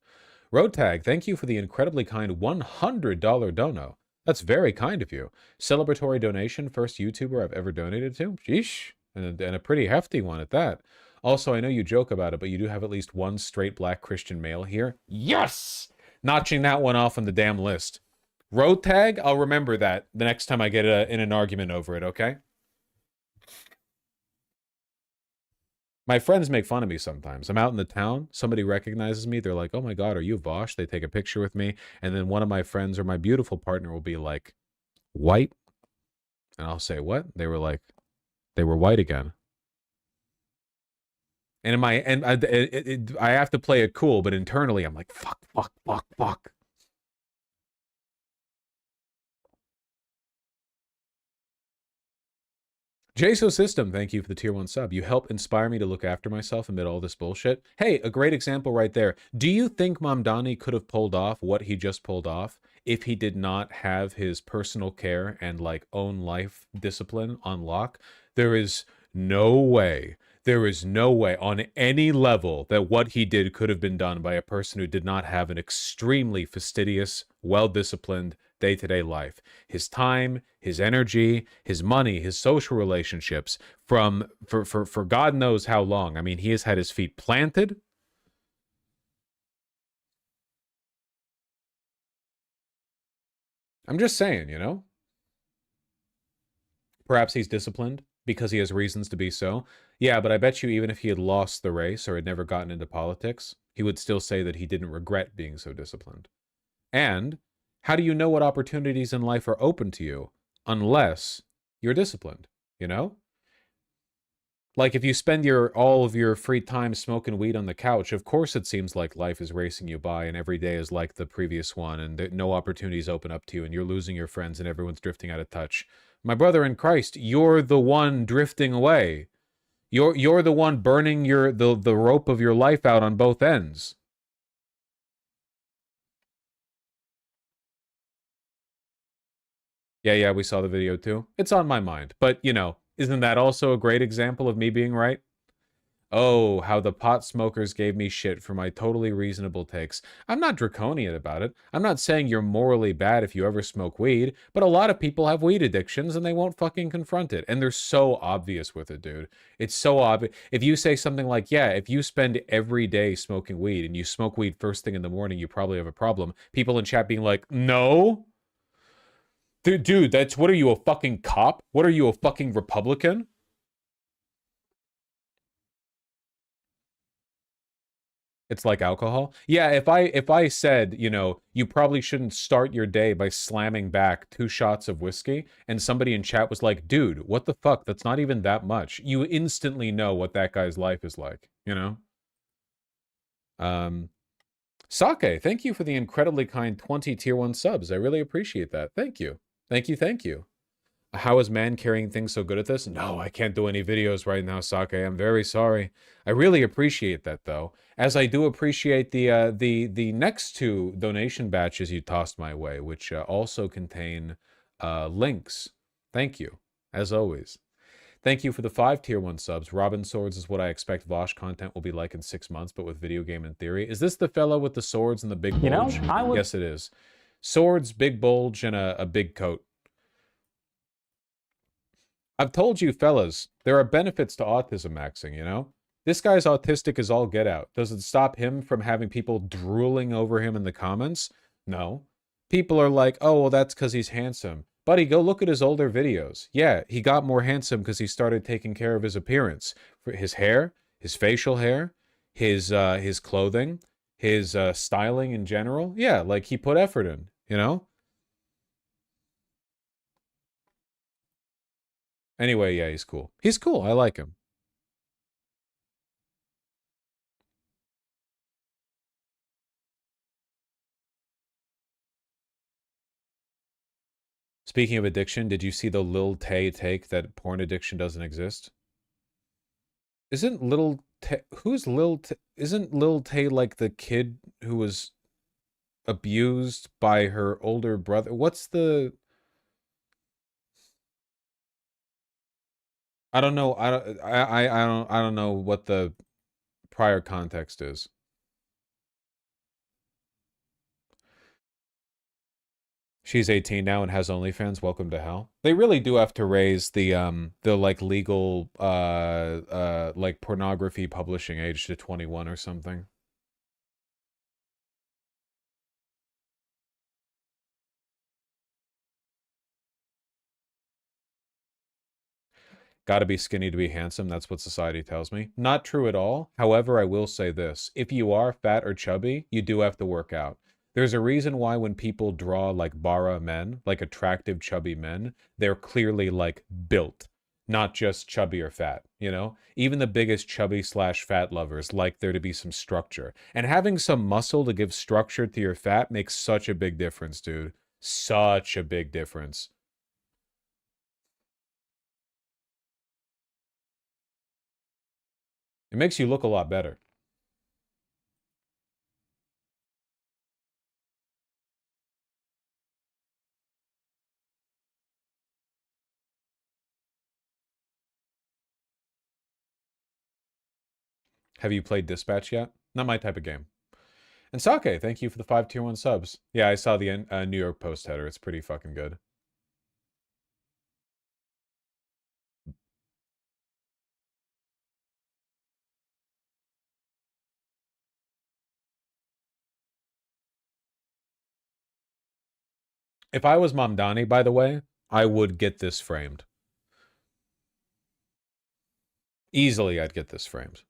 Roadtag, thank you for the incredibly kind $100 dono. That's very kind of you. Celebratory donation, first YouTuber I've ever donated to. Sheesh. And a pretty hefty one at that. Also, I know you joke about it, but you do have at least one straight black Christian male here. Yes! Notching that one off on the damn list. Roadtag, I'll remember that the next time I get in an argument over it, okay? My friends make fun of me sometimes. I'm out in the town, somebody recognizes me, they're like, oh my God, are you Vosh? They take a picture with me, and then one of my friends or my beautiful partner will be like, white? And I'll say, what? They were like, they were white again. And I have to play it cool, but internally I'm like, fuck. JSO System, thank you for the tier 1 sub. You help inspire me to look after myself amid all this bullshit. Hey, a great example right there. Do you think Mamdani could have pulled off what he just pulled off if he did not have his personal care and like own life discipline on lock? There is no way on any level that what he did could have been done by a person who did not have an extremely fastidious, well-disciplined day-to-day life. His time, his energy, his money, his social relationships for God knows how long. I mean, he has had his feet planted. I'm just saying, you know? Perhaps he's disciplined because he has reasons to be so. Yeah, but I bet you even if he had lost the race or had never gotten into politics, he would still say that he didn't regret being so disciplined. And how do you know what opportunities in life are open to you unless you're disciplined, you know? Like if you spend all of your free time smoking weed on the couch, of course it seems like life is racing you by and every day is like the previous one and no opportunities open up to you and you're losing your friends and everyone's drifting out of touch. My brother in Christ, you're the one drifting away. You're the one burning the rope of your life out on both ends. Yeah, we saw the video too. It's on my mind. But, you know, isn't that also a great example of me being right? Oh, how the pot smokers gave me shit for my totally reasonable takes. I'm not draconian about it. I'm not saying you're morally bad if you ever smoke weed, but a lot of people have weed addictions and they won't fucking confront it. And they're so obvious with it, dude. It's so obvious. If you say something like, yeah, if you spend every day smoking weed and you smoke weed first thing in the morning, you probably have a problem. People in chat being like, no? Dude, that's, what are you, a fucking cop? What are you, a fucking Republican? It's like alcohol. Yeah, if I said, you know, you probably shouldn't start your day by slamming back 2 shots of whiskey, and somebody in chat was like, dude, what the fuck? That's not even that much. You instantly know what that guy's life is like, you know? Sake, thank you for the incredibly kind 20 tier 1 subs. I really appreciate that. Thank you. Thank you. How is man carrying things so good at this? No, I can't do any videos right now, Sake. I'm very sorry. I really appreciate that, though. As I do appreciate the next 2 donation batches you tossed my way, which also contain links. Thank you, as always. Thank you for the 5 tier 1 subs. Robin Swords is what I expect Vosh content will be like in 6 months, but with video game in theory. Is this the fellow with the swords and the big bulge? Yes, it is. Swords, big bulge, and a big coat. I've told you, fellas, there are benefits to autism maxing, you know? This guy's autistic as all get out. Does it stop him from having people drooling over him in the comments? No. People are like, oh, well, that's because he's handsome. Buddy, go look at his older videos. Yeah, he got more handsome because he started taking care of his appearance. For his hair, his facial hair, his clothing, his styling in general. Yeah, like he put effort in, you know? Anyway, yeah, he's cool. He's cool. I like him. Speaking of addiction, did you see the Lil Tay take that porn addiction doesn't exist? Isn't Lil Tay... Who's Lil Tay? Isn't Lil Tay like the kid who was abused by her older brother? What's the... I don't know. I don't know what the prior context is. She's 18 now and has OnlyFans. Welcome to hell. They really do have to raise the like legal like pornography publishing age to 21 or something. Gotta be skinny to be handsome. That's what society tells me. Not true at all. However, I will say this. If you are fat or chubby, you do have to work out. There's a reason why when people draw like bara men, like attractive chubby men, they're clearly like built, not just chubby or fat, you know? Even the biggest chubby/fat lovers like there to be some structure. And having some muscle to give structure to your fat makes such a big difference, dude. Such a big difference. It makes you look a lot better. Have you played Dispatch yet? Not my type of game. And Sake, thank you for the 5 tier 1 subs. Yeah, I saw the New York Post header. It's pretty fucking good. If I was Mamdani, by the way, I would get this framed. Easily, I'd get this framed.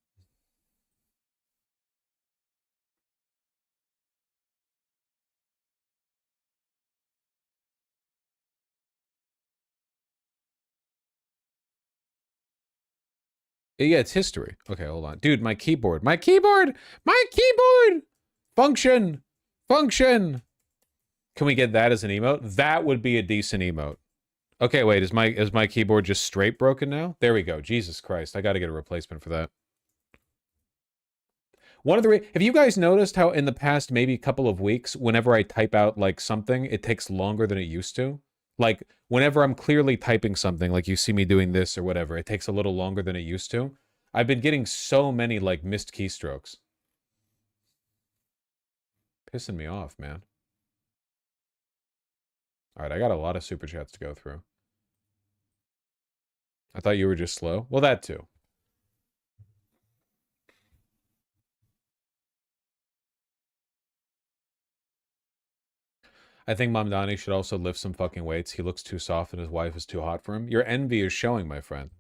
Yeah, it's history. Okay, hold on. Dude, my keyboard. My keyboard! My keyboard! Function! Function! Can we get that as an emote? That would be a decent emote. Okay, wait, is my keyboard just straight broken now? There we go. Jesus Christ, I gotta get a replacement for that. One of the have you guys noticed how in the past maybe couple of weeks, whenever I type out like something, it takes longer than it used to? Like whenever I'm clearly typing something, like you see me doing this or whatever, it takes a little longer than it used to. I've been getting so many like missed keystrokes. Pissing me off, man. All right, I got a lot of super chats to go through. I thought you were just slow. Well, that too. I think Mamdani should also lift some fucking weights. He looks too soft and his wife is too hot for him. Your envy is showing, my friend.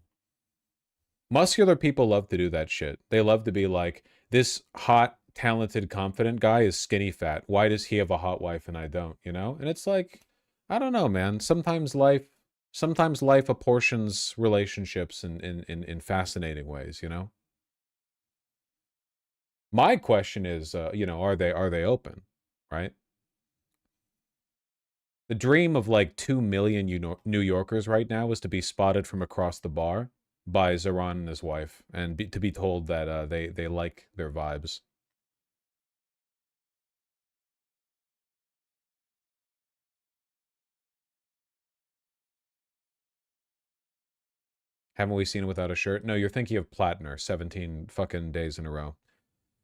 Muscular people love to do that shit. They love to be like, this hot, talented, confident guy is skinny fat. Why does he have a hot wife and I don't, you know? And it's like, I don't know, man. Sometimes life apportions relationships in fascinating ways, you know? My question is, you know, are they open, right? The dream of like 2 million New Yorkers right now is to be spotted from across the bar by Zoran and his wife and to be told that they like their vibes. Haven't we seen him without a shirt? No, you're thinking of Platner, 17 fucking days in a row.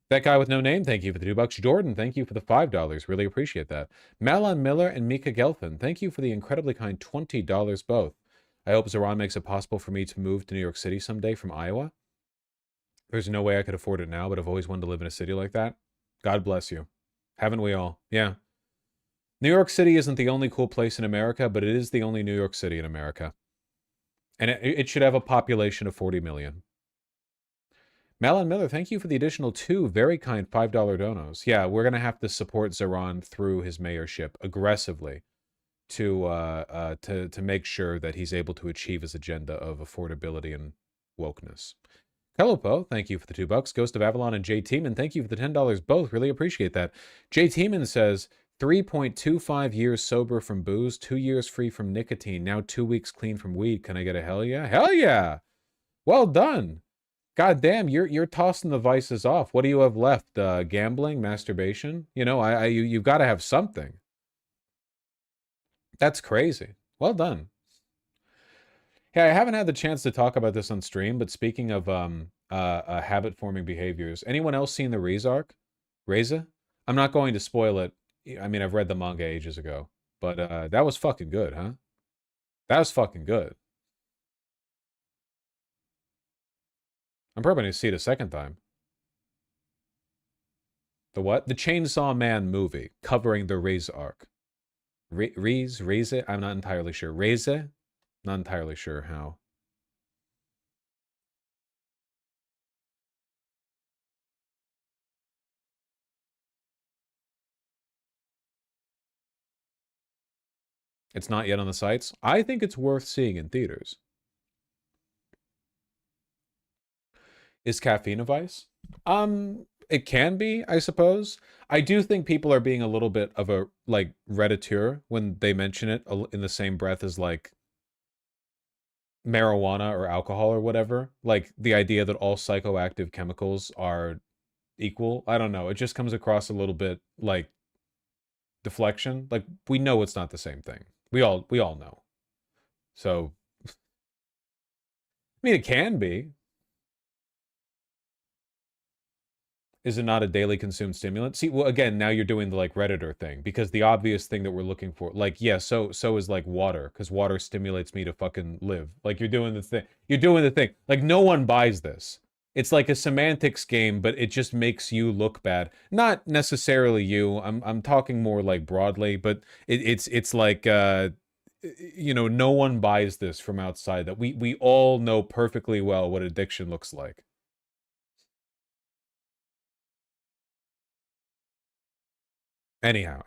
That guy with no name, thank you for the $2. Jordan, thank you for the $5. Really appreciate that. Malon Miller and Mika Gelfin, thank you for the incredibly kind $20 both. I hope Zoran makes it possible for me to move to New York City someday from Iowa. There's no way I could afford it now, but I've always wanted to live in a city like that. God bless you. Haven't we all? Yeah. New York City isn't the only cool place in America, but it is the only New York City in America. And it should have a population of 40 million. Malon Miller, thank you for the additional 2 very kind $5 donos. Yeah, we're going to have to support Zoran through his mayorship aggressively to make sure that he's able to achieve his agenda of affordability and wokeness. Kelopo, thank you for the $2. Ghost of Avalon and Jay Tiemann, thank you for the $10 both. Really appreciate that. Jay Tiemann says, 3.25 years sober from booze, 2 years free from nicotine, now 2 weeks clean from weed. Can I get a hell yeah? Hell yeah! Well done. God damn, you're tossing the vices off. What do you have left? Gambling, masturbation? You know, you've got to have something. That's crazy. Well done. Hey, I haven't had the chance to talk about this on stream, but speaking of habit-forming behaviors, anyone else seen the Rezark? Reza? I'm not going to spoil it. I mean, I've read the manga ages ago, but that was fucking good, huh? That was fucking good. I'm probably going to see it a second time. The what? The Chainsaw Man movie covering the Rezark. Reza? I'm not entirely sure. Reza? Not entirely sure how. It's not yet on the sites. I think it's worth seeing in theaters. Is caffeine a vice? It can be, I suppose. I do think people are being a little bit of a, like, redditeur when they mention it in the same breath as, like, marijuana or alcohol or whatever. Like, the idea that all psychoactive chemicals are equal. I don't know. It just comes across a little bit, like, deflection. Like, we know it's not the same thing. We all know. So, I mean, it can be. Is it not a daily consumed stimulant? See, well, again, now you're doing the, like, Redditor thing, because the obvious thing that we're looking for, like, yeah, so is, like, water, because water stimulates me to fucking live. Like, you're doing the thing. You're doing the thing. Like, no one buys this. It's like a semantics game, but it just makes you look bad. Not necessarily you. I'm talking more, like, broadly, but it's like, you know, no one buys this from outside, that we all know perfectly well what addiction looks like. Anyhow.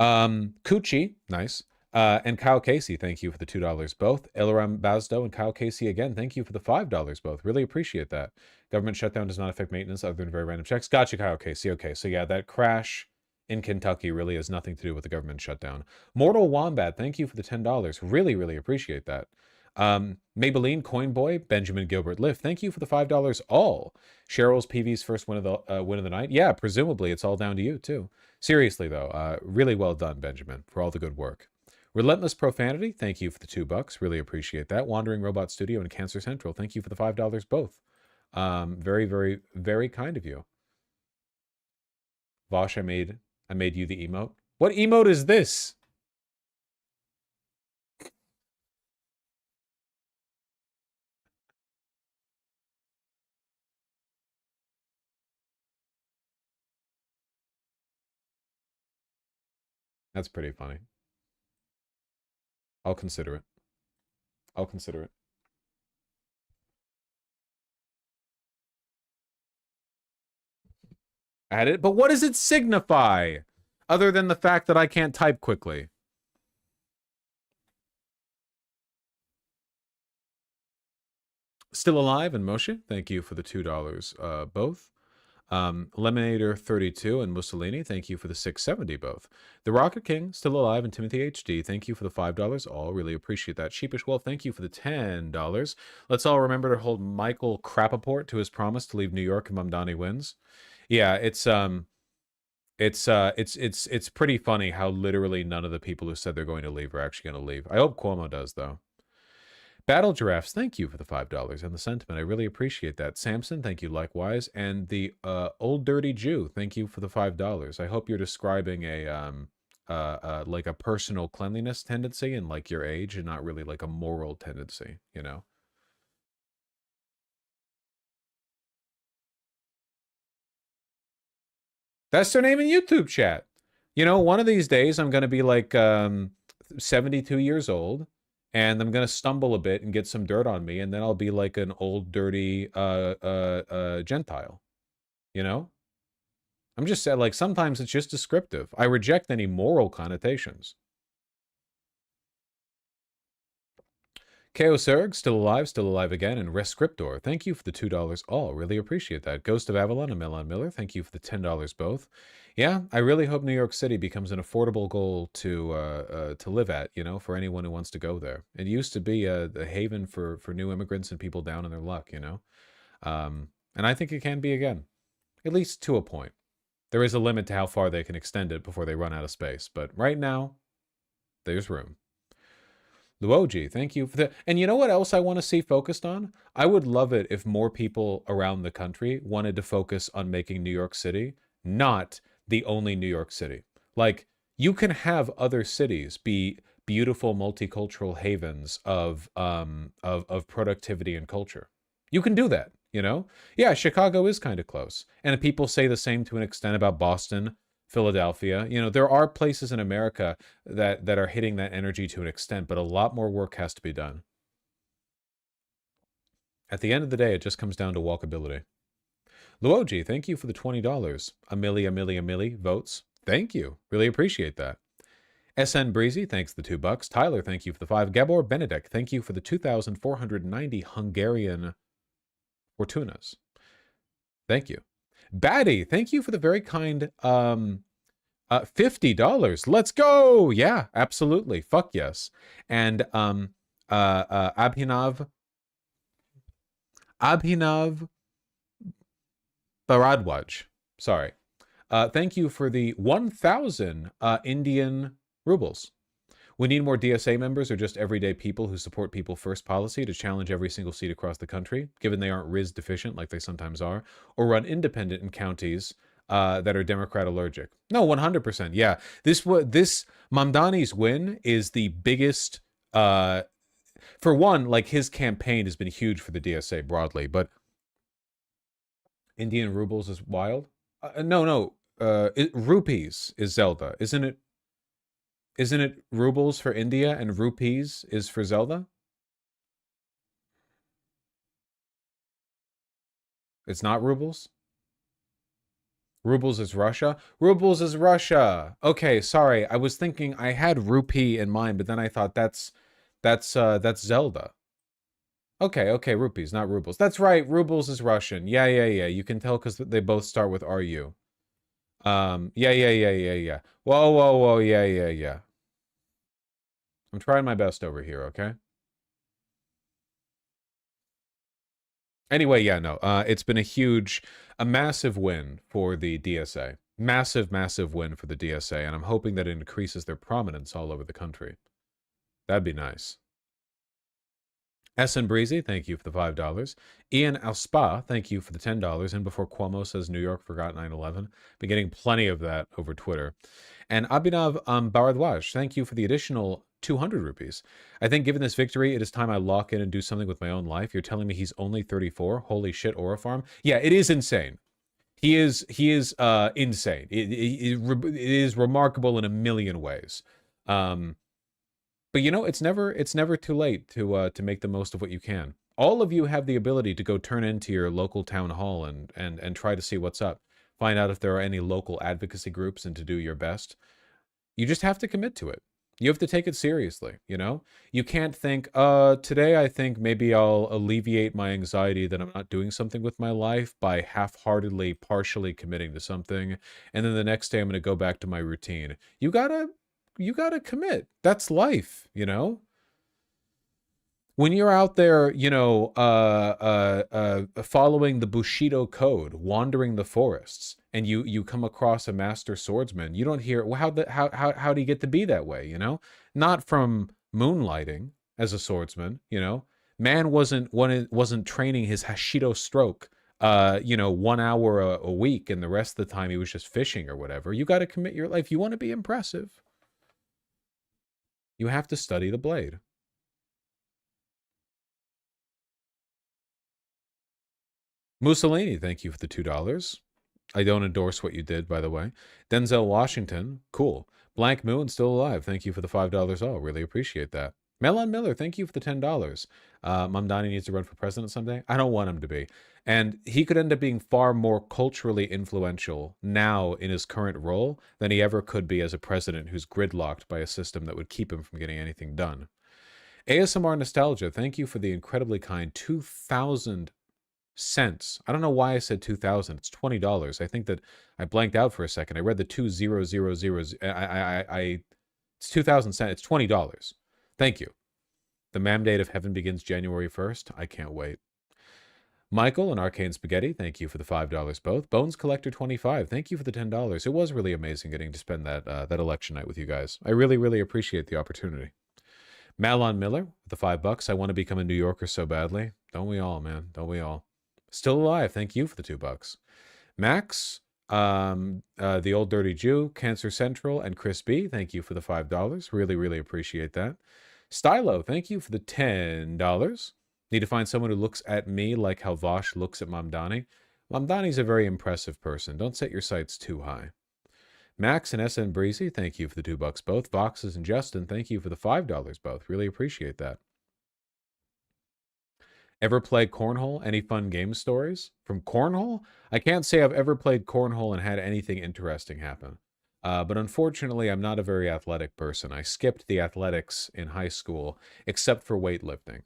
Coochie, nice. And Kyle Casey, thank you for the $2 both. Ilaram Bazdo and Kyle Casey again, thank you for the $5 both. Really appreciate that. Government shutdown does not affect maintenance other than very random checks. Gotcha, Kyle Casey. Okay, so yeah, that crash in Kentucky really has nothing to do with the government shutdown. Mortal Wombat, thank you for the $10. Really appreciate that. Maybelline, Coinboy, Benjamin Gilbert Lift, thank you for the $5 all. Cheryl's PV's first win of the night. Yeah, presumably it's all down to you too. Seriously though, really well done, Benjamin, for all the good work. Relentless Profanity, thank you for the $2. Really appreciate that. Wandering Robot Studio and Cancer Central, thank you for the $5 both. Very kind of you. Vosh, I made you the emote. What emote is this? That's pretty funny. I'll consider it. Add it, but what does it signify? Other than the fact that I can't type quickly. Still Alive and Moshe, thank you for the $2 both. Lemonator 32 and Mussolini, thank you for the $6.70 both. The Rocket King, Still Alive, and Timothy HD, thank you for the $5 all. Really appreciate that. Sheepish Wolf, thank you for the $10. Let's all remember to hold Michael Crapaport to his promise to leave New York if Mamdani wins. Yeah, it's pretty funny how literally none of the people who said they're going to leave are actually going to leave. I hope Cuomo does, though. Battle Giraffes, thank you for the $5 and the sentiment. I really appreciate that. Samson, thank you likewise. And the Old Dirty Jew, thank you for the $5. I hope you're describing a like a personal cleanliness tendency and like your age, and not really like a moral tendency, you know? That's their name in YouTube chat. You know, one of these days I'm going to be like 72 years old, and I'm going to stumble a bit and get some dirt on me, and then I'll be like an old, dirty Gentile. You know? I'm just saying, like, sometimes it's just descriptive. I reject any moral connotations. KO Serg, still alive again, and Rescriptor, thank you for the $2 all. Really appreciate that. Ghost of Avalon and Melon Miller, thank you for the $10 both. Yeah, I really hope New York City becomes an affordable goal to live at, you know, for anyone who wants to go there. It used to be a haven for new immigrants and people down on their luck, you know. And I think it can be again, at least to a point. There is a limit to how far they can extend it before they run out of space. But right now, there's room. Luoji, thank you for the... And you know what else I want to see focused on? I would love it if more people around the country wanted to focus on making New York City not the only New York City. Like, you can have other cities be beautiful multicultural havens of productivity and culture. You can do that, you know? Yeah, Chicago is kind of close. And people say the same to an extent about Boston, Philadelphia. You know, there are places in America that are hitting that energy to an extent, but a lot more work has to be done. At the end of the day, it just comes down to walkability. Luoji, thank you for the $20. Amelia votes. Thank you. Really appreciate that. SN Breezy, thanks for the $2. Tyler, thank you for the 5. Gabor Benedek, thank you for the 2,490 Hungarian Fortunas. Thank you. Batty, thank you for the very kind $50. Let's go. Yeah, absolutely. Fuck yes. And Abhinav Bharadwaj. Sorry. Thank you for the 1,000 Indian rubles. We need more DSA members or just everyday people who support people first policy to challenge every single seat across the country, given they aren't Riz deficient like they sometimes are, or run independent in counties that are Democrat allergic. No, 100%. Yeah, this Mamdani's win is the biggest. For one, like, his campaign has been huge for the DSA broadly, but Indian rubles is wild. No. Rupees is Zelda, isn't it? Isn't it rubles for India and rupees is for Zelda? It's not rubles? Rubles is Russia? Rubles is Russia. Okay, sorry. I was thinking I had rupee in mind, but then I thought that's Zelda. Okay, rupees, not rubles. That's right. Rubles is Russian. Yeah. You can tell because they both start with RU. Yeah. Whoa. Yeah. I'm trying my best over here, okay? Anyway, yeah, no. It's been a massive win for the DSA. Massive win for the DSA, and I'm hoping that it increases their prominence all over the country. That'd be nice. S. Breezy, thank you for the $5. Ian Alspa, thank you for the $10. And before Cuomo says New York forgot 9/11, been getting plenty of that over Twitter. And Abhinav Bharadwaj, thank you for the additional 200 rupees. I think given this victory, it is time I lock in and do something with my own life. You're telling me he's only 34? Holy shit, Orifarm. Yeah, it is insane. He is insane. It is remarkable in a million ways. But you know, it's never too late to make the most of what you can. All of you have the ability to go turn into your local town hall and try to see what's up. Find out if there are any local advocacy groups and to do your best. You just have to commit to it. You have to take it seriously, you know? You can't think, today I think maybe I'll alleviate my anxiety that I'm not doing something with my life by half-heartedly, partially committing to something, and then the next day I'm going to go back to my routine. You gotta commit. That's life, you know? When you're out there, you know, following the Bushido code, wandering the forests, and you come across a master swordsman, you don't hear, well, how do you get to be that way, you know? Not from moonlighting as a swordsman, you know? Man wasn't training his Hashido stroke, you know, 1 hour a week, and the rest of the time he was just fishing or whatever. You got to commit your life. You want to be impressive. You have to study the blade. Mussolini, thank you for the $2. I don't endorse what you did, by the way. Denzel Washington, cool. Blank Moon, still alive. Thank you for the $5 all. Really appreciate that. Melon Miller, thank you for the $10. Mamdani needs to run for president someday. I don't want him to be. And he could end up being far more culturally influential now in his current role than he ever could be as a president who's gridlocked by a system that would keep him from getting anything done. ASMR Nostalgia, thank you for the incredibly kind 2,000 cents. I don't know why I said 2,000. It's $20. I think that I blanked out for a second. I read the 2000. It's 2,000 cents. It's $20. Thank you. The mandate of heaven begins January 1st. I can't wait. Michael and Arcane Spaghetti, thank you for the $5 both. Bones Collector 25, thank you for the $10. It was really amazing getting to spend that election night with you guys. I really appreciate the opportunity. Malon Miller with the $5. I want to become a New Yorker so badly. Don't we all, man? Don't we all? Still alive. Thank you for the $2. Max, the Old Dirty Jew, Cancer Central, and Chris B, thank you for the $5. Really appreciate that. Stylo, thank you for the $10. Need to find someone who looks at me like how Vosh looks at Mamdani. Mamdani's a very impressive person. Don't set your sights too high. Max and SN Breezy, thank you for the $2 both. Voxes and Justin, thank you for the $5 both. Really appreciate that. Ever play Cornhole? Any fun game stories? From Cornhole? I can't say I've ever played Cornhole and had anything interesting happen. But unfortunately, I'm not a very athletic person. I skipped the athletics in high school, except for weightlifting,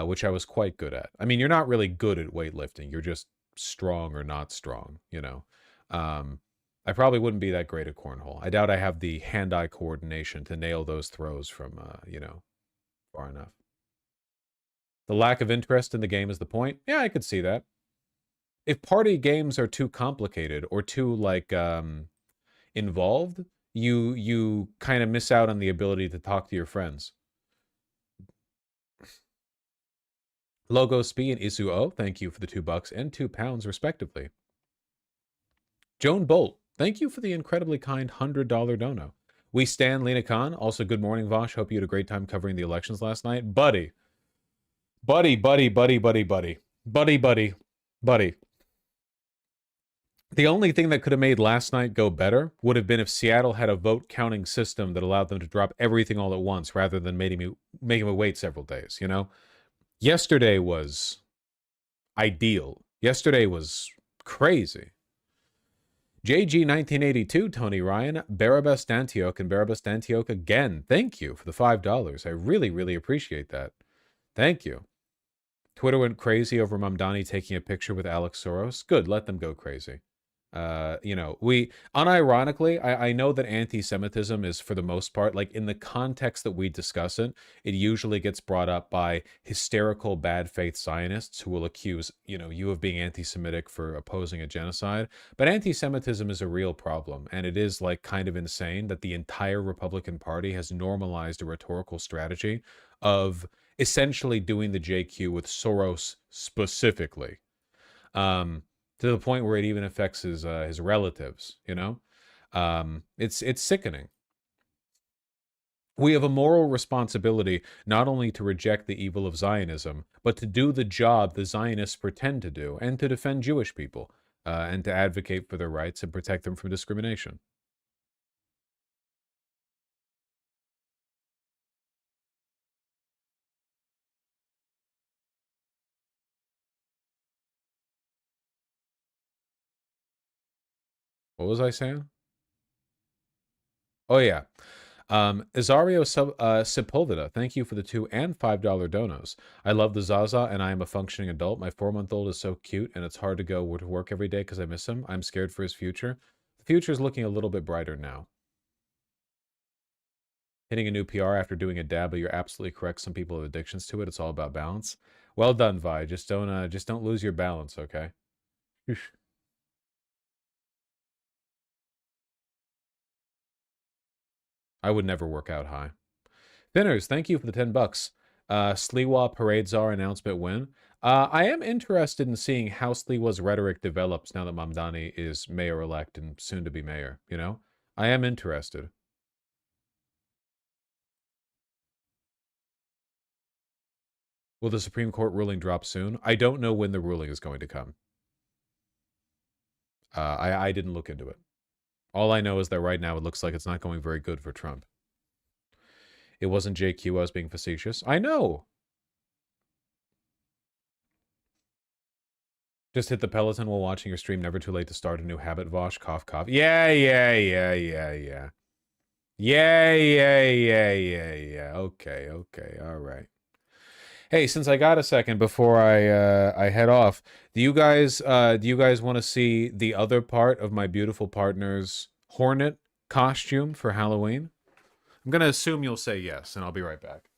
which I was quite good at. I mean, you're not really good at weightlifting. You're just strong or not strong, you know. I probably wouldn't be that great at Cornhole. I doubt I have the hand-eye coordination to nail those throws from, you know, far enough. The lack of interest in the game is the point. Yeah, I could see that. If party games are too complicated or too, like, involved, you kind of miss out on the ability to talk to your friends. Logo Spee and Isuo, thank you for the $2 and £2 respectively. Joan Bolt, thank you for the incredibly kind $100 dono. We stand Lena Khan. Also, good morning, Vosh. Hope you had a great time covering the elections last night. Buddy. The only thing that could have made last night go better would have been if Seattle had a vote counting system that allowed them to drop everything all at once rather than making me wait several days, you know? Yesterday was ideal. Yesterday was crazy. JG 1982, Tony Ryan, Barabas Antioch, and Barabas Antioch again. Thank you for the $5. I really, really appreciate that. Thank you. Twitter went crazy over Mamdani taking a picture with Alex Soros. Good, let them go crazy. You know, we unironically, I know that anti-Semitism is for the most part, like in the context that we discuss it, it usually gets brought up by hysterical bad faith Zionists who will accuse, you know, you of being anti-Semitic for opposing a genocide. But anti-Semitism is a real problem, and it is like kind of insane that the entire Republican Party has normalized a rhetorical strategy of essentially doing the JQ with Soros specifically. To the point where it even affects his relatives, you know? It's sickening. We have a moral responsibility not only to reject the evil of Zionism, but to do the job the Zionists pretend to do, and to defend Jewish people, and to advocate for their rights and protect them from discrimination. What was I saying? Oh, yeah. Isario Sepulveda, thank you for the $2 and $5 donos. I love the Zaza, and I am a functioning adult. My 4-month-old is so cute, and it's hard to go to work every day because I miss him. I'm scared for his future. The future is looking a little bit brighter now. Hitting a new PR after doing a dab, but you're absolutely correct. Some people have addictions to it. It's all about balance. Well done, Vi. Just don't lose your balance, okay? I would never work out high. Thinners, thank you for the $10. Sliwa Parade Czar announcement win. I am interested in seeing how Sliwa's rhetoric develops now that Mamdani is mayor-elect and soon to be mayor, you know? I am interested. Will the Supreme Court ruling drop soon? I don't know when the ruling is going to come. I didn't look into it. All I know is that right now it looks like it's not going very good for Trump. It wasn't JQ, I was being facetious. I know! Just hit the Peloton while watching your stream. Never too late to start a new habit, Vosh. Cough, cough. Yeah. Yeah. Okay. All right. Hey, since I got a second before I head off, do you guys want to see the other part of my beautiful partner's Hornet costume for Halloween? I'm gonna assume you'll say yes, and I'll be right back.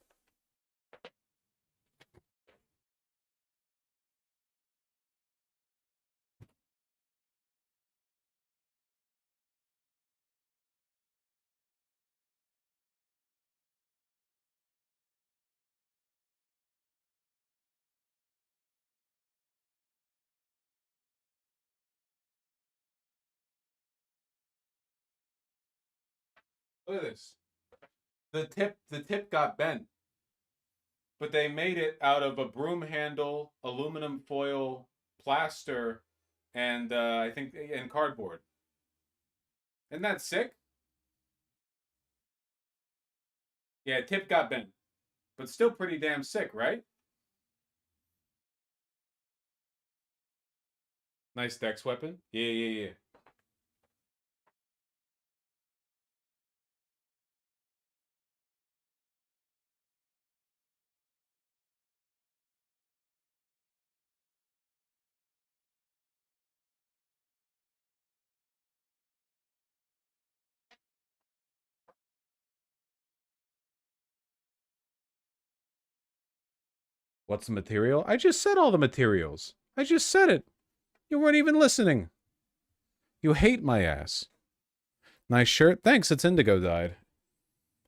Look at this. The tip got bent, but they made it out of a broom handle, aluminum foil, plaster, and I think and cardboard. Isn't that sick? Yeah, tip got bent, but still pretty damn sick, right? Nice dex weapon. Yeah. What's the material? I just said all the materials. I just said it. You weren't even listening. You hate my ass. Nice shirt. Thanks, it's indigo dyed.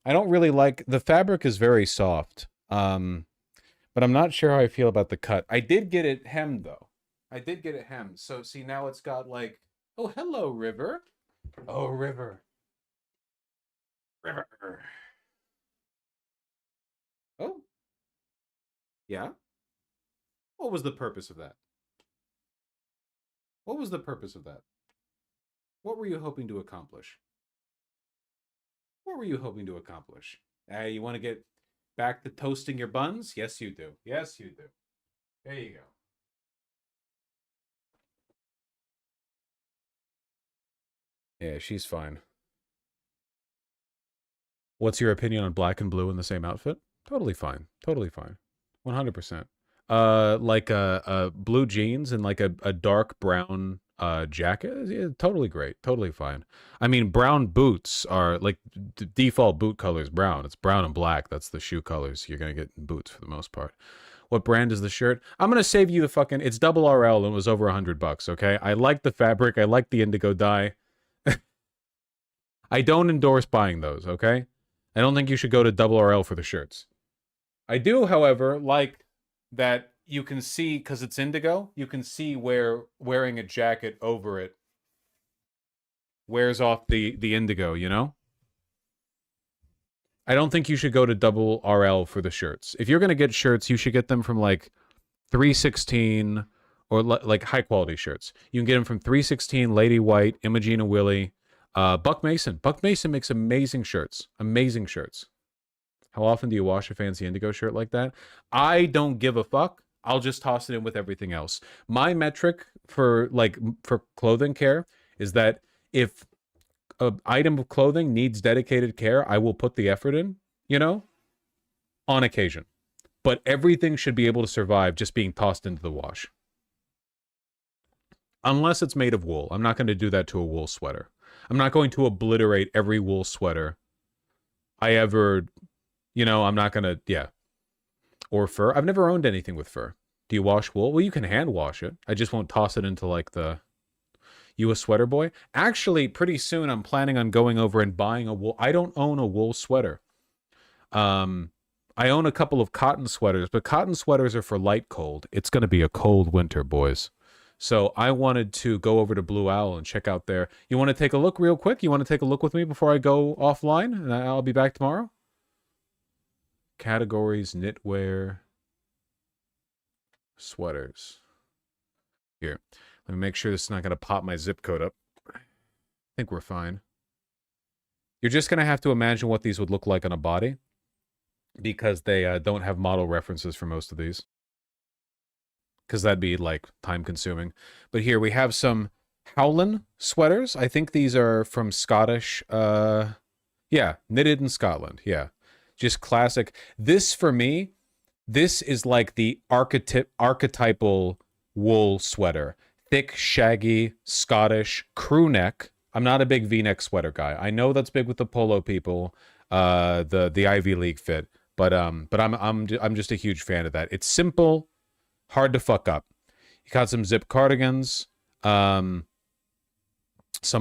I don't really like... The fabric is very soft. But I'm not sure how I feel about the cut. I did get it hemmed, though. I did get it hemmed. So, see, now it's got, like... Oh, hello, River. Oh, River. River. Oh. Yeah? What was the purpose of that? What was the purpose of that? What were you hoping to accomplish? What were you hoping to accomplish? You want to get back to toasting your buns? Yes, you do. Yes, you do. There you go. Yeah, she's fine. What's your opinion on black and blue in the same outfit? Totally fine. Totally fine. 100%. Like blue jeans and like a dark brown jacket. Yeah, totally great. Totally fine. I mean, brown boots are like default boot color is brown. It's brown and black. That's the shoe colors you're gonna get in boots for the most part. What brand is the shirt? I'm gonna save you the fucking. It's double RL and it was over $100. Okay. I like the fabric. I like the indigo dye. I don't endorse buying those. Okay. I don't think you should go to double RL for the shirts. I do, however, like that you can see, because it's indigo, you can see where wearing a jacket over it wears off the indigo, you know? I don't think you should go to double RL for the shirts. If you're going to get shirts, you should get them from like 316 or like high quality shirts. You can get them from 316, Lady White, Imogena Willie, Buck Mason. Buck Mason makes amazing shirts. Amazing shirts. How often do you wash a fancy indigo shirt like that? I don't give a fuck. I'll just toss it in with everything else. My metric for clothing care is that if an item of clothing needs dedicated care, I will put the effort in, you know, on occasion. But everything should be able to survive just being tossed into the wash. Unless it's made of wool. I'm not going to do that to a wool sweater. I'm not going to obliterate every wool sweater I ever, you know, I'm not going to, yeah. Or fur. I've never owned anything with fur. Do you wash wool? Well, you can hand wash it. I just won't toss it into like the... You a sweater boy? Actually, pretty soon I'm planning on going over and buying a wool... I don't own a wool sweater. I own a couple of cotton sweaters, but cotton sweaters are for light cold. It's going to be a cold winter, boys. So I wanted to go over to Blue Owl and check out their... You want to take a look real quick? You want to take a look with me before I go offline? And I'll be back tomorrow? Categories, knitwear, sweaters. Here, let me make sure this is not going to pop my zip code up. I think we're fine. You're just going to have to imagine what these would look like on a body because they don't have model references for most of these. Because that'd be like time consuming. But here we have some Howlin sweaters. I think these are from Scottish. Yeah, knitted in Scotland. Yeah. Just classic. This, for me, this is like the archetypal wool sweater. Thick, shaggy, Scottish, crew neck. I'm not a big V-neck sweater guy. I know that's big with the polo people, the Ivy League fit, but I'm just a huge fan of that. It's simple, hard to fuck up. You got some zip cardigans, some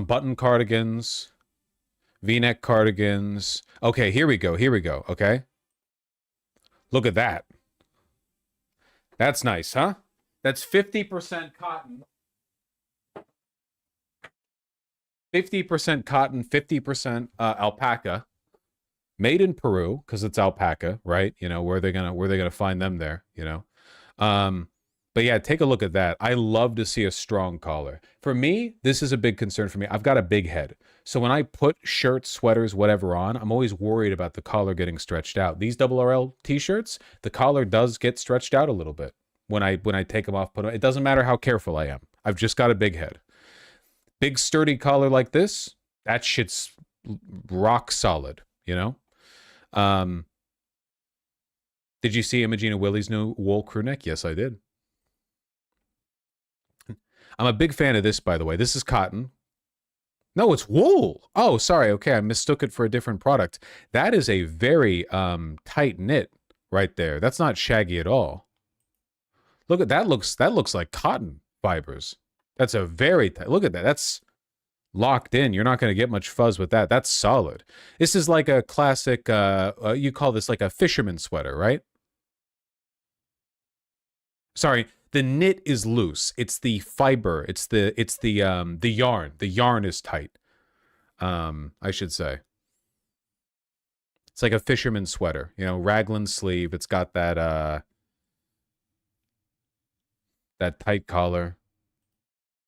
button cardigans, V-neck cardigans. Okay, here we go. Here we go. Okay. Look at that. That's nice, huh? That's 50% cotton. 50% cotton, 50% alpaca. Made in Peru, because it's alpaca, right? You know, where are they gonna find them there, you know? But yeah, take a look at that. I love to see a strong collar. For me, this is a big concern for me. I've got a big head. So when I put shirts, sweaters, whatever on, I'm always worried about the collar getting stretched out. These double RL t-shirts, the collar does get stretched out a little bit when I take them off. It doesn't matter how careful I am. I've just got a big head. Big sturdy collar like this, that shit's rock solid, you know? Did you see Imogena Willie's new wool crew neck? Yes, I did. I'm a big fan of this, by the way. This is cotton. No, it's wool. Oh, sorry. Okay, I mistook it for a different product. That is a very tight knit right there. That's not shaggy at all. Look at that. That looks like cotton fibers. That's a very tight. Look at that. That's locked in. You're not going to get much fuzz with that. That's solid. This is like a classic. You call this like a fisherman sweater, right? Sorry. The knit is loose. It's the fiber. It's the yarn. The yarn is tight. I should say. It's like a fisherman sweater, you know, raglan sleeve. It's got that that tight collar.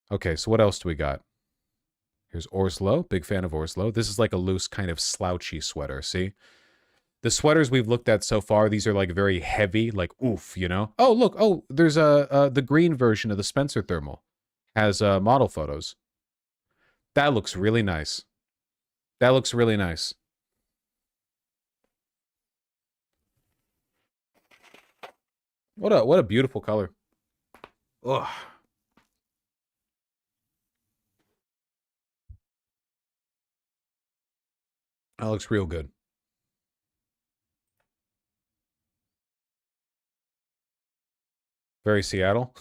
Okay, so what else do we got? Here's Orslo. Big fan of Orslo. This is like a loose kind of slouchy sweater. See? The sweaters we've looked at so far, these are like very heavy, like oof, you know? Oh, look. Oh, there's the green version of the Spencer thermal. Has model photos. That looks really nice. That looks really nice. What a beautiful color. Ugh. That looks real good. Very Seattle.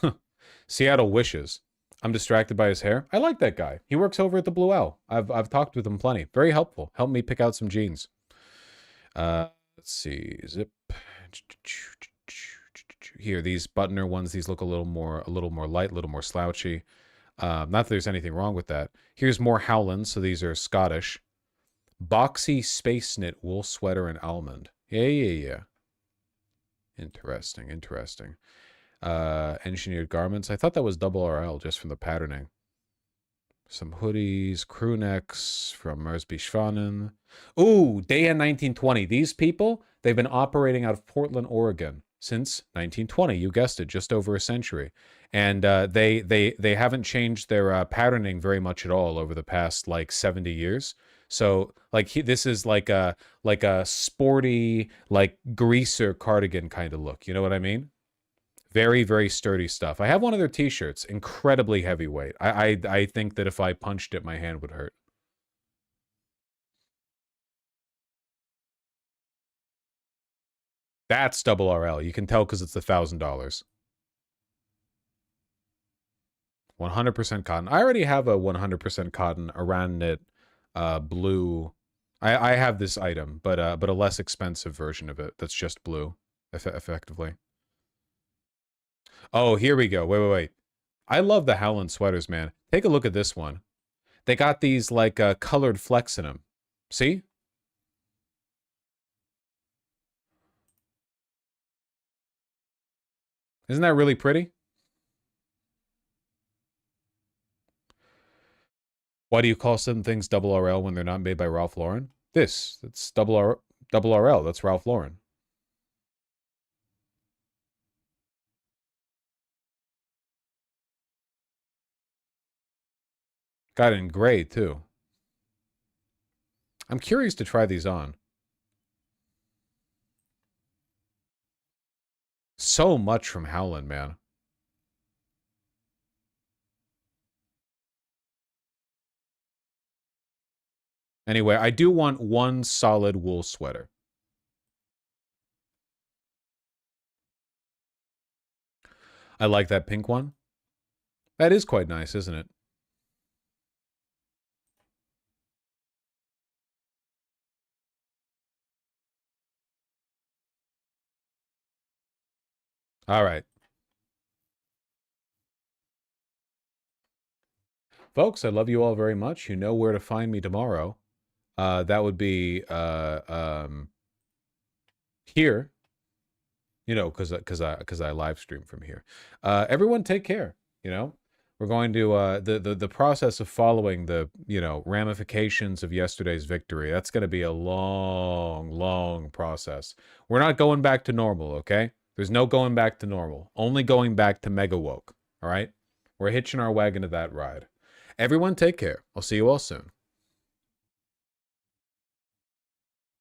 Seattle wishes. I'm distracted by his hair. I like that guy. He works over at the Blue Owl. I've talked with him plenty. Very helpful. Helped me pick out some jeans. Let's see. Zip. Here, these buttoner ones. These look a little more light, a little more slouchy. Not that there's anything wrong with that. Here's more Howland. So these are Scottish. Boxy space knit wool sweater and almond. Yeah. Interesting. Engineered garments. I thought that was double RL just from the patterning. Some hoodies, crew necks from Mersby-Schwanen. Ooh, Dayan 1920. These people, they've been operating out of Portland, Oregon since 1920. You guessed it, just over a century. And they haven't changed their patterning very much at all over the past like 70 years. So like this is like a sporty, like greaser cardigan kind of look. You know what I mean? Very, very sturdy stuff. I have one of their t-shirts, incredibly heavyweight. I think that if I punched it, my hand would hurt. That's double RL. You can tell because it's $1,000. 100% cotton. I already have a 100% cotton around knit blue. I have this item, but a less expensive version of it that's just blue, effectively. Oh, here we go. Wait. I love the Howland sweaters, man. Take a look at this one. They got these like colored flecks in them. See? Isn't that really pretty? Why do you call some things double RL when they're not made by Ralph Lauren? That's double RL. That's Ralph Lauren. Got it in gray, too. I'm curious to try these on. So much from Howland, man. Anyway, I do want one solid wool sweater. I like that pink one. That is quite nice, isn't it? All right. Folks, I love you all very much. You know where to find me tomorrow. That would be here. You know, because I live stream from here. Everyone take care, you know? We're going to the process of following the, you know, ramifications of yesterday's victory. That's going to be a long process. We're not going back to normal, okay? There's no going back to normal. Only going back to mega woke, all right? We're hitching our wagon to that ride. Everyone take care. I'll see you all soon.